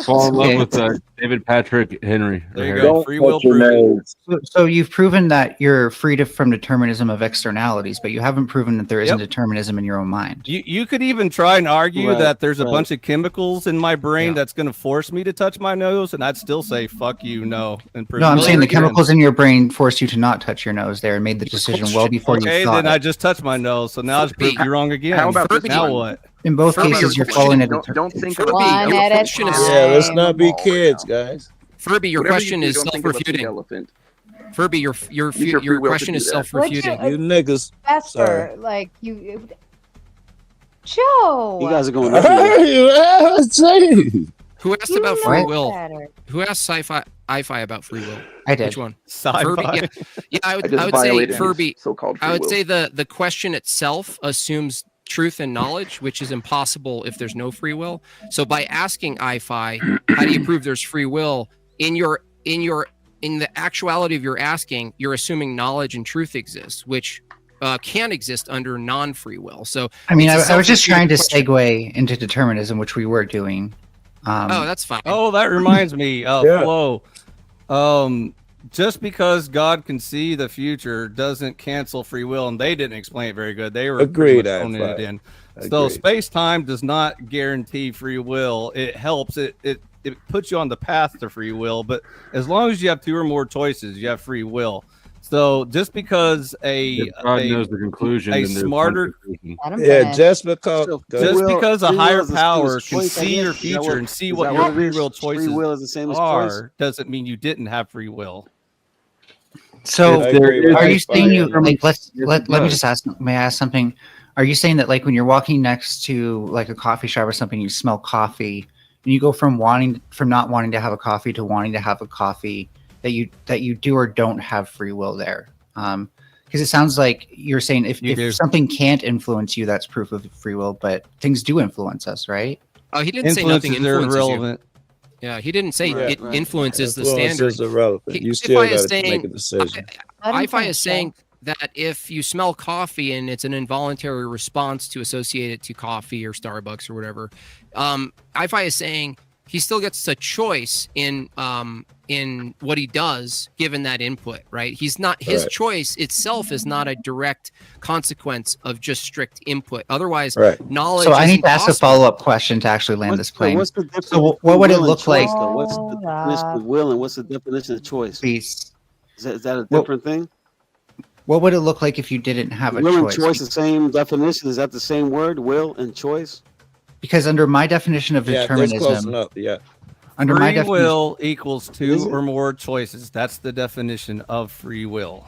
Fall in love with David Patrick Henry. There you go. Free will proven. So you've proven that you're free from determinism of externalities, but you haven't proven that there isn't determinism in your own mind. You could even try and argue Right, that there's a right. bunch of chemicals in my brain that's going to force me to touch my nose, and I'd still say fuck you, no. And No, I'm saying the again. chemicals in your brain forced you to not touch your nose there and made the decision well before Okay, you thought. then I just touched my nose, so now it's proved you wrong again. How about this now one? what? In both cases, you're following a Don't think Furby, about your it. question is let's not be kids, guys. Furby, your Whatever you question do, is don't think of a pink self-refuting. elephant. Furby, your Use your free will to question do is that. self-refuting. You niggas. Vesper, like you, Joe. You guys are going. Who asked You about know free will? better. Who asked sci-fi about free will? I did. Which one? Sci-fi. Furby. Yeah, I would just say violated his Furby. so-called free I would will. say the question itself assumes truth and knowledge, which is impossible if there's no free will. So by asking IFI, how do you prove there's free will? In the actuality of your asking, you're assuming knowledge and truth exists, which can exist under non-free will. So I mean, it's a I was just trying to self-refuting segue into determinism, which we were doing. Oh, that's fine. Oh, that reminds me. Flo. Just because God can see the future doesn't cancel free will, and they didn't explain it very good. They were Agreed, pretty much phoning I it in. agree. So space-time does not guarantee free will. It helps. It puts you on the path to free will, but as long as you have two or more choices, you have free will. So just because If God knows the conclusion, a then there's smarter, conclusion. Yeah, just because. because a free will higher is the same as power can choice, I see guess. your Is that future what- and see is what that your what it free is? will Free choices will is the same as are, choice? doesn't mean you didn't have free will. So, I agree with are you IFI, saying you yeah. like? Let me just ask. May I ask something? Are you saying that like when you're walking next to like a coffee shop or something, you smell coffee, and you go from not wanting to have a coffee to wanting to have a coffee, that you do or don't have free will there? Because it sounds like you're saying You do. if something can't influence you, that's proof of free will, but things do influence us, right? Oh, he didn't say nothing Influences are influences you. irrelevant. Yeah, he didn't say Right, it right. influences the Influence standard. is irrelevant. He- You still IFI is got to make saying- a decision. Let him IFI finish, is saying that if you smell coffee and it's an involuntary response to associate it to coffee or Starbucks or whatever, IFI is saying he still gets a choice in what he does given that input, right? He's not his Right. choice itself is not a direct consequence of just strict input. Otherwise, Right. knowledge. So I is need to ask a impossible. follow-up question to actually land this plane. What's the difference So what between would it will and look like? choice, though? What's the definition of will and what's the definition of choice? Please. Is that a Well, different thing? What would it look like if you didn't have a Will and choice? choice, the same definition. Is that the same word? Will and choice? Because under my definition of Yeah, that's close determinism, enough. Yeah. under my Free definition, will equals Is two it? or more choices. That's the definition of free will.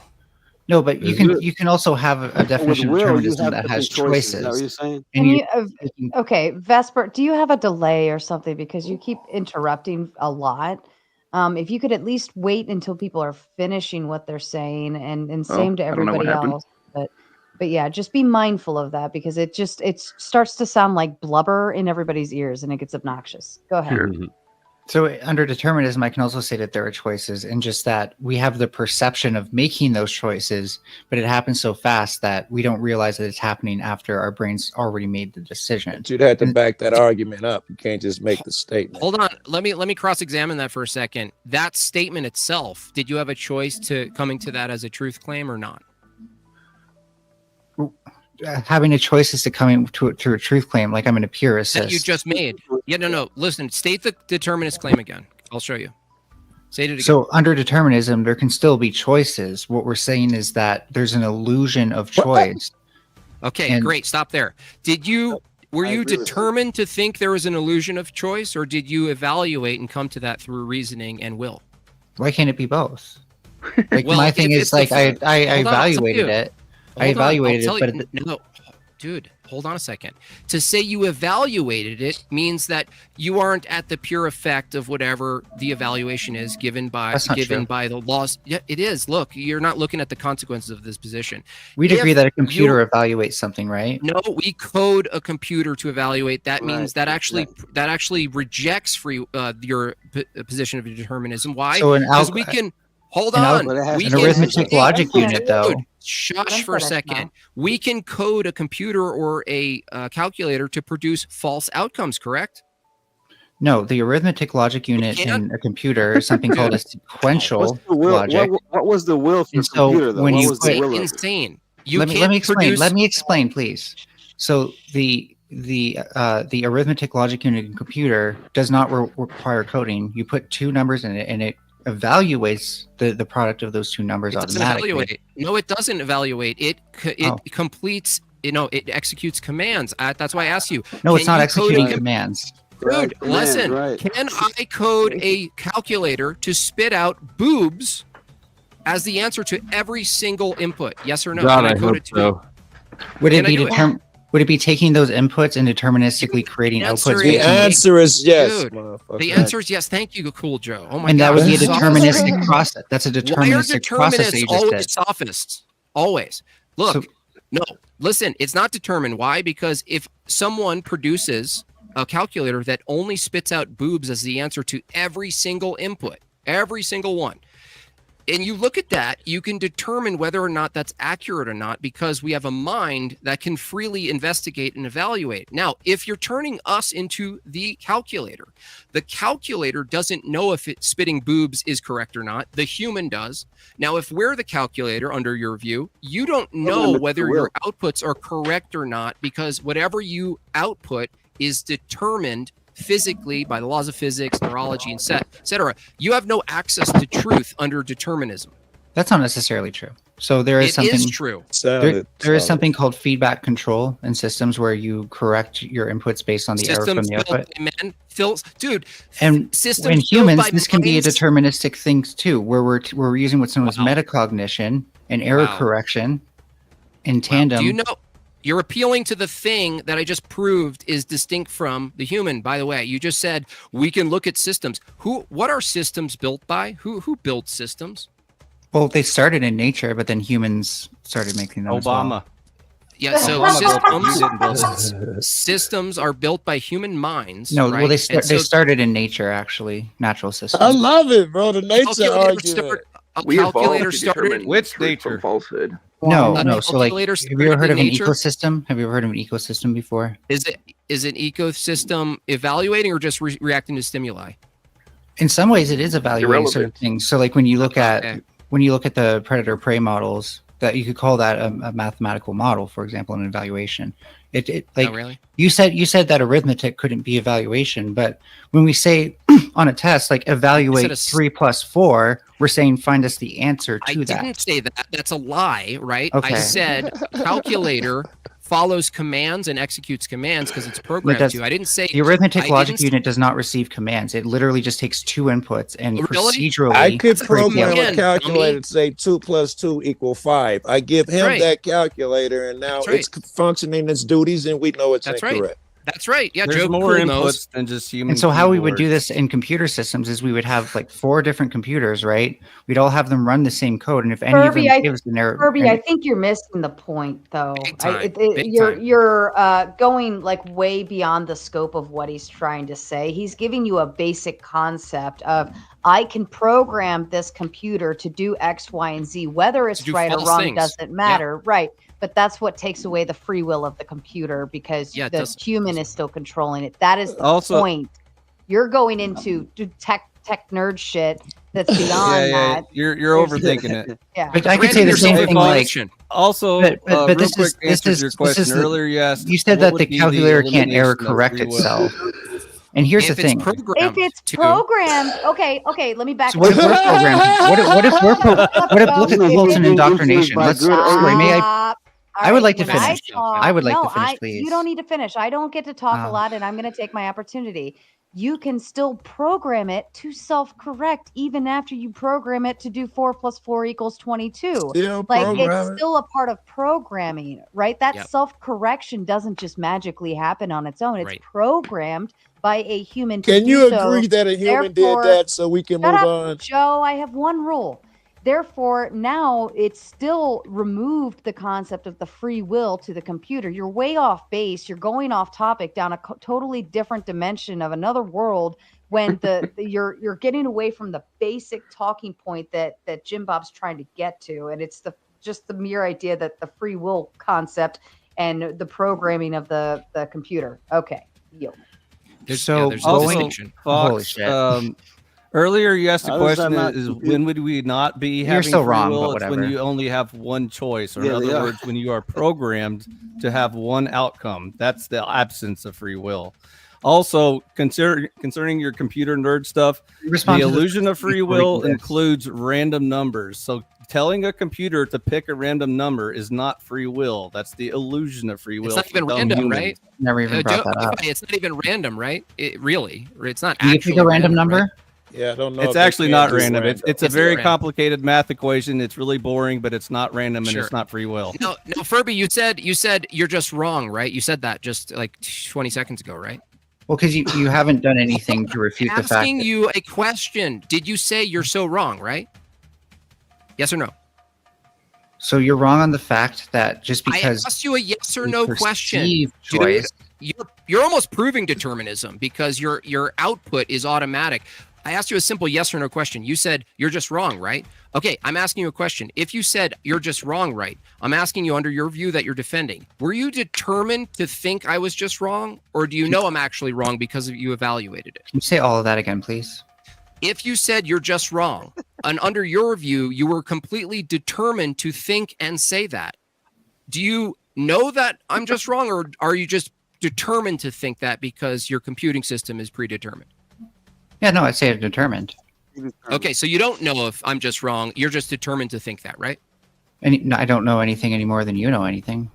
no, but you Is can it? you can also have a With definition of will, you determinism have that different has choices. Is that what choices. you're saying? Can And you, okay, Vesper, do you have a delay or something? Because you keep interrupting a lot. If you could at least wait until people are finishing what they're saying, and Oh, same to I don't know what everybody happened. else. But yeah, just be mindful of that because it starts to sound like blubber in everybody's ears and it gets obnoxious. Go ahead. Sure. So under determinism, I can also say that there are choices, and just that we have the perception of making those choices, but it happens so fast that we don't realize that it's happening after our brains already made the decision. But you'd have to back that argument up. You can't just make the statement. Hold on. Let me cross-examine that for a second. That statement itself, did you have a choice to coming to that as a truth claim or not? Having a choice is to come to a truth claim, like I'm an empiricist. That you just made. Yeah, no. Listen, state the determinist claim again. I'll show you. Say it again. So under determinism, there can still be choices. What we're saying is that there's an illusion of choice. Okay, great. Stop there. Were you determined to think there was an illusion of choice, or did you evaluate and come to that through reasoning and will? Why can't it be both? Like Well, my thing if is it's like the I hold on, I'll tell evaluated you. it. I Hold on, I'll evaluated tell it, but you. No, dude, hold on a second. To say you evaluated it means that you aren't at the pure effect of whatever the evaluation is given by That's not true. the laws. Yeah, it is. Look, you're not looking at the consequences of this position. We'd If agree that a computer you- evaluates something, right? No, we code a computer to evaluate. That means that actually rejects your position of determinism. Why? So Because we can hold an on. an We can arithmetic logic unit, though. Dude, shush for a second. We can code a computer or a calculator to produce false outcomes. Correct? No, the arithmetic logic unit in a computer is something called a sequential What's the will? logic. What was the will for And the so computer, though? when What you was the put- will of it? Insane. You let me can't explain. produce- Let me explain, please. So the arithmetic logic unit in a computer does not require coding. You put two numbers in it, and it evaluates the product of those two numbers It doesn't automatically. evaluate. No, it doesn't evaluate. It Oh. completes. It executes commands. That's why I asked you. No, it's can not you code executing a commands. Dude, commands, listen. right. Can I code a calculator to spit out boobs as the answer to every single input? Yes or no? God, Can I code hope it to so. Would Can it I be do it? Would it be taking those inputs and deterministically creating answer outputs? is- based on- answer is yes, Dude, motherfucker. the answer is yes. Thank you, Cool Joe. Oh my and that God. would be a Sophists. deterministic process. That's a Why are deterministic process that determinists you just always did. sophists? Always. Look, no, listen, it's not determined. Why? Because if someone produces a calculator that only spits out boobs as the answer to every single input, every single one, and you look at that, you can determine whether or not that's accurate or not because we have a mind that can freely investigate and evaluate. Now, if you're turning us into the calculator doesn't know if it's spitting boobs is correct or not. The human does. Now, if we're the calculator under your view, you don't know whether your outputs are correct or not because whatever you output is determined physically by the laws of physics, neurology, and etc. You have no access to truth under determinism. That's not necessarily true. So there is It something. is true. There is something called feedback control in systems where you correct your inputs based on the error from Systems the built output. by men, dude. And systems in built humans, by this can be a minds. deterministic thing too, where we're using what's known as metacognition and error Wow. correction in tandem. Do you know? You're appealing to the thing that I just proved is distinct from the human. By the way, you just said we can look at systems. What are systems built by? Who built systems? Well, they started in nature, but then humans started making them. as well. Obama. Yeah, so Obama built them. He didn't build systems, systems are built by human minds. No, right? well, they And so started in nature, actually, natural systems. I love it, bro. The nature calculator argument. a We evolved calculator to started. determine Which truth nature? from falsehood. No, A no. So, like, calculator have you ever heard started of in an nature? ecosystem? Have you ever heard of an ecosystem before? Is an ecosystem evaluating or just reacting to stimuli? In some ways, it is evaluating certain Irrelevant. things. So, like when you look at Okay. the predator prey models, that you could call that a mathematical model, for example, an evaluation. It like Oh, really? you said that arithmetic couldn't be evaluation, but when we say on a test like evaluate 3 + 4, we're saying find us the answer I to that. didn't say that. That's a lie, right? Okay. I said calculator follows commands and executes commands because it's programmed to. I didn't say the arithmetic I logic didn't unit does not receive commands. It literally just takes 2 inputs and Really? procedurally. I could breaks program it a out. calculator to say 2 + 2 = 5. I give him right. that calculator, and now That's right. it's functioning its duties, and we know it's That's right. incorrect. That's right. Yeah, There's Joe more Cool inputs knows. than just human. And so how we would do keyboards. this in computer systems is we would have like 4 different computers, right? We'd all have them run the same code, and if any of them gives an error, Kirby, I think you're missing the point, though. time. Big You're going like way beyond the scope of what he's trying to say. He's giving you a basic concept of I can program this computer to do X, Y, and Z. Whether it's do right or false wrong things. doesn't matter, right? But that's what takes away the free will of the computer because Yeah, it the doesn't. human is still controlling it. That is the Also- point. You're going into tech nerd shit that's beyond that. You're There's- overthinking it. Yeah. But I could say the same thing. Like, Also, but real this quick is this answer is to your this question is the- earlier. You asked. you said what that would the be calculator can't error elimination of correct free will? itself. And here's the thing. If it's programmed, okay, let me back So what if up. we're programmed? What if we're look at Wilson indoctrination? Let's sorry, may I? I would like to finish. I would like to finish, please. You don't need to finish. I don't get to talk a Oh. lot, and I'm going to take my opportunity. You can still program it to self-correct even after you program it to do 4 + 4 = 22. Still Like program it's it. still a part of programming, right? That Yep. self-correction doesn't just magically happen on its own. It's Right. programmed by a human. To Can do you so. agree that a human Therefore- did that so we can Shut move up, on? Joe, I have one rule. Therefore, now it's still removed the concept of the free will to the computer. You're way off base. You're going off topic down a totally different dimension of another world when you're getting away from the basic talking point that Jim Bob's trying to get to, and it's just the mere idea that the free will concept and the programming of the computer. Okay, yield. There's So no Also, distinction. Holy Fox, shit. earlier you asked the How does that question not is compute? when would we not be You're having still free wrong, will? but It's when whatever. you only have one choice, or Yeah, in they other are. words, when you are programmed to have one outcome. That's the absence of free will. Also, concerning your computer nerd stuff, Respond the to the- illusion of free before we will do this. includes random numbers. So telling a computer to pick a random number is not free will. That's the illusion of free will. It's not for even dumb random, humans. right? Never even brought Joe, that up. it's not even random, right? It really, it's not. Do you actually pick a random number? right? Yeah, I don't know. It's if they actually can not do random. It's a It's very not random. complicated math equation. It's really boring, but it's not random and Sure. it's not free will. No, Furby, you said you're just wrong, right? You said that just like 20 seconds ago, right? Well, because you haven't done anything to refute the fact. Asking That, you a question. Did you say you're so wrong, right? Yes or no? so you're wrong on the fact that just I because asked you a yes or we no question. perceive Dude, choice, you're almost proving determinism because your output is automatic. I asked you a simple yes or no question. You said you're just wrong, right? Okay, I'm asking you a question. If you said you're just wrong, right? I'm asking you under your view that you're defending. Were you determined to think I was just wrong, or do you know I'm actually wrong because you evaluated it? can you say all of that again, please? If you said you're just wrong, and under your view, you were completely determined to think and say that, do you know that I'm just wrong, or are you just determined to think that because your computing system is predetermined? Yeah, no, I'd say determined. Okay, so you don't know if I'm just wrong. You're just determined to think that, right? And no, I don't know anything any more than you know anything.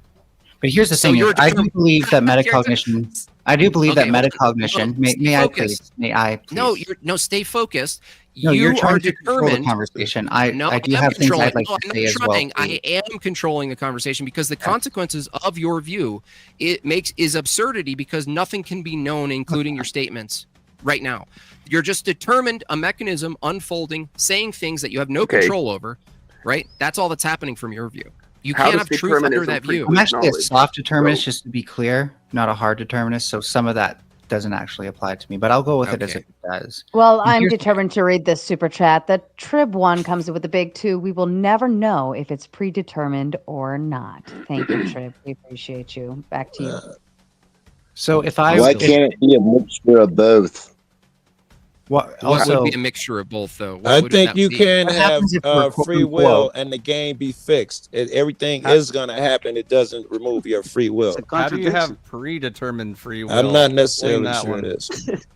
But here's the So thing: you're I do determined- believe that metacognition. I do believe Okay, that hold on, metacognition. hold on. May Stay I focused. please? May I please? No, stay focused. No, you you're trying are to control the determined. conversation. I do am have things controlling. I'd like No, to I'm say not as well. trying. please. I am controlling the conversation because the consequences of your view is absurdity because nothing can be known, including your statements right now. You're just determined a mechanism unfolding, saying things that you have no Okay. control over, right? That's all that's happening from your view. You How can't does have truth under determinism that view. I'm actually a knowledge. soft determinist, So- just to be clear, not a hard determinist. So some of that doesn't actually apply to me, but I'll go with it as Okay. if it does. Well, And I'm here's- determined to read this super chat. The Trib one comes with a big 2. We will never know if it's predetermined or not. Thank you, Trib. We appreciate you. Back to you. So if I Why can't it be a mixture of both? what, What also would be a mixture of both, though? What I would think that you be? can What have happens if we're quote free unquote- will and the game be fixed. Everything is going to happen. It doesn't remove your free will. It's a How do you contradiction. have predetermined free will? I'm not Explain necessarily that sure one. it is.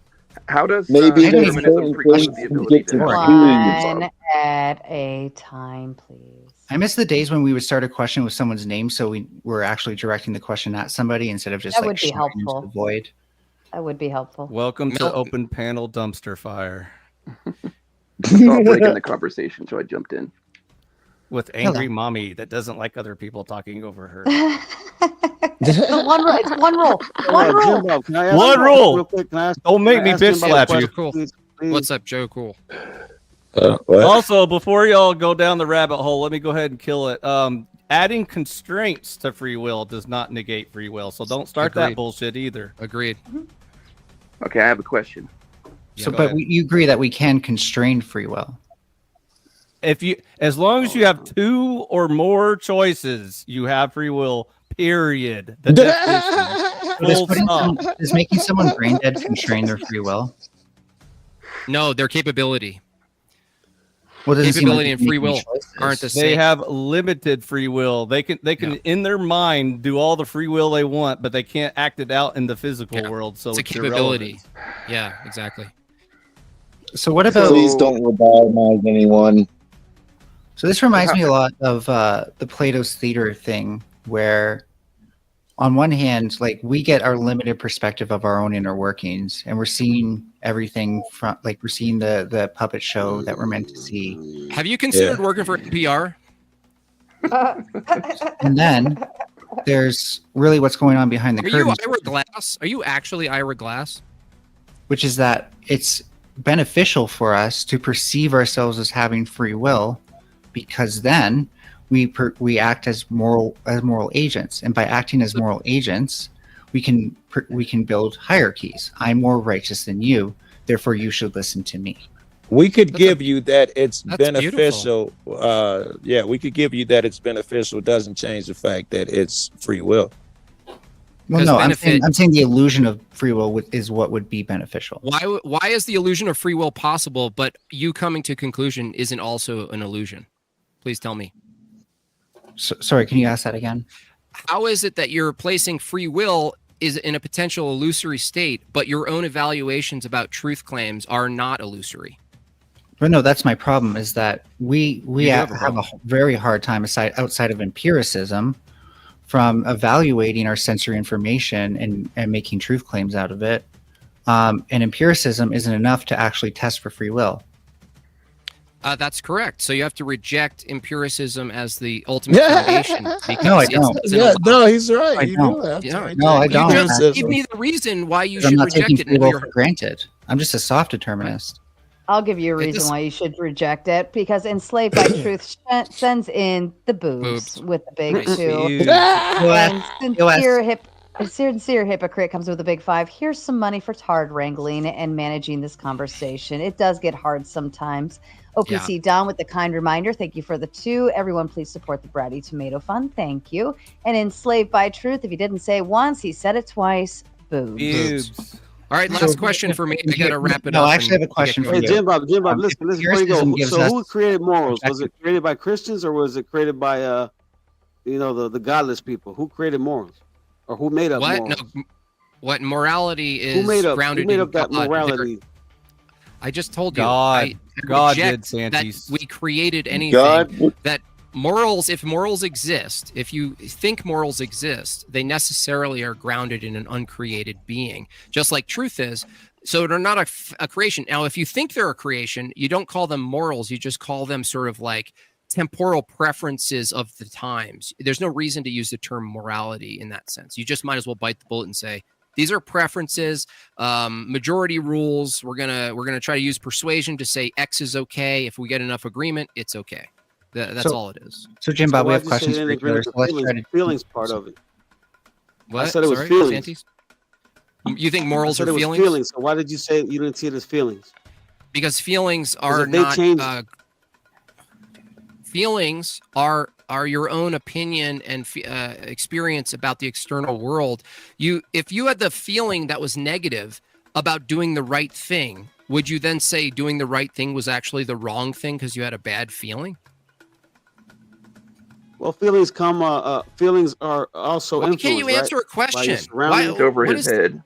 How does Maybe I don't there's even certain determinism preclude things the you ability get to to have choose. One at a time, please. I miss the days when we would start a question with someone's name, so we were actually directing the question at somebody instead of just That like would be shouting into helpful. the void. That would be helpful. Welcome to Open Panel Dumpster Fire. Saw a break in the conversation, so I jumped in. With angry mommy that doesn't like other people talking over her. It's one rule. It's one rule. One rule. Jimbo, can I ask One you rule. real quick? Can I ask- Don't make can I me ask bitch Jimbo a slap you. question, please, please? What's up, Joe? Cool. Also, before y'all go down the rabbit hole, let me go ahead and kill it. Adding constraints to free will does not negate free will, so don't start that Agreed. bullshit either. Agreed. Okay, I have a question. So, but you agree that we can constrain free will. If you, as long as you have 2 or more choices, you have free will. Period. The definition. Does making someone brain dead constrain their free will? No, their capability. Well, does it seem like Capability and they're free making will choices? aren't the They same. have limited free will. They can in their mind do all the free will they want, but they can't act it out in the physical world. So It's a it's capability. irrelevant. Yeah, exactly. So what about? Please don't lobotomize anyone. So this reminds me a lot of the Plato's theater thing, where on one hand, like we get our limited perspective of our own inner workings, and we're seeing everything from like we're seeing the puppet show that we're meant to see. Have you considered working for NPR? And then there's really what's going on behind the Are you curtain, Ira Glass? Are you actually Ira Glass? which is that it's beneficial for us to perceive ourselves as having free will, because then we act as moral agents, and by acting as moral agents, we can build hierarchies. I'm more righteous than you, therefore you should listen to me. We could give you that it's that's beneficial. Yeah, we could give you that it's beneficial. Doesn't change the fact that it's free will. Well, no, I'm saying the illusion of free will is what would be beneficial. Why is the illusion of free will possible, but you coming to conclusion isn't also an illusion? Please tell me. Sorry, can you ask that again? How is it that you're placing free will is in a potential illusory state, but your own evaluations about truth claims are not illusory? But no, that's my problem, is that we You have have a a very hard time outside of empiricism from evaluating our sensory information and making truth claims out of it. And empiricism isn't enough to actually test for free will. That's correct. So you have to reject empiricism as the ultimate foundation. No, I don't. Yeah, no, he's right. I You don't. do have to reject No, I don't. You just give me the reason why you I'm should not reject taking it. free and will you're- for granted. I'm just a soft determinist. I'll give you a It reason just- why you should reject it, because Enslaved by Truth sends in the boobs with the big Nice. 2. Boobs. And sincere hypocrite comes with a big 5. Here's some money for tard wrangling and managing this conversation. It does get hard sometimes. OPC Don with the kind reminder. Thank you for the 2. Everyone, please support the Bratty Tomato Fund. Thank you. And Enslaved by Truth, if he didn't say it once, he said it twice. Boobs. All right, last question for me. I gotta wrap it No, up. I actually and have a question get for going. you. Jim Bob, listen, before you empiricism go. gives So us who created morals? Was perspective. it created by Christians or was it created by the godless people? Who created morals? Or who made up What? morals? No. What morality is Who made up grounded that in God. morality? I just told you. God. God did, reject that Santis. we created anything God- that morals, if morals exist, if you think morals exist, they necessarily are grounded in an uncreated being, just like truth is. So they're not a creation. Now, if you think they're a creation, you don't call them morals. You just call them sort of like temporal preferences of the times. There's no reason to use the term morality in that sense. You just might as well bite the bullet and say, these are preferences, majority rules. We're gonna try to use persuasion to say X is okay. If we get enough agreement, it's okay. That's all it is. So Jim Bob, we have why'd you say questions they for didn't you. agree So with the let's try to feelings part of it. What? I said it was Sorry, feelings. Santis? You think I morals said are it was feelings? feelings. So why did you say you didn't see it as feelings? Because feelings are if they not change- feelings are your own opinion and experience about the external world. If you had the feeling that was negative about doing the right thing, would you then say doing the right thing was actually the wrong thing because you had a bad feeling? Well, feelings feelings are also Why influenced. can't you answer right? a question? By your surroundings. It's over his head.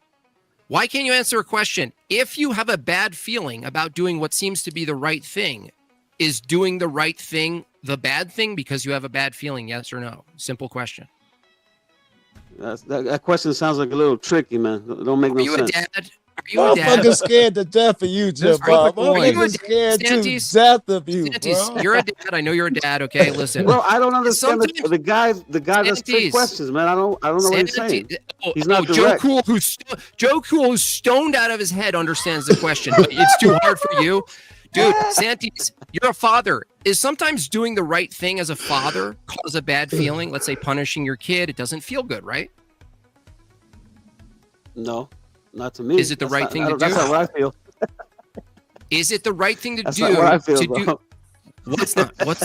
Why can't you answer a question? If you have a bad feeling about doing what seems to be the right thing, Is doing the right thing the bad thing because you have a bad feeling? Yes or no? Simple question. That question sounds like a little tricky, man. It don't make no Are you sense. a dad? Are you a dad? Motherfucker's scared to death of you, Jim Bob. Motherfucker's scared to Santis? death of you, Santis, bro. you're a dad. I know you're a dad. Okay, listen. Bro, I don't understand the guy that's trick questions, man. I don't know what he's saying. He's not Joe direct. Cool, who's stoned out of his head, understands the question, but it's too hard for you. Dude, Santis, you're a father. Is sometimes doing the right thing as a father cause a bad feeling? Let's say punishing your kid. It doesn't feel good, right? No, not to me. Is it the right thing to do? That's not what I feel. Is it the right thing to That's do? not what I feel, bro.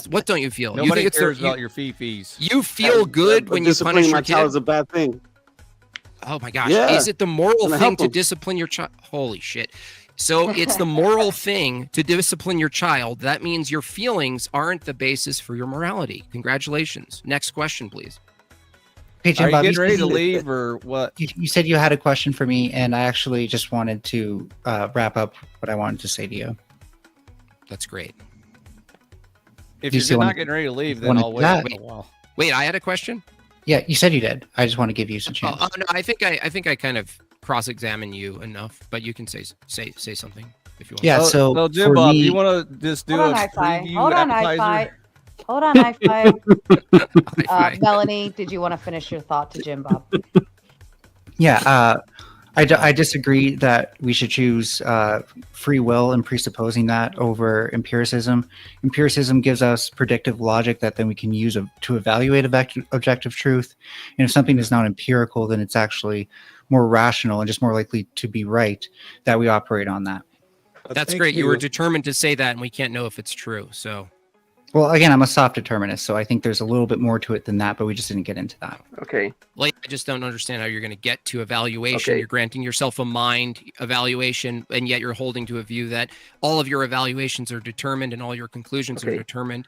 What don't you feel? Nobody you think cares about your fifis. You feel good when you punish your my child kid? is a bad thing. Oh my gosh. Yeah. Is it the moral Gonna thing help to him. discipline your child? Holy shit. So it's the moral thing to discipline your child. That means your feelings aren't the basis for your morality. Congratulations. Next question, please. Hey, Jim Are Bob, you getting ready said to leave or what? You said you had a question for me, and I actually just wanted to wrap up what I wanted to say to you. That's great. If You you're still not wanna- getting ready to leave, then wanna I'll do wait that? a while. Wait, I had a question? Yeah, you said you did. I just want to give you some chance. Oh no, I think I kind of cross-examine you enough, but you can say something if you want. Yeah, so so Jim for Bob, me- do you want to just do Hold a on, I-Fi. preview Hold on, appetizer? I-Fi. Hold on, I-Fi. Melanie, did you want to finish your thought to Jim Bob? Yeah, I disagree that we should choose free will and presupposing that over empiricism. Empiricism gives us predictive logic that then we can use to evaluate objective truth. And if something is not empirical, then it's actually more rational and just more likely to be right that we operate on that. That's great. You were determined to say that, and we can't know if it's true. So, Well, again, I'm a soft determinist, so I think there's a little bit more to it than that, but we just didn't get into that. Okay. like, I just don't understand how you're going to get to evaluation. Okay. You're granting yourself a mind evaluation, and yet you're holding to a view that all of your evaluations are determined and all your conclusions are determined.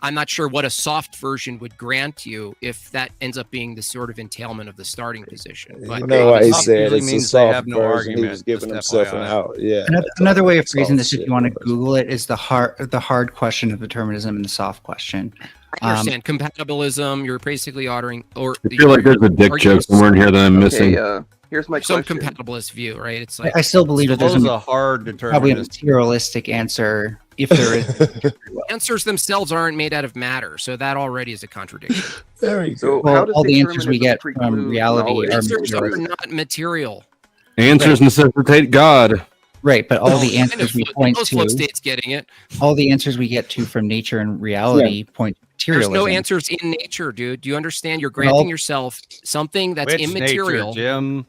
I'm not sure what a soft version would grant you if that ends up being the sort of entailment of the starting position. You know why he said it's a means they soft have no version. He argument, was giving just himself an FYI. out. Yeah. Another way of phrasing soft this, if shit you want to was. Google it, is the hard question of determinism and the soft question. I understand compatibilism. You're basically ordering, or I feel like there's a dick joke somewhere in here that I'm missing. Here's my some question. compatibilist view, right? It's like I still believe that there's Suppose a hard probably a determinist. materialistic answer if there is. answers themselves aren't made out of matter, so that already is a contradiction. Very So Well, how does all the answers we determinism get from preclude reality knowledge? are Answers are materialistic. not material. Answers necessitate God. Right, but all the Kind answers of we flow- point those flow to, states getting it. all the answers we get to from nature and reality point to There's materialism. no answers in nature, dude. Do you understand? You're It all- granting yourself something that's Which immaterial. nature, Jim?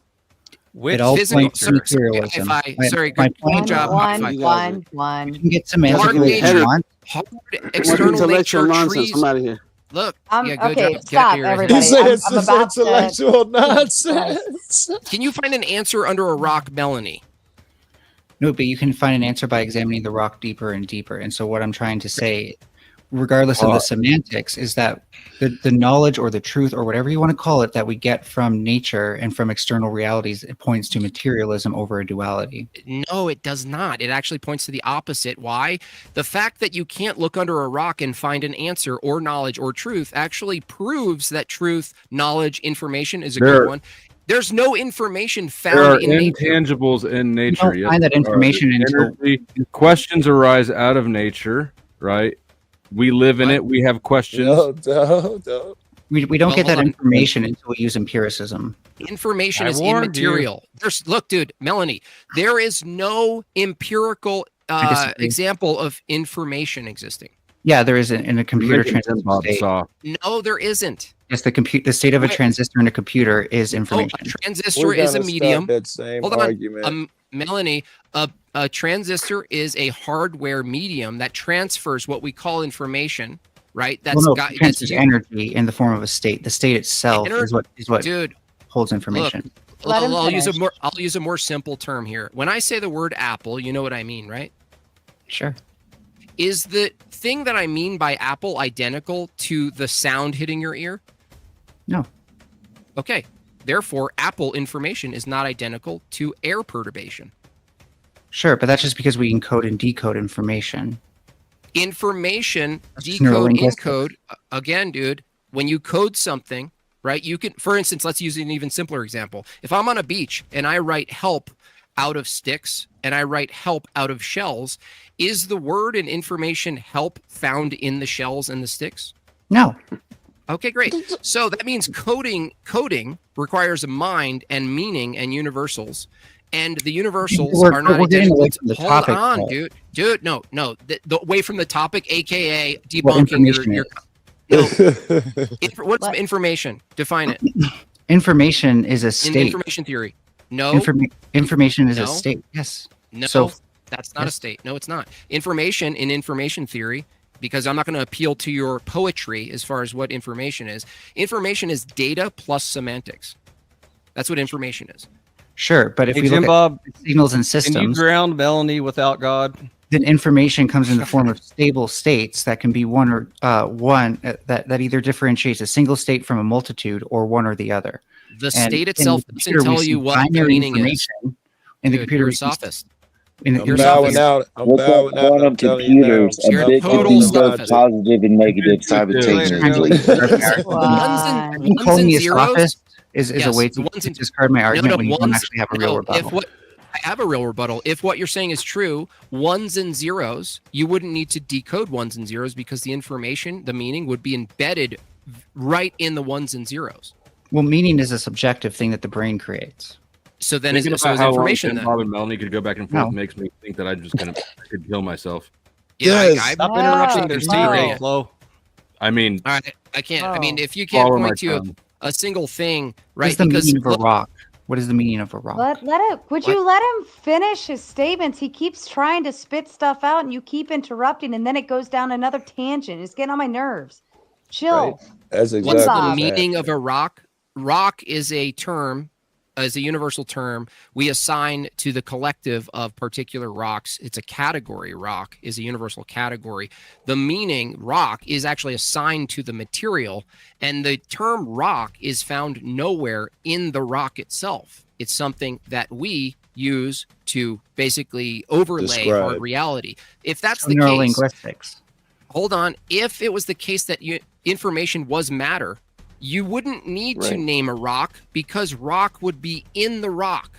Which It all physical, points to sir, materialism. sorry, My good point job. One, High five. one. You can get semantic Hard if you nature. want. Hard What external intellectual nature nonsense? trees. I'm out of here. Look, Okay, Get out stop, of here. He everybody. said I'm it's about to. intellectual nonsense. Can you find an answer under a rock, Melanie? No, but you can find an answer by examining the rock deeper and deeper. And so what I'm trying to say, regardless of the semantics, is that the knowledge or the truth or whatever you want to call it that we get from nature and from external realities, it points to materialism over a duality. No, it does not. It actually points to the opposite. Why? The fact that you can't look under a rock and find an answer or knowledge or truth actually proves that truth, knowledge, information is a There- good one. There's no information There are found in nature. intangibles in nature. don't find that there are. information until- Energy- questions arise out of nature, right? We live in it. We have questions. No. We don't Well, get that hold on. information until we use empiricism. Information I is warned you. immaterial. Look, dude, Melanie, there is no empirical disagree. example of information existing. Yeah, there is in a computer Making transistor Bob state. soft. No, there isn't. Yes, the state of a Wait. transistor in a computer is Oh, information. a transistor We're is a gonna start medium. that same Hold on, argument. Melanie, a transistor is a hardware medium that transfers what we call information, right? That's Well, no, got it transfers that's energy in the form of a state. The state itself is what dude. holds information. Let him I'll use finish. I'll use a more simple term here. When I say the word apple, you know what I mean, right? Sure. Is the thing that I mean by apple identical to the sound hitting your ear? No. Okay. Therefore, apple information is not identical to air perturbation. Sure, but that's just because we encode and decode information. Information, just decode, neurolinguistics. encode. Again, dude, when you code something, right? You can, for instance, let's use an even simpler example. If I'm on a beach and I write help out of sticks and I write help out of shells, is the word and information help found in the shells and the sticks? No. Okay, great. So that means coding requires a mind and meaning and universals. And the universals are not identical. Hold on, dude. No. The way from the topic, aka debunking your what's information? Define it. Information is a In state. information theory. No. Information is No. a state. Yes. No, So that's not a state. No, it's not. Information in information theory, because I'm not going to appeal to your poetry as far as what information is. Information is data plus semantics. That's what information is. sure, but if Hey, we Jim look Bob, at signals and can you systems, ground Melanie without God? then information comes in the form of stable states that can be one that either differentiates a single state from a multitude or one or the other. The And state in itself the doesn't computer, we tell see you what the binary meaning is. information. In the Dude, computer, you're we a see sophist. in the I'm computer, bowing we see- out. I'm What's up, bowing out. quantum I'm telling you now. computers? I'm You're a Objective total things of sophist. positive and negative simultaneously. Calling me a sophist is Yes, a way the to ones and- discard my argument when you don't ones- actually have a real no, rebuttal. If what I have a real rebuttal. If what you're saying is true, ones and zeros, you wouldn't need to decode ones and zeros because the information, the meaning would be embedded right in the ones and zeros. Well, meaning is a subjective thing that the brain creates. So then Thinking is about how long information Jim then? Bob and Melanie could go back and forth No. makes me think that I just kind of could kill myself. Yeah, Yes. I Stop interrupting their Wow. secret flow. I mean, All right, I can't. I mean, if you can't Follow my point to tongue. a single thing, What right? is the Because meaning of a look, rock? What is the meaning of a rock? Would you let him finish his statements? He keeps trying to spit stuff out and you keep interrupting and then it goes down another tangent. It's getting on my nerves. Chill. That's what's exactly the what's meaning happening. of a rock? Rock is a term, is a universal term we assign to the collective of particular rocks. It's a category. Rock is a universal category. The meaning rock is actually assigned to the material, and the term rock is found nowhere in the rock itself. It's something that we use to basically overlay hard Describe. reality. If that's So the case, neurolinguistics. hold on. If it was the case that information was matter, you wouldn't need to Right. name a rock because rock would be in the rock.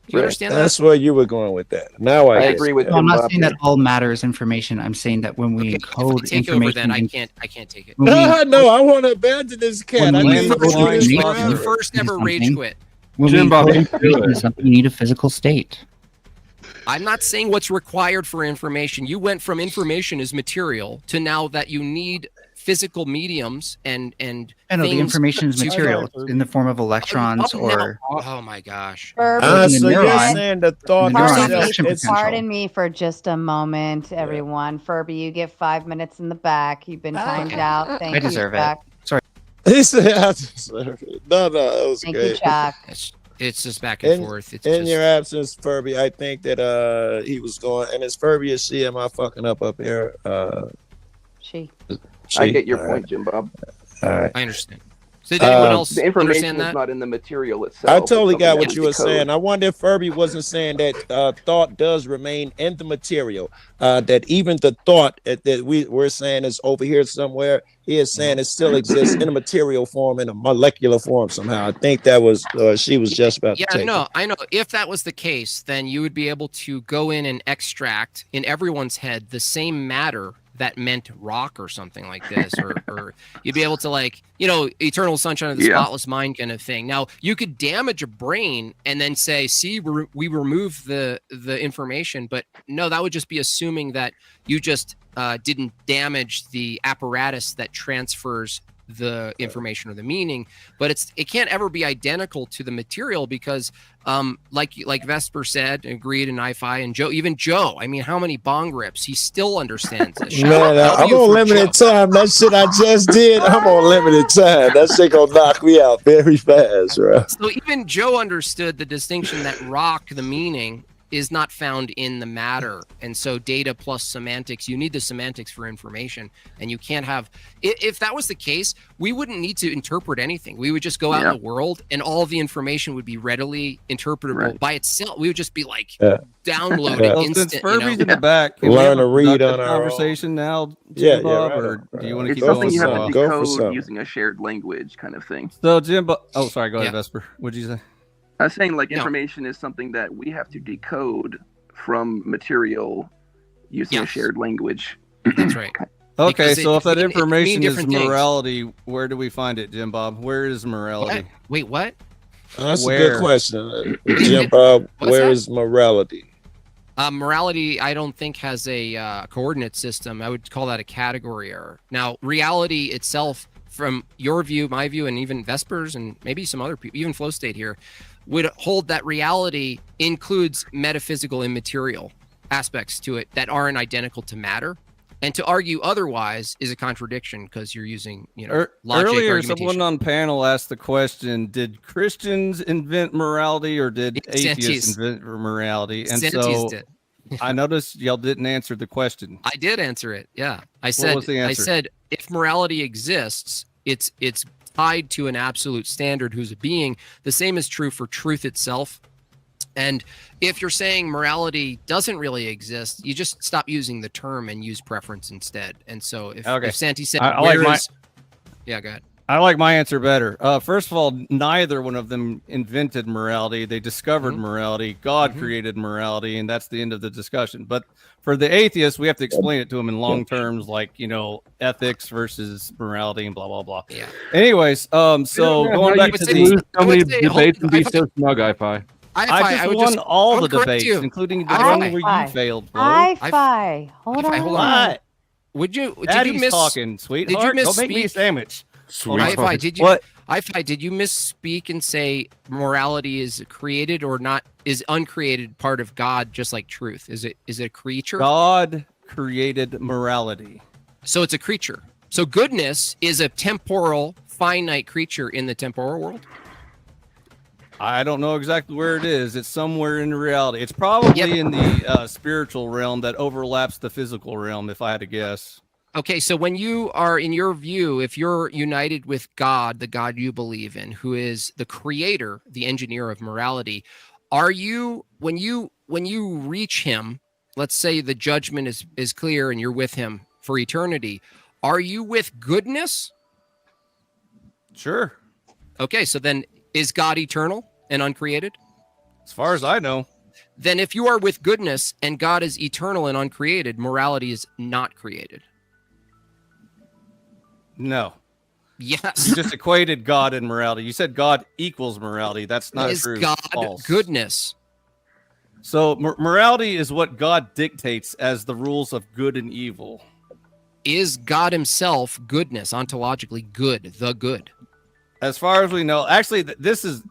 Do you Right. understand That's that? where you were going with that. Now I agree with No, I'm not Bob saying here. that all matter is information. I'm saying that when we Okay, encode if I take over, information, then I can't take it. when we No, I want to abandon this cat. When I we need to encode do this information- forever. The first ever rage something. quit. when Jim we Bob, encode you information do into it. something, you need a physical state. I'm not saying what's required for information. You went from information is material to now that you need physical mediums and I know the things information is to- material. It's in the form of electrons Oh, or oh my gosh. So you're neuron- saying the thought the neuron itself, action it's potential. Pardon me for just a moment, everyone. Furby, you get 5 minutes in the back. You've been timed out. Thank I you, deserve it. Chuck. Sorry. He said, I deserve it. No, that was Thank you, great. Chuck. It's just back and In, forth. It's in just, your absence, Furby, I think that he was going, and it's Furby or she, am I fucking up here? She. I get your All point, right. Jim Bob. All right. I understand. So did anyone else The information understand is that? not in the material itself. I It's totally something got that what we you were decode. saying. I wonder if Furby wasn't saying that thought does remain in the material. That even the thought that we're saying is over here somewhere, he is saying it still exists in a material form, in a molecular form somehow. I think that was she was just about Yeah, to take. no, I know. If that was the case, then you would be able to go in and extract in everyone's head the same matter that meant rock or something like this, or you'd be able to, like, you know, eternal sunshine of the spotless mind kind of thing. Now, you could damage a brain and then say, see, we remove the information, but no, that would just be assuming that you just didn't damage the apparatus that transfers the information or the meaning. But it can't ever be identical to the material because like Vesper said, agreed, and I-Fi and Joe, even Joe, I mean, how many bong rips? He still understands this. Shout Man, out I'm W on for limited Joe. time. That shit I just did, I'm on limited time. That shit gonna knock me out very fast, bro. So even Joe understood the distinction that rock, the meaning, is not found in the matter. And so data plus semantics, you need the semantics for information. And you can't have, if that was the case, we wouldn't need to interpret anything. We would just go out in the world and all of the information would be readily interpretable by itself. We would just be like, download it instant. Since Furby's in the back, can Learn we to have a read productive on our conversation now, Yeah, Jim Bob, right or do you want to It's keep something going? you have some. to Go for decode some. using a shared language kind of thing. So Jim, oh sorry, go ahead, Vesper. What'd you say? I was saying like information is something that we have to decode from material using a shared language. That's right. Okay, Because so it if that can mean information is different things. morality, where do we find it, Jim Bob? Where is morality? Wait, what? That's a Where? good question, Jim Bob. What's Where that? is morality? Morality, I don't think has a coordinate system. I would call that a category error. Now, reality itself, from your view, my view, and even Vespers and maybe some other people, even Flow State here, would hold that reality includes metaphysical immaterial aspects to it that aren't identical to matter. And to argue otherwise is a contradiction because you're using, logic. Earlier, argumentation. someone on panel asked the question: did Christians invent morality, or did atheists invent morality? And Santis so, did. I noticed y'all didn't answer the question. I did answer it. Yeah, I What said. was the I answer? said if morality exists, it's tied to an absolute standard who's a being. The same is true for truth itself. And if you're saying morality doesn't really exist, you just stop using the term and use preference instead. And so if Santi said, I like where my- is... Yeah, go ahead. I like my answer better. First of all, neither one of them invented morality. They discovered morality. God created morality, and that's the end of the discussion. But for the atheists, we have to explain it to them in long terms, like, ethics versus morality and blah, blah, blah. Yeah. Anyways, so going back to the... so many debates and be so smug, I-Fi. I just won all the debates, including the one where you failed, Flo. Hi-Fi. Hold on. Hold on. Would you? Did Daddy's you miss? talking, sweetheart. Did you Don't make me a misspeak? sandwich. Hi-Fi, did you? What? Hi-Fi, did you misspeak and say morality is created or not? Is uncreated part of God, just like truth? Is it a creature? God created morality. So it's a creature. So goodness is a temporal, finite creature in the temporal world. I don't know exactly where it is. It's somewhere in reality. It's probably in the spiritual realm that overlaps the physical realm, if I had to guess. Okay, so when you are, in your view, if you're united with God, the God you believe in, who is the creator, the engineer of morality, are you, when you reach him, let's say the judgment is clear and you're with him for eternity, are you with goodness? Sure. Okay, so then is God eternal and uncreated? As far as I know. Then if you are with goodness and God is eternal and uncreated, morality is not created. No. Yes. You just equated God and morality. You said God equals morality. That's not Is true. God False. goodness? So morality is what God dictates as the rules of good and evil. Is God himself goodness, ontologically good, the good? As far as we know, actually, this is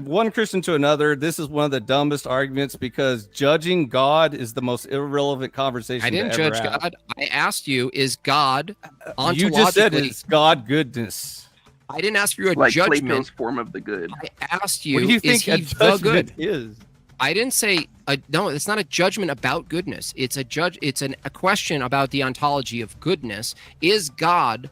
one Christian to another. This is one of the dumbest arguments because judging God is the most irrelevant conversation. I didn't to ever judge have. God. I asked you, is God ontologically... You just said it's God goodness. I didn't ask you a Like judgment. Plato's form of the good. I asked you, What do you is think a he the judgment good? is? I didn't say no. It's not a judgment about goodness. It's a question about the ontology of goodness. Is God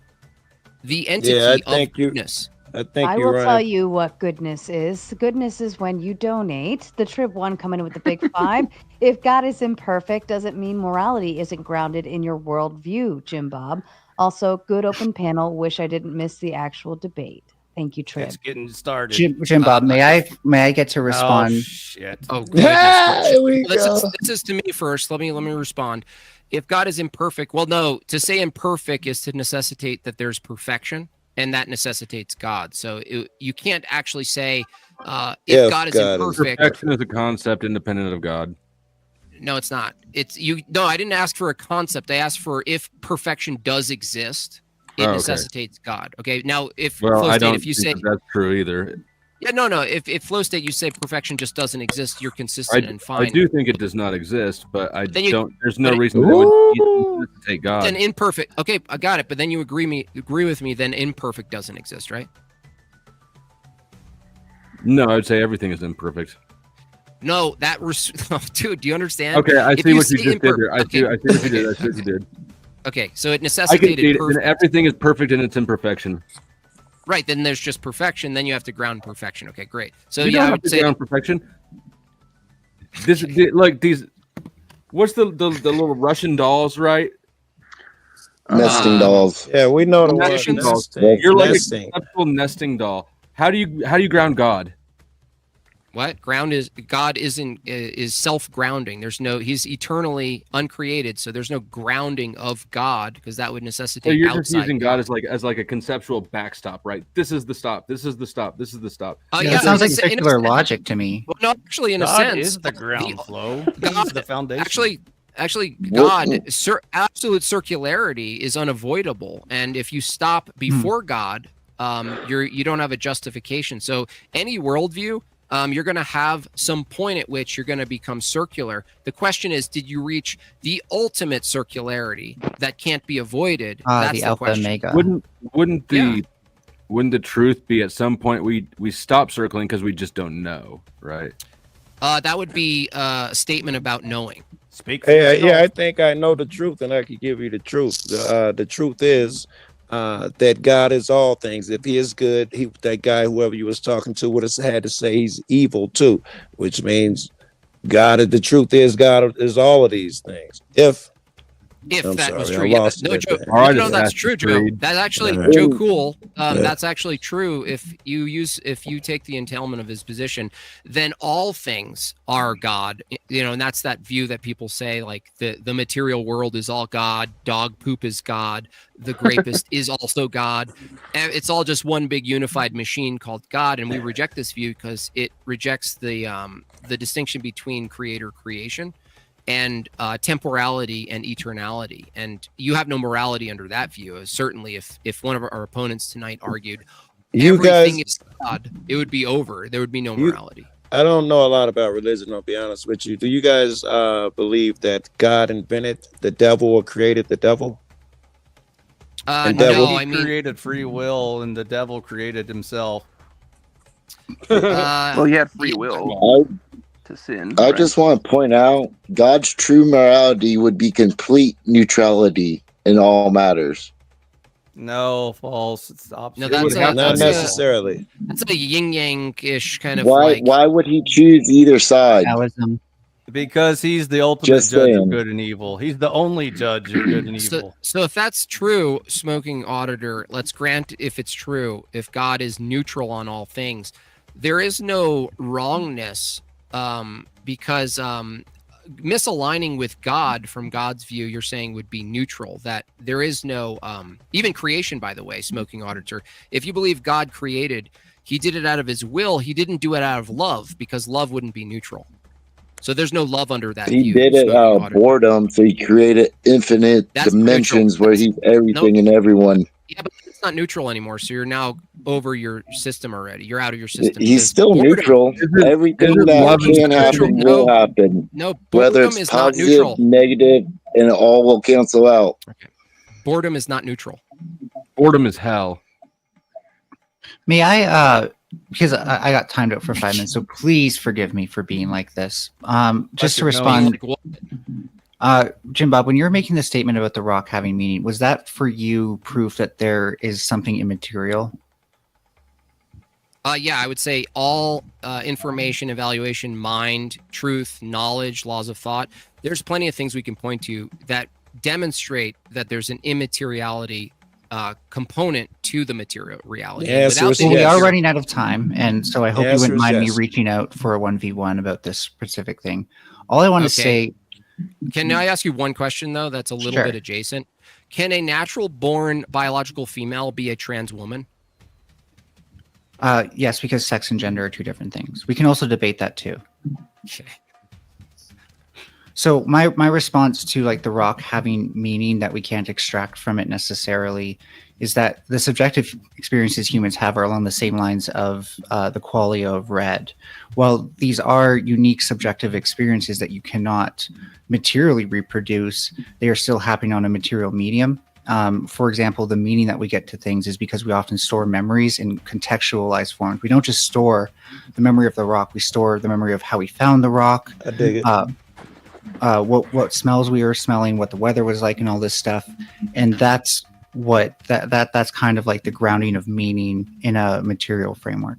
the entity of goodness? I will tell you what goodness is. Goodness is when you donate. The Trib One coming in with the big five. If God is imperfect, doesn't mean morality isn't grounded in your worldview, Jim Bob. Also, good open panel. Wish I didn't miss the actual debate. Thank you, Trib. It's getting started. Jim Bob, may I get to respond? Oh, shit. Oh, goodness. Here we this go. Is, this is to me first. Let me respond. If God is imperfect, well, no. To say imperfect is to necessitate that there's perfection, and that necessitates God. So you can't actually say if God is imperfect. Perfection is a concept independent of God. No, it's not. It's you. No, I didn't ask for a concept. I asked for if perfection does exist, it necessitates God. Okay. Now, if Flow State, I don't if you think say that's true either. yeah, no. If Flow State, you say perfection just doesn't exist, you're consistent and fine. I do think it does not exist, but I Then you- don't. There's no reason that would necessitate God. Then imperfect. Okay, I got it. But then you agree with me. Then imperfect doesn't exist, right? No, I'd say everything is imperfect. No, dude, do you understand? Okay, I If see what you say just did there. I see what you did. I see what you did. Okay, so it I can necessitated see it, and everything is perfect in its imperfection. Right, then there's just perfection. Then you have to ground perfection. Okay, great. So You yeah, don't I have would to say ground perfection. This like these. What's the little Russian dolls, right? Nesting dolls. Yeah, we know the word Nesting dolls. nesting. You're like Nesting. a conceptual nesting doll. How do you ground God? what God is self-grounding. There's no, he's eternally uncreated, so there's no grounding of God because that would So necessitate you're just outside using God as like a conceptual backstop, right? This is the stop. This is the stop. This is the stop. Yeah, it sounds like secular logic to me. Well, no, actually, in a God sense, is the ground flow. God, He's the foundation. Actually, God, absolute circularity is unavoidable, and if you stop before God, you don't have a justification. So any worldview, you're going to have some point at which you're going to become circular. The question is, did you reach the ultimate circularity that can't be avoided? That's the the alpha question. omega. Wouldn't the truth be at some point we stop circling because we just don't know, right? That would be a statement about knowing. Speak. I think I know the truth, and I can give you the truth. The truth is that God is all things. If He is good, that guy, whoever you was talking to, would have had to say He's evil too, which means the truth is God is all of these things. If That was sorry, true, I yeah. lost No, it Joe, there. no, that's true, Joe. That's actually Yeah. Joe Cool. Yeah. That's actually true. If you take the entailment of his position, then all things are God. And that's that view that people say, like the material world is all God, dog poop is God, the grapist is also God. And it's all just one big unified machine called God, and we reject this view because it rejects the distinction between creation and temporality and eternality, and you have no morality under that view. Certainly, if one of our opponents tonight argued everything is God, it would be over. There would be no morality. I don't know a lot about religion, I'll be honest with you. Do you guys believe that God invented the devil or created the devil? No, he created free will, and the devil created himself. Well, he had free will to sin. I just want to point out God's true morality would be complete neutrality in all matters. No, false. It's the opposite. No, Not necessarily. That's a yin yang-ish kind of Why would he choose either side? Because he's the ultimate Just judge saying. of good and evil. He's the only judge of good and evil. So if that's true, smoking auditor, let's grant if it's true, if God is neutral on all things, there is no wrongness because misaligning with God from God's view, you're saying would be neutral, that there is no even creation, by the way, smoking auditor. If you believe God created, he did it out of his will. He didn't do it out of love because love wouldn't be neutral. So there's no love under that He view. did it out of boredom, so he created infinite dimensions where he's everything and everyone. Yeah, but it's not neutral anymore. So you're now over your system already. You're out of your system. He's still neutral. Everything that can happen will happen. No, whether boredom it's is not positive, neutral. negative, and it all will cancel out. Boredom is not neutral. Boredom is hell. May I, because I got timed out for 5 minutes, so please forgive me for being like this. Just to respond, Jim Bob, when you were making the statement about the rock having meaning, was that for you proof that there is something immaterial? Yeah, I would say all information, evaluation, mind, truth, knowledge, laws of thought. There's plenty of things we can point to that demonstrate that there's an immateriality component to the material reality. We are running out of time, and so I hope you wouldn't mind me yes. reaching out for a 1v1 about this specific thing. All I want to say... Can I ask you one question, though, that's a little Sure. bit adjacent? Can a natural-born biological female be a trans woman? Yes, because sex and gender are two different things. We can also debate that too. Okay. So my response to like the rock having meaning that we can't extract from it necessarily is that the subjective experiences humans have are along the same lines of the qualia of red. While these are unique subjective experiences that you cannot materially reproduce, they are still happening on a material medium. For example, the meaning that we get to things is because we often store memories in contextualized forms. We don't just store the memory of the rock; we store the memory of how we found the rock. I dig it. What smells we were smelling, what the weather was like, and all this stuff. And that's that's kind of like the grounding of meaning in a material framework.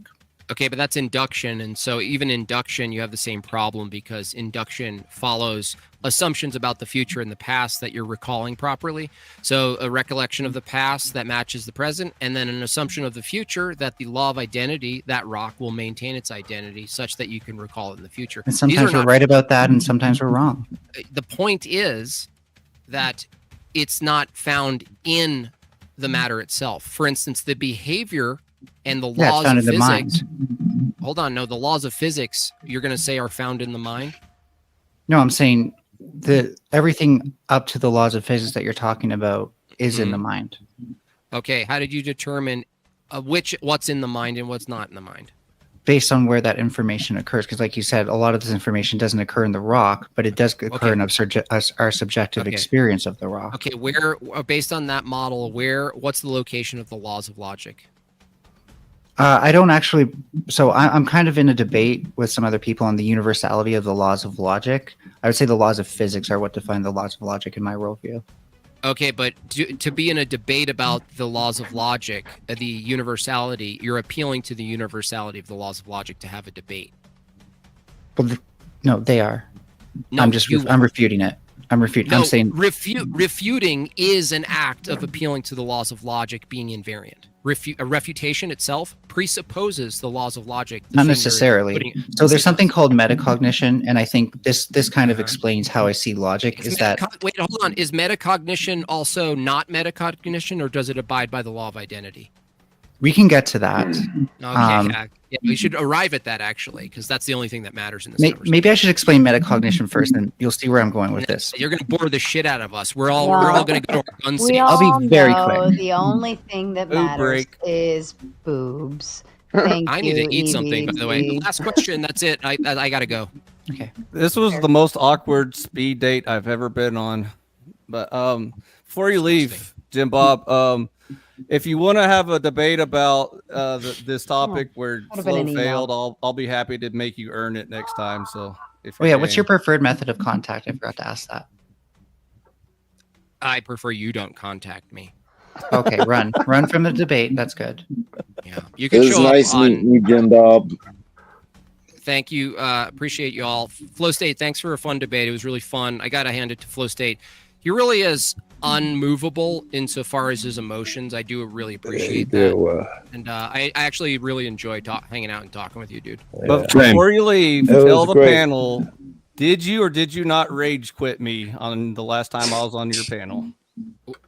Okay, but that's induction. And so even induction, you have the same problem because induction follows assumptions about the future and the past that you're recalling properly. So a recollection of the past that matches the present, and then an assumption of the future that the law of identity, that rock will maintain its identity such that you can recall it in the future. And sometimes we're right about that, and sometimes we're wrong. The point is that it's not found in the matter itself. For instance, the behavior and the laws of physics. Hold on, no, the laws of physics you're going to say are found in the mind? No, I'm saying everything up to the laws of physics that you're talking about is in the mind. Okay, how did you determine what's in the mind and what's not in the mind? Based on where that information occurs, because like you said, a lot of this information doesn't occur in the rock, but it does occur in our subjective experience of the rock. Okay, where, based on that model, what's the location of the laws of logic? I don't actually. So I'm kind of in a debate with some other people on the universality of the laws of logic. I would say the laws of physics are what define the laws of logic in my worldview. Okay, but to be in a debate about the laws of logic, the universality, you're appealing to the universality of the laws of logic to have a debate. Well, no, they are. No, I'm refuting it. I'm refuting. No, I'm saying refuting is an act of appealing to the laws of logic being invariant. A refutation itself presupposes the laws of logic. Not necessarily. So there's something called metacognition, and I think this kind of explains how I see logic. Wait, hold on. Is metacognition also not metacognition, or does it abide by the law of identity? We can get to that. Okay, yeah, we should arrive at that actually, because that's the only thing that matters in this. Maybe I should explain metacognition first, and you'll see where I'm going with this. You're going to bore the shit out of us. We're all going to go to our gun scenes. I'll be very quick. The only thing that matters is boobs. I need to eat something, by the way. Last question. That's it. I got to go. Okay. This was the most awkward speed date I've ever been on. But before you leave, Jim Bob, if you want to have a debate about this topic where Flo failed, I'll be happy to make you earn it next time. So, what's your preferred method of contact? I forgot to ask that. I prefer you don't contact me. Okay, run from the debate. That's good. Yeah, you can show nice up meeting you, Jim Bob. Thank you. Appreciate you all. Flow State, thanks for a fun debate. It was really fun. I got to hand it to Flow State. He really is unmovable insofar as his emotions. I do really appreciate that. And I actually really enjoy hanging out and talking with you, dude. But before you leave, tell the panel, did you or did you not rage quit me on the last time I was on your panel?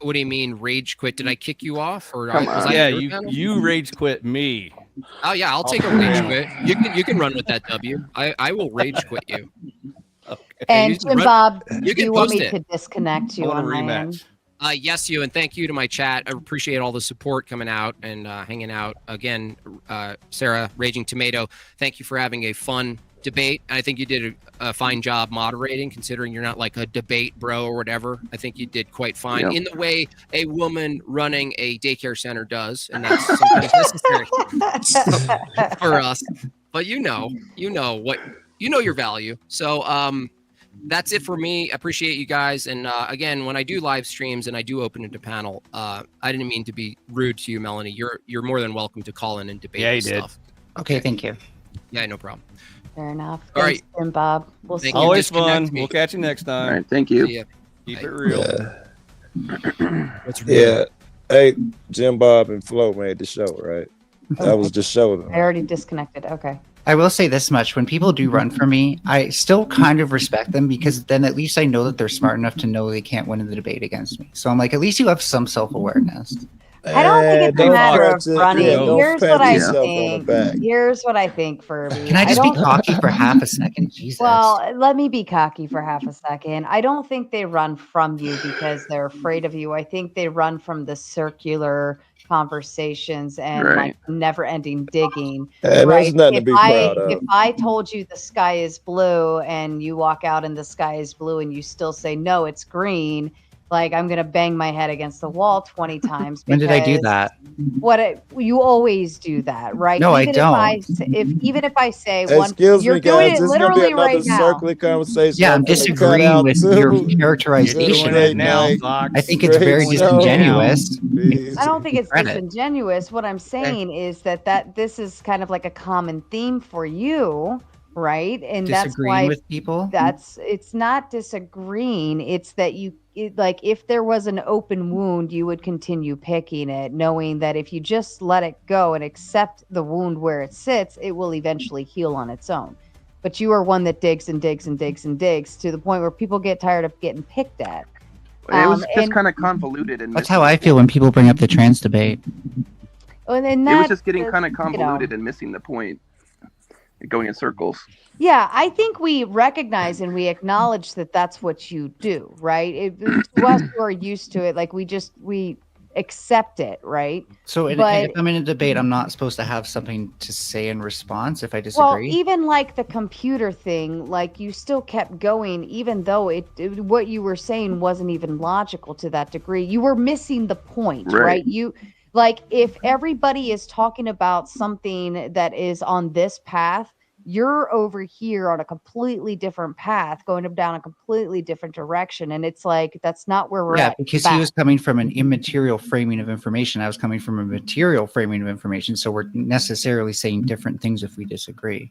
What do you mean rage quit? Did I kick you off? Or yeah, you rage quit me. Oh yeah, I'll take a rage quit. You can run with that W. I will rage quit you. Okay. And Jim Bob, do you want me to disconnect you on my end? Yes, you, and thank you to my chat. I appreciate all the support coming out and hanging out. Again, Sarah, Raging Tomato, thank you for having a fun debate. I think you did a fine job moderating, considering you're not like a debate bro or whatever. I think you did quite fine in the way a woman running a daycare center does, and that's sometimes necessary for us. But you know your value. So that's it for me. I appreciate you guys. And again, when I do live streams and I do open it to panel, I didn't mean to be rude to you, Melanie. You're more than welcome to call in and debate. Yeah, you stuff. did. Okay, thank you. Yeah, no problem. Fair enough. All Thanks, Jim Bob. We'll see. Always fun. We'll catch you next time. All right, thank you. Keep it real. What's real? Yeah. Hey, Jim Bob and Flo made the show, right? That was the show. I already disconnected. Okay. I will say this much. When people do run for me, I still kind of respect them, because then at least I know that they're smart enough to know they can't win in the debate against me. So I'm like, at least you have some self-awareness. I don't think it's a matter of running. Here's what I think. Furby. Can I just be cocky for half a second? Jesus. Well, let me be cocky for half a second. I don't think they run from you because they're afraid of you. I think they run from the circular conversations and like never-ending digging. And there's nothing to be proud of. If I told you the sky is blue and you walk out and the sky is blue and you still say no, it's green, like I'm gonna bang my head against the wall 20 times. When did I do that? You always do that, right? No, I even don't. Even if I say Excuse you're me, doing guys. it This is gonna be literally another right now. circular conversation. Yeah, I'm gonna cut disagreeing out with too. your You're characterization. doing it now, Fox. I think it's very Straight no. disingenuous. I don't think it's Credit. disingenuous. What I'm saying is that this is kind of like a common theme for you, right? And that's Disagreeing why with people. it's not disagreeing. It's that like if there was an open wound, you would continue picking it, knowing that if you just let it go and accept the wound where it sits, it will eventually heal on its own. But you are one that digs and digs and digs and digs to the point where people get tired of getting picked at. It was just kind of convoluted, and That's how I feel when people bring up the trans debate. And it was just getting kind of convoluted and missing the point, going in circles. Yeah, I think we recognize and we acknowledge that that's what you do, right? To us who are used to it, like we accept it, right? So But- if I'm in a debate, I'm not supposed to have something to say in response if I Well, disagree. even like the computer thing, like you still kept going, even though what you were saying wasn't even logical to that degree. You were missing the point, right? You like if everybody is talking about something that is on this path, you're over here on a completely different path, going down a completely different direction, and it's like that's not where we're at. Because he was coming from an immaterial framing of information. I was coming from a material framing of information. So we're necessarily saying different things if we disagree.